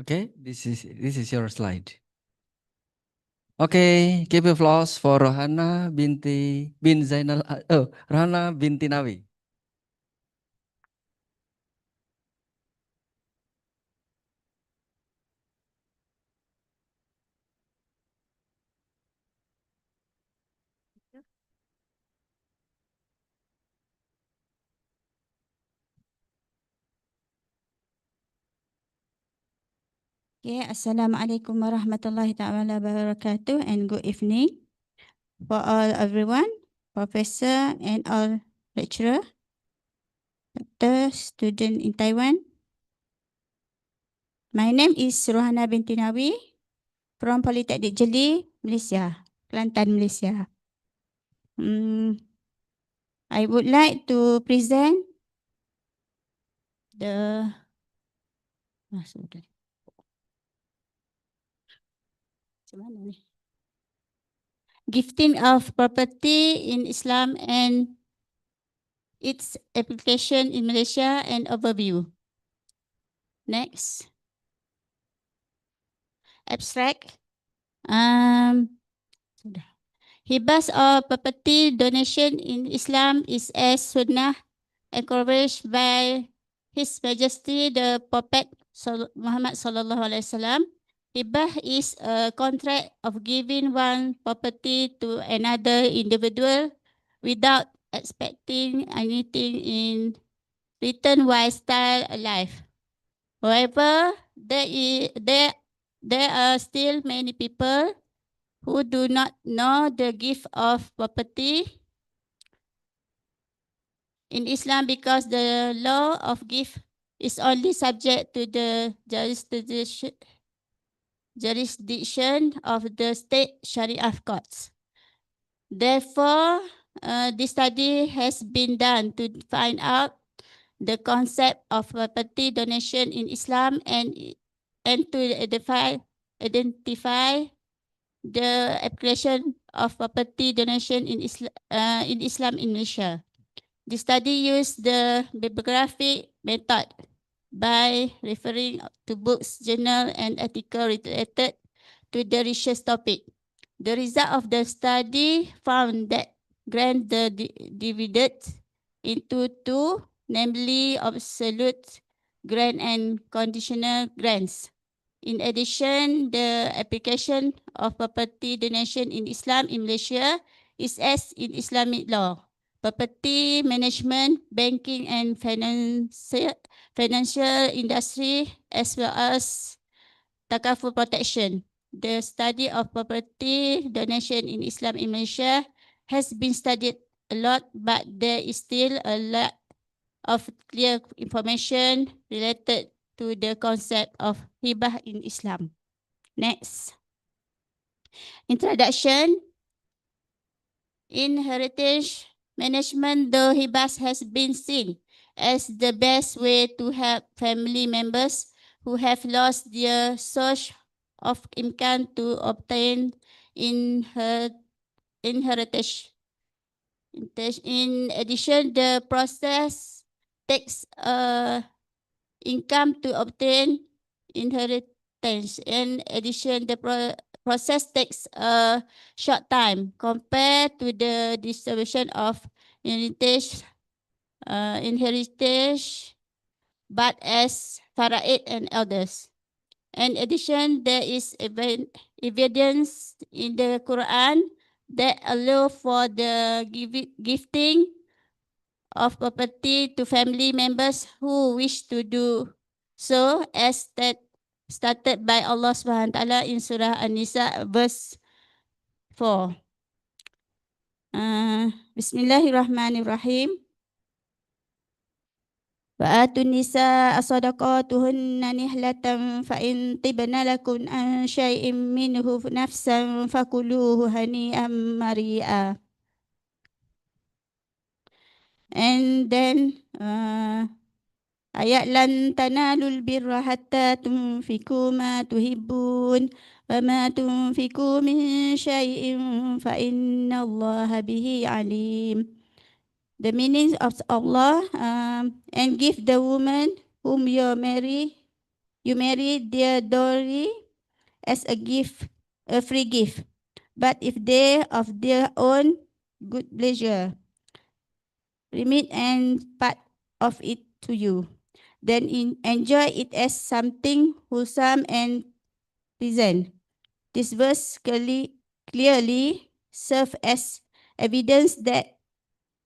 Okay, this is your slide. Okay, give applause for Rohana bin Zainal. Rohana binti Nawi. Okay, Assalamualaikum warahmatullahi ta'ala wabarakatuh, and good evening for all everyone, professor and all lecturer. doctor, student in Taiwan. My name is Rohana binti Nawi from Polytechnic Jeli, Malaysia, Kelantan, Malaysia. I would like to present the gifting of property in Islam and its application in Malaysia and overview. Next. Abstract. Hibas or property donation in Islam is as sunnah encouraged by His Majesty the Prophet Muhammad Sallallahu Alaihi Wasallam. Hibah is a contract of giving one property to another individual without expecting anything in return while still alive. However, there are still many people who do not know the gift of property in Islam because the law of gift is only subject to the jurisdiction of the state Sharia courts. Therefore, this study has been done to find out the concept of property donation in Islam and to identify the application of property donation in Islam in Malaysia. The study used the bibliographic method by referring to books, journal, and articles related to the research topic. The result of the study found that grant the divided into two, namely absolute grant and conditional grants. In addition, the application of property donation in Islam in Malaysia is as in Islamic law. Property management, banking, and financial industry, as well as takaful protection. The study of property donation in Islam in Malaysia has been studied a lot, but there is still a lot of clear information related to the concept of hibah in Islam. Next. Introduction. In heritage management, the hibah has been seen as the best way to help family members who have lost their source of income to obtain inheritance. In addition, the process takes income to obtain inheritance. In addition, the process takes a short time compared to the distribution of inheritance, but as faraid and elders. In addition, there is evidence in the Quran that allow for the gifting of property to family members who wish to do so, as that started by Allah Subhanahu wa Taala in Surah An-Nisa verse 4. Bismillahirrahmanirrahim. وآتوا النساء صدقاتهن نحلة فإن طبن لكم عن شيء منه نفسا فكلوه هنيئا مريئا. And then ayat lan tanalul birra hatta tunfiku ma tuhibbun wa ma tunfiku min syai'in fa inna Allaha bihi alim. The meaning of Allah, and give the woman whom you marry their dowry as a gift, a free gift. But if they of their own good pleasure remit and part of it to you, then enjoy it as something wholesome and pleasant. This verse clearly serves as evidence that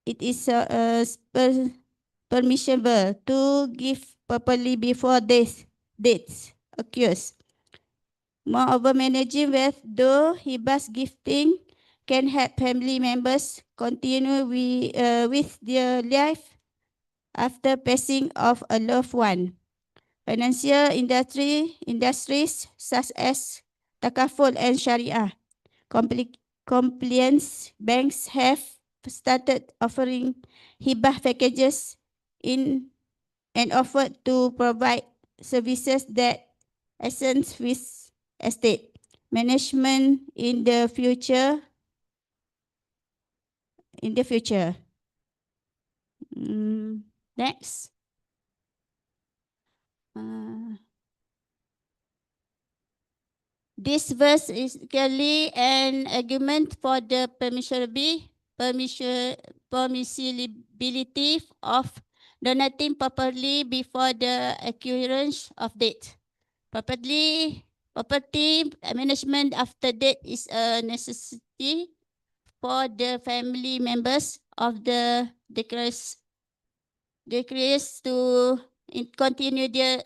it is permissible to give properly before dates occurs. Moreover, managing wealth, though hibah's gifting can help family members continue with their life after passing of a loved one. Financial industries such as Takaful and Sharia compliance banks have started offering hibah packages in and offered to provide services that essence with estate management in the future. Next. This verse is clearly an argument for the permissibility of donating properly before the occurrence of death. Property management after death is a necessity for the family members of the deceased to continue their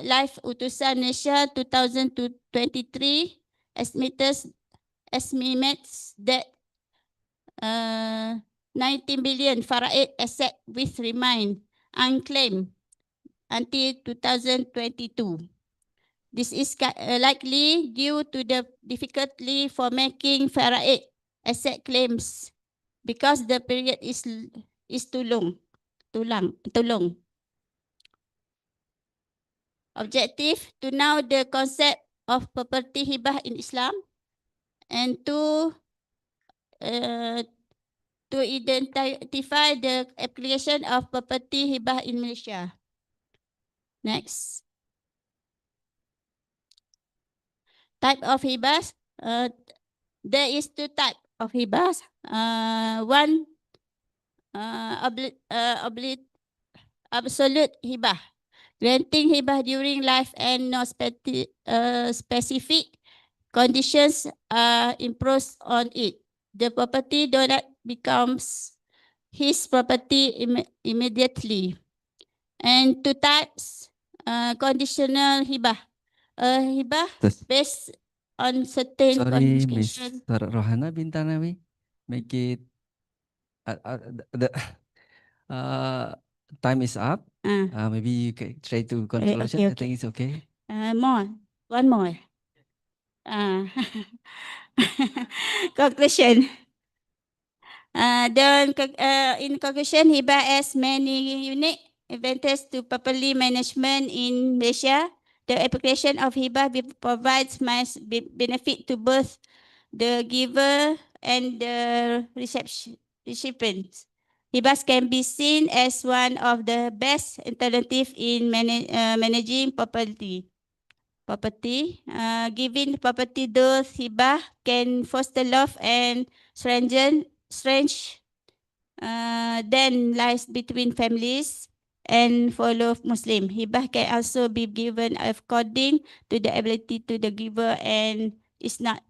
life. Utusan Malaysia 2023 estimates that 19 billion faraid asset with remain unclaimed until 2022. This is likely due to the difficulty for making faraid asset claims because the period is too long. Objective to know the concept of property hibah in Islam and to identify the application of property hibah in Malaysia. Next. Type of hibah. There is two types of hibah. One absolute hibah, granting hibah during life and no specific conditions are imposed on it. The property donor becomes his property immediately. And two types, conditional hibah. Hibah based on certain Sorry, conditions. Mr. Rohana Bintanawi, make it the time is up. Maybe you can try to control it. I think it's okay. One more. Conclusion. In conclusion, hibah has many unique advantages to properly management in Malaysia. The application of hibah provides much benefit to both the giver and the recipients. Hibahs can be seen as one of the best alternatives in managing property. Giving property those hibah can foster love and then lies between families and fellow Muslim. Hibah can also be given according to the ability to the giver and is not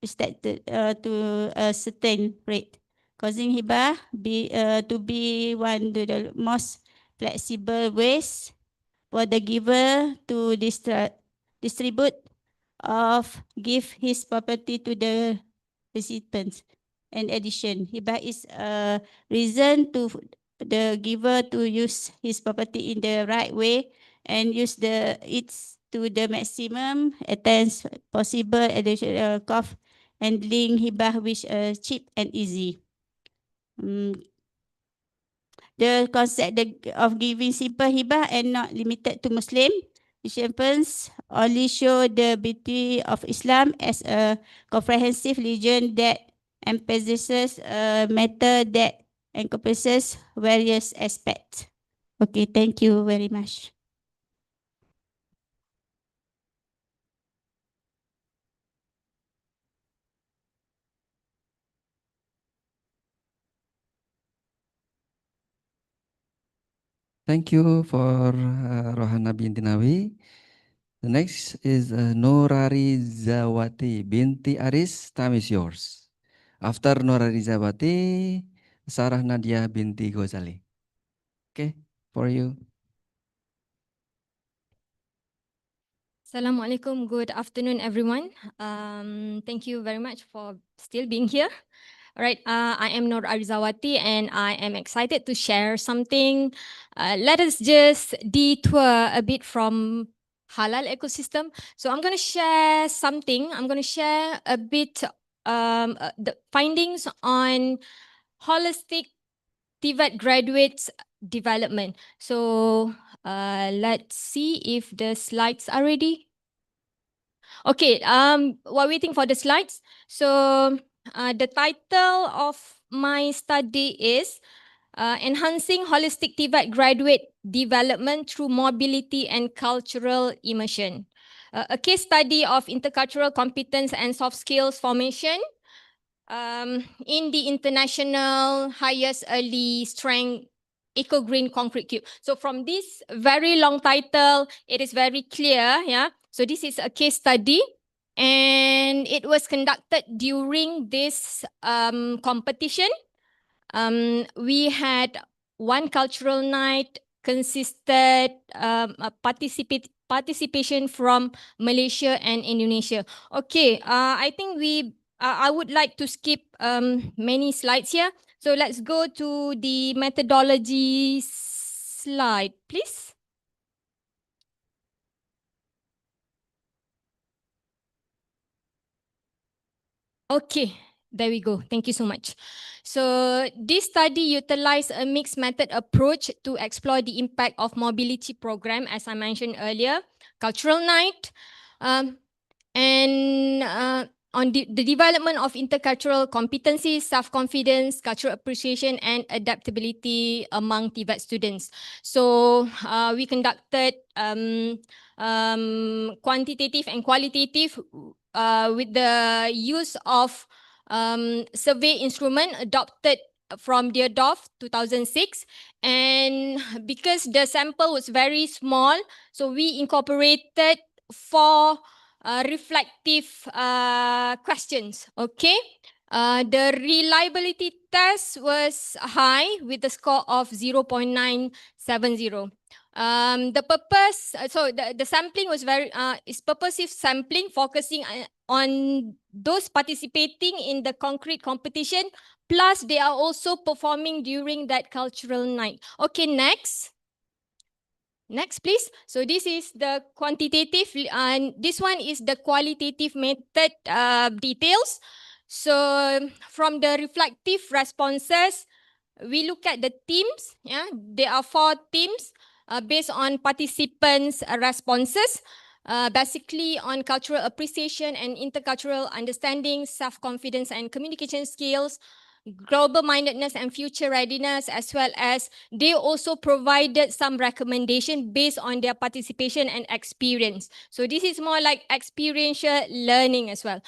restricted to a certain rate, causing hibah to be one of the most flexible ways for the giver to distribute give his property to the recipients. In addition, hibah is a reason to the giver to use his property in the right way and use it to the maximum extent possible. Additional cost handling hibah which cheap and easy. The concept of giving simple hibah and not limited to Muslim recipients only show the beauty of Islam as a comprehensive religion that emphasizes a matter that encompasses various aspects. Okay, thank you very much. Thank you for Rohana binti Nawi. The next is Norari Zawati binti Aris. Time is yours. After Norari Zawati, Sarah Nadia binti Ghazali. Okay, for you. Assalamualaikum. Good afternoon, everyone. Thank you very much for still being here. All right, I am Nur Arizawati and I am excited to share something. Let us just detour a bit from halal ecosystem. So I'm going to share something. I'm going to share a bit the findings on holistic TVET graduates development. So let's see if the slides are ready. Okay, while waiting for the slides, so the title of my study is Enhancing Holistic TVET Graduate Development Through Mobility and Cultural Immersion. A case study of intercultural competence and soft skills formation in the international highest early strength eco-green concrete cube. So from this very long title, it is very clear, yeah. So this is a case study and it was conducted during this competition. We had one cultural night consisted participation from Malaysia and Indonesia. Okay, I think I would like to skip many slides here. So let's go to the methodology slide, please. Okay, there we go. Thank you so much. So this study utilized a mixed method approach to explore the impact of mobility program, as I mentioned earlier, cultural night, and on the development of intercultural competencies, self-confidence, cultural appreciation, and adaptability among TVET students. So we conducted quantitative and qualitative with the use of survey instrument adopted from DOF 2006. And because the sample was very small, so we incorporated 4 reflective questions. Okay. The reliability test was high with a score of 0.970. The purpose, so the sampling was is purposive sampling, focusing on those participating in the concrete competition, plus they are also performing during that cultural night. Okay, next. Next, please. So this is the quantitative, and this one is the qualitative method details. So from the reflective responses, we look at the themes. Yeah, there are 4 themes based on participants' responses. Basically on cultural appreciation and intercultural understanding, self-confidence and communication skills, global mindedness and future readiness, as well as they also provided some recommendation based on their participation and experience. So this is more like experiential learning as well.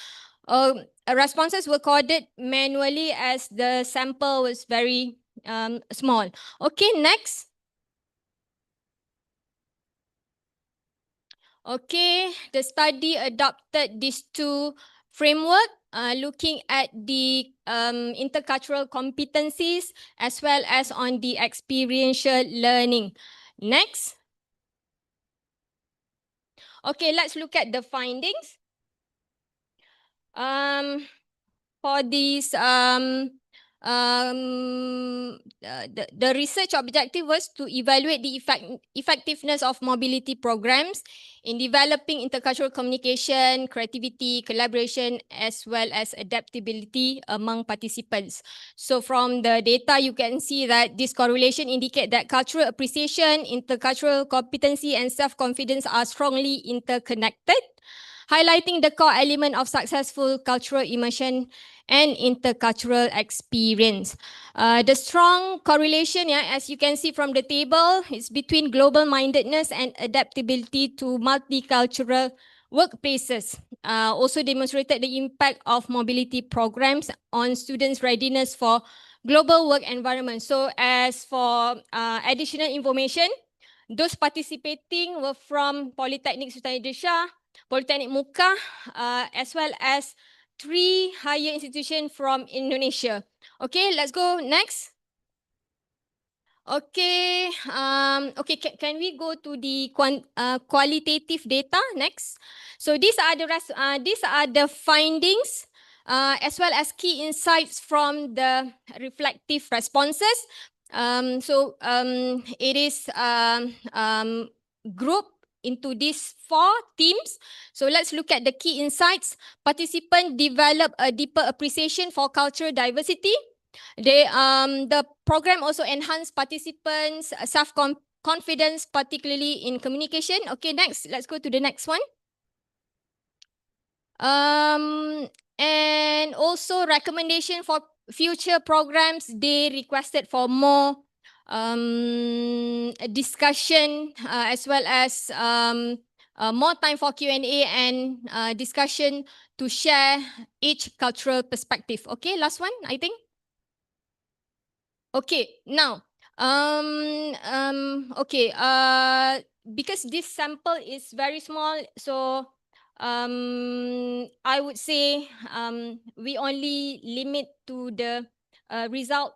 Responses were coded manually as the sample was very small. Okay, next. Okay, the study adopted these 2 framework, looking at the intercultural competencies as well as on the experiential learning. Next. Okay, let's look at the findings. For these the research objective was to evaluate the effectiveness of mobility programs in developing intercultural communication, creativity, collaboration, as well as adaptability among participants. So from the data, you can see that this correlation indicate that cultural appreciation, intercultural competency, and self-confidence are strongly interconnected, highlighting the core element of successful cultural immersion and intercultural experience. The strong correlation, yeah, as you can see from the table, is between global mindedness and adaptability to multicultural workplaces. Also demonstrated the impact of mobility programs on students' readiness for global work environment. So as for additional information, those participating were from Polytechnic Sultan Idris Shah, Polytechnic Muka, as well as 3 higher institutions from Indonesia. Okay, let's go next. Okay, can we go to the qualitative data next? So these are the findings as well as key insights from the reflective responses. It is grouped into these 4 themes. So let's look at the key insights. Participants develop a deeper appreciation for cultural diversity. The program also enhanced participants' self-confidence, particularly in communication. Okay, next, let's go to the next one. And also recommendation for future programs, they requested for more discussion as well as more time for Q&A and discussion to share each cultural perspective. Okay, last one, I think. Okay, now, because this sample is very small, so I would say we only limit to the result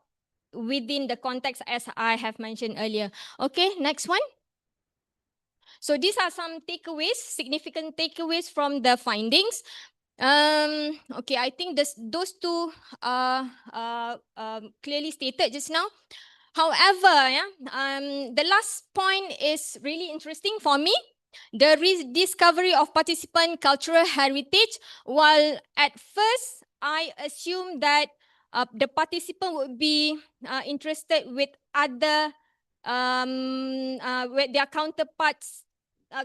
within the context as I have mentioned earlier. Okay, next one. So these are some takeaways, significant takeaways from the findings. Okay, I think those two are clearly stated just now. However, the last point is really interesting for me. The rediscovery of participant cultural heritage. While at first I assumed that the participant would be interested with other with their counterparts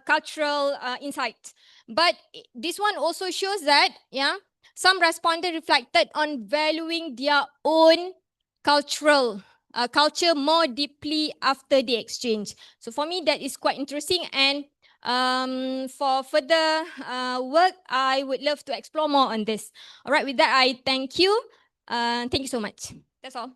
cultural insights, but this one also shows that some respondents reflected on valuing their own culture more deeply after the exchange. So for me, that is quite interesting, and for further work, I would love to explore more on this. All right, with that, I thank you. Thank you so much. That's all.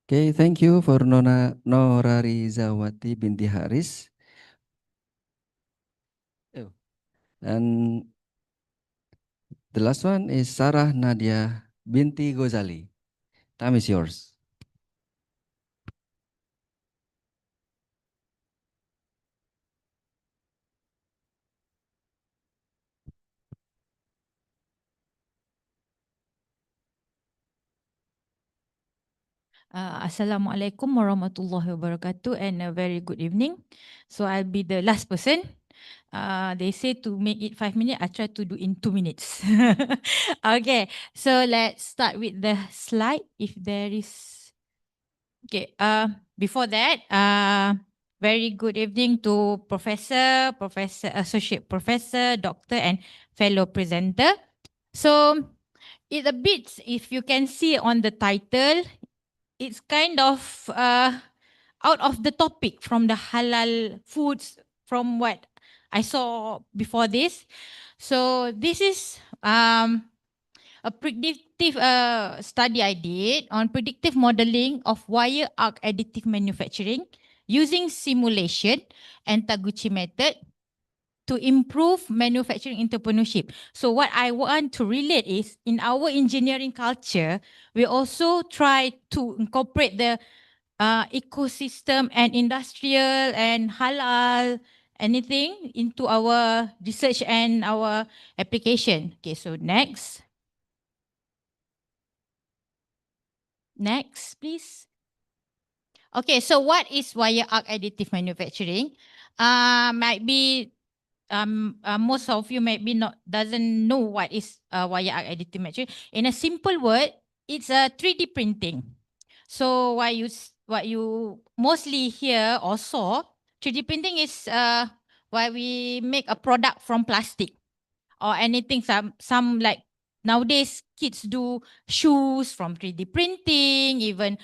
Okay, thank you for Nora Rizawati binti Haris. Oh. And the last one is Sarah Nadia binti Gozali. Time is yours. Assalamualaikum warahmatullahi wabarakatuh and a very good evening. So I'll be the last person. They say to make it 5 minutes, I try to do in 2 minutes. Okay, so let's start with the slide if there is. Okay, before that, very good evening to Professor, Associate Professor, Doctor and fellow presenter. So it a bit, if you can see on the title, it's kind of out of the topic from the halal foods from what I saw before this. So this is a predictive study I did on predictive modeling of wire arc additive manufacturing using simulation and Taguchi method to improve manufacturing entrepreneurship. So what I want to relate is in our engineering culture, we also try to incorporate the ecosystem and industrial and halal anything into our research and our application. Okay, so next. Next, please. Okay, so what is wire arc additive manufacturing? Might be most of you maybe doesn't know what is wire arc additive manufacturing. In a simple word, it's a 3D printing. So what you mostly hear or saw, 3D printing is why we make a product from plastic or anything. Some like nowadays kids do shoes from 3D printing, even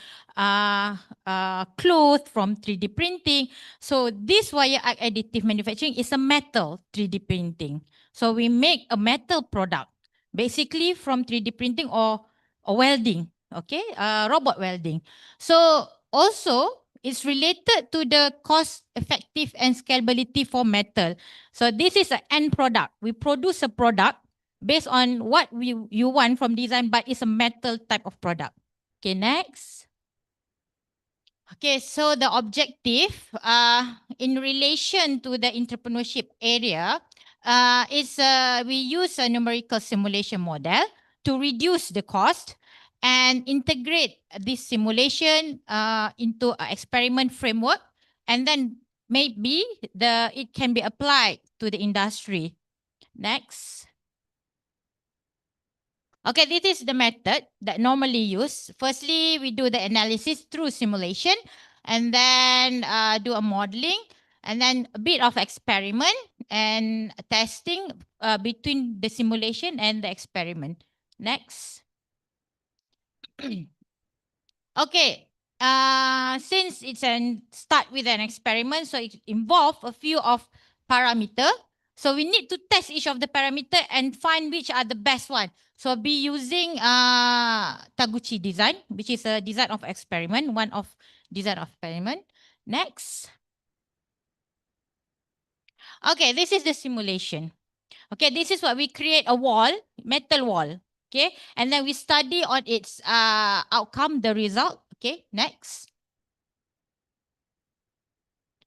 clothes from 3D printing. So this wire arc additive manufacturing is a metal 3D printing. So we make a metal product basically from 3D printing or welding, okay, robot welding. So also it's related to the cost effective and scalability for metal. So this is an end product. We produce a product based on what you want from design, but it's a metal type of product. Okay, next. Okay, so the objective in relation to the entrepreneurship area is we use a numerical simulation model to reduce the cost and integrate this simulation into an experiment framework, and then maybe it can be applied to the industry. Next. Okay, this is the method that normally used. Firstly, we do the analysis through simulation, and then do a modeling, and then a bit of experiment and testing between the simulation and the experiment. Next. Okay, since it's an start with an experiment, so it involves a few of parameter. So we need to test each of the parameter and find which are the best one. So be using Taguchi design, which is a design of experiment, one of design of experiment. Next. Okay, this is the simulation. Okay, this is what we create a wall, metal wall. Okay, and then we study on its outcome, the result. Okay, next.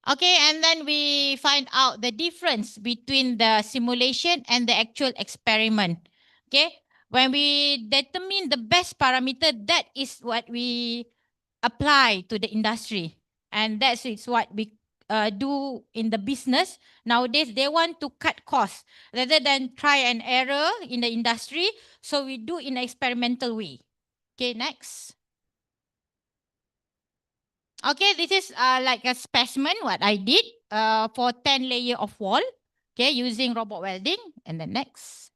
Okay, and then we find out the difference between the simulation and the actual experiment. Okay, when we determine the best parameter, that is what we apply to the industry. And that's is what we do in the business. Nowadays, they want to cut costs rather than try and error in the industry. So we do in an experimental way. Okay, next. Okay, this is like a specimen what I did for 10 layer of wall. Okay, using robot welding. And then next.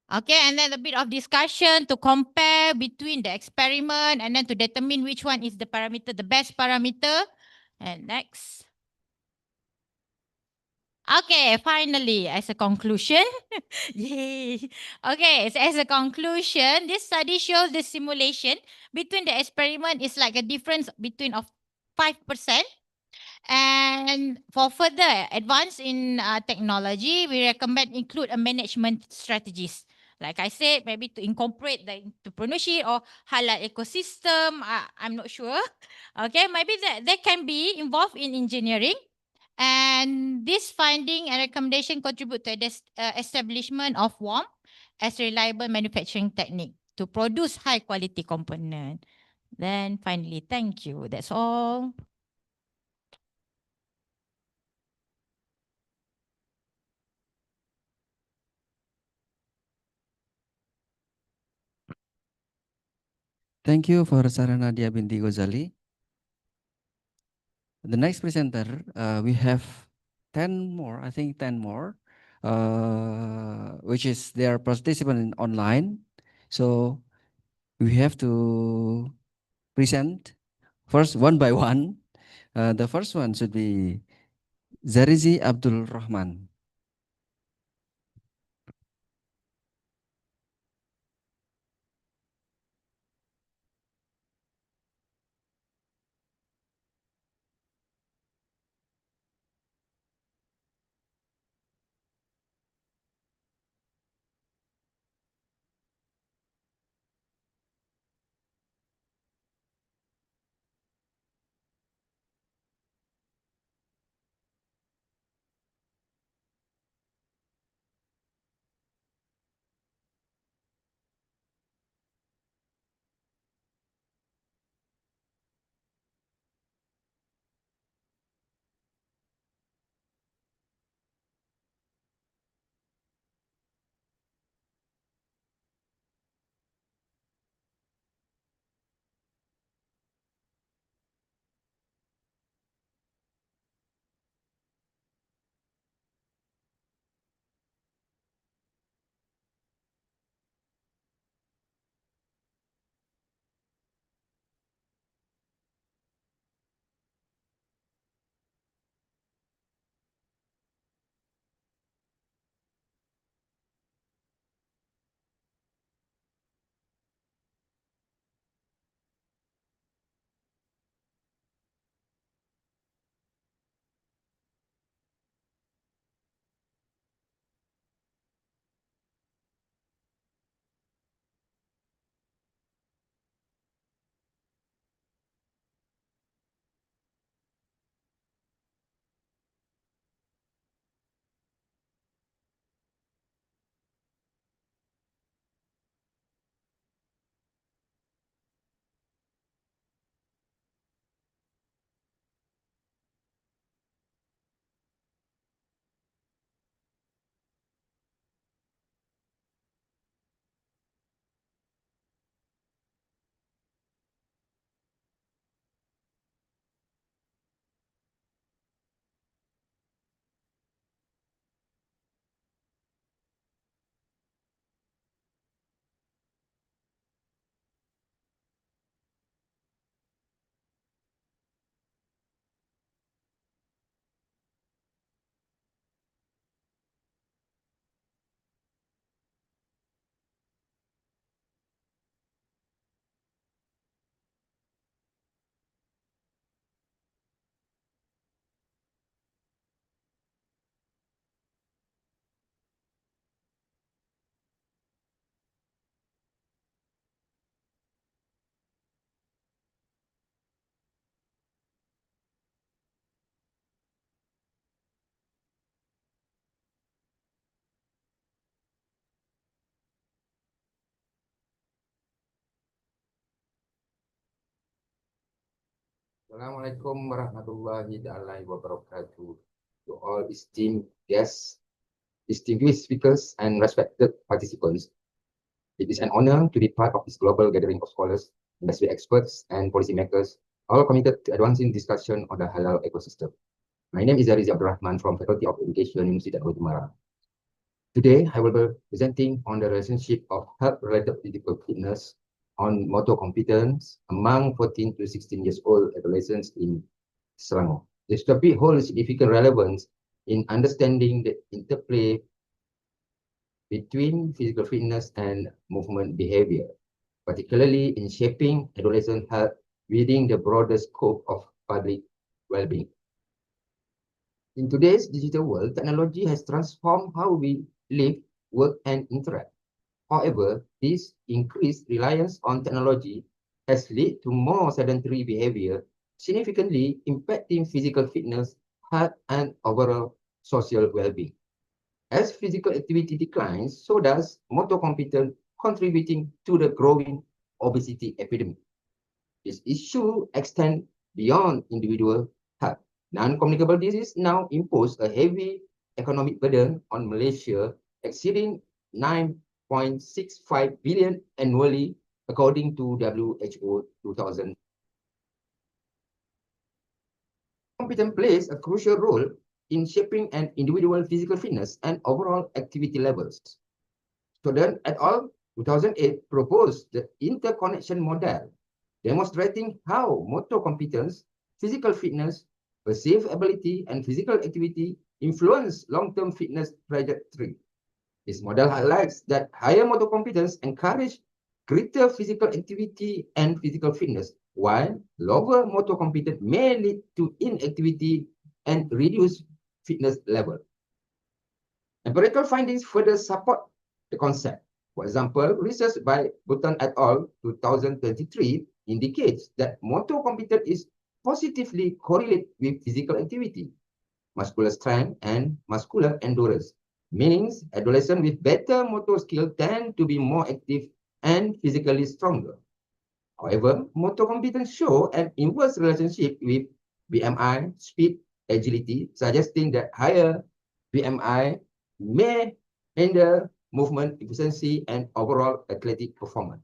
Okay, and then a bit of discussion to compare between the experiment and then to determine which one is the parameter, the best parameter. And next. Okay, finally, as a conclusion. Yay. Okay, so as a conclusion, this study shows the simulation between the experiment is like a difference between of 5%. And for further advance in technology, we recommend include a management strategies. Like I said, maybe to incorporate the entrepreneurship or halal ecosystem. I'm not sure. Okay, maybe that can be involved in engineering. And this finding and recommendation contribute to the establishment of WOM as reliable manufacturing technique to produce high quality component. Then finally, thank you. That's all. Thank you for Sarah Nadia binti Ghazali. The next presenter, we have 10 more, I think 10 more, which is their participant in online. So we have to present first one by one. The first one should be Zarizi Abdul Rahman. Assalamualaikum warahmatullahi ta'ala wabarakatuh. To all esteemed guests, distinguished speakers, and respected participants. It is an honor to be part of this global gathering of scholars, industry experts, and policymakers, all committed to advancing discussion on the halal ecosystem. My name is Arizi Abdurrahman from Faculty of Education, University of Guatemala. Today, I will be presenting on the relationship of health-related physical fitness on motor competence among 14 to 16 years old adolescents in Selangor. This topic holds significant relevance in understanding the interplay between physical fitness and movement behavior, particularly in shaping adolescent health within the broader scope of public well-being. In today's digital world, technology has transformed how we live, work, and interact. However, this increased reliance on technology has led to more sedentary behavior, significantly impacting physical fitness, health, and overall social well-being. As physical activity declines, so does motor competence, contributing to the growing obesity epidemic. This issue extends beyond individual health. Non-communicable disease now impose a heavy economic burden on Malaysia, exceeding 9.65 billion annually, according to WHO 2000. Competence plays a crucial role in shaping an individual physical fitness and overall activity levels. Student et al. 2008 proposed the interconnection model, demonstrating how motor competence, physical fitness, perceived ability, and physical activity influence long-term fitness trajectory. This model highlights that higher motor competence encourage greater physical activity and physical fitness, while lower motor competence may lead to inactivity and reduced fitness level. Empirical findings further support the concept. For example, research by Button et al. 2023 indicates that motor competence is positively correlated with physical activity, muscular strength, and muscular endurance, meaning adolescents with better motor skill tend to be more active and physically stronger. However, motor competence show an inverse relationship with BMI, speed, agility, suggesting that higher BMI may hinder movement efficiency and overall athletic performance.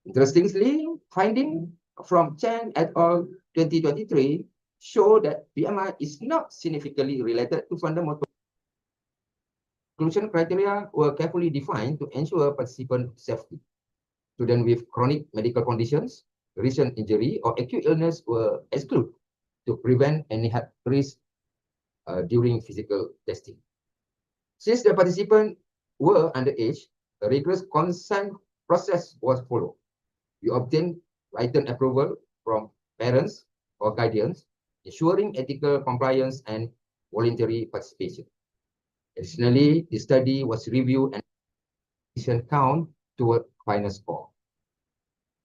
Interestingly, findings from Chen et al. 2023 show that BMI is not significantly related to fundamental. Inclusion criteria were carefully defined to ensure participant safety. Students with chronic medical conditions, recent injury, or acute illness were excluded to prevent any health risk during physical testing. Since the participants were underage, a rigorous consent process was followed. We obtained written approval from parents or guardians, ensuring ethical compliance and voluntary participation. Additionally, the study was reviewed and count toward final score.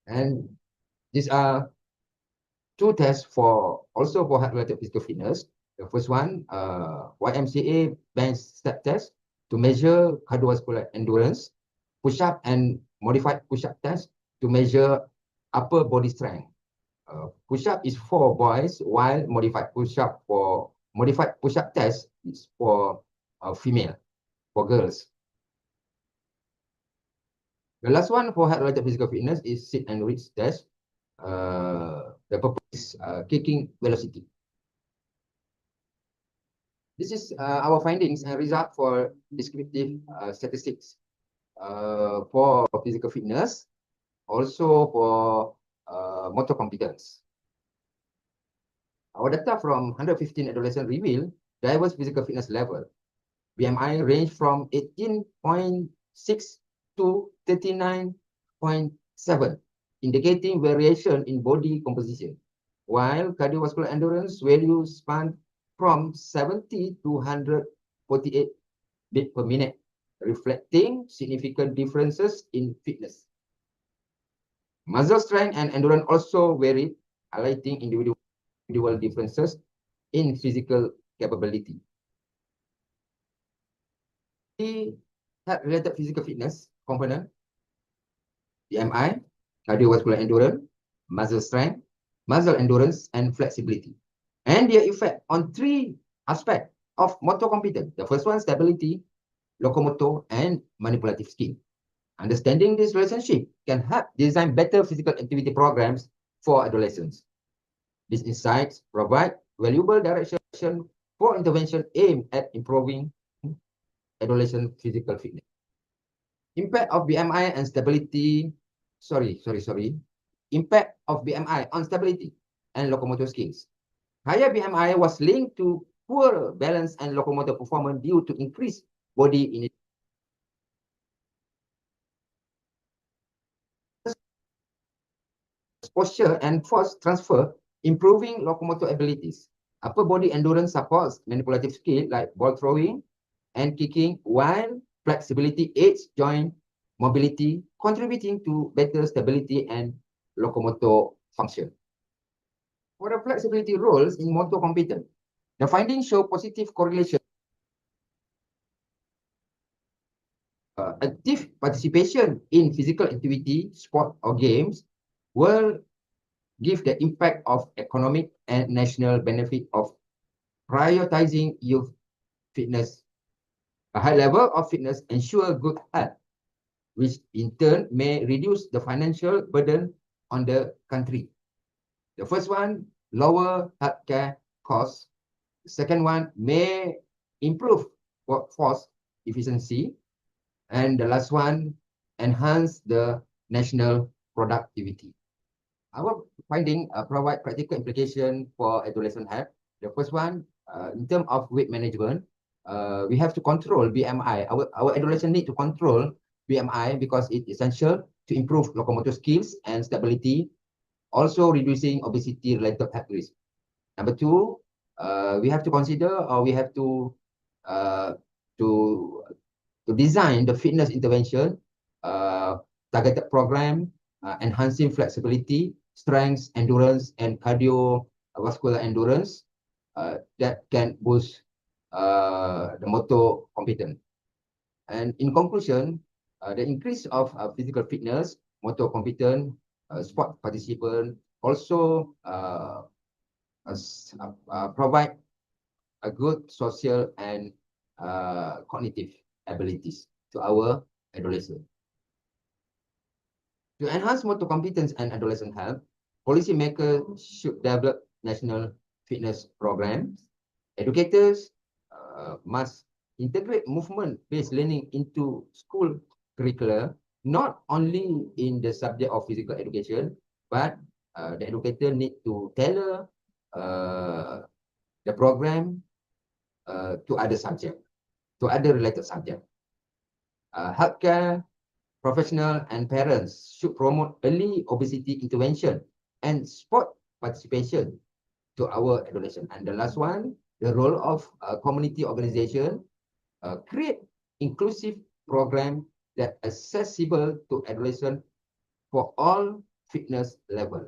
And these are two tests for also for health-related physical fitness. The first one, YMCA bench step test to measure cardiovascular endurance, push-up and modified push-up test to measure upper body strength. Push-up is for boys, while modified push-up test is for female, for girls. The last one for health-related physical fitness is sit and reach test. The purpose is kicking velocity. This is our findings and result for descriptive statistics for physical fitness, also for motor competence. Our data from 115 adolescents reveal diverse physical fitness level. BMI range from 18.6 to 39.7, indicating variation in body composition, while cardiovascular endurance values span from 70 to 148 beats per minute, reflecting significant differences in fitness. Muscle strength and endurance also vary, highlighting individual differences in physical capability. The health-related physical fitness component, BMI, cardiovascular endurance, muscle strength, muscle endurance, and flexibility. And their effect on three aspects of motor competence. The first one, stability, locomotor, and manipulative skill. Understanding this relationship can help design better physical activity programs for adolescents. These insights provide valuable direction for intervention aimed at improving adolescent physical fitness. Impact of BMI and stability, Impact of BMI on stability and locomotor skills. Higher BMI was linked to poor balance and locomotor performance due to increased body posture and force transfer, improving locomotor abilities. Upper body endurance supports manipulative skill like ball throwing and kicking, while flexibility aids joint mobility, contributing to better stability and locomotor function. For the flexibility roles in motor competence, the findings show positive correlation. Active participation in physical activity, sport, or games will give the impact of economic and national benefit of prioritizing youth fitness. A high level of fitness ensure good health, which in turn may reduce the financial burden on the country. The first one, lower healthcare costs. The second one may improve workforce efficiency. And the last one, enhance the national productivity. Our finding provide practical implication for adolescent health. The first one, in terms of weight management, we have to control BMI. Our adolescent need to control BMI because it's essential to improve locomotor skills and stability, also reducing obesity-related health risk. Number two, we have to consider, or we have to design the fitness intervention, targeted program, enhancing flexibility, strength, endurance, and cardiovascular endurance that can boost the motor competence. And in conclusion, the increase of physical fitness, motor competence, sport participant also provide a good social and cognitive abilities to our adolescents. To enhance motor competence and adolescent health, policymakers should develop national fitness programs. Educators must integrate movement-based learning into school curricula, not only in the subject of physical education, but the educator need to tailor the program to other subjects, to other related subjects. Healthcare professionals and parents should promote early obesity intervention and sport participation to our adolescents. And the last one, the role of community organization, create inclusive program that accessible to adolescents for all fitness level.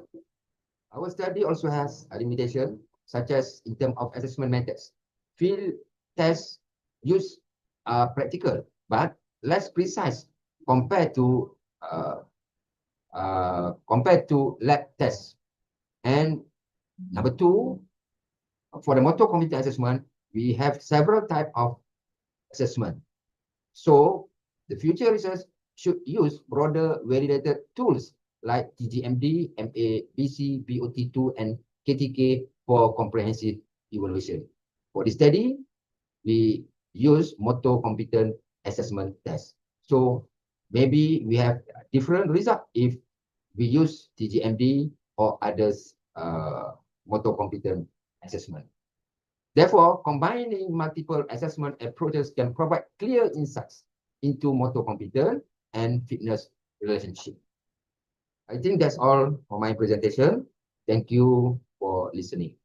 Our study also has a limitation, such as in terms of assessment methods. Field tests use practical, but less precise compared to lab tests. And number two, for the motor competence assessment, we have several types of assessment. So the future research should use broader validated tools like TGMD, MABC, BOT2, and KTK for comprehensive evaluation. For this study, we use motor competence assessment test. So maybe we have different result if we use TGMD or others motor competence assessment. Therefore, combining multiple assessment approaches can provide clear insights into motor competence and fitness relationship. I think that's all for my presentation. Thank you for listening.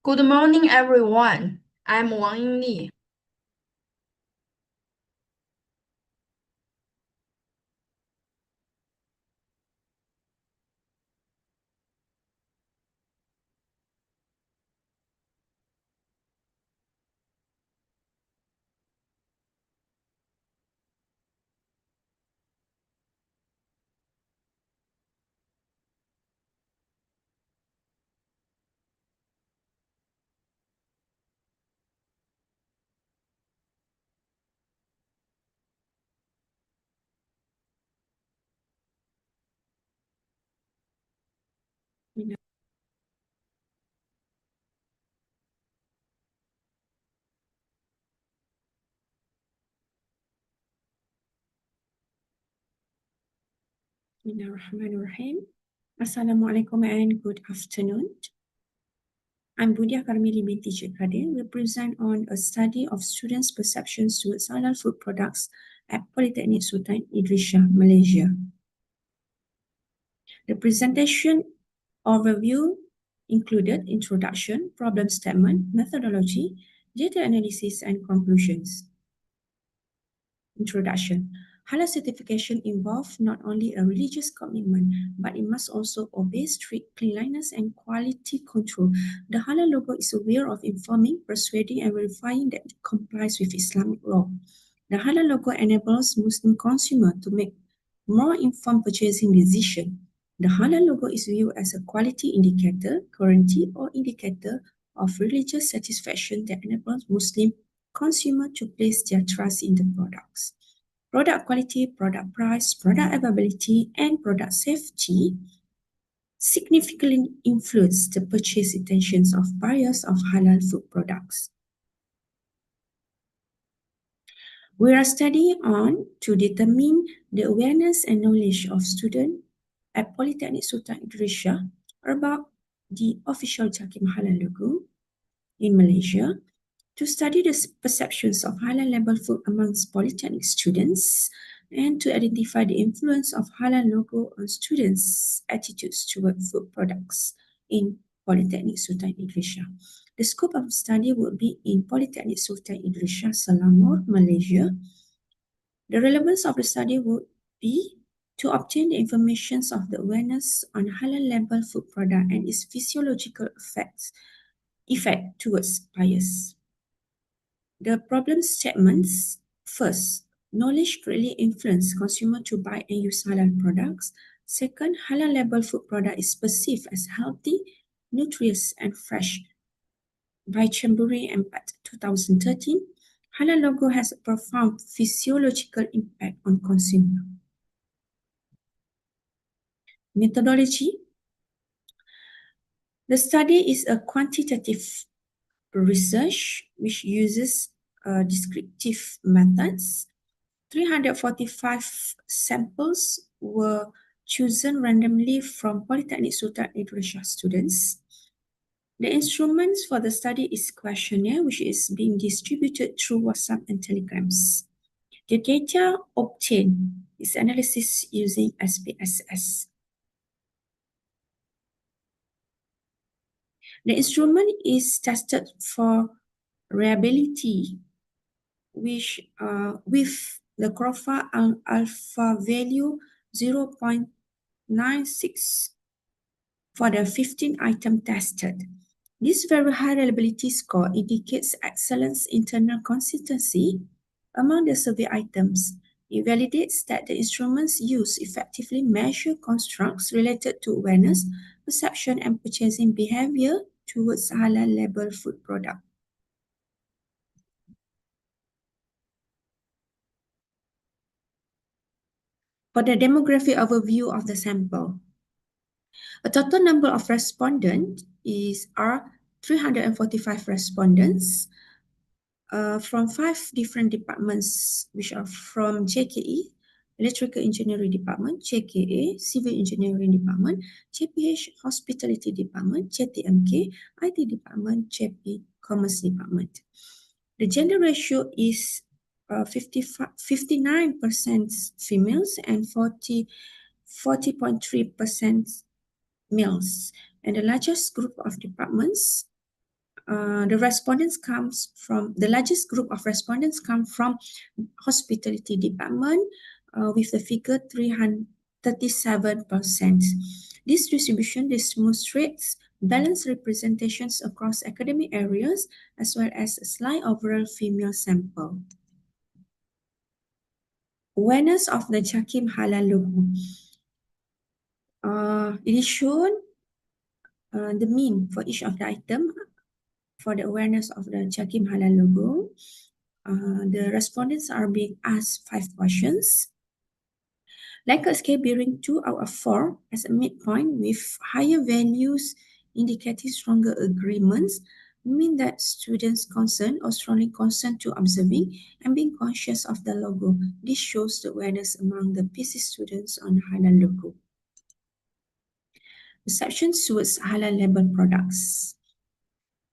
Good morning, everyone. I'm Wang Yingli. Bismillahirrahmanirrahim. Assalamualaikum and good afternoon. I'm Budia Karmili binti Cik Kadir. We present on a study of students' perceptions towards halal food products at Polytechnic Sultan Idrisha, Malaysia. The presentation overview included introduction, problem statement, methodology, data analysis, and conclusions. Introduction. Halal certification involves not only a religious commitment, but it must also obey strict cleanliness and quality control. The halal logo is aware of informing, persuading, and verifying that it complies with Islamic law. The halal logo enables Muslim consumers to make more informed purchasing decisions. The halal logo is viewed as a quality indicator, guarantee, or indicator of religious satisfaction that enables Muslim consumers to place their trust in the products. Product quality, product price, product availability, and product safety significantly influence the purchase intentions of buyers of halal food products. We are studying on to determine the awareness and knowledge of students at Polytechnic Sultan Idrisha about the official Jakim Halal logo in Malaysia, to study the perceptions of halal label food amongst polytechnic students, and to identify the influence of halal logo on students' attitudes toward food products in Polytechnic Sultan Idrisha. The scope of study will be in Polytechnic Sultan Idrisha, Selangor, Malaysia. The relevance of the study would be to obtain the information of the awareness on halal label food product and its physiological effect towards buyers. The problem statements. First, knowledge greatly influences consumer to buy and use halal products. Second, halal label food product is perceived as healthy, nutritious, and fresh. By Chamburi and Pat 2013, halal logo has a profound physiological impact on consumer. Methodology. The study is a quantitative research which uses descriptive methods. 345 samples were chosen randomly from Polytechnic Sultan Idrisha students. The instruments for the study is questionnaire, which is being distributed through WhatsApp and Telegrams. The data obtained is analysis using SPSS. The instrument is tested for reliability, which with the Krofa alpha value 0.96 for the 15 items tested. This very high reliability score indicates excellent internal consistency among the survey items. It validates that the instruments used effectively measure constructs related to awareness, perception, and purchasing behavior towards halal label food product. For the demographic overview of the sample, a total number of respondents are 345 respondents from 5 different departments, which are from JKE, Electrical Engineering Department, JKA, Civil Engineering Department, JPH, Hospitality Department, JTMK, IT Department, JP, Commerce Department. The gender ratio is 59% females and 40.3% males. And the largest group of departments, the largest group of respondents come from Hospitality Department with the figure 37%. This distribution demonstrates balanced representations across academic areas as well as a slight overall female sample. Awareness of the Jakim Halal logo. It is shown the mean for each of the item for the awareness of the Jakim Halal logo. The respondents are being asked 5 questions. Like a scale bearing 2 out of 4 as a midpoint with higher values indicating stronger agreements mean that students concerned or strongly concerned to observing and being conscious of the logo. This shows the awareness among the PC students on halal logo. Perceptions towards halal label products.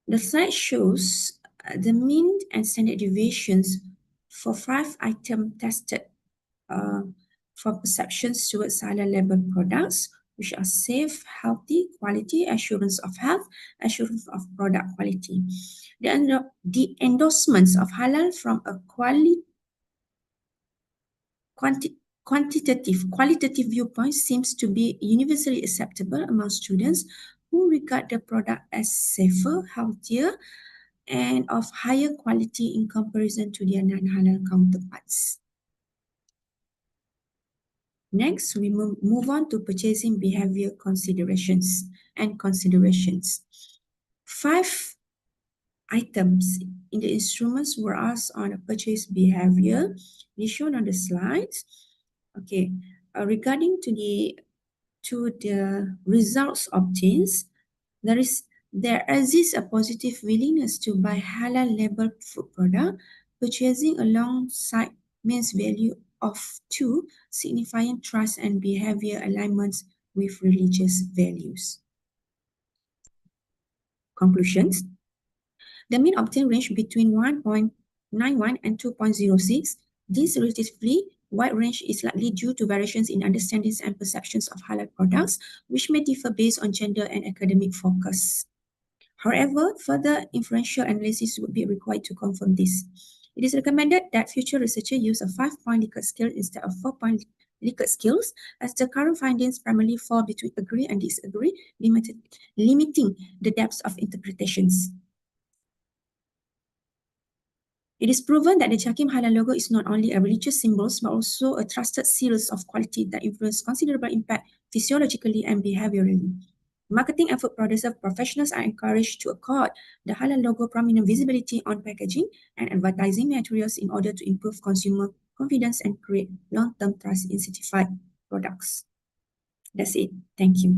The slide shows the mean and standard deviations for 5 items tested for perceptions towards halal label products, which are safe, healthy, quality, assurance of health, assurance of product quality. The endorsements of halal from a qualitative viewpoint seems to be universally acceptable among students who regard the product as safer, healthier, and of higher quality in comparison to their non-halal counterparts. Next, we move on to purchasing behavior considerations. 5 items in the instruments were asked on a purchase behavior. It is shown on the slides. Okay, regarding to the results obtained, there exists a positive willingness to buy halal labeled food product. Purchasing alongside means value of 2, signifying trust and behavior alignments with religious values. Conclusions. The mean obtained range between 1.91 and 2.06. This relatively wide range is likely due to variations in understandings and perceptions of halal products, which may differ based on gender and academic focus. However, further inferential analysis would be required to confirm this. It is recommended that future researchers use a 5-point Likert scale instead of 4-point Likert scales, as the current findings primarily fall between agree and disagree, limiting the depth of interpretations. It is proven that the Jakim Halal logo is not only a religious symbol, but also a trusted seal of quality that influence considerable impact physiologically and behaviorally. Marketing and food producer professionals are encouraged to accord the halal logo prominent visibility on packaging and advertising materials in order to improve consumer confidence and create long-term trust in certified products. That's it. Thank you.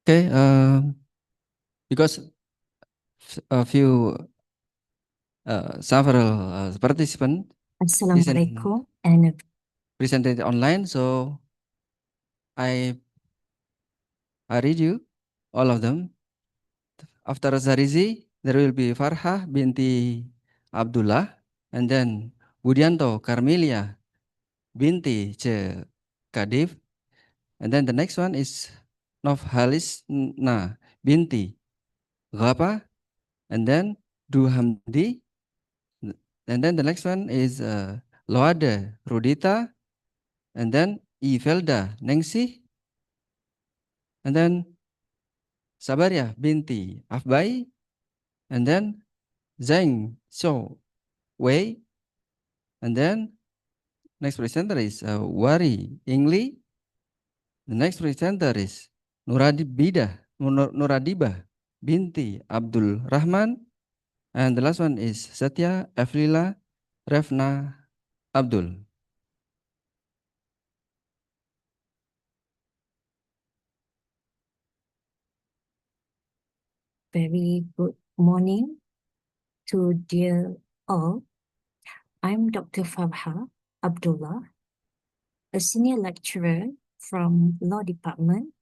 Okay, because a few several participants Assalamualaikum and presented online, so I read you all of them. After Zarizi, there will be Farha binti Abdullah, and then Budianto Carmelia binti Ce Kadif, and then the next one is Nofhalis Na binti Ghapa, and then Duhamdi, and then the next one is Loade Rudita, and then Ifelda Nengsi, and then Sabaria binti Afbai, and then Zhang Xiao Wei, and then next presenter is Wari Ingli. The next presenter is Nuradibah binti Abdul Rahman, and the last one is Satya Eflila Refna Abdul. very good morning to dear all. I'm Dr. Farha Abdullah, a senior lecturer from Law Department,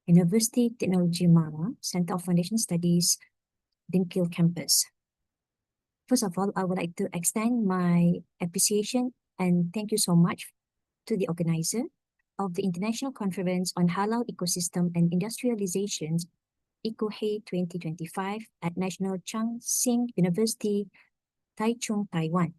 University Technology Mara, Center of Foundation Studies, Dinkil campus. First of all, I would like to extend my appreciation and thank you so much to the organizer of the International Conference on Halal Ecosystem and Industrialization, ICoHEI 2025 at National Chang Sing University, Taichung, Taiwan.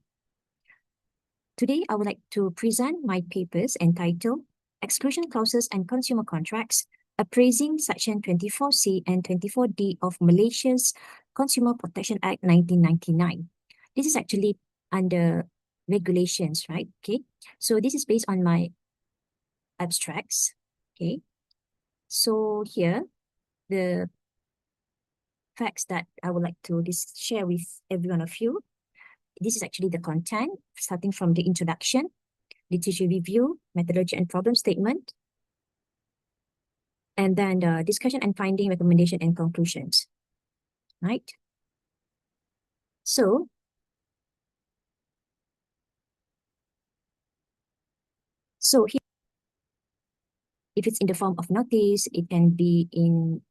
Today, I would like to present my papers entitled Exclusion Clauses and Consumer Contracts, Appraising Section 24C and 24D of Malaysia's Consumer Protection Act 1999. This is actually under regulations, right? Okay, so this is based on my abstracts. Okay, so here, the facts that I would like to share with every one of you. This is actually the content, starting from the introduction. literature review, methodology and problem statement, and then the discussion and finding, recommendation and conclusions, right? So, here, if it's in the form of notice, it can be in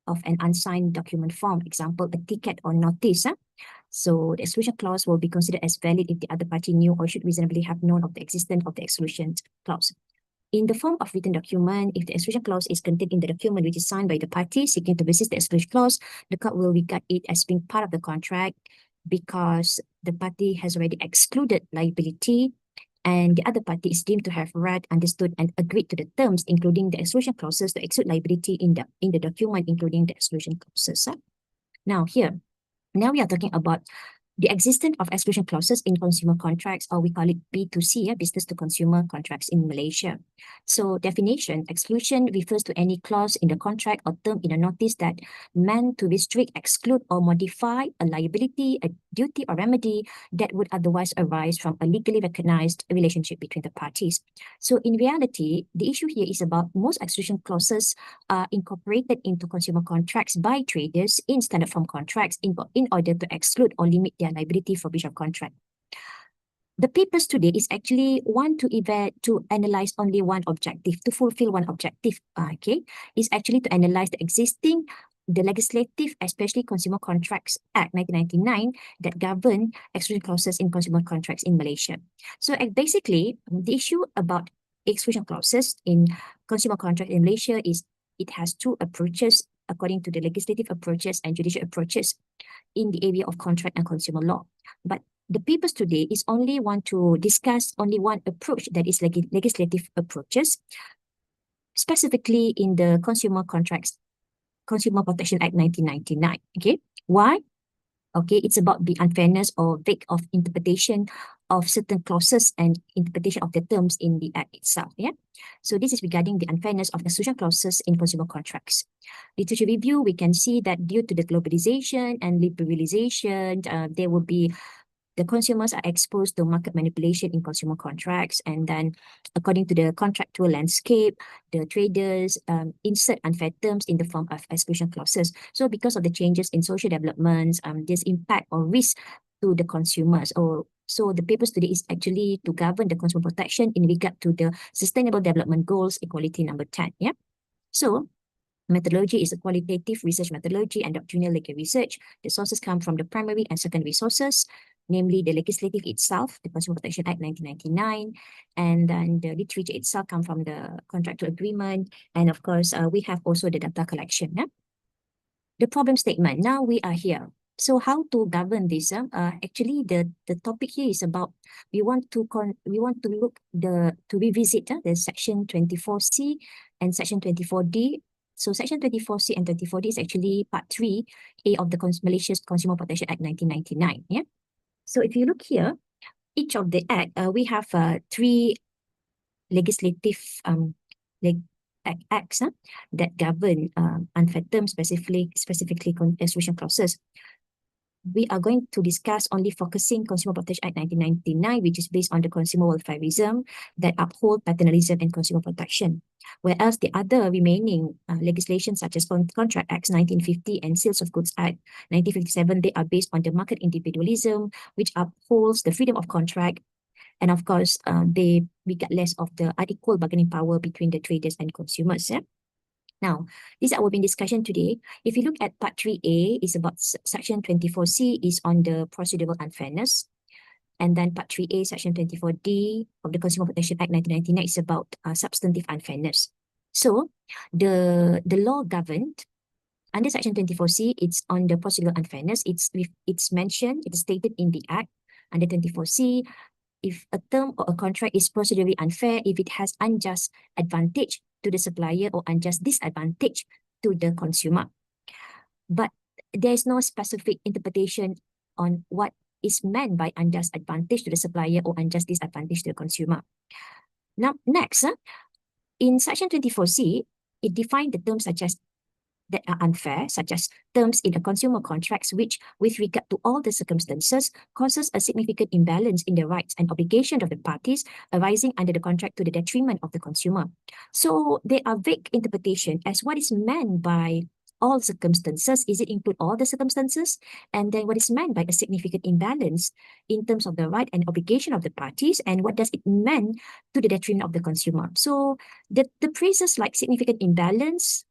of an unsigned document form, example, a ticket or notice. So the exclusion clause will be considered as valid if the other party knew or should reasonably have known of the existence of the exclusion clause. In the form of written document, if the exclusion clause is contained in the document which is signed by the party seeking to resist the exclusion clause, the court will regard it as being part of the contract because the party has already excluded liability and the other party is deemed to have read, understood, and agreed to the terms, including the exclusion clauses to exclude liability in the document, including the exclusion clauses. Now we are talking about the existence of exclusion clauses in consumer contracts, or we call it B2C, business to consumer contracts in Malaysia. So definition, exclusion refers to any clause in the contract or term in a notice that meant to restrict, exclude, or modify a liability, a duty, or remedy that would otherwise arise from a legally recognized relationship between the parties. So in reality, the issue here is about most exclusion clauses are incorporated into consumer contracts by traders in standard form contracts in order to exclude or limit their liability for breach of contract. The papers today is actually to analyze only one objective, to fulfill one objective, is actually to analyze the legislative, especially Consumer Contracts Act 1999 that govern exclusion clauses in consumer contracts in Malaysia. So basically, the issue about exclusion clauses in consumer contract in Malaysia is it has two approaches according to the legislative approaches and judicial approaches in the area of contract and consumer law. But the papers today is only want to discuss only one approach, that is legislative approaches, specifically in the Consumer Protection Act 1999. Okay, why? Okay, it's about the unfairness or vague of interpretation of certain clauses and interpretation of the terms in the act itself. Yeah, so this is regarding the unfairness of exclusion clauses in consumer contracts. Literature review, we can see that due to the globalization and liberalization, there will be the consumers are exposed to market manipulation in consumer contracts, and then according to the contractual landscape, the traders insert unfair terms in the form of exclusion clauses. So because of the changes in social developments, there's impact or risk to the consumers. So the papers today is actually to govern the consumer protection in regard to the Sustainable Development Goals, equality number 10. Yeah. So methodology is a qualitative research methodology and doctrinal legal research. The sources come from the primary and secondary sources, namely the legislative itself, the Consumer Protection Act 1999, and then the literature itself come from the contractual agreement, and of course, we have also the data collection. Yeah? The problem statement, now we are here. So how to govern this? Actually, the topic here is about we want to revisit the section 24C and section 24D. So section 24C and 24D is actually part 3A of the Malaysia's Consumer Protection Act 1999. Yeah. So if you look here, each of the act, we have 3 legislative acts that govern unfair terms, specifically exclusion clauses. We are going to discuss only focusing Consumer Protection Act 1999, which is based on the consumer welfareism that uphold paternalism and consumer protection. Whereas the other remaining legislation such as Contract Acts 1950 and Sales of Goods Act 1957, they are based on the market individualism, which upholds the freedom of contract. And of course, they regardless of the unequal bargaining power between the traders and consumers. Yeah? Now, this is our main discussion today. If you look at part 3A, is about section 24C is on the procedural unfairness. And then part 3A, section 24D of the Consumer Protection Act 1999 is about substantive unfairness. So, the law governed under section 24C, it's on the procedural unfairness. It's mentioned, it is stated in the Act under 24C, if a term or a contract is procedurally unfair, if it has unjust advantage to the supplier or unjust disadvantage to the consumer. But there is no specific interpretation on what is meant by unjust advantage to the supplier or unjust disadvantage to the consumer. Now, next, in section 24C, it defined the terms such as that are unfair, such as terms in a consumer contracts, which, with regard to all the circumstances, causes a significant imbalance in the rights and obligations of the parties arising under the contract to the detriment of the consumer. So there are vague interpretation as what is meant by all circumstances. Is it include all the circumstances? And then what is meant by a significant imbalance in terms of the right and obligation of the parties? And what does it mean to the detriment of the consumer? So the phrases like significant imbalance,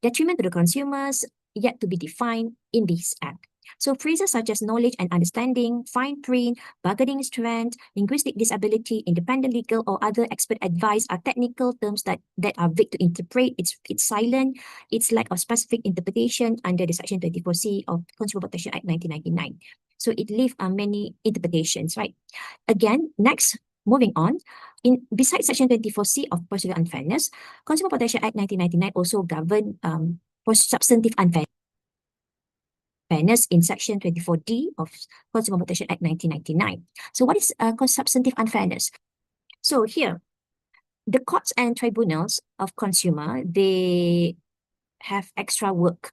detriment to the consumers, yet to be defined in this act. So phrases such as knowledge and understanding, fine print, bargaining strength, linguistic disability, independent legal or other expert advice are technical terms that are vague to interpret. It's silent. It's lack of specific interpretation under the Section 24C of Consumer Protection Act 1999. So it leaves many interpretations, right? Again, next, moving on, besides Section 24C of Procedural Unfairness, Consumer Protection Act 1999 also govern substantive unfairness in Section 24D of Consumer Protection Act 1999. So what is substantive unfairness? So here, the courts and tribunals of consumer, they have extra work,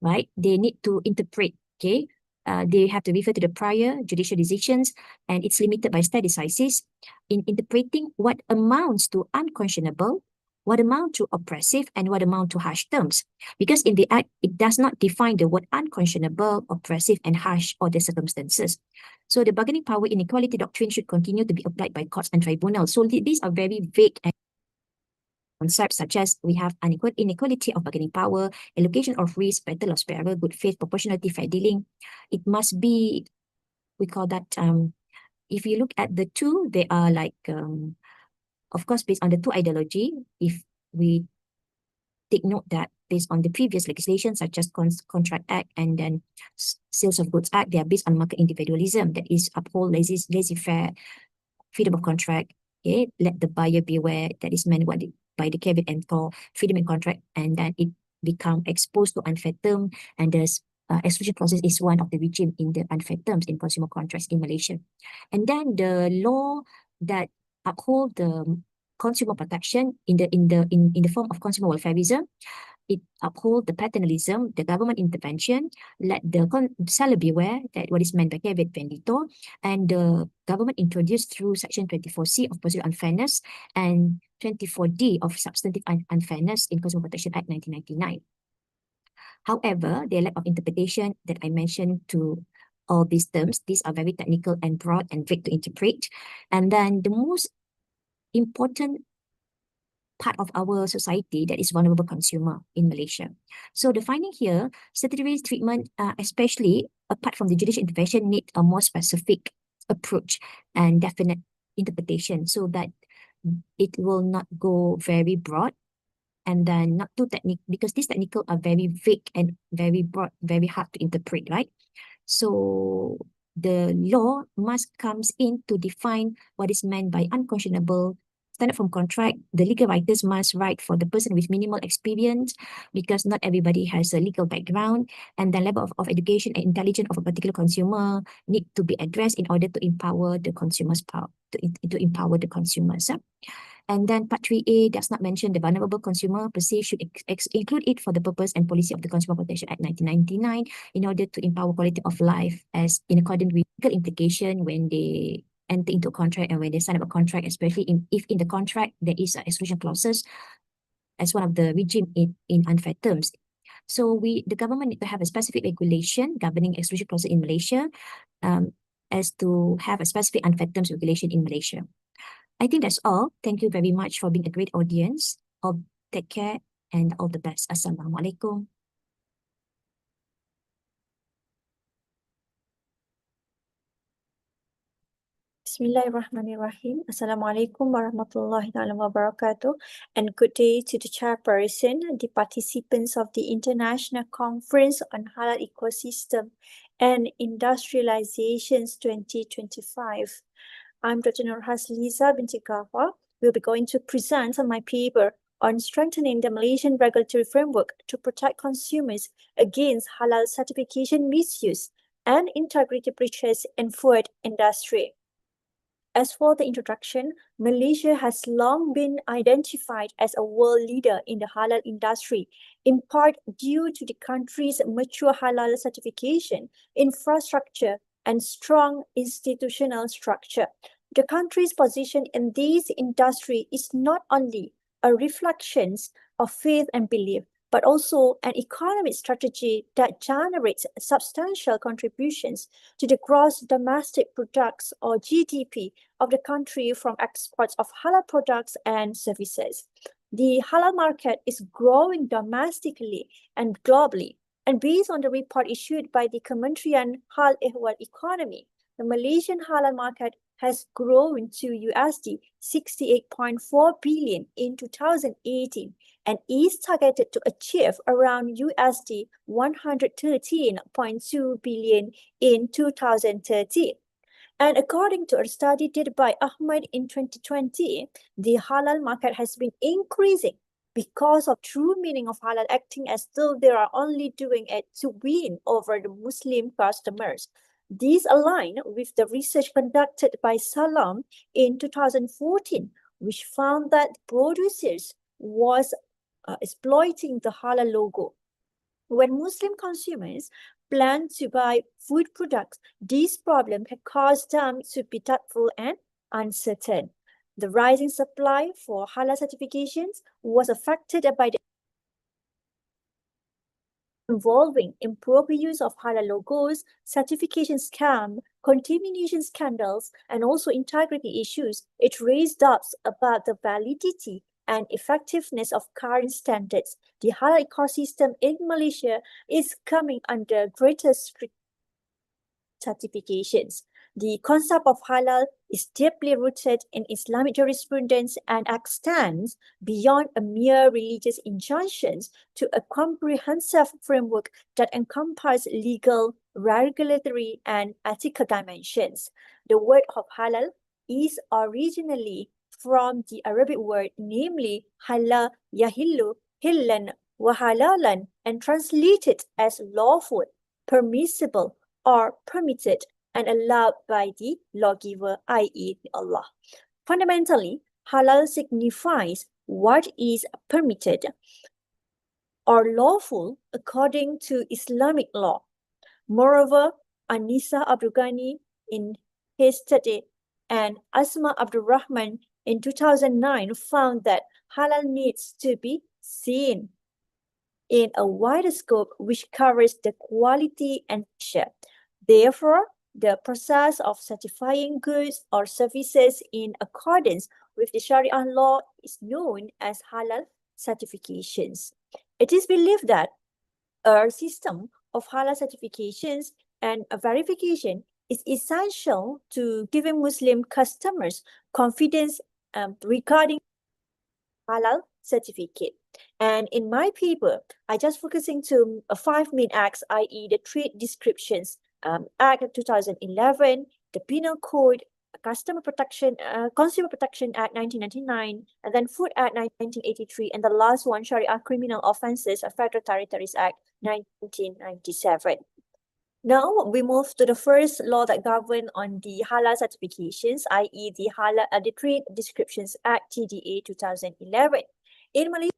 right? They need to interpret, okay? They have to refer to the prior judicial decisions, and it's limited by stare decisis in interpreting what amounts to unconscionable, what amount to oppressive, and what amount to harsh terms. Because in the Act, it does not define the word unconscionable, oppressive, and harsh or the circumstances. So the bargaining power inequality doctrine should continue to be applied by courts and tribunals. So these are very vague concepts such as we have inequality of bargaining power, allocation of risk, battle of sparrow, good faith, proportionality, fair dealing. It must be, we call that, if you look at the two, they are like, of course, based on the two ideology, if we take note that based on the previous legislation such as Contract Act and then Sales of Goods Act, they are based on market individualism, that is uphold laissez-faire, freedom of contract, okay? Let the buyer beware, that is meant by the caveat emptor, freedom in contract, and then it become exposed to unfair term, and the exclusion clauses is one of the regime in the unfair terms in consumer contracts in Malaysia. And then the law that uphold the consumer protection in the form of consumer welfareism, it uphold the paternalism, the government intervention, let the seller beware, that what is meant by caveat emptor, and the government introduced through Section 24C of Procedural Unfairness and 24D of Substantive Unfairness in Consumer Protection Act 1999. However, the lack of interpretation that I mentioned to all these terms, these are very technical and broad and vague to interpret. And then the most important part of our society that is vulnerable consumer in Malaysia. So the finding here, statutory treatment, especially apart from the judicial intervention, need a more specific approach and definite interpretation so that it will not go very broad and then not too technical, because these technical are very vague and very broad, very hard to interpret, right? So the law must comes in to define what is meant by unconscionable. Standard from contract, the legal writers must write for the person with minimal experience because not everybody has a legal background, and the level of education and intelligence of a particular consumer need to be addressed in order to empower the consumers' power, to empower the consumers. And then Part 3A does not mention the vulnerable consumer per se, should include it for the purpose and policy of the Consumer Protection Act 1999 in order to empower quality of life as in accordance with legal implication when they enter into a contract and when they sign up a contract, especially if in the contract there is exclusion clauses as one of the regime in unfair terms. So the government need to have a specific regulation governing exclusion clauses in Malaysia, as to have a specific unfair terms regulation in Malaysia. I think that's all. Thank you very much for being a great audience. Take care and all the best. Assalamualaikum. Bismillahirrahmanirrahim. Assalamualaikum warahmatullahi wabarakatuh. And good day to the chairperson, the participants of the International Conference on Halal Ecosystem and Industrializations 2025. I'm Dr. Nurhasliza binti Ghaffar. We'll be going to present my paper on strengthening the Malaysian regulatory framework to protect consumers against halal certification misuse and integrity breaches in food industry. As for the introduction, Malaysia has long been identified as a world leader in the halal industry, in part due to the country's mature halal certification, infrastructure, and strong institutional structure. The country's position in this industry is not only a reflection of faith and belief, but also an economic strategy that generates substantial contributions to the gross domestic products or GDP of the country from exports of halal products and services. The halal market is growing domestically and globally. And based on the report issued by the Kementerian Hal Ehwal Economy, the Malaysian halal market has grown to USD 68.4 billion in 2018 and is targeted to achieve around USD 113.2 billion in 2030. And according to a study did by Ahmed in 2020, the halal market has been increasing because of true meaning of halal acting as though they are only doing it to win over the Muslim customers. These align with the research conducted by Salam in 2014, which found that producers was exploiting the halal logo. When Muslim consumers plan to buy food products, this problem had caused them to be doubtful and uncertain. The rising supply for halal certifications was affected by the involving improper use of halal logos, certification scam, contamination scandals, and also integrity issues. It raised doubts about the validity and effectiveness of current standards. The halal ecosystem in Malaysia is coming under greater strict certifications. The concept of halal is deeply rooted in Islamic jurisprudence and extends beyond a mere religious injunctions to a comprehensive framework that encompasses legal, regulatory, and ethical dimensions. The word of halal is originally from the Arabic word, namely hala yahillu, hillan, wa halalan, and translated as lawful, permissible, or permitted and allowed by the lawgiver, i.e. Allah. Fundamentally, halal signifies what is permitted or lawful according to Islamic law. Moreover, Anisa Abdul Ghani in his study and Asma Abdul Rahman in 2009 found that halal needs to be seen in a wider scope which covers the quality and share. Therefore, the process of certifying goods or services in accordance with the Sharia law is known as halal certifications. It is believed that a system of halal certifications and a verification is essential to giving Muslim customers confidence regarding halal certificate. And in my paper, I just focusing to 5 main acts, i.e. the trade descriptions, Act 2011, the Penal Code, Consumer Protection Act 1999, and then Food Act 1983, and the last one, Sharia Criminal Offences, Federal Territories Act 1997. Now we move to the first law that govern on the halal certifications, i.e. the Trade Descriptions Act TDA 2011. In Malaysia,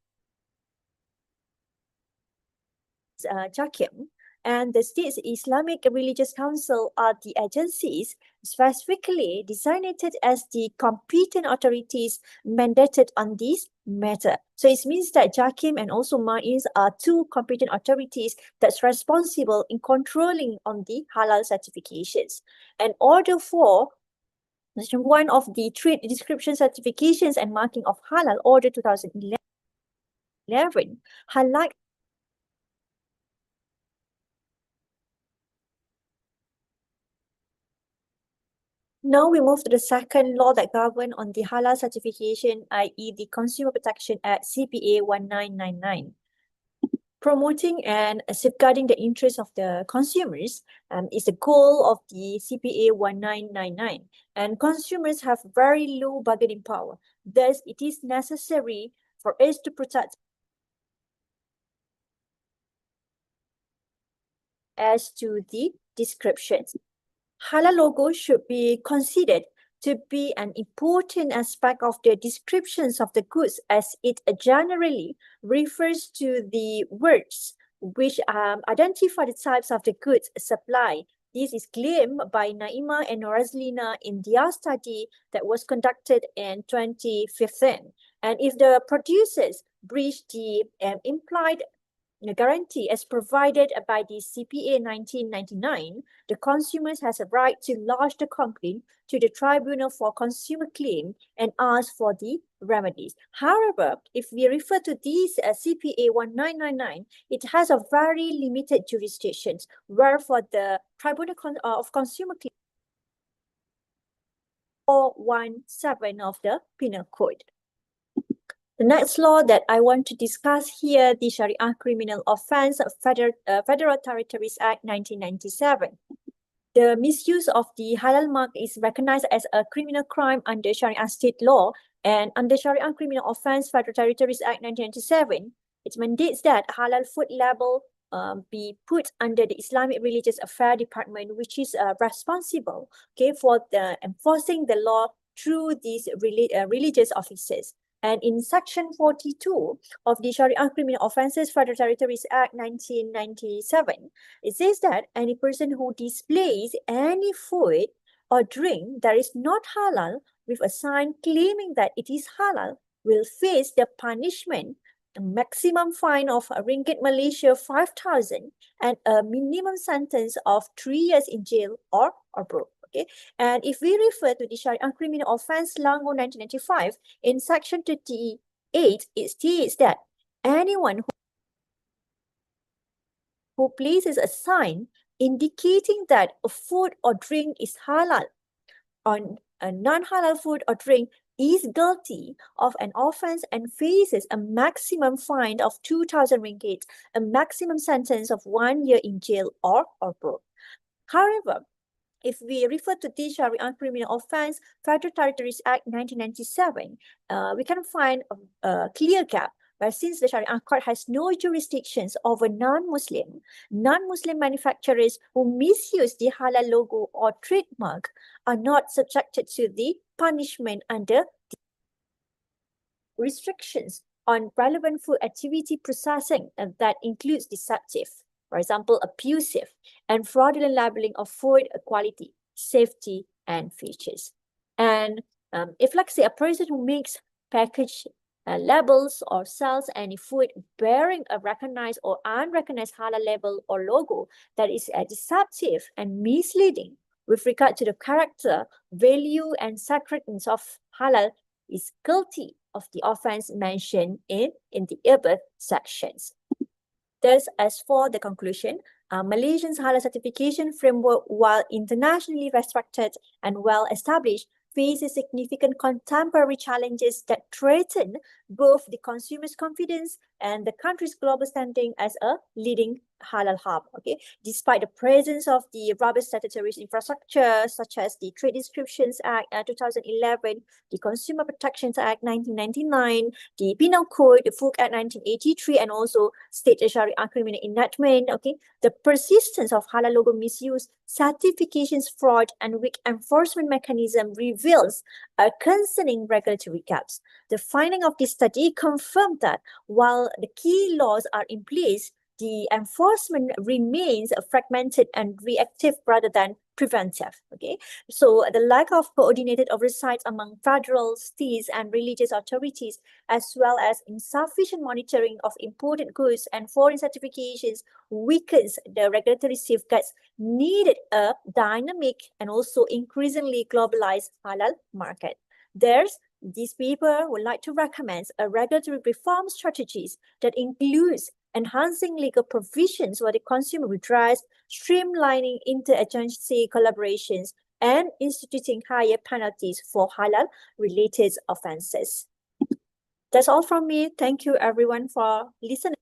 JAKIM and the State's Islamic Religious Council are the agencies specifically designated as the competent authorities mandated on this matter. So it means that JAKIM and also MAIS are two competent authorities that's responsible in controlling on the halal certifications. And order for Section 1 of the Trade Description Certifications and Marking of Halal, Order 2011, highlight Now we move to the second law that govern on the halal certification, i.e. the Consumer Protection Act CPA 1999. Promoting and safeguarding the interests of the consumers is the goal of the CPA 1999. And consumers have very low bargaining power. Thus, it is necessary for us to protect as to the descriptions. Halal logo should be considered to be an important aspect of the descriptions of the goods, as it generally refers to the words which identify the types of the goods supplied. This is claimed by Naima and Norazlina in their study that was conducted in 2015. And if the producers breach the implied guarantee as provided by the CPA 1999, the consumers has a right to lodge the complaint to the Tribunal for Consumer Claim and ask for the remedies. However, if we refer to this CPA 1999, it has a very limited jurisdiction, where for the Tribunal of Consumer Claim 417 of the Penal Code. The next law that I want to discuss here, the Sharia Criminal Offence Federal Territories Act 1997. The misuse of the halal mark is recognized as a criminal crime under Sharia state law, and under Sharia Criminal Offence Federal Territories Act 1997, it mandates that halal food label be put under the Islamic Religious Affairs Department, which is responsible, for the enforcing the law through these religious officers. And in Section 42 of the Sharia Criminal Offences Federal Territories Act 1997, it says that any person who displays any food or drink that is not halal with a sign claiming that it is halal will face the punishment, a maximum fine of ringgit Malaysia 5,000 and a minimum sentence of 3 years in jail or both. Okay, and if we refer to the Sharia Criminal Offence Lango 1995, in Section 38, it states that anyone who places a sign indicating that a food or drink is halal on a non-halal food or drink is guilty of an offence and faces a maximum fine of 2,000 ringgit, a maximum sentence of 1 year in jail or both. However, if we refer to the Sharia Criminal Offence Federal Territories Act 1997, we can find a clear gap, where since the Sharia Court has no jurisdictions over non-Muslim manufacturers who misuse the halal logo or trademark are not subjected to the punishment under the restrictions on relevant food activity processing that includes deceptive, for example, abusive and fraudulent labeling of food quality, safety, and features. And if, let's say, a person who makes package labels or sells any food bearing a recognized or unrecognized halal label or logo that is deceptive and misleading with regard to the character, value, and sacredness of halal is guilty of the offense mentioned in the above sections. Thus, as for the conclusion, Malaysia's halal certification framework, while internationally respected and well established, faces significant contemporary challenges that threaten both the consumer's confidence and the country's global standing as a leading halal hub. Okay, despite the presence of the robust statutory infrastructure such as the Trade Descriptions Act 2011, the Consumer Protections Act 1999, the Penal Code, the FOOC Act 1983, and also State Sharia Criminal Enactment. Okay, the persistence of halal logo misuse, certifications fraud, and weak enforcement mechanism reveals concerning regulatory gaps. The finding of this study confirmed that while the key laws are in place, the enforcement remains fragmented and reactive rather than preventive. Okay, so the lack of coordinated oversight among federal, states, and religious authorities, as well as insufficient monitoring of imported goods and foreign certifications, weakens the regulatory safeguards needed a dynamic and also increasingly globalized halal market. This paper would like to recommend a regulatory reform strategies that includes enhancing legal provisions for the consumer redress, streamlining interagency collaborations, and instituting higher penalties for halal-related offenses. That's all from me. Thank you, everyone, for listening.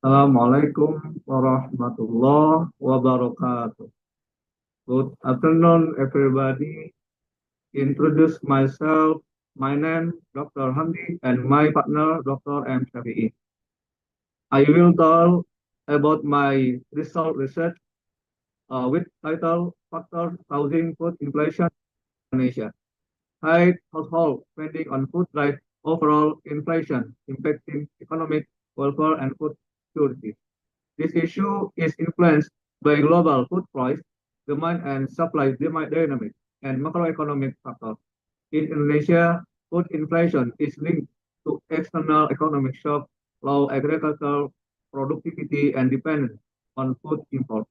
Assalamualaikum warahmatullahi wabarakatuh. Good afternoon, everybody. Introduce myself. My name Dr. Hamdi and my partner Dr. M. Shafi'i. I will tell about my result research with title Factors Causing Food Inflation in Indonesia. High household spending on food drives overall inflation, impacting economic welfare and food security. This issue is influenced by global food price, demand and supply dynamics, and macroeconomic factors. In Indonesia, food inflation is linked to external economic shock, low agricultural productivity, and dependence on food import.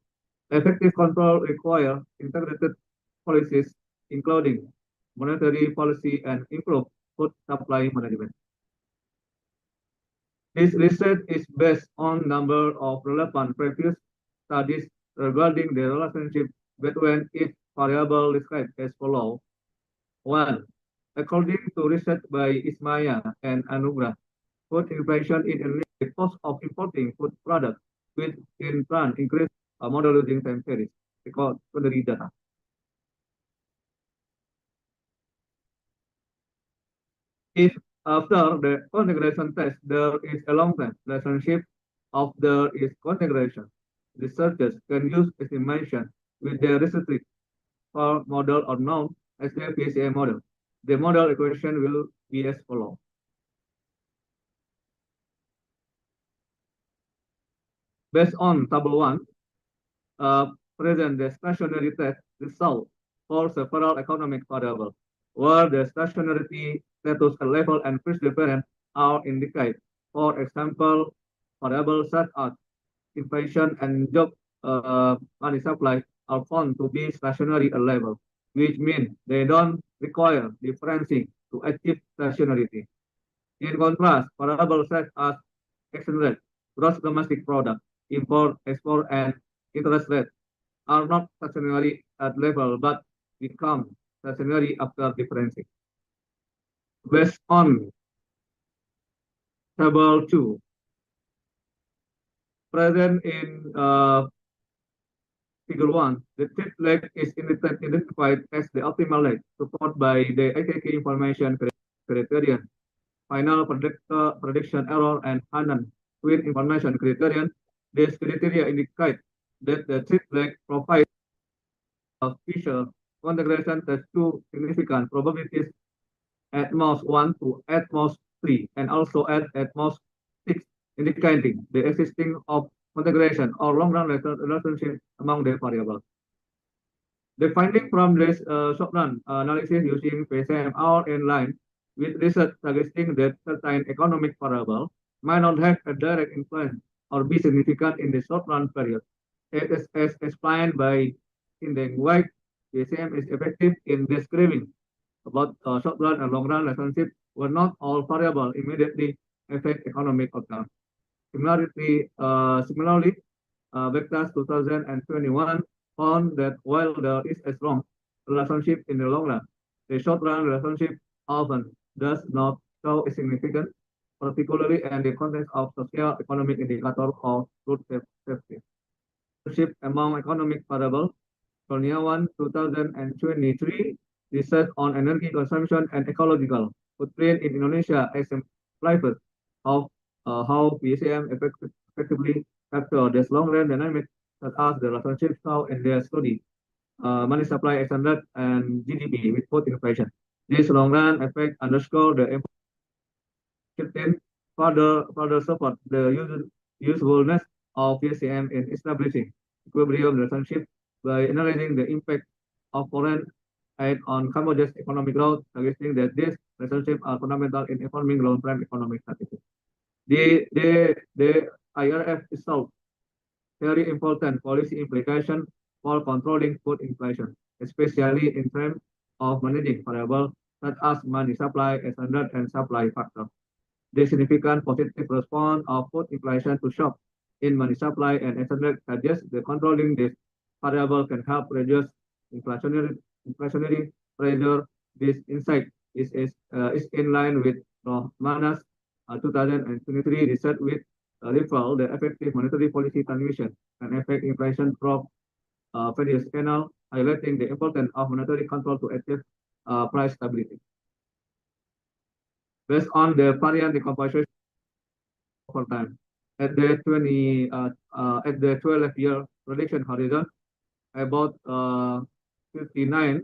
Effective control requires integrated policies, including monetary policy and improved food supply management. This research is based on number of relevant previous studies regarding the relationship between each variable described as follows. 1. According to research by Ismaya and Anugrah, food inflation in Indonesia, the cost of importing food products, which in turn increase model using time series, because secondary data. If after the integration test there is a long-term relationship of there is integration, researchers can use estimation with the restricted for model or known as the PCA model. The model equation will be as follows. Based on table 1, present the stationary test result for several economic variables, where the stationarity, status level, and risk difference are indicated. For example, variables such as inflation and job money supply are found to be stationary at level, which means they don't require differencing to achieve stationarity. In contrast, variables such as exchange rate, gross domestic product, import, export, and interest rate are not stationary at level but become stationary after differencing. Based on table 2, present in figure 1, the tip leg is identified as the optimal leg, supported by the ICoHEI information criterion, final prediction error, and Hanan Quinn information criterion. These criteria indicate that the tip leg provides a feature integration has two significant probabilities at most 1 to at most 3, and also at most 6, indicating the existing of integration or long-run relationship among the variables. The findings from this short-run analysis using PCM are in line with research suggesting that certain economic variables might not have a direct influence or be significant in the short-run period. It is as explained by Indeng White, PCM is effective in describing about short-run and long-run relationship where not all variables immediately affect economic outcomes. Similarly, Vectors 2021 found that while there is a strong relationship in the long run, the short-run relationship often does not show a significant, particularly in the context of socio-economic indicators of food safety. Relationship among economic variables, Kolniawan 2023 research on energy consumption and ecological footprint in Indonesia exemplifies of how PCM effectively capture this long-run dynamic such as the relationship found in their study, money supply standard and GDP with food inflation. This long-run effect underscore the importance further support the usefulness of PCM in establishing equilibrium relationship by analyzing the impact of foreign aid on Cambodia's economic growth, suggesting that these relationships are fundamental in informing long-term economic statistics. The IRF itself very important policy implication for controlling food inflation, especially in terms of managing variables such as money supply, standard, and supply factor. The significant positive response of food inflation to shock in money supply and standard suggests the controlling this variable can help reduce inflationary pressure. This insight is in line with Rohmana's 2023 research with rival the effective monetary policy transmission and affect inflation from various channels, highlighting the importance of monetary control to achieve price stability. Based on the variant decomposition over time, at the 12-year prediction horizon, about 59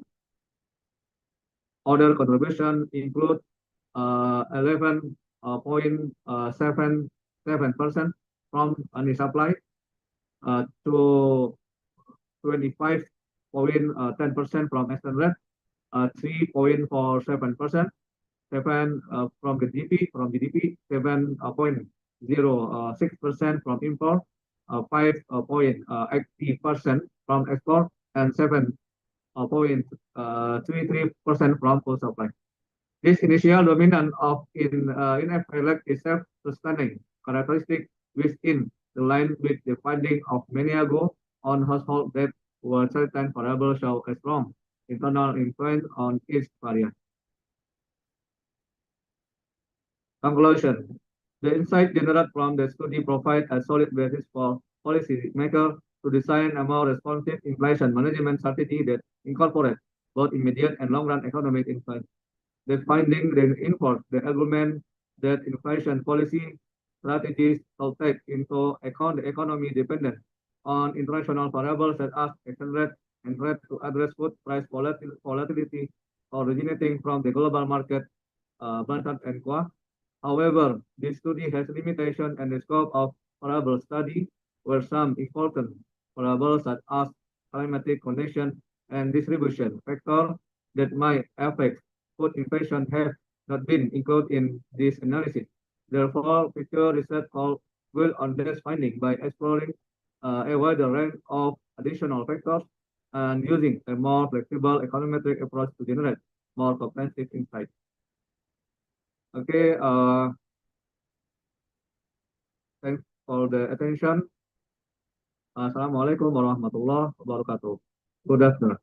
other contribution include 11.77% from any supply to 25.10% from external, 3.47%, 7 from the GDP, 7.06% from import, 5.80% from export, and 7.33% from food supply. This initial dominance of in FLX is self-sustaining characteristic within the line with the finding of many ago on household debt where certain variables show a strong internal influence on each variant. Conclusion. The insight generated from the study provide a solid basis for policymakers to design a more responsive inflation management strategy that incorporates both immediate and long-run economic influence. The finding then enforce the argument that inflation policy strategies will take into account the economy dependent on international variables such as exchange rate and rate to address food price volatility originating from the global market, Bernard and Qua. However, this study has limitation and the scope of variable study, where some important variables such as climatic condition and distribution factor that might affect food inflation have not been included in this analysis. Therefore, future research will on this finding by exploring a wider range of additional factors and using a more flexible econometric approach to generate more comprehensive insight. Okay, thanks for the attention. Assalamualaikum warahmatullahi wabarakatuh. Good afternoon.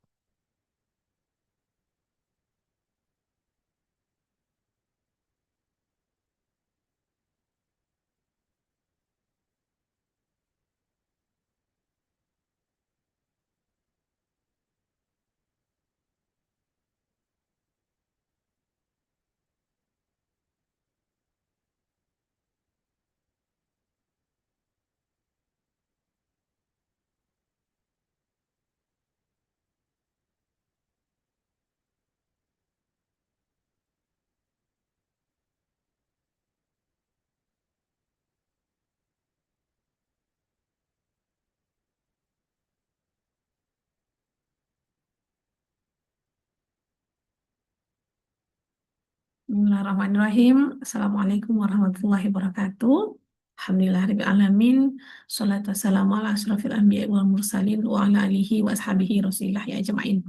Bismillahirrahmanirrahim. Assalamualaikum warahmatullahi wabarakatuh. Alhamdulillahirabbil alamin. Shalatu wassalamu ala asyrafil anbiya'i wal mursalin wa ala alihi wa ashabihi rasulillahi ajma'in.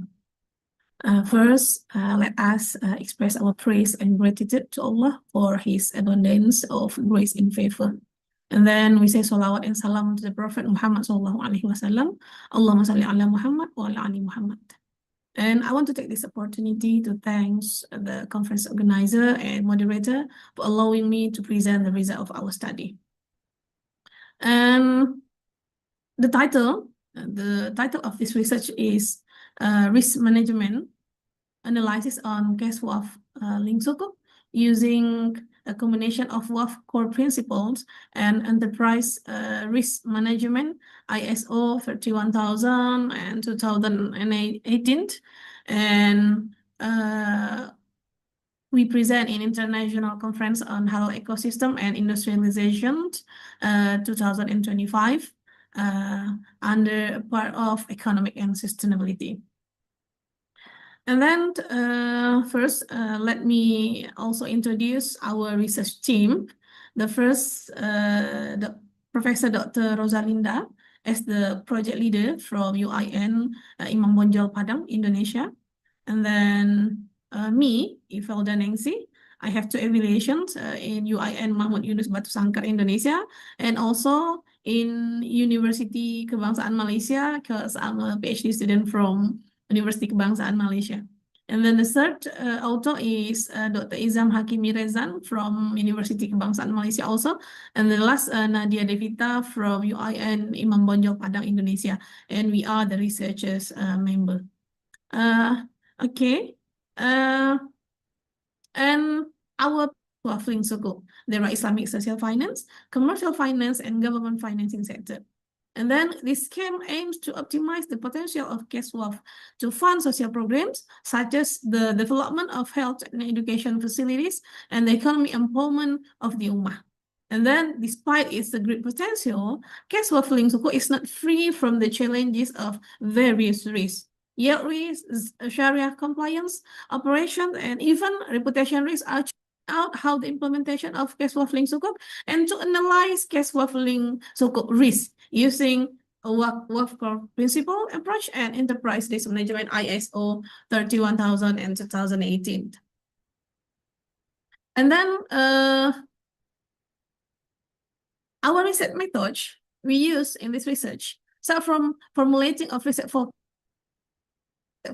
First, let us express our praise and gratitude to Allah for His abundance of grace and favor. And then we say salawat and salam to the Prophet Muhammad sallallahu alaihi wasallam. Allahumma salli ala Muhammad wa ala ali Muhammad. And I want to take this opportunity to thank the conference organizer and moderator for allowing me to present the result of our study. And the title of this research is Risk Management Analysis on Cash flow of Lingsoko using a combination of WAF core principles and enterprise risk management, ISO 31000 and 2018. And we present in International Conference on Halal Ecosystem and Industrialization 2025 under part of Economic and Sustainability. And then first, let me also introduce our research team. The first, the Professor Dr. Rosalinda as the project leader from UIN Imam Bonjol Padang, Indonesia. And then me, Imelda Ningsi. I have 2 affiliations in UIN Mahmud Yunus Batu Sangkar, Indonesia, and also in University Kebangsaan Malaysia, because I'm a PhD student from University Kebangsaan Malaysia. And then the third author is Dr. Izam Hakimi Rezan from University Kebangsaan Malaysia also. And the last, Nadia Devita from UIN Imam Bonjol Padang, Indonesia. And we are the researchers member. Okay. And our offering sukuk, there are Islamic social finance, commercial finance, and government financing sector. And then this scheme aims to optimize the potential of cash flow to fund social programs, such as the development of health and education facilities and the economic empowerment of the Ummah. And then, despite its great potential, cash flow sukuk is not free from the challenges of various risks. Yield risks, Sharia compliance, operations, and even reputation risks are out how the implementation of cash flow sukuk and to analyze cash flow sukuk risk using a WAFCOR principle approach and enterprise risk management ISO 31000 and 2018. And then our research methods we use in this research start from formulating of research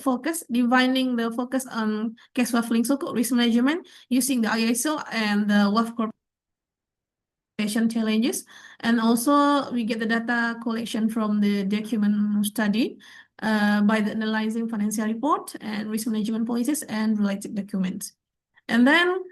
focus, defining the focus on cash flow sukuk risk management using the ISO and the WAFCOR challenges, and also we get the data collection from the document study by the analyzing financial report and risk management policies and related documents. And then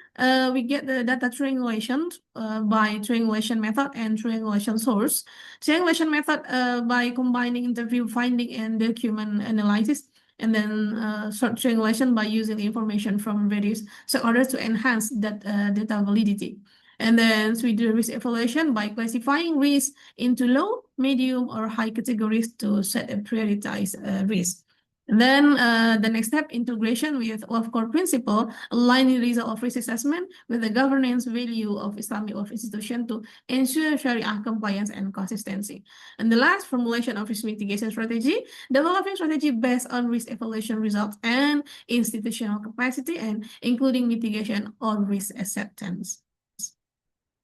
we get the data triangulation by triangulation method and triangulation source. Triangulation method by combining interview finding and document analysis, and then short triangulation by using the information from various stakeholders to enhance that data validity. And then we do risk evaluation by classifying risk into low, medium, or high categories to set a prioritized risk. And then the next step, integration with WAFCOR principle, aligning result of risk assessment with the governance value of Islamic Waqf institution to ensure Sharia compliance and consistency. And the last, formulation of risk mitigation strategy, developing strategy based on risk evaluation results and institutional capacity, and including mitigation or risk acceptance.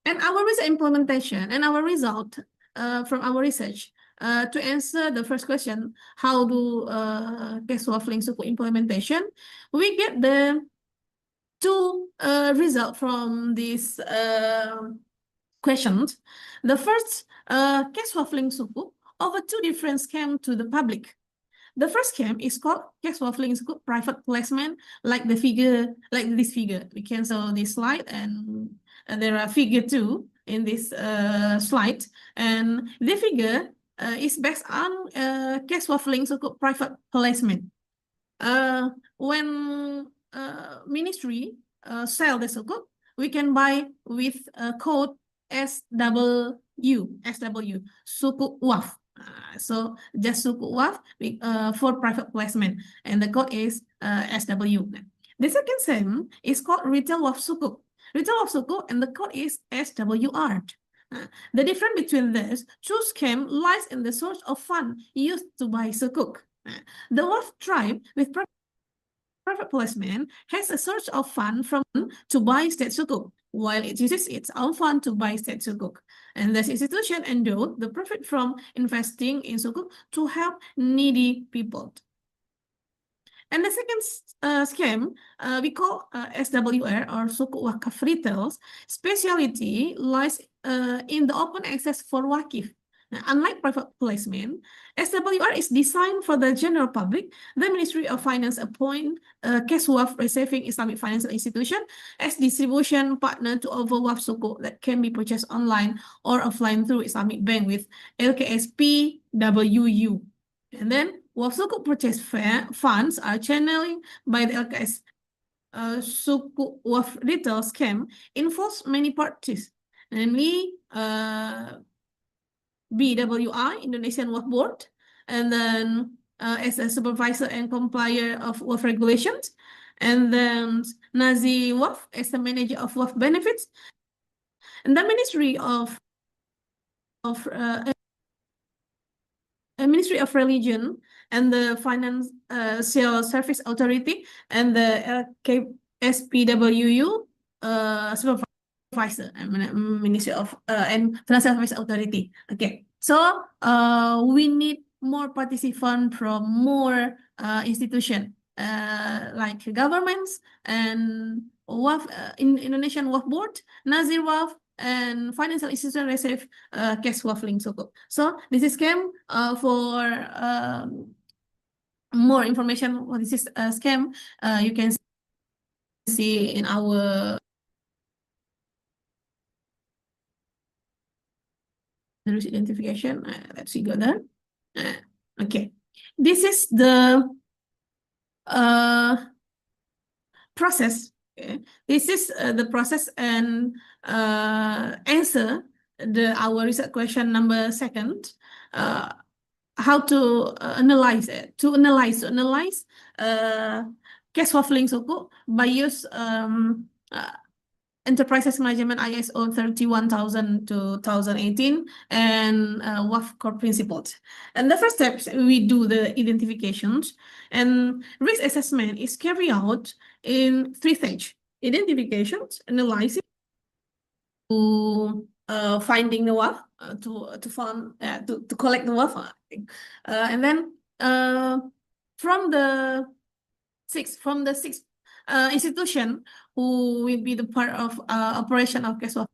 And our risk implementation and our result from our research. To answer the first question, how do cash flow sukuk implementation? We get the two results from these questions. The first, cash flow sukuk over two different schemes to the public. The first scheme is called cash flow sukuk private placement, like the figure, like this figure. We can show this slide, and there are figure 2 in this slide, and the figure is based on cash flow sukuk private placement. When ministry sell the sukuk, we can buy with code SW, sukuk waf. So just sukuk waf for private placement, and the code is SW. The second scheme is called retail waf sukuk. Retail waf sukuk, and the code is SWR. The difference between these two schemes lies in the source of fund used to buy sukuk. The waf tribe with private placement has a source of fund from to buy state sukuk, while it uses its own fund to buy state sukuk. And this institution enjoys the profit from investing in sukuk to help needy people. And the second scheme we call SWR, or Sukuk Wakaf Retails. Speciality lies in the open access for Wakif. Now, unlike private placement, SWR is designed for the general public. The Ministry of Finance appoint cash waf receiving Islamic financial institution as distribution partner to over waf sukuk that can be purchased online or offline through Islamic bank with LKSP WU. And then waf sukuk purchase funds are channeling by the LKS Sukuk Waf Retail scheme involves many parties, namely BWI, Indonesian Waqf Board, and then as a supervisor and complier of Waqf regulations, and then Nazi Waqf as the manager of Waqf benefits, and the Ministry of Ministry of Religion and the Financial Service Authority and the KSPWU supervisor, Ministry of and Financial Service Authority. Okay, so we need more participants from more institutions like governments and WAF, in Indonesian WAF Board, Nazir WAF, and financial institution receive cash waffling suku. So this is scam for more information. What this is a scam, you can see in our risk identification. Let's see, go there. Okay, this is the process. Okay. This is the process and answer our research question number second. How to analyze it? To analyze cash waffling suku by use Enterprises Management ISO 31000 2018 and WAF core principles. And the first step, we do the identifications, and risk assessment is carried out in 3 stages: identifications, analysis, to finding the WAF, to collect the WAF, and then from the six institution who will be the part of operation of cash waffling,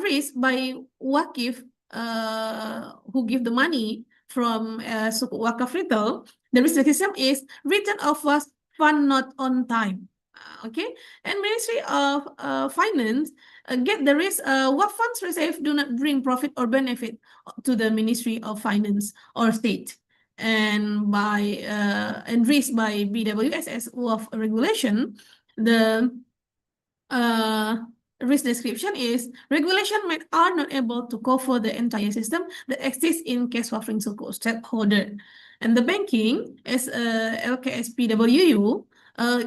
risk by Wakif, who give the money from suku wakaf retail. The risk system is return of was fund not on time. Okay, and Ministry of Finance get the risk what funds received do not bring profit or benefit to the Ministry of Finance or state. And by and risk by BWSS of regulation, the risk description is regulation are not able to cover the entire system that exists in cash waffling suku stakeholder. And the banking as LKSPWU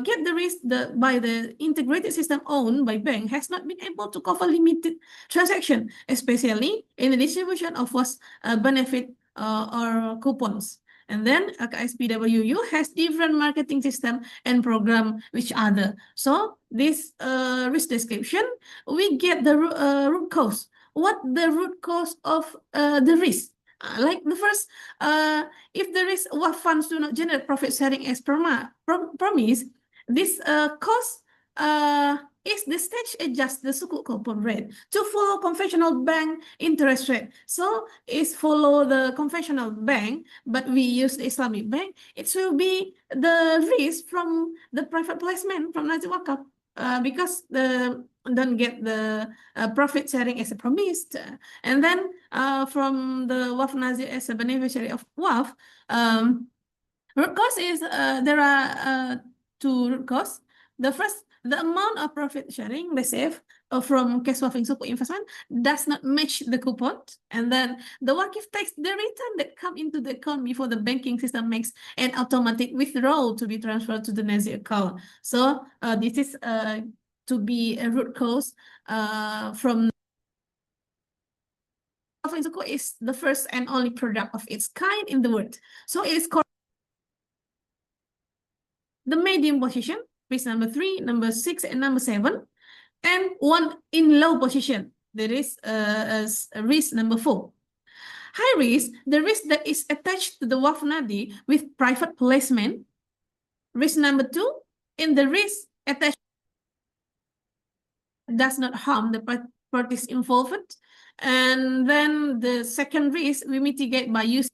get the risk by the integrated system owned by bank has not been able to cover limited transaction, especially in the distribution of what's benefit or coupons. And then LKSPWU has different marketing system and program which other. So this risk description, we get the root cause. What the root cause of the risk? Like the first, if the risk what funds do not generate profit sharing as promise, this cost is the stage adjust the sukuk coupon rate to follow conventional bank interest rate. So it's follow the conventional bank, but we use the Islamic bank. It will be the risk from the private placement from Nazir Wakaf. Because the don't get the profit sharing as a promised, and then from the WAF Nazir as a beneficiary of WAF, root cause is there are 2 root cause. The first, the amount of profit sharing received from cash waffling suku investment does not match the coupon, and then the Wakif takes the return that come into the account before the banking system makes an automatic withdrawal to be transferred to the Nazir account. So this is to be a root cause from waffling suku is the first and only product of its kind in the world. So it's the medium position, risk number 3, number 6, and number 7, and one in low position. There is risk number 4. High risk, the risk that is attached to the WAF Nadi with private placement. Risk number 2, in the risk attached does not harm the parties involved. And then the second risk we mitigate by using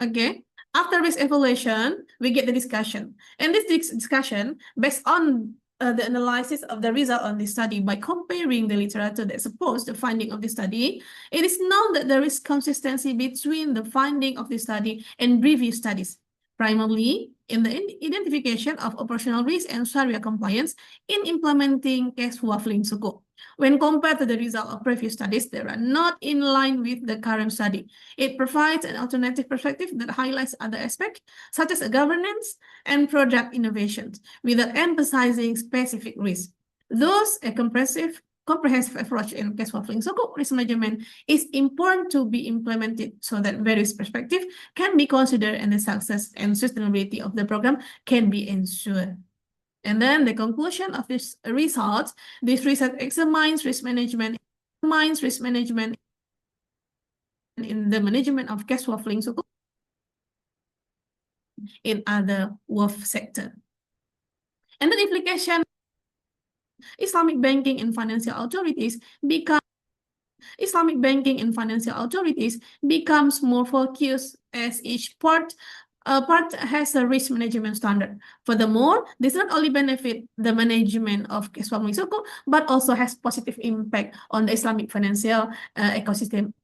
okay. After risk evaluation, we get the discussion. And this discussion, based on the analysis of the result of the study by comparing the literature that supports the finding of the study, it is known that there is consistency between the finding of the study and previous studies, primarily in the identification of operational risk and Sharia compliance in implementing cash waffling suku. When compared to the result of previous studies, they are not in line with the current study. It provides an alternative perspective that highlights other aspects, such as governance and product innovations, without emphasizing specific risks. Thus, a comprehensive approach in cash waffling suku risk management is important to be implemented so that various perspectives can be considered and the success and sustainability of the program can be ensured. And then the conclusion of this result, this research examines risk management in the management of cash flowing sukuk in other wealth sector. And the implication Islamic banking and financial authorities becomes more focused as each part has a risk management standard. Furthermore, this not only benefit the management of cash flowing sukuk, but also has positive impact on the Islamic financial ecosystem.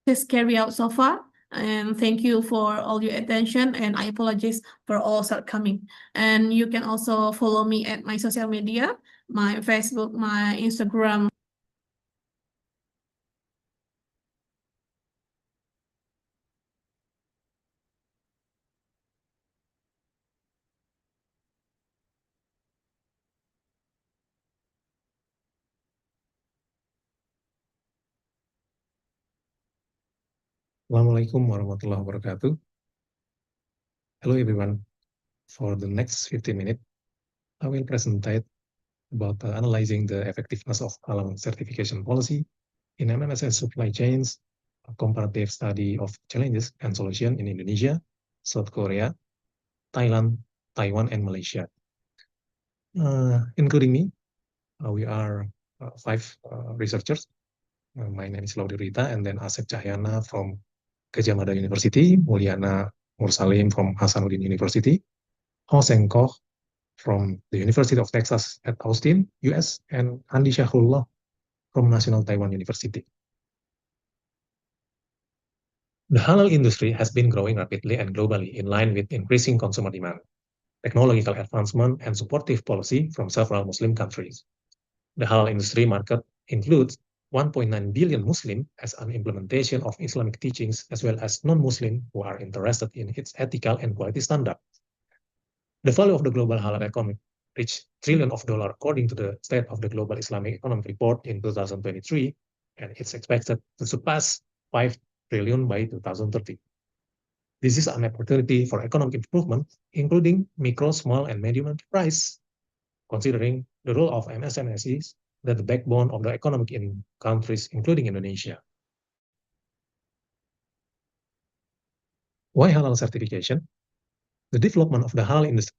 This carry out so far. And thank you for all your attention, and I apologize for all shortcoming. And you can also follow me at my social media, my Facebook, my Instagram. Assalamualaikum warahmatullahi wabarakatuh. Hello everyone. For the next 15 minutes, I will present about analyzing the effectiveness of halal certification policy in MMSS supply chains, a comparative study of challenges and solutions in Indonesia, South Korea, Thailand, Taiwan, and Malaysia. Including me, we are 5 researchers. My name is Laudy Rita, and then Asep Cahyana from Gajah Mada University, Mulyana Mursalim from Hasanuddin University, Ho Seng Koh from the University of Texas at Austin, US, and Andi Syahrullah from National Taiwan University. The halal industry has been growing rapidly and globally in line with increasing consumer demand, technological advancement, and supportive policy from several Muslim countries. The halal industry market includes 1.9 billion Muslim as an implementation of Islamic teachings, as well as non-Muslim who are interested in its ethical and quality standards. The value of the global halal economy reached $1 trillion according to the State of the Global Islamic Economic Report in 2023, and it's expected to surpass $5 trillion by 2030. This is an opportunity for economic improvement, including micro, small, and medium enterprise, considering the role of MSMEs that the backbone of the economic in countries, including Indonesia. Why halal certification? The development of the halal industry,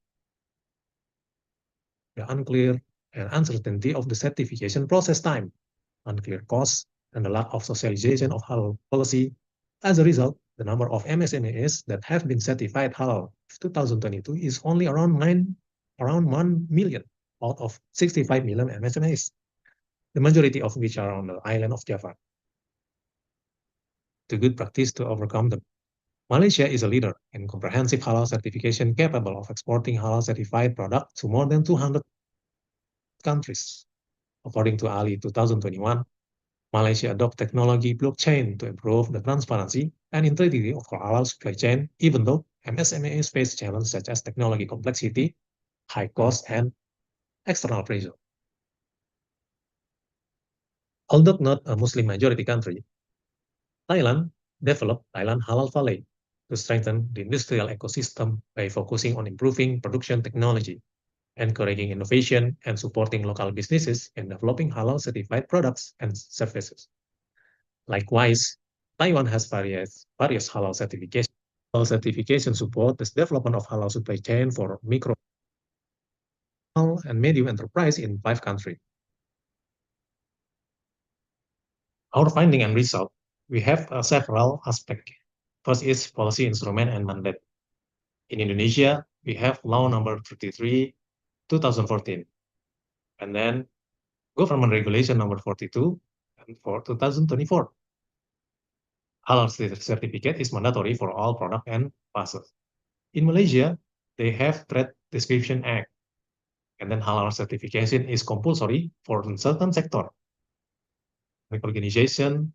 the unclear and uncertainty of the certification process time, unclear costs, and the lack of socialization of halal policy. As a result, the number of MSMEs that have been certified halal in 2022 is only around 1 million out of 65 million MSMEs, the majority of which are on the island of Java. The good practice to overcome them. Malaysia is a leader in comprehensive halal certification capable of exporting halal certified products to more than 200 countries. According to Ali 2021, Malaysia adopted technology blockchain to improve the transparency and integrity of halal supply chain, even though MSMEs face challenges such as technology complexity, high cost, and external pressure. Although not a Muslim majority country, Thailand developed Thailand Halal Valley to strengthen the industrial ecosystem by focusing on improving production technology, encouraging innovation, and supporting local businesses in developing halal certified products and services. Likewise, Taiwan has various halal certifications. Halal certification support the development of halal supply chain for micro and medium enterprise in 5 countries. Our finding and result, we have several aspects. First is policy instrument and mandate. In Indonesia, we have law number 33, 2014, and then government regulation number 42 for 2024. Halal certificate is mandatory for all product and passes. In Malaysia, they have Trade Description Act, and then halal certification is compulsory for certain sector. Organization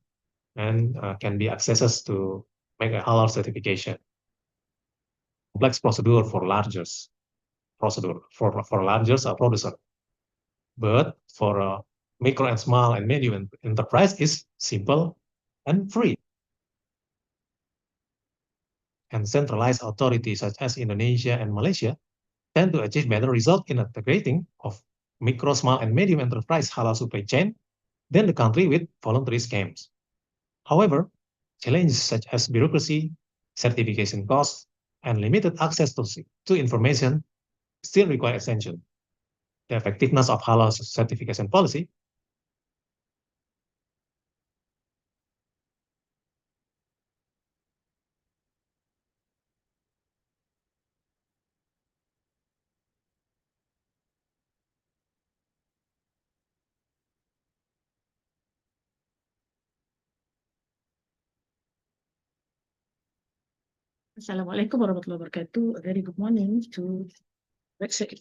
and can be accessed to make a halal certification. Complex procedure for largest producer. But for micro and small and medium enterprise is simple and free. And centralized authorities such as Indonesia and Malaysia tend to achieve better results in integrating of micro, small, and medium enterprise halal supply chain than the country with voluntary schemes. However, Challenges such as bureaucracy, certification costs, and limited access to information still require attention. The effectiveness of halal certification policy Assalamualaikum warahmatullahi wabarakatuh. A very good morning to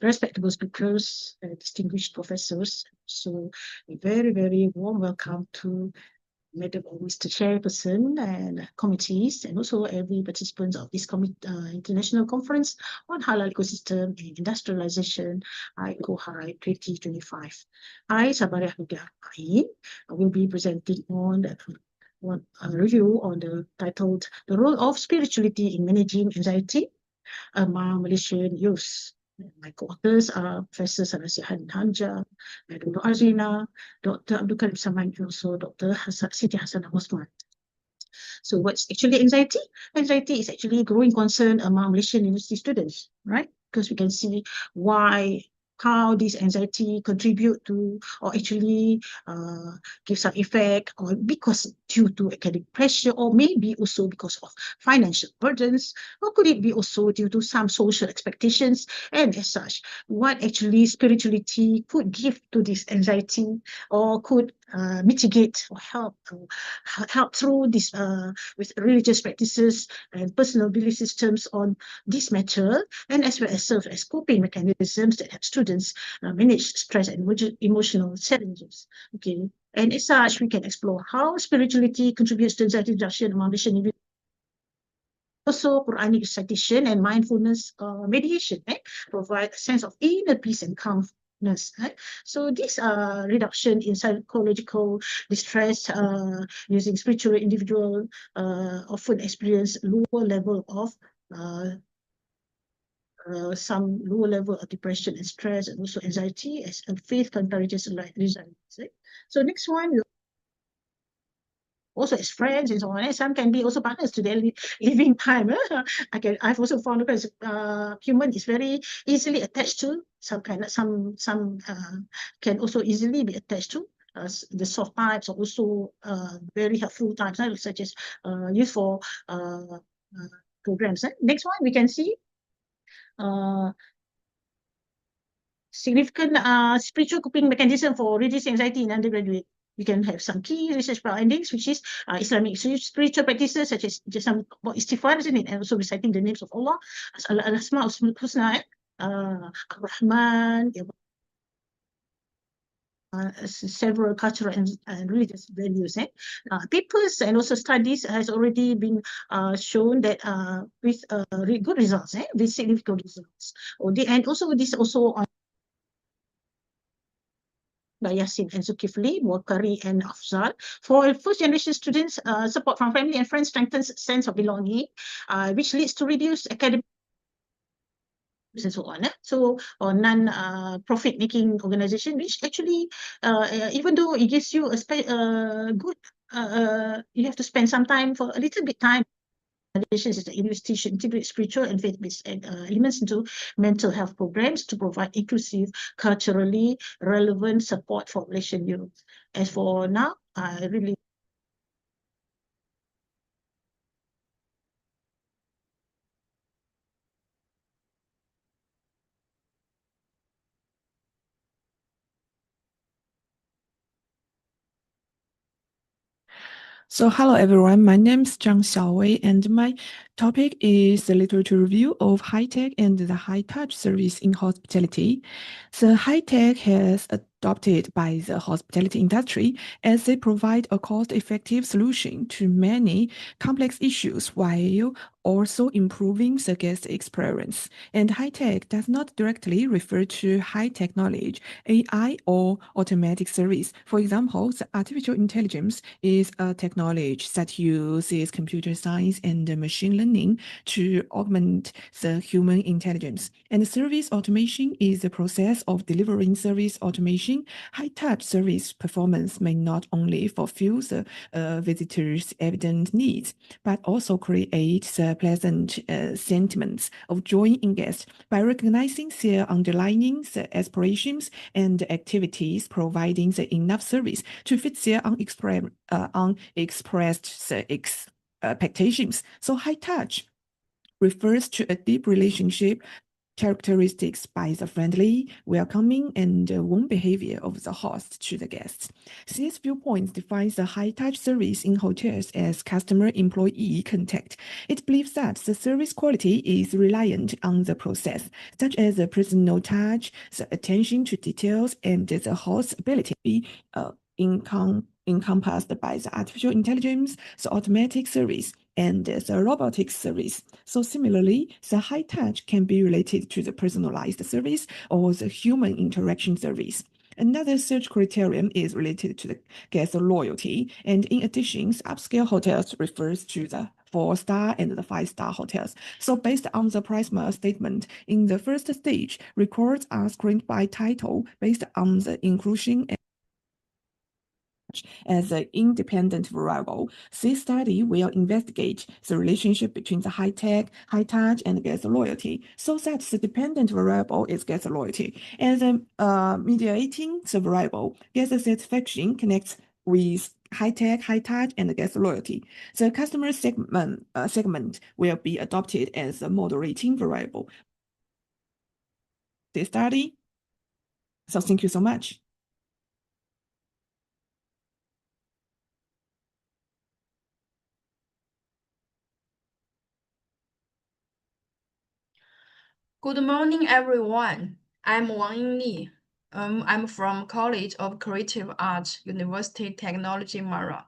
respectable speakers, distinguished professors. So a very, very warm welcome to Madam or Mr. Chairperson and committees, and also every participant of this international conference on halal ecosystem and industrialization, ICoHEI 2025. I, Sabariah Nugget will be presenting on a review on the titled The Role of Spirituality in Managing Anxiety among Malaysian Youth. My co-authors are Professor Sarasihan Hanja, Madam Azrina, Dr. Abdul Karim Saman, and also Dr. Siti Hassanah Osman. So what's actually anxiety? Anxiety is actually a growing concern among Malaysian university students, right? Because we can see how this anxiety contribute to or actually give some effect, or because due to academic pressure, or maybe also because of financial burdens, or could it be also due to some social expectations? And as such, what actually spirituality could give to this anxiety, or could mitigate or help through this with religious practices and personal belief systems on this matter, and as well as serve as coping mechanisms that help students manage stress and emotional challenges. Okay, and as such, we can explore how spirituality contributes to anxiety reduction among Malaysian individuals. Also, Quranic recitation and mindfulness mediation provide a sense of inner peace and calmness. So this reduction in psychological distress using spiritual individual often experience lower level of some lower level of depression and stress, and also anxiety, as faith encourages resilience. So next one, also as friends and so on. Some can be also partners to their living time. I've also found because human is very easily attached to some can also easily be attached to. The soft types are also very helpful types, such as used for programs. Next one, we can see significant spiritual coping mechanism for reducing anxiety in undergraduate. We can have some key research findings, which is Islamic spiritual practices such as just some about istighfar, isn't it? And also reciting the names of Allah, Al-Asma al-Husna, Ar-Rahman, several cultural and religious values. Papers and also studies has already been shown that with good results, with significant results. And also this also on by Yasin and Zulkifli, Wakari and Afzal. For first generation students, support from family and friends strengthens sense of belonging, which leads to reduced academic and so on. So, or non-profit making organization, which actually, even though it gives you a good, you have to spend some time for a little bit time. Is the university should integrate spiritual and faith-based elements into mental health programs to provide inclusive, culturally relevant support for Malaysian youth. As for now, I really So hello everyone, my name is Zhang Xiaowei and my topic is the literature review of high-tech and the high-touch service in hospitality. So high-tech has adopted by the hospitality industry as they provide a cost-effective solution to many complex issues while also improving the guest experience. And high-tech does not directly refer to high technology, AI, or automatic service. For example, the artificial intelligence is a technology that uses computer science and machine learning to augment the human intelligence. And service automation is the process of delivering service automation engaging, high-touch service performance may not only fulfill the visitors' evident needs, but also create the pleasant sentiments of joy in guests by recognizing their underlying aspirations and activities, providing the enough service to fit their unexpressed expectations. So high touch refers to a deep relationship characteristics by the friendly, welcoming, and warm behavior of the host to the guests. This viewpoint defines the high-touch service in hotels as customer-employee contact. It believes that the service quality is reliant on the process, such as the personal touch, the attention to details, and the host's ability to be encompassed by the artificial intelligence, the automatic service, and the robotic service. So similarly, the high touch can be related to the personalized service or the human interaction service. Another search criterion is related to the guest loyalty, and in addition, upscale hotels refers to the 4-star and the 5-star hotels. So based on the Prisma statement, in the first stage, records are screened by title based on the inclusion as an independent variable. This study will investigate the relationship between the high-tech, high-touch, and guest loyalty, so that the dependent variable is guest loyalty. And mediating the variable, guest satisfaction connects with high-tech, high-touch, and guest loyalty. The customer segment will be adopted as a moderating variable. This study. So thank you so much. Good morning, everyone. I'm Wang Yingli. I'm from College of Creative Arts, University Technology, Mara.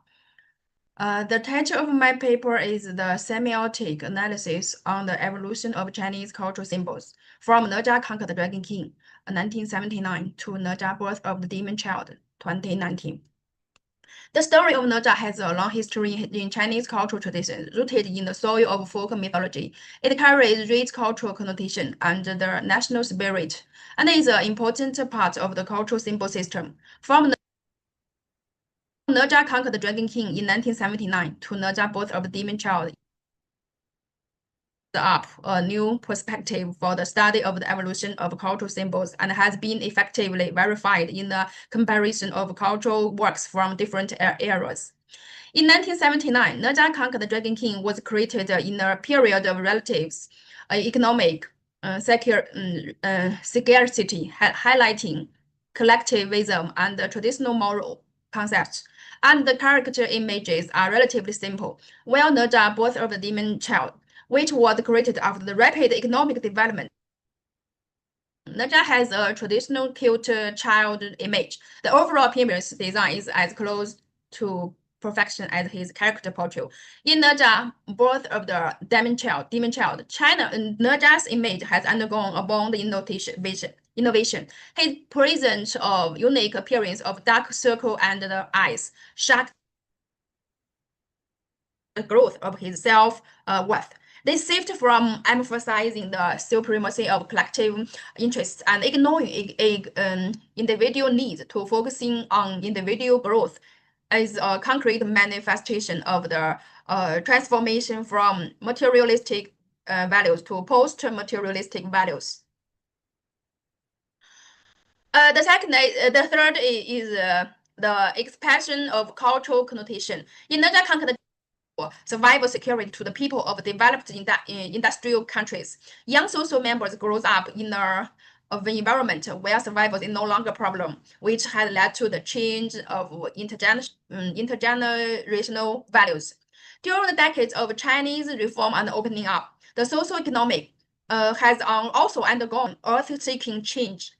The title of my paper is the semiotic analysis on the evolution of Chinese cultural symbols from Naja Conquered the Dragon King, 1979, to Naja Birth of the Demon Child, 2019. The story of Naja has a long history in Chinese cultural tradition, rooted in the soil of folk mythology. It carries rich cultural connotation and the national spirit, and is an important part of the cultural symbol system. From Naja Conquered the Dragon King in 1979 to Naja Birth of the Demon Child up a new perspective for the study of the evolution of cultural symbols and has been effectively verified in the comparison of cultural works from different eras. In 1979, Naja Conquered the Dragon King was created in a period of relatives economic scarcity, highlighting collectivism and traditional moral concepts. And the character images are relatively simple, while Naja Birth of the Demon Child, which was created after the rapid economic development. Naja has a traditional cute child image. The overall appearance design is as close to perfection as his character portrait. In Naja, Birth of the Demon Child, Naja's image has undergone a bold innovation. His presents a unique appearance of dark circle and the eyes, sharp the growth of his self-worth. They shift from emphasizing the supremacy of collective interests and ignoring individual needs to focusing on individual growth as a concrete manifestation of the transformation from materialistic values to post-materialistic values. The third is the expansion of cultural connotation. In Naja Conquered survival security to the people of developed industrial countries. Young social members grow up in an environment where survival is no longer a problem, which has led to the change of intergenerational values. During the decades of Chinese reform and opening up, the socio-economic has also undergone earth-shaking change.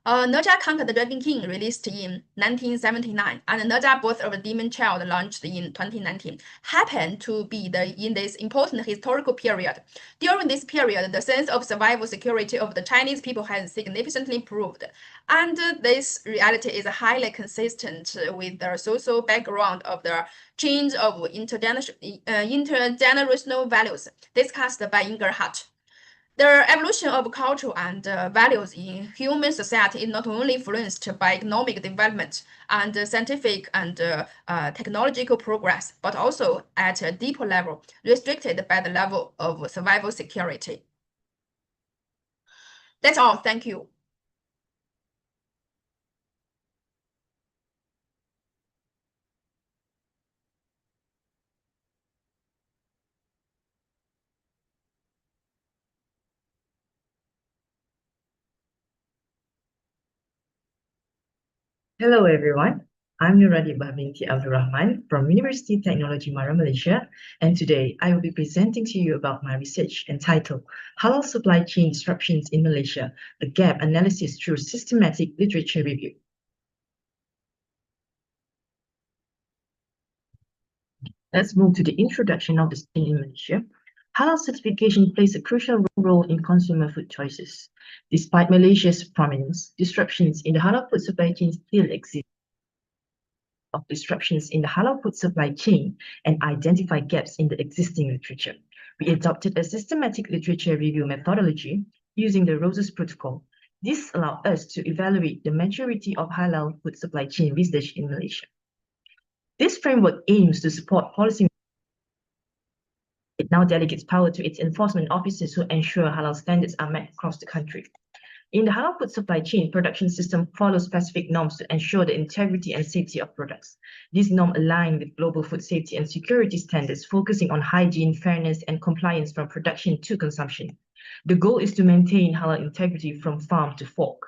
Naja Conquered the Dragon King released in 1979, and Naja Birth of a Demon Child launched in 2019, happened to be in this important historical period. During this period, the sense of survival security of the Chinese people has significantly improved, and this reality is highly consistent with the social background of the change of intergenerational values discussed by Ingerhart. The evolution of culture and values in human society is not only influenced by economic development and scientific and technological progress, but also at a deeper level, restricted by the level of survival security. That's all. Thank you. Hello everyone, I'm Nuradi Binti Abdul Rahman from University Technology Mara, Malaysia, and today I will be presenting to you about my research entitled Halal Supply Chain Disruptions in Malaysia, a Gap Analysis Through Systematic Literature Review. Let's move to the introduction of the state in Malaysia. Halal certification plays a crucial role in consumer food choices. Despite Malaysia's prominence, disruptions in the halal food supply chain still exist. Of disruptions in the halal food supply chain and identify gaps in the existing literature. We adopted a systematic literature review methodology using the ROSES protocol. This allowed us to evaluate the maturity of halal food supply chain research in Malaysia. This framework aims to support policy. It now delegates power to its enforcement officers who ensure halal standards are met across the country. In the halal food supply chain, production system follows specific norms to ensure the integrity and safety of products. These norms align with global food safety and security standards, focusing on hygiene, fairness, and compliance from production to consumption. The goal is to maintain halal integrity from farm to fork.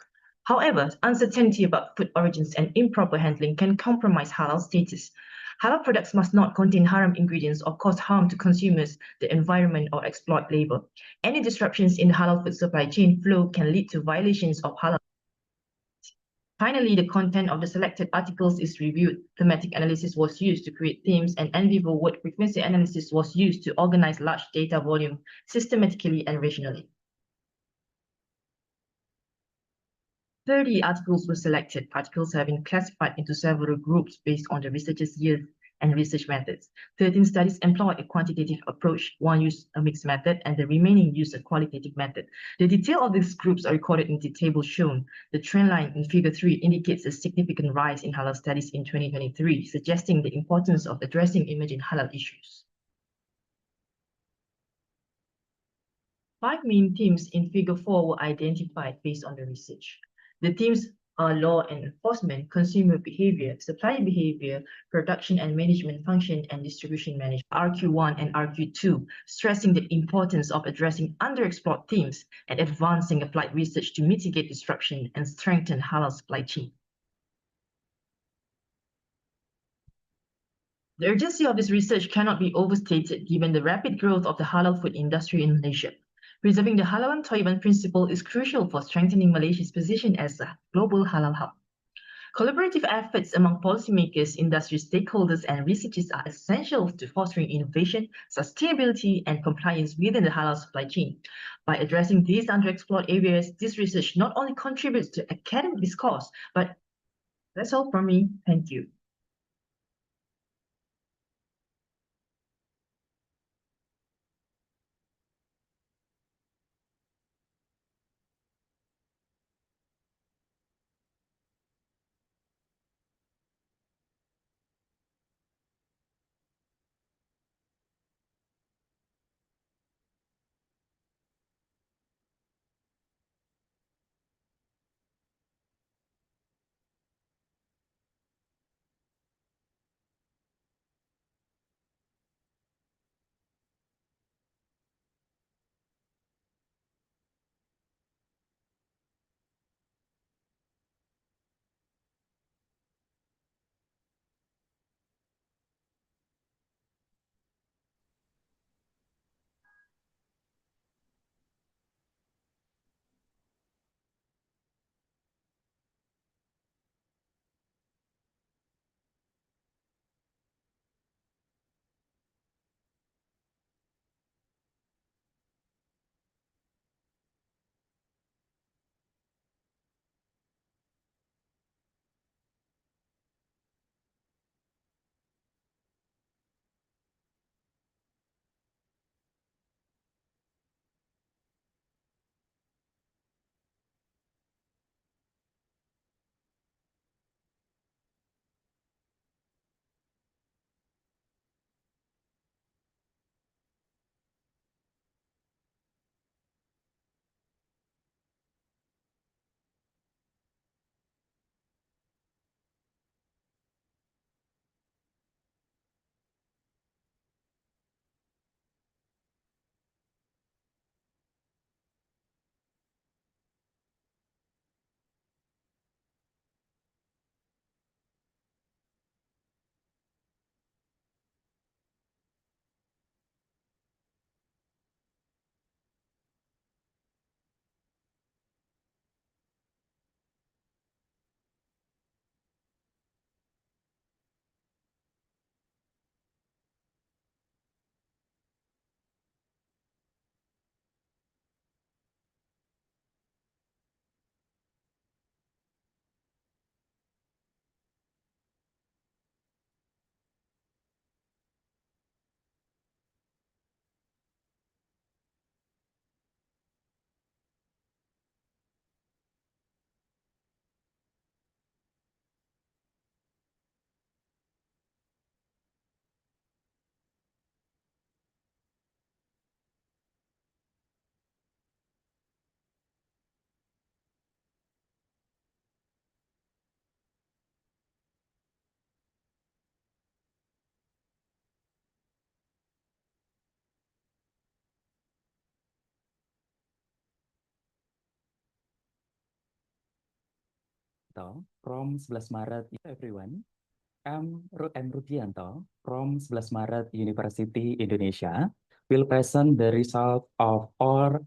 However, uncertainty about food origins and improper handling can compromise halal status. Halal products must not contain haram ingredients or cause harm to consumers, the environment, or exploit labor. Any disruptions in the halal food supply chain flow can lead to violations of halal. Finally, the content of the selected articles is reviewed. Thematic analysis was used to create themes, and in vivo word frequency analysis was used to organize large data volume systematically and rationally. 30 articles were selected. Articles have been classified into several groups based on the researcher's years and research methods. 13 studies employed a quantitative approach, 1 used a mixed method, and the remaining used a qualitative method. The detail of these groups are recorded in the table shown. The trend line in figure 3 indicates a significant rise in halal studies in 2023, suggesting the importance of addressing emerging halal issues. 5 main themes in figure 4 were identified based on the research. The themes are law and enforcement, consumer behavior, supplier behavior, production and management function, and distribution management, RQ1 and RQ2, stressing the importance of addressing underexplored themes and advancing applied research to mitigate disruption and strengthen halal supply chain. The urgency of this research cannot be overstated given the rapid growth of the halal food industry in Malaysia. Preserving the halal and Toiban principle is crucial for strengthening Malaysia's position as a global halal hub. Collaborative efforts among policymakers, industry stakeholders, and researchers are essential to fostering innovation, sustainability, and compliance within the halal supply chain. By addressing these underexplored areas, this research not only contributes to academic discourse, but that's all from me. Thank you. From 11 Maret, everyone. I'm Rudianto from 11 Maret University, Indonesia. Will present the result of our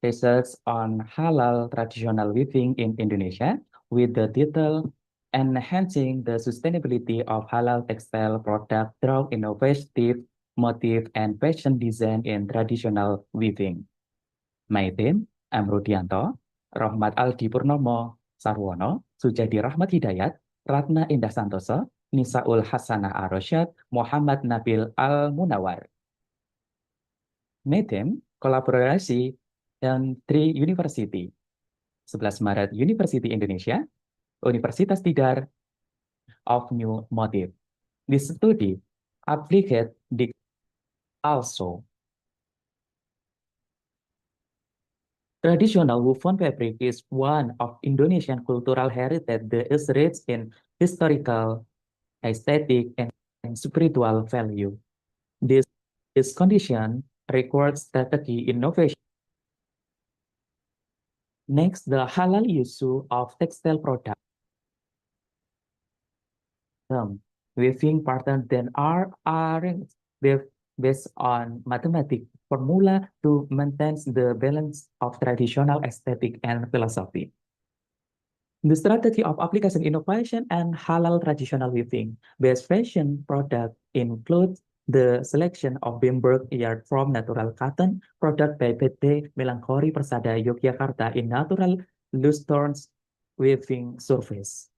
research on halal traditional weaving in Indonesia with the title Enhancing the Sustainability of Halal Textile Product Through Innovative Motif and Fashion Design in Traditional Weaving. My team, I'm Rudianto, Rahmat Aldi Purnomo Sarwono, Sujadi Rahmat Hidayat, Ratna Indah Santoso, Nisaul Hasanah Arosyad, Muhammad Nabil Al-Munawar. My team, kolaborasi dan 3 University, 11 Maret University Indonesia, Universitas Tidar of New Motif. This study applied the also traditional woven fabric is one of Indonesian cultural heritage that is rich in historical, aesthetic, and spiritual value. This condition requires strategy innovation. Next, the halal issue of textile products. Weaving patterns then are arranged based on mathematical formula to maintain the balance of traditional aesthetic and philosophy. The strategy of application innovation and halal traditional weaving-based fashion product includes the selection of Bimberg yarn from natural cotton product by PT Melanchori Persada Yogyakarta in natural loose turns weaving surface.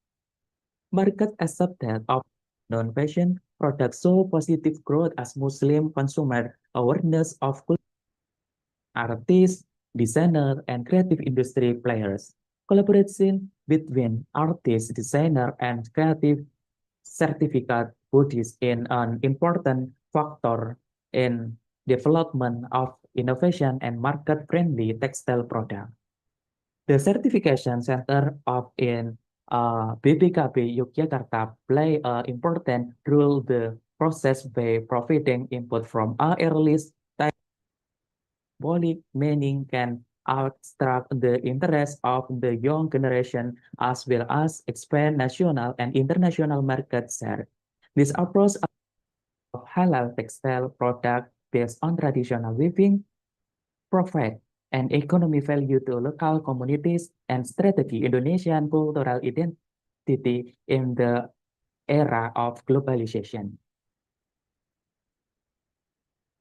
Market acceptance of non-fashion products show positive growth as Muslim consumer awareness of artists, designers, and creative industry players. Collaboration between artists, designer, and creative certificate bodies is an important factor in development of innovation and market-friendly textile products. The certification center of in BPKB Yogyakarta play an important role the process by providing input from early symbolic meaning can attract the interest of the young generation as well as expand national and international market share. This approach of halal textile product based on traditional weaving provide an economic value to local communities and strategy Indonesian cultural identity in the era of globalization.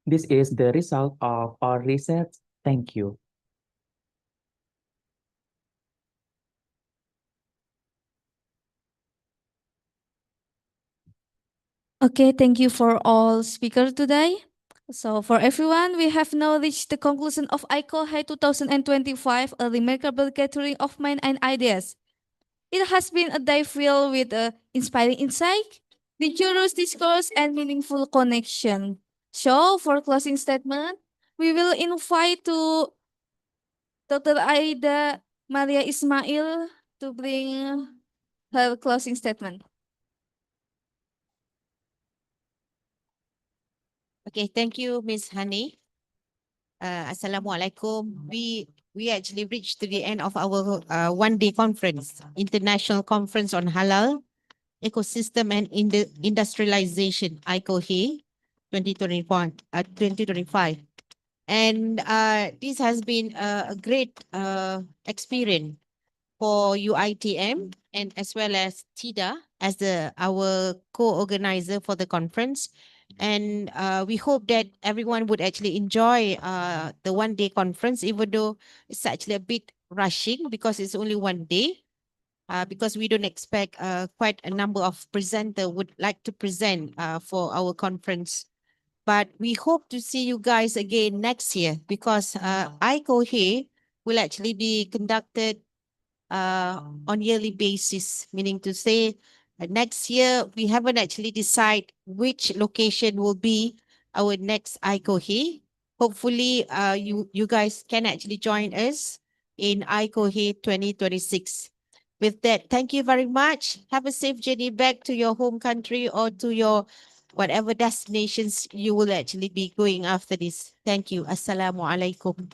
This is the result of our research. Thank you. Okay, thank you for all speakers today. So for everyone, we have now reached the conclusion of ICoHEI 2025, a remarkable gathering of mind and ideas. It has been a day filled with inspiring insight, rigorous discourse, and meaningful connection. So for closing statement, we will invite to Dr. Aida Maria Ismail to bring her closing statement. Okay, thank you, Ms. Hani. Assalamualaikum. We actually reached to the end of our one-day conference, International Conference on Halal Ecosystem and Industrialization, ICoHEI 2025. And this has been a great experience for UITM and as well as TIDA as our co-organizer for the conference. And we hope that everyone would actually enjoy the one-day conference, even though it's actually a bit rushing because it's only one day. Because we don't expect quite a number of presenters would like to present for our conference. But we hope to see you guys again next year because ICoHEI will actually be conducted on yearly basis, meaning to say next year we haven't actually decided which location will be our next ICoHEI. Hopefully you guys can actually join us in ICoHEI 2026. With that, thank you very much. Have a safe journey back to your home country or to your whatever destinations you will actually be going after this. Thank you. Assalamualaikum.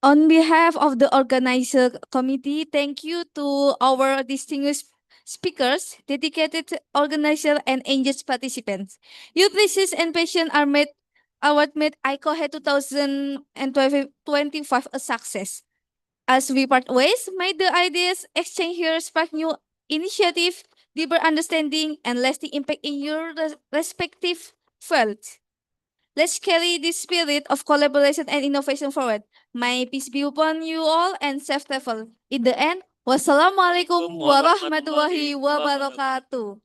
On behalf of the organizer committee, thank you to our distinguished speakers, dedicated organizer, and engaged participants. Your wishes and passion are made what made ICoHEI 2025 a success. As we part ways, may the ideas exchanged here spark new initiative, deeper understanding, and lasting impact in your respective fields. Let's carry this spirit of collaboration and innovation forward. May peace be upon you all and safe travel. In the end, wassalamualaikum warahmatullahi wabarakatuh.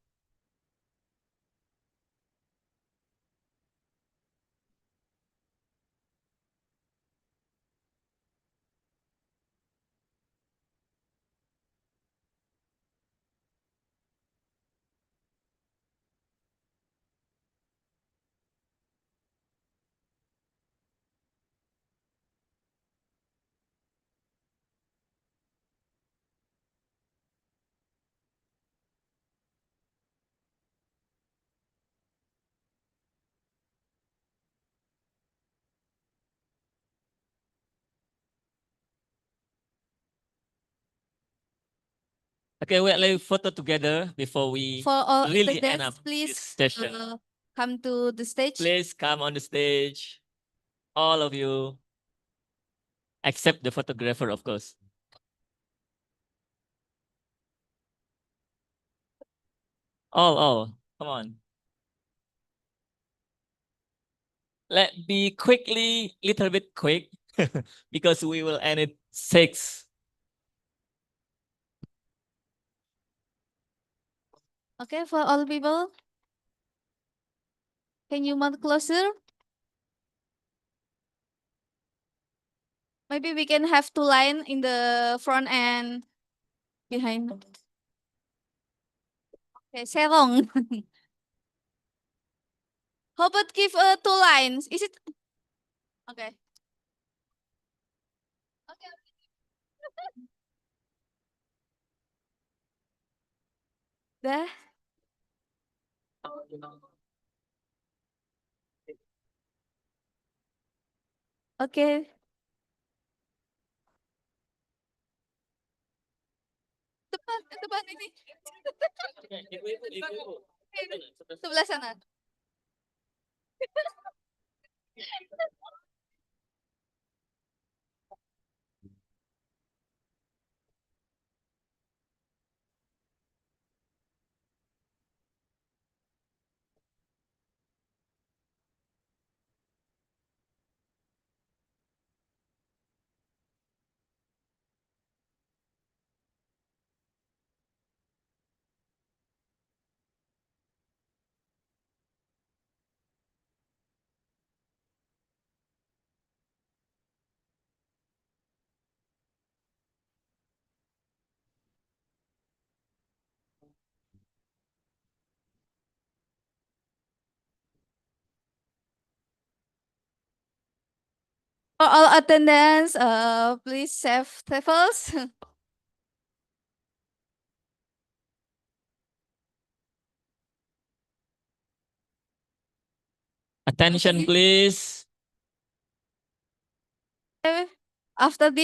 Okay, we'll leave photo together before we For all really end up attendants, please this session. come to the stage. Please come on the stage, all of you, except the photographer, of course. All, come on. Let be quickly, little bit quick, because we will end at 6. Okay, for all people, can you move closer? Maybe we can have 2 lines in the front and behind. Okay, serong. How about give 2 lines? Is it okay? Okay. Dah. Okay. Depan ini. Sebelah sana. For all attendants, please save tables. Attention, please. After this,